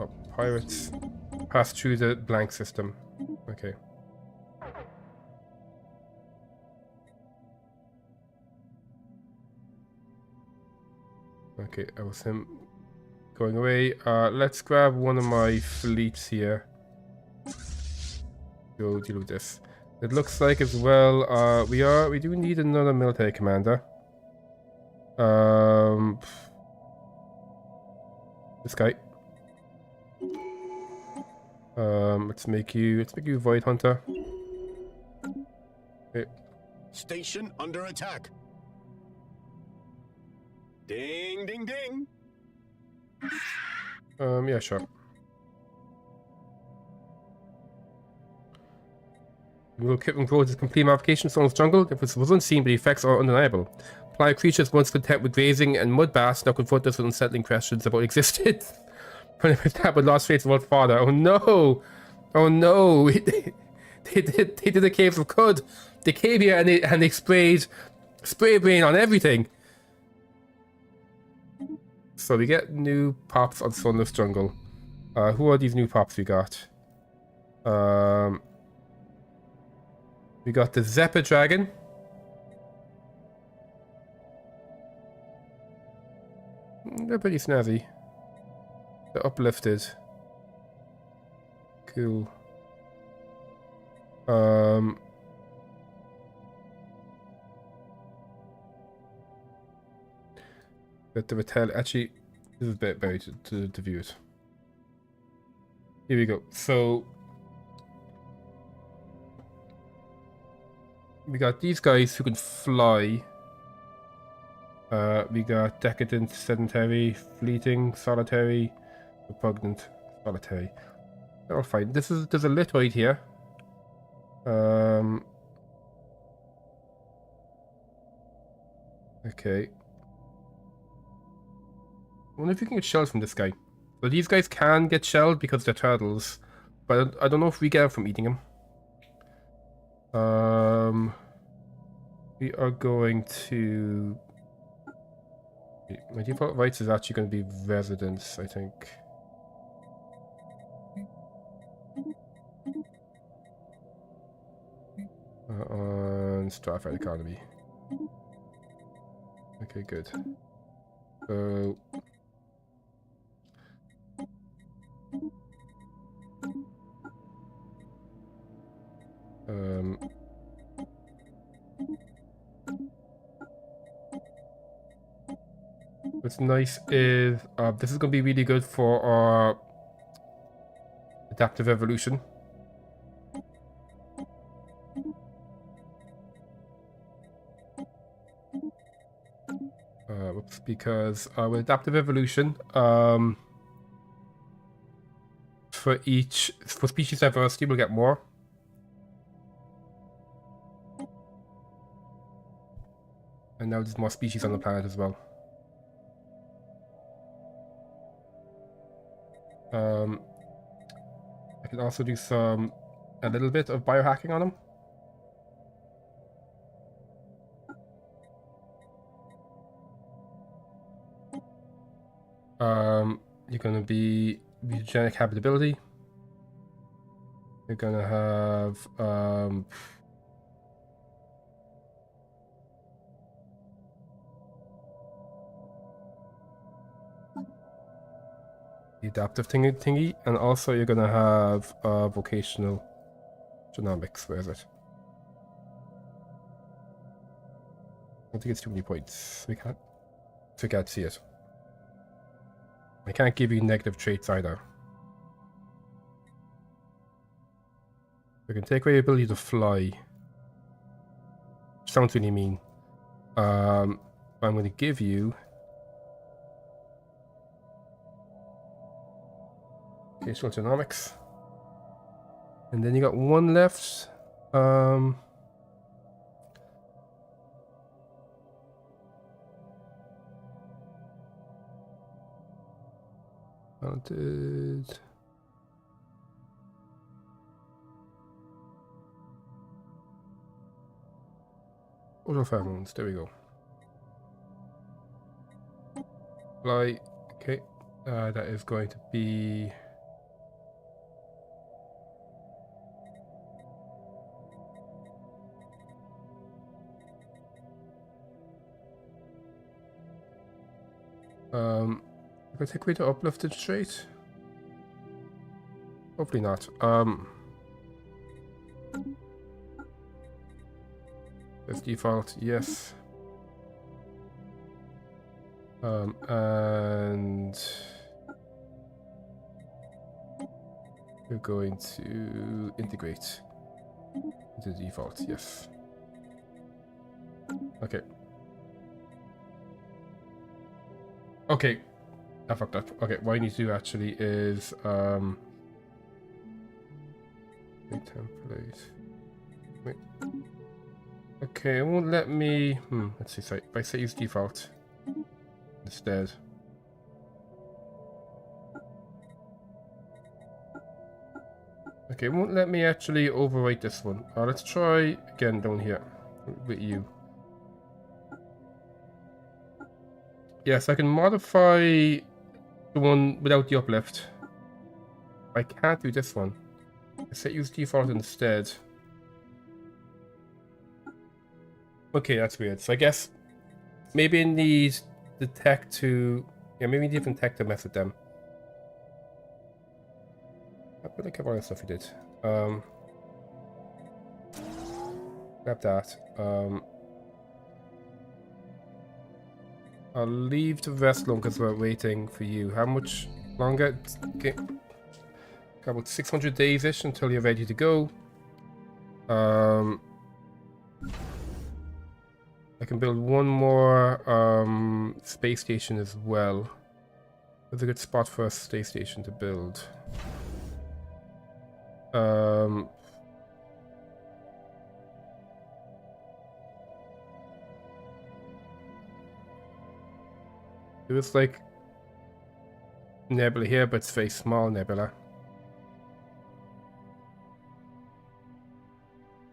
Oh, pirates pass through the blank system. Okay. Okay, that was him going away. Let's grab one of my fleets here. Go deal with this. It looks like as well, we do need another military commander. This guy. Let's make you Void Hunter. Okay. Station under attack. Ding, ding, ding. Yeah, sure. Will Kit and Kroot is complete modification Stone's jungle. The difference was unseen, but the effects are undeniable. Apply creatures once content with grazing and mud baths now confront us with unsettling questions about existence. That would lost faith in old father. Oh no! Oh no! They did the caves of Cud. They came here and they sprayed spray brain on everything. So we get new pops on Sunless Jungle. Who are these new pops we got? We got the Zeppa Dragon. They're pretty snazzy. They're uplifted. Cool. But the Mattel, actually, this is a bit better to view it. Here we go. So we got these guys who can fly. We got decadent, sedentary, fleeting, solitary, repugnant, solitary. They're all fine. There's a lithoid here. Okay. I wonder if you can get shelled from this guy. So these guys can get shelled because they're turtles, but I don't know if we get them from eating them. We are going to... My default rights is actually going to be residence, I think. On Starfight Economy. Okay, good. So... what's nice is this is going to be really good for our adaptive evolution. Whoops, because with adaptive evolution, for species diversity, we'll get more. And now there's more species on the planet as well. I can also do a little bit of biohacking on them. You're gonna be genetic habitability. You're gonna have the adaptive thingy, and also you're gonna have vocational genomics. Where is it? I don't think it's too many points. We can't see it. I can't give you negative traits either. I can take away your ability to fly. Which sounds really mean. I'm going to give you vocational genomics. And then you got one left. Mounted. Auto pheromones, there we go. Fly, okay. That is going to be if I take away the uplifted trait? Hopefully not. As default, yes. And we're going to integrate into the default, yes. Okay. Okay. I fucked up. Okay, what I need to do actually is template. Wait. Okay, it won't let me... let's see, sorry. If I say use default instead. Okay, it won't let me actually overwrite this one. Let's try again down here with you. Yes, I can modify the one without the uplift. I can't do this one. I set use default instead. Okay, that's weird. So I guess maybe I need the tech to... Yeah, maybe different tech to mess with them. I really care all the stuff he did. Grab that. I'll leave the rest alone because we're waiting for you. How much longer? Okay. Got about 600 days-ish until you're ready to go. I can build one more space station as well. It's a good spot for a space station to build. There was like nebula here, but it's very small nebula.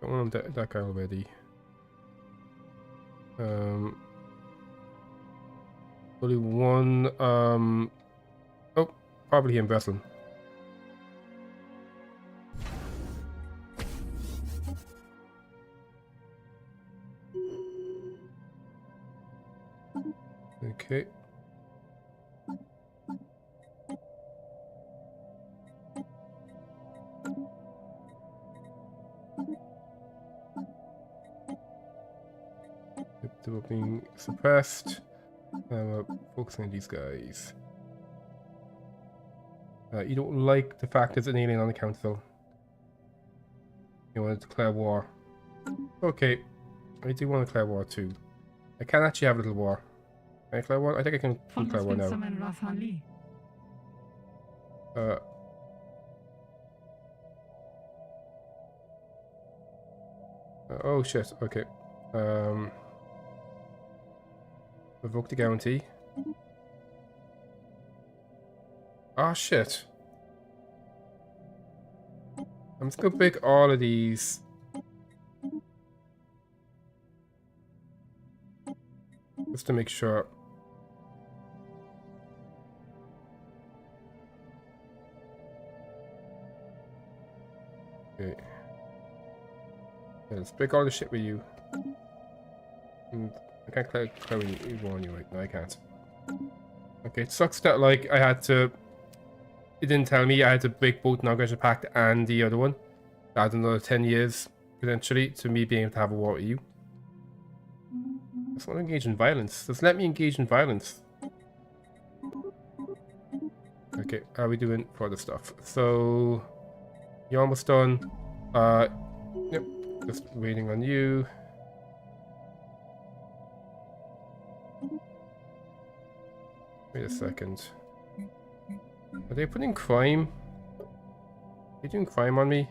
I want that guy already. Only one. Oh, probably in Bethlehem. Okay. They were being suppressed. We're focusing on these guys. You don't like the fact there's an alien on the council. You want to declare war. Okay. I do want to declare war too. I can actually have a little war. Can I declare war? I think I can declare war now. Oh shit, okay. Revoke the guarantee. Ah shit. I'm just gonna pick all of these. Just to make sure. Okay. Yeah, let's break all the shit with you. And I can't clear you on you right now, I can't. Okay, it sucks that like I had to... It didn't tell me I had to break both non-aggression pact and the other one. Add another 10 years, potentially, to me being able to have a war with you. Let's not engage in violence. Just let me engage in violence. Okay, how are we doing for the stuff? So... You're almost done. Yep, just waiting on you. Wait a second. Are they putting crime? Are they doing crime on me?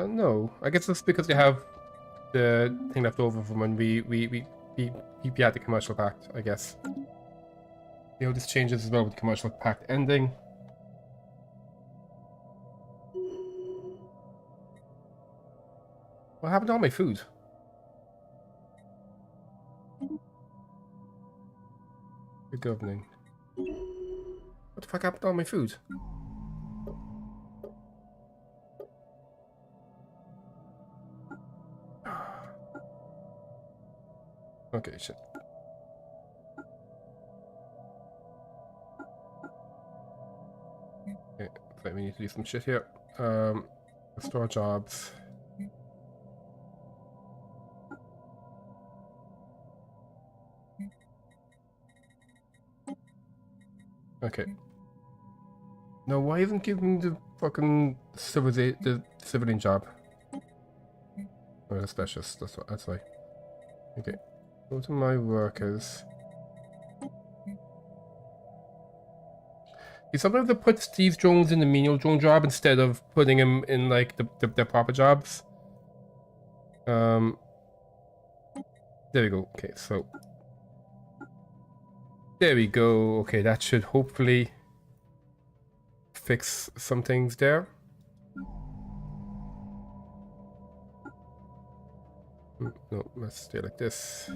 No. I guess it's because they have the thing left over from when we had the commercial pact, I guess. You know, this changes as well with the commercial pact ending. What happened to all my food? Good governing. What the fuck happened to all my food? Okay, shit. Okay, looks like we need to do some shit here. Restore jobs. Okay. No, why isn't giving the fucking civilian job? Or the specialist, that's why. Okay. Go to my workers. See, sometimes they put these drones in the menial drone job instead of putting them in like the proper jobs. There we go. Okay, so there we go. Okay, that should hopefully fix some things there. No, let's stay like this.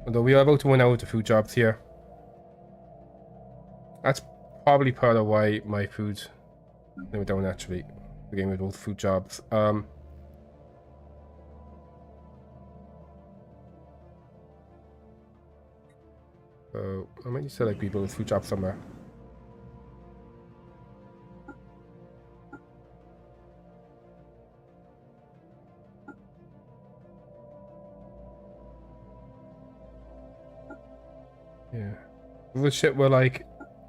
Although we are about to run out of food jobs here. That's probably part of why my food went down actually. We're getting rid of those food jobs. So I might need to like rebuild a food job somewhere. Yeah. The shit were like,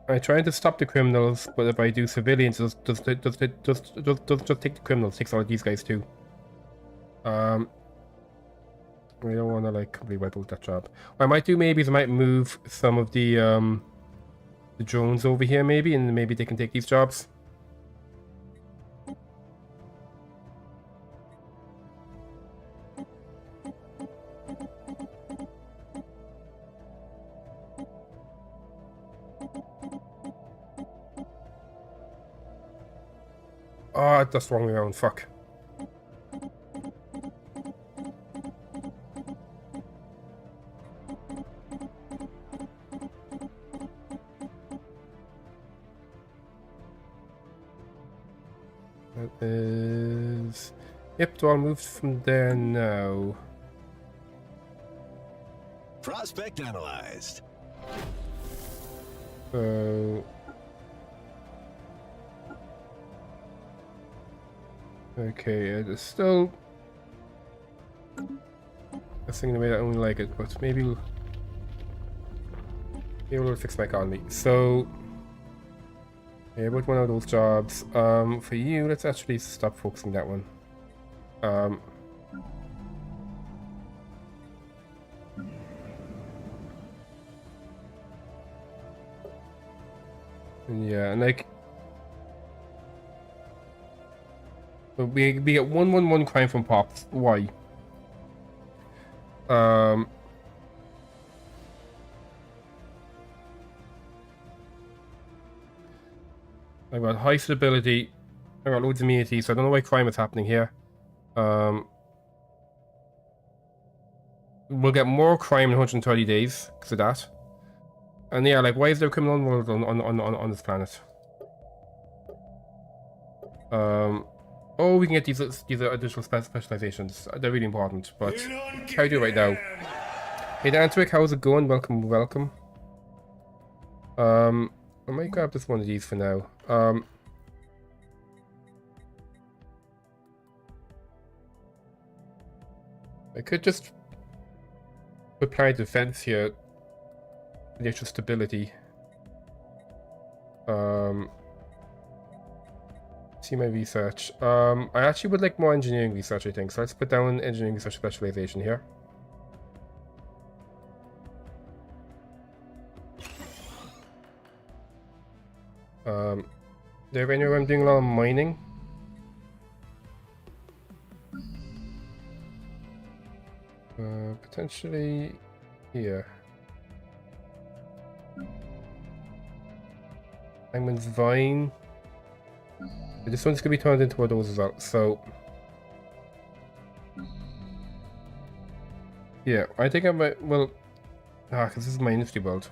I'm trying to stop the criminals, but if I do civilians, just take the criminals, takes all of these guys too. We don't want to like completely wipe out that job. What I might do maybe is I might move some of the drones over here maybe, and maybe they can take these jobs. Oh, that's the wrong way around, fuck. That is... Yep, so I'll move from there now. Prospect analyzed. So... Okay, it's still... I think the way I only like it, but maybe we'll fix my economy. So... Yeah, about one of those jobs. For you, let's actually stop focusing that one. Yeah, and like... We get 111 crime from Pops. Why? I've got high stability. I've got loads of immunity, so I don't know why crime is happening here. We'll get more crime in 130 days because of that. And yeah, like, why is there a criminal world on this planet? Oh, we can get these additional specializations. They're really important, but how do I do it right now? Hey, Dantrick, how's it going? Welcome, welcome. I might grab just one of these for now. I could just apply defense here. The extra stability. See my research. I actually would like more engineering research, I think. So let's put down engineering research specialization here. Do you have anywhere I'm doing a lot of mining? Potentially here. Hangman's Vine. This one's gonna be turned into one of those as well, so... Yeah, I think I might... Well... because this is my industry world.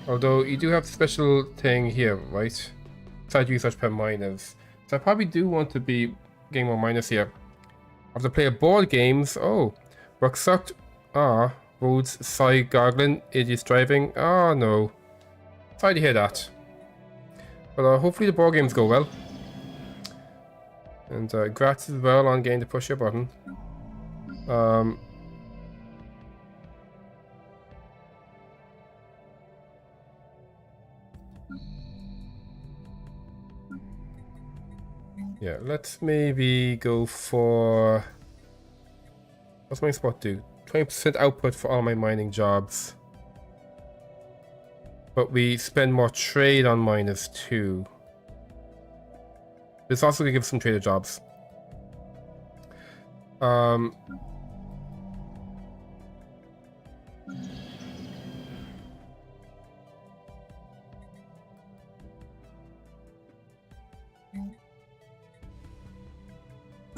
Although, you do have a special thing here, right? Side research per miners. So I probably do want to be getting more miners here. I have to play board games. Oh. Work sucked. Ah. Roads, side gargling, idiots driving. Ah, no. Sorry to hear that. But hopefully the board games go well. And congrats as well on getting to push your button. Yeah, let's maybe go for What's my spot do? 20% output for all my mining jobs. But we spend more trade on miners too. This also gonna give some trader jobs. You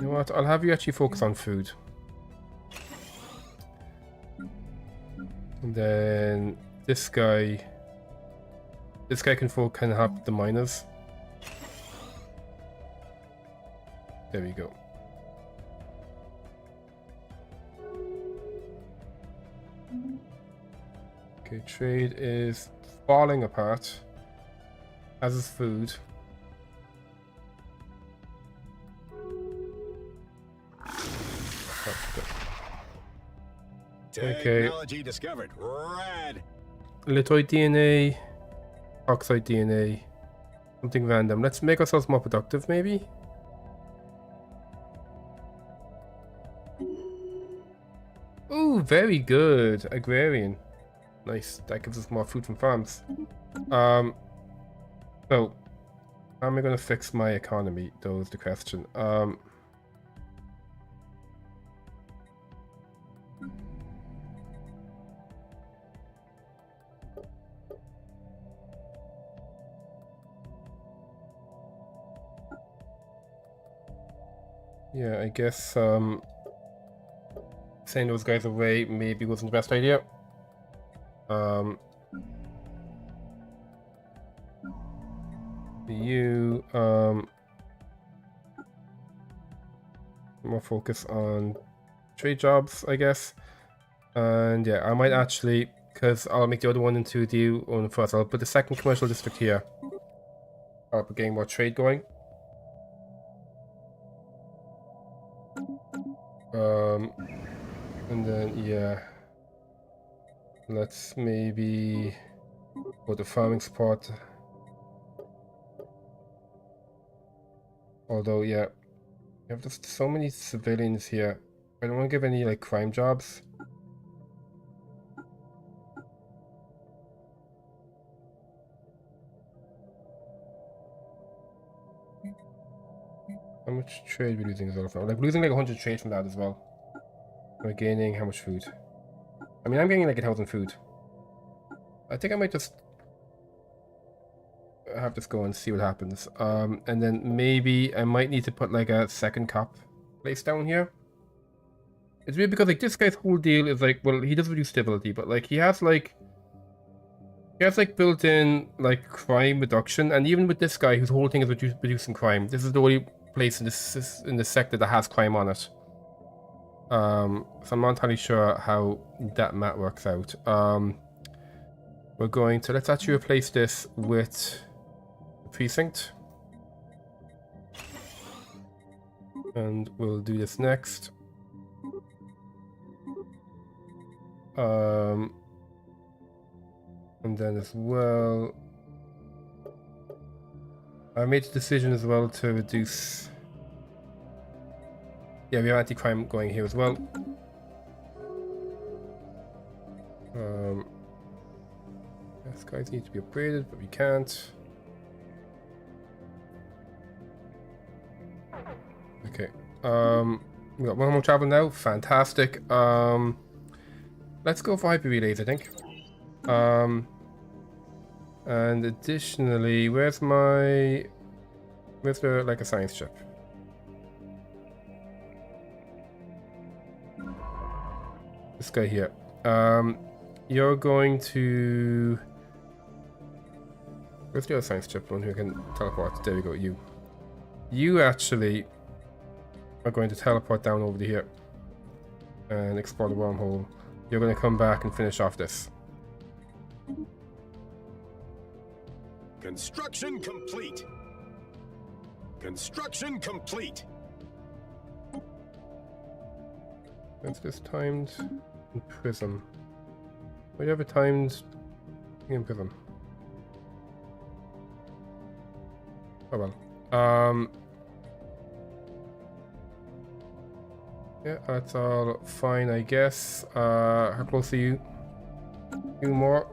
know what? I'll have you actually focus on food. And then this guy can help the miners. There we go. Okay, trade is falling apart, as is food. Technology discovered. Rad. Lithoid DNA, oxide DNA, something random. Let's make ourselves more productive, maybe. Ooh, very good. Agrarian. Nice. That gives us more food from farms. So, how am I going to fix my economy? Though is the question. Yeah, I guess sending those guys away maybe wasn't the best idea. More focus on trade jobs, I guess. And yeah, I might actually, because I'll make the other one into the one first. I'll put the second commercial district here. I'll put getting more trade going. And then yeah, let's maybe put the farming spot. Although yeah, we have just so many civilians here. I don't want to give any like crime jobs. How much trade are we losing as well from? Like, we're losing like 100 trade from that as well. We're gaining how much food? I mean, I'm getting like 1,000 food. I think I might just have this go and see what happens. And then maybe I might need to put like a second cop place down here. It's weird because like this guy's whole deal is like, well, he does reduce stability, but like he has like built-in like crime reduction, and even with this guy whose whole thing is reducing crime, this is the only place in this sector that has crime on it. So I'm not entirely sure how that math works out. We're going to, let's actually replace this with the precinct. And we'll do this next. And then as well, I made the decision as well to reduce. Yeah, we have anti-crime going here as well. These guys need to be upgraded, but we can't. Okay. We got one more travel now. Fantastic. Let's go for hyper relays, I think. And additionally, where's the like a science chip? This guy here. You're going to. Where's the other science chip one who can teleport? There we go. You actually are going to teleport down over to here and explore the wormhole. You're going to come back and finish off this. Construction complete. Construction complete. That's this timed in prism. We have it timed in prism. Oh well. Yeah, that's all fine, I guess. How close are you? Two more.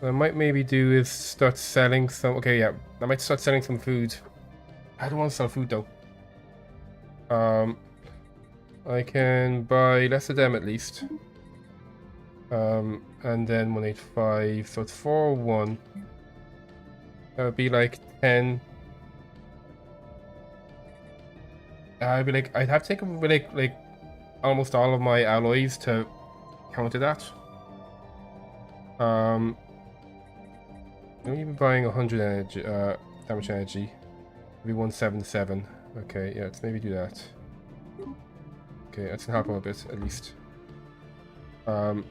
What I might maybe do is start selling some. Okay, yeah, I might start selling some food. I don't want to sell food though. I can buy less of them at least. And then 185, so it's 401. That would be like 10. I'd be like, I'd have to take like almost all of my alloys to counter that. I'm even buying 100 energy, damage energy. Maybe 177. Okay, yeah, let's maybe do that. Okay, that's gonna help out a bit at least. What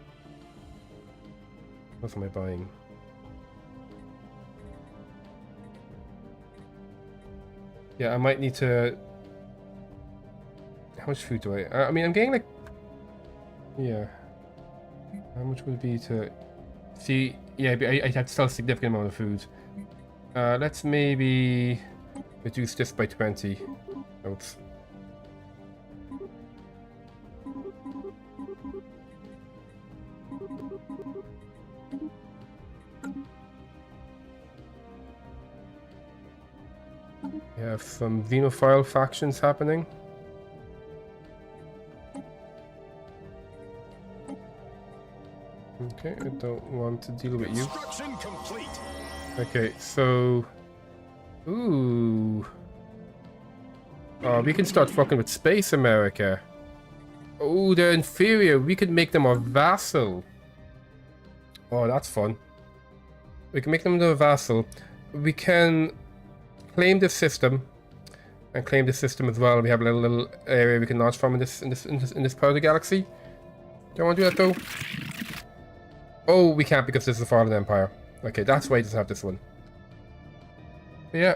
am I buying? Yeah, I might need to. How much food do I? I mean, I'm getting like. Yeah. How much would it be to? See, yeah, I have to sell a significant amount of food. Let's maybe reduce this by 20. Oops. We have some Venophile factions happening. Okay, I don't want to deal with you. Construction complete. Okay, so... Ooh. Oh, we can start fucking with Space America. Oh, they're inferior. We could make them our vassal. Oh, that's fun. We can make them a vassal. We can claim this system and claim this system as well. We have a little area we can launch from in this part of the galaxy. Do I want to do that though? Oh, we can't because this is a fallen empire. Okay, that's why it doesn't have this one. But yeah.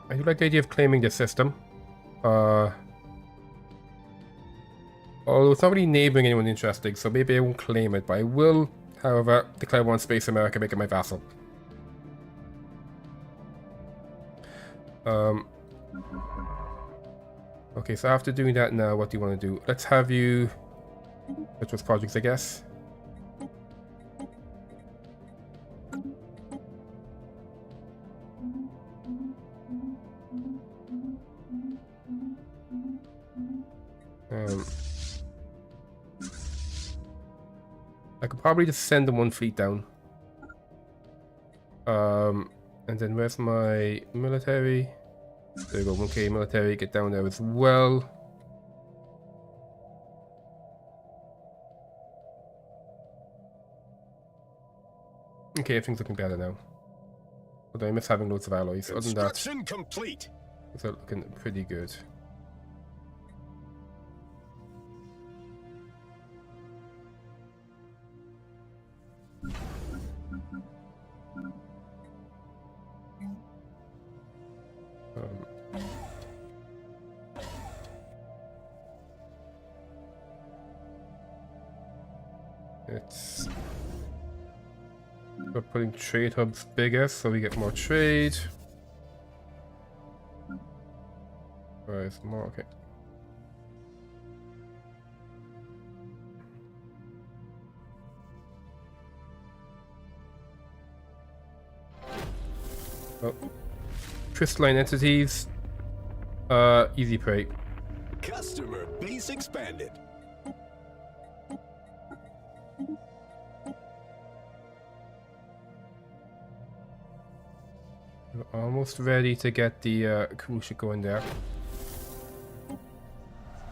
I do like the idea of claiming this system. Although it's not really neighboring anyone interesting, so maybe I won't claim it, but I will, however, declare one Space America, make it my vassal. Okay, so after doing that now, what do you want to do? Let's have you... Which was projects, I guess. I could probably just send them one fleet down. And then where's my military? There you go, okay, military, get down there as well. Okay, everything's looking better now. Although I miss having loads of alloys. Other than that, Construction complete. it's looking pretty good. It's... We're putting trade hubs bigger so we get more trade. Where's more? Okay. Oh. Crystalline entities. Easy prey. Customer base expanded. We're almost ready to get the cruise ship going there.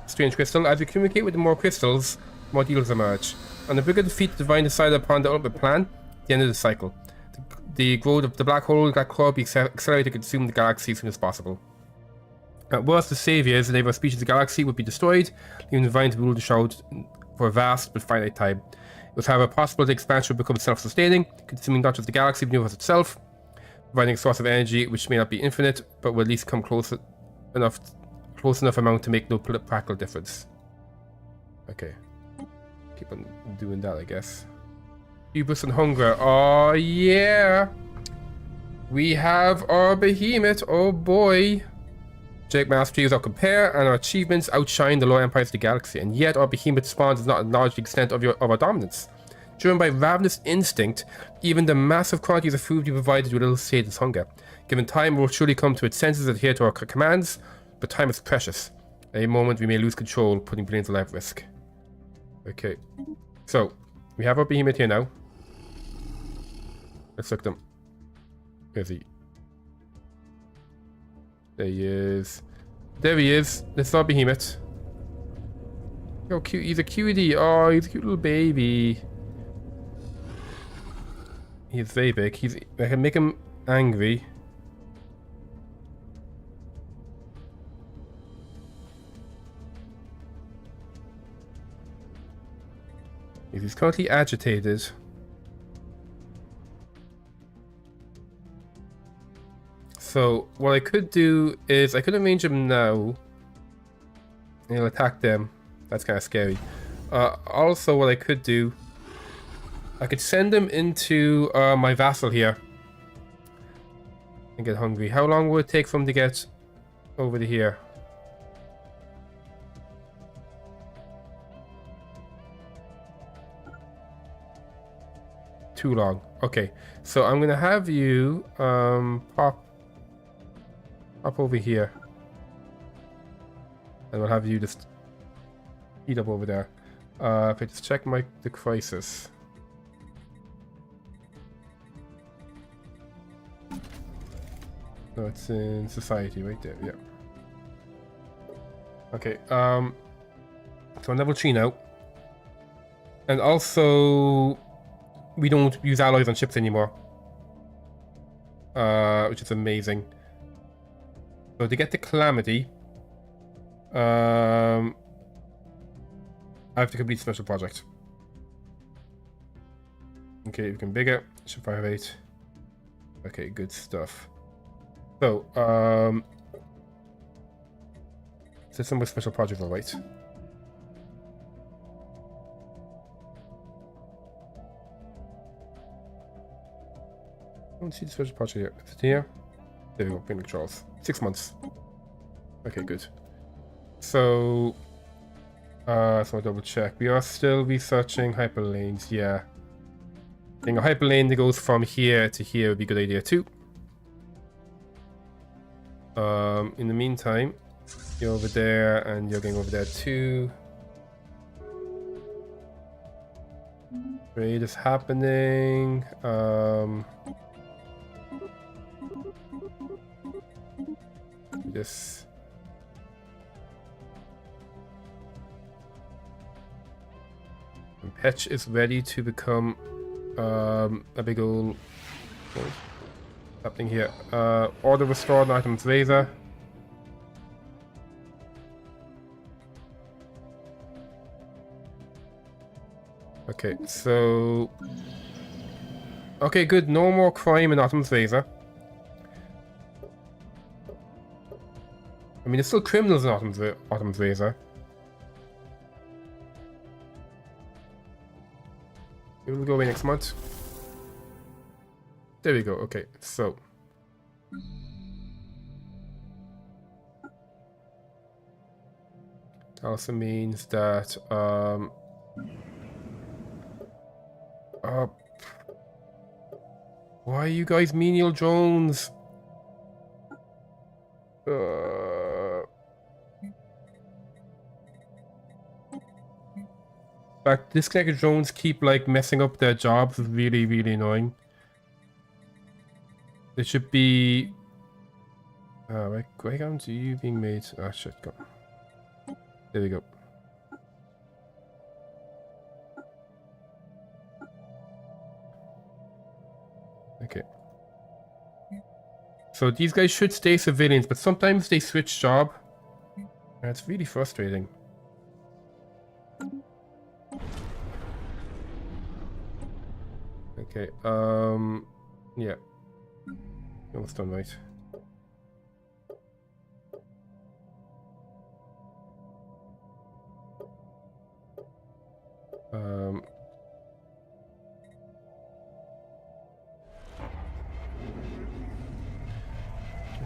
Strange crystal. As we communicate with the more crystals, more deals emerge. On the bigger defeat, the divine decided upon the ultimate plan, the end of the cycle. The growth of the black hole that could be accelerated to consume the galaxy as soon as possible. Whilst the saviors and every species of the galaxy would be destroyed, leaving the divine to rule the shroud for a vast but finite time. It was however possible the expansion would become self-sustaining, consuming not just the galaxy but the universe itself, providing a source of energy which may not be infinite, but will at least come close enough amount to make no practical difference. Okay. Keep on doing that, I guess. Hubris and hunger. Oh, yeah! We have our behemoth, oh boy. Genetic mastery is our compare, and our achievements outshine the lower empires of the galaxy, and yet our behemoth spawn does not acknowledge the extent of our dominance. Driven by ravenous instinct, even the massive quantities of food we provided will little sate its hunger. Given time, it will surely come to its senses and adhere to our commands, but time is precious. At a moment, we may lose control, putting billions of lives at risk. Okay, so we have our behemoth here now. Let's look at them. Where's he? There he is. There he is. This is our behemoth. Look how cute. He's a cutie. Oh, he's a cute little baby. He's very big. I can make him angry. He's currently agitated. So what I could do is I could arrange him now. And he'll attack them. That's kind of scary. Also, what I could do, I could send him into my vassal here and get hungry. How long will it take for him to get over to here? Too long. Okay, so I'm gonna have you pop over here, and we'll have you just eat up over there. If I just check the crisis. No, it's in society right there. Yeah. Okay. So I'm level 3 now, and also we don't use alloys on ships anymore, which is amazing. So to get the Calamity, I have to complete special project. Okay, we can bigger. Ship 5-8. Okay, good stuff. So, system with special project, all right. I don't see the special project here. Is it here? There we go, Pink Charles. 6 months. Okay, good. So, so I double check. We are still researching hyperlanes, yeah. I think a hyperlane that goes from here to here would be a good idea too. In the meantime, you're over there and you're going over there too. Trade is happening. This. And Petch is ready to become a big old. What's happening here? Order restored on items razor. Okay, so. Okay, good. No more crime in Autumn's Razor. I mean, there's still criminals in Autumn's Razor. It will go away next month. There we go. Okay, so. That also means that, why are you guys menial drones? But disconnected drones keep like messing up their jobs. Is really, really annoying. It should be. Wait, why aren't you being made? Ah, shit, go. There we go. Okay. So these guys should stay civilians, but sometimes they switch job. And it's really frustrating. Okay, yeah. Almost done, right?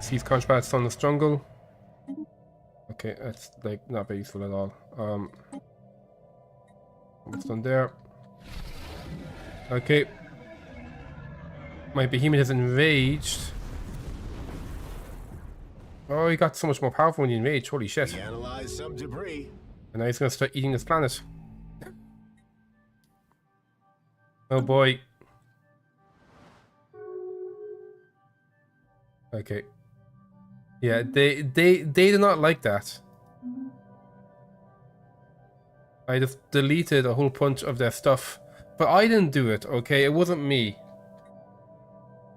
Seas contrast on the jungle. Okay, that's like not very useful at all. What's done there? Okay. My behemoth is enraged. Oh, he got so much more powerful when he enraged. Holy shit. We analyzed some debris. And now he's gonna start eating this planet. Oh boy. Okay. Yeah, they do not like that. I just deleted a whole bunch of their stuff. But I didn't do it, okay? It wasn't me.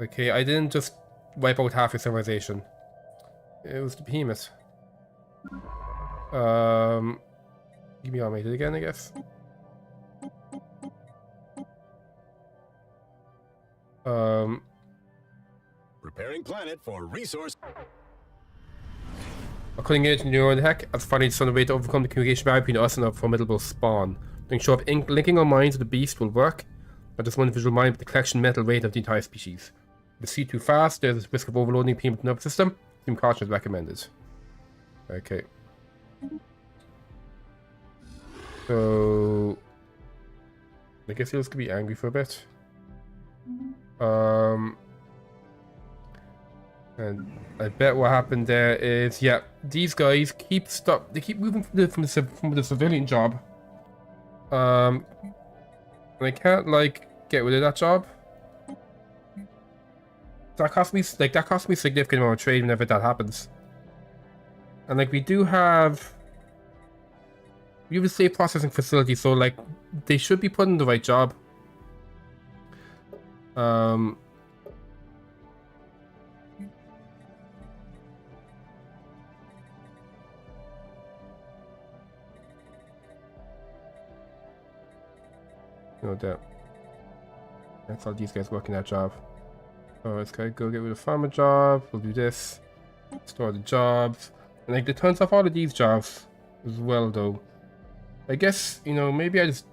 Okay, I didn't just wipe out half your civilization. It was the behemoth. Give me automated again, I guess. Preparing planet for resource. A cutting edge neural hack has finally found a way to overcome the communication barrier between us and our formidable spawn. To ensure if linking our minds with the beast will work, not just one individual mind, but the collection mental rate of the entire species. If it's too fast, there's a risk of overloading the behemoth nervous system. Extreme caution is recommended. Okay. So I guess he'll just be angry for a bit. And I bet what happened there is, yeah, these guys keep moving from the civilian job. And I can't like get rid of that job. That cost me significant amount of trade whenever that happens. And like we have a safe processing facility, so like they should be put in the right job. No doubt. That's all these guys working that job. Oh, let's go get rid of the farmer job. We'll do this. Store the jobs. And like, it turns off all of these jobs as well, though. I guess, you know, maybe just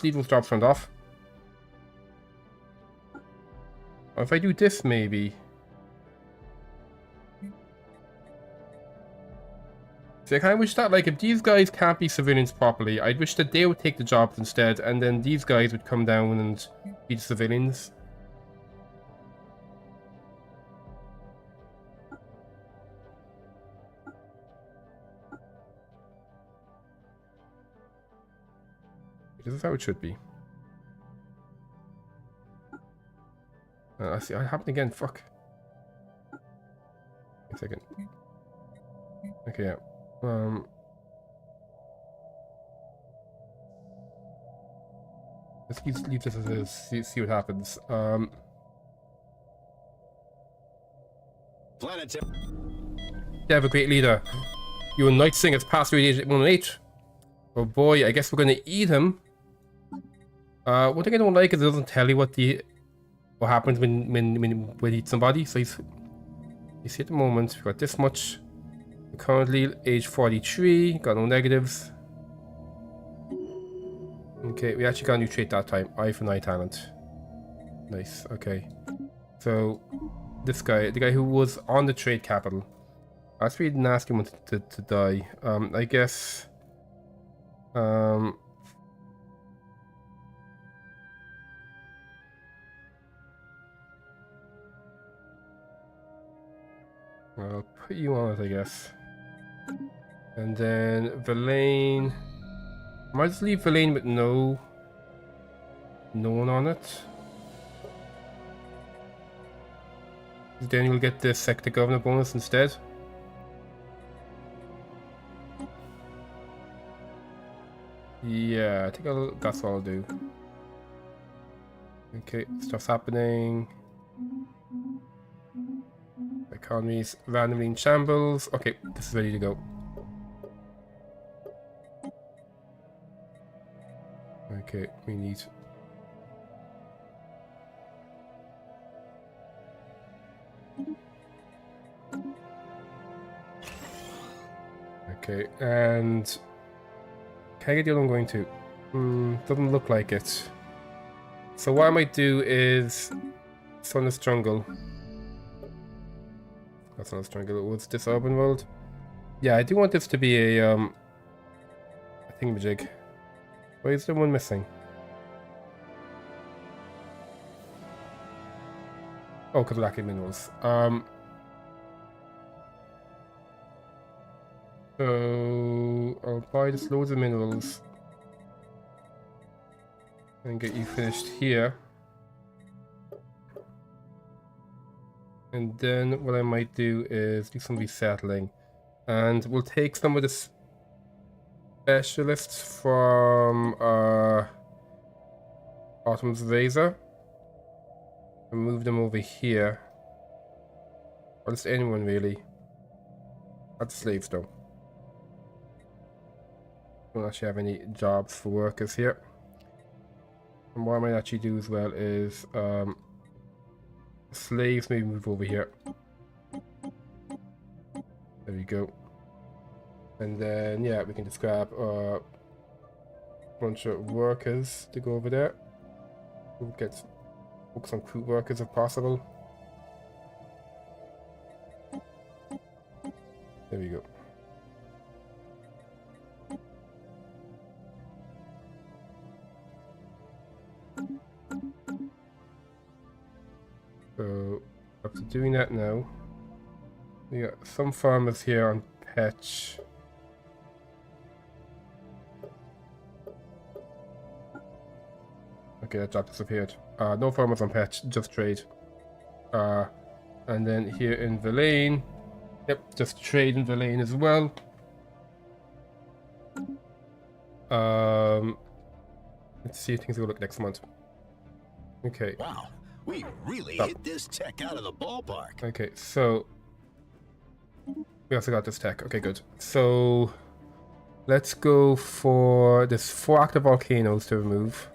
leave those jobs turned off. Or if I do this, maybe. See, I kind of wish that, like, if these guys can't be civilians properly, I'd wish that they would take the jobs instead, and then these guys would come down and be the civilians. This is how it should be. I see, it happened again, fuck. Wait a second. Okay, yeah. Let's leave this as is, see what happens. Planet. You have a great leader. You and Night Sing has passed through age 108. Oh boy, I guess we're gonna eat him. One thing I don't like is it doesn't tell you what happens when we eat somebody. So you see at the moment we've got this much. We're currently age 43, got no negatives. Okay, we actually got a new trait that time. Eye for Night Talent. Nice, okay. So this guy, the guy who was on the trade capital. That's really nasty one to die. I guess I'll put you on it, I guess. And then Verlaine. I might just leave Verlaine with no one on it. Then you'll get the sector governor bonus instead. Yeah, I think that's what I'll do. Okay, stuff's happening. Economies randomly in shambles. Okay, this is ready to go. Okay, we need... Okay, and... Can I get the other one going too? Doesn't look like it. So what I might do is... Sunless Jungle. That's not Jungle. What's this urban world? Yeah, I do want this to be a thingamajig. Why is there one missing? Oh, because lacking minerals. So I'll buy just loads of minerals and get you finished here. And then what I might do is do some resettling, and we'll take some of the specialists from Autumn's Razor and move them over here. Or just anyone really. Not the slaves though. Don't actually have any jobs for workers here. And what I might actually do as well is slaves maybe move over here. There we go. And then yeah, we can just grab a bunch of workers to go over there. We'll get focus on Kroot workers if possible. There we go. So after doing that now, we got some farmers here on Patch. Okay, that job disappeared. No farmers on Patch, just trade. And then here in Villain, yep, just trade in Villain as well. Let's see how things will look next month. Okay. Wow, we really hit this tech out of the ballpark. Okay, so we also got this tech. Okay, good. So let's go for this 4 active volcanoes to remove.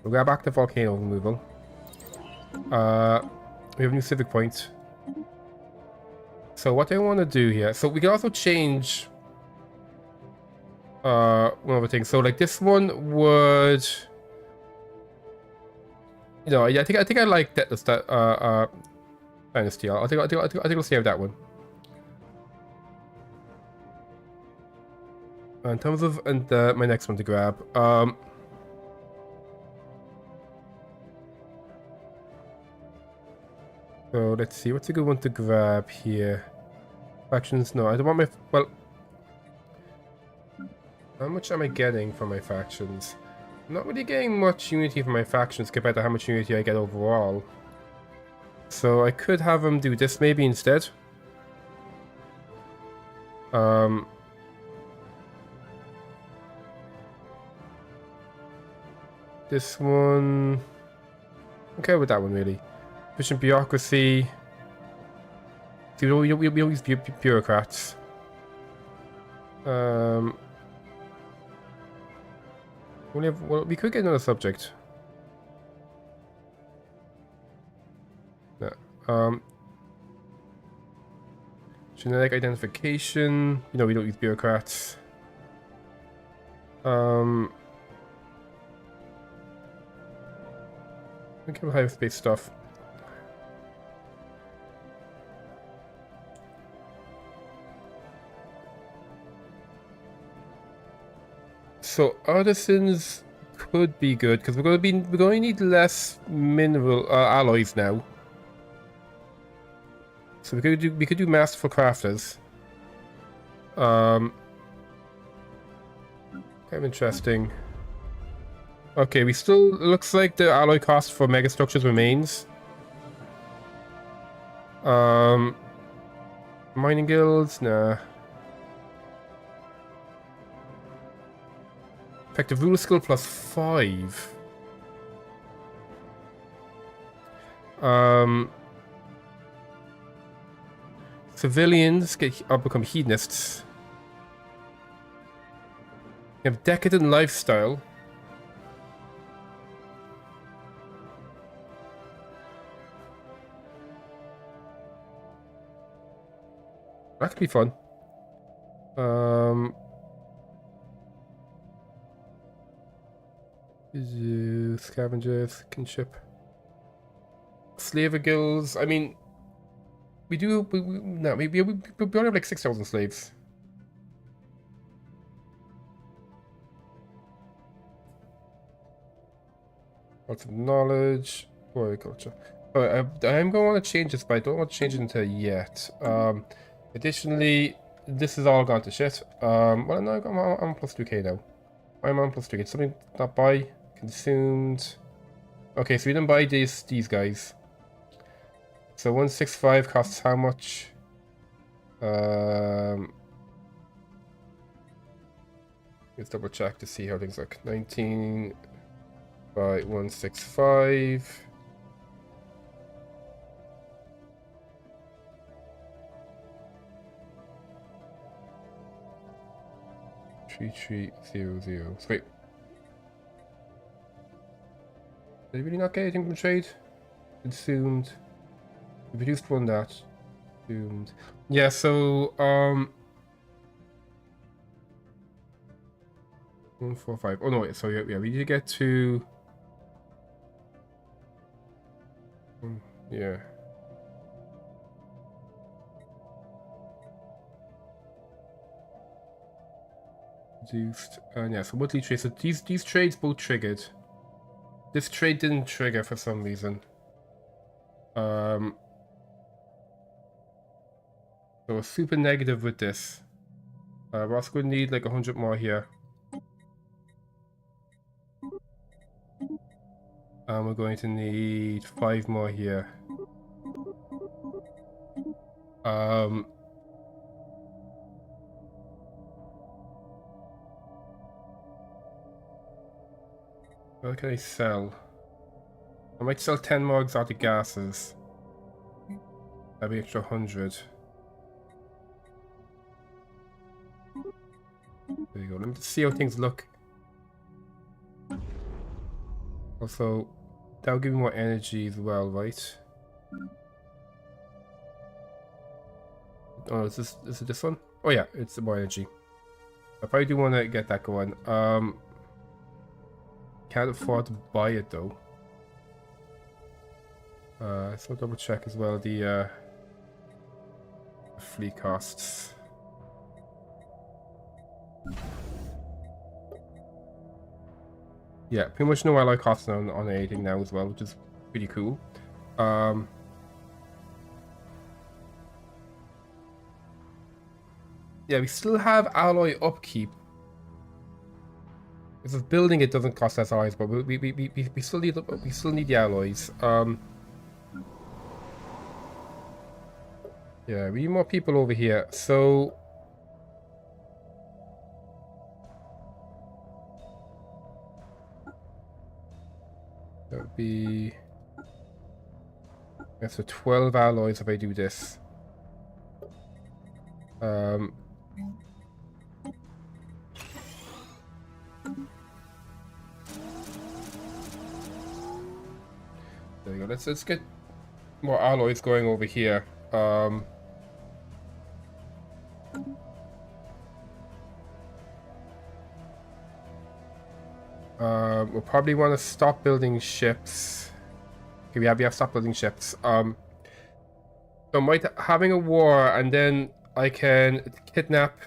We'll grab active volcano removal. We have a new civic point. So what I want to do here, so we can also change one other thing. So like this one would, you know, I think I like that dynasty. I think I'll stay with that one. In terms of my next one to grab, so let's see, what's a good one to grab here? Factions? No, I don't want my... Well, how much am I getting from my factions? I'm not really getting much unity from my factions compared to how much unity I get overall. So I could have them do this maybe instead. This one... Okay with that one really. Efficient bureaucracy. See, we always bureaucrats. Well, we could get another subject. No. Genetic identification. You know, we don't use bureaucrats. Okay, we'll have space stuff. So artisans could be good because we're going to need less mineral alloys now. So we could do masterful crafters. Kind of interesting. Okay, we still looks like the alloy cost for megastructures remains. Mining guilds, nah. Effective ruler skill +5. Civilians become hedonists. You have decadent lifestyle. That could be fun. Scavengers, kinship. slaver guilds. I mean, we do. No, we only have like 6,000 slaves. Lots of knowledge, agriculture. I'm going to want to change this, but I don't want to change it until yet. Additionally, this is all gone to shit. Well, no, I'm on plus 2k now. I'm on plus 2k. Something not buy, consumed. Okay, so we didn't buy these guys. So 165 costs how much? Let's double check to see how things look. 19 by 165. 3300. Sweet. Did I really not get anything from trade? Consumed. We produced one that. Consumed. Yeah, so 145. Oh no, so yeah, we need to get to yeah. Reduced, and yeah, so monthly trades. So these trades both triggered. This trade didn't trigger for some reason. So we're super negative with this. We're also going to need like 100 more here. And we're going to need 5 more here. What can I sell? I might sell 10 more exotic gases. That'd be extra 100. There you go. Let me just see how things look. Also, that'll give me more energy as well, right? Oh, is it this one? Oh yeah, it's more energy. I probably do want to get that going. Can't afford to buy it though. So double check as well the fleet costs. Yeah, pretty much no alloy costs on anything now as well, which is pretty cool. Yeah, we still have alloy upkeep. Because of building it doesn't cost us alloys, but we still need the alloys. Yeah, we need more people over here. So that would be so 12 alloys if I do this. There you go. Let's get more alloys going over here. We'll probably want to stop building ships. Okay, we have to stop building ships. So having a war, and then I can kidnap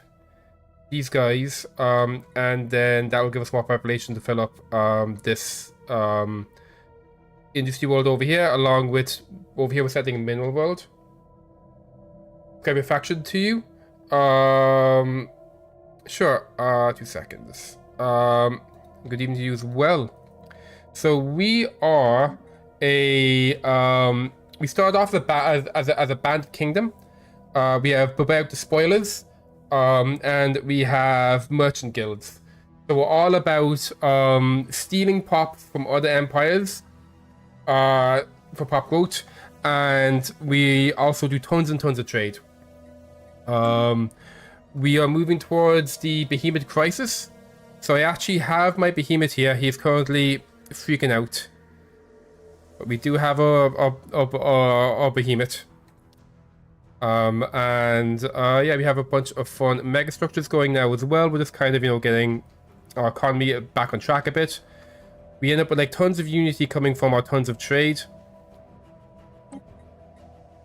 these guys, and then that will give us more population to fill up this industry world over here, along with over here we're setting a mineral world. Can I be faction to you? Sure. 2 seconds. Good evening to you as well. So we are a we started off as a banned kingdom. We have About the Spoilers, and we have merchant guilds. So we're all about stealing pop from other empires for pop growth, and we also do tons and tons of trade. We are moving towards the behemoth crisis. So I actually have my behemoth here. He's currently freaking out. But we do have our behemoth. Yeah, we have a bunch of fun megastructures going now as well. We're just kind of, getting our economy back on track a bit. We end up with like tons of unity coming from our tons of trade.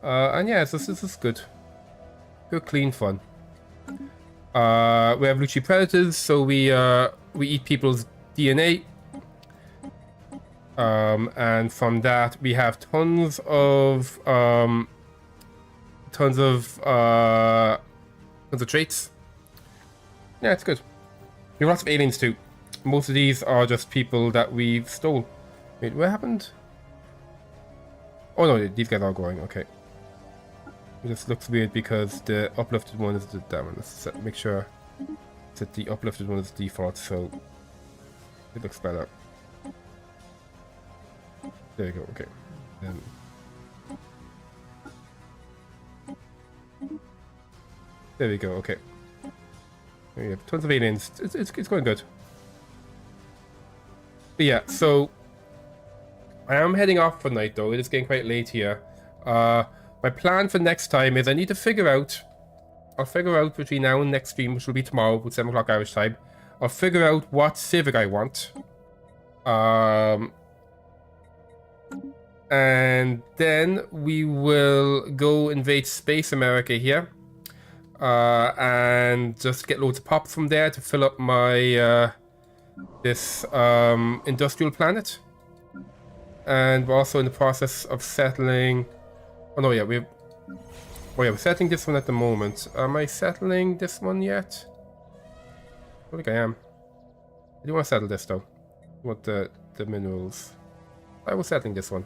And yeah, this is good. Good, clean fun. We have evolutionary predators, so we eat people's DNA. And from that we have tons of traits. Yeah, it's good. We have lots of aliens too. Most of these are just people that we stole. Wait, what happened? Oh no, these guys are growing. Okay. It just looks weird because the uplifted one is the that one. Let's make sure that the uplifted one is default, so it looks better. There you go. Okay. Then there we go. Okay. We have tons of aliens. It's going good. But yeah, so I am heading off for night though. It is getting quite late here. My plan for next time is I need to figure out. I'll figure out between now and next stream, which will be tomorrow with 7 o'clock Irish time. I'll figure out what civic I want. And then we will go invade Space America here. And just get loads of pops from there to fill up my this industrial planet. And we're also in the process of settling. Oh no, yeah, we're settling this one at the moment. Am I settling this one yet? I think I am. I do want to settle this though. I want the minerals. I was settling this one.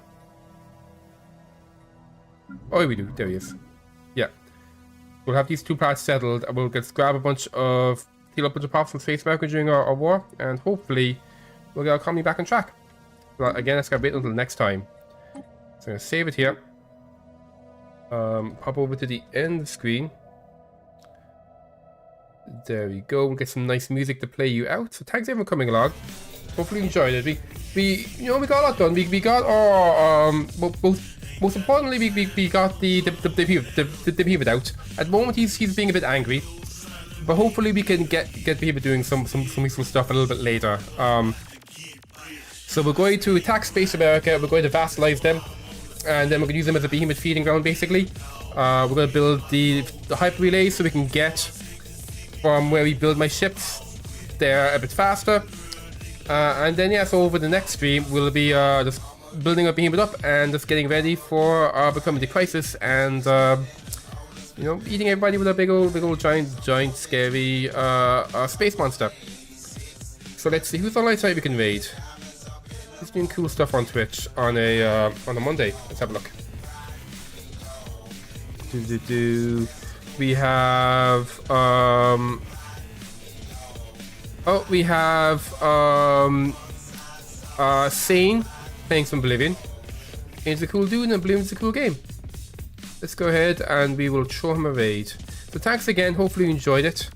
Oh, we do. There he is. Yeah. We'll have these 2 parts settled, and we'll grab a bunch of, steal a bunch of pops from Space America during our war, and hopefully we'll get our economy back on track. But again, let's wait until next time. So I'm gonna save it here. Pop over to the end screen. There we go. We'll get some nice music to play you out. So thanks everyone for coming along. Hopefully you enjoyed it. We got a lot done. We got our most importantly, we got the behemoth out. At the moment, he's being a bit angry, but hopefully we can get behemoth doing some useful stuff a little bit later. So we're going to attack Space America. We're going to vassalize them, and then we're going to use them as a behemoth feeding ground. Basically, we're going to build the hyper relays so we can get from where we build my ships there a bit faster. And then yeah, so over the next stream we'll be just building up, behemoth up, and just getting ready for becoming the crisis, and eating everybody with a big old giant scary space monster. So let's see who's online side we can raid. Who's doing cool stuff on Twitch on a Monday? Let's have a look. We have we have Sane playing some Oblivion. He's a cool dude and Oblivion's a cool game. Let's go ahead and we will throw him a raid. So thanks again, hopefully you enjoyed it.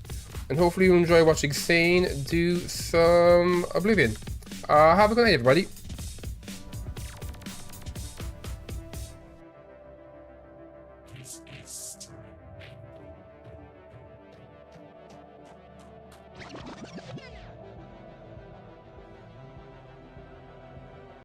And hopefully you enjoy watching Sane do some Oblivion. Have a good night everybody.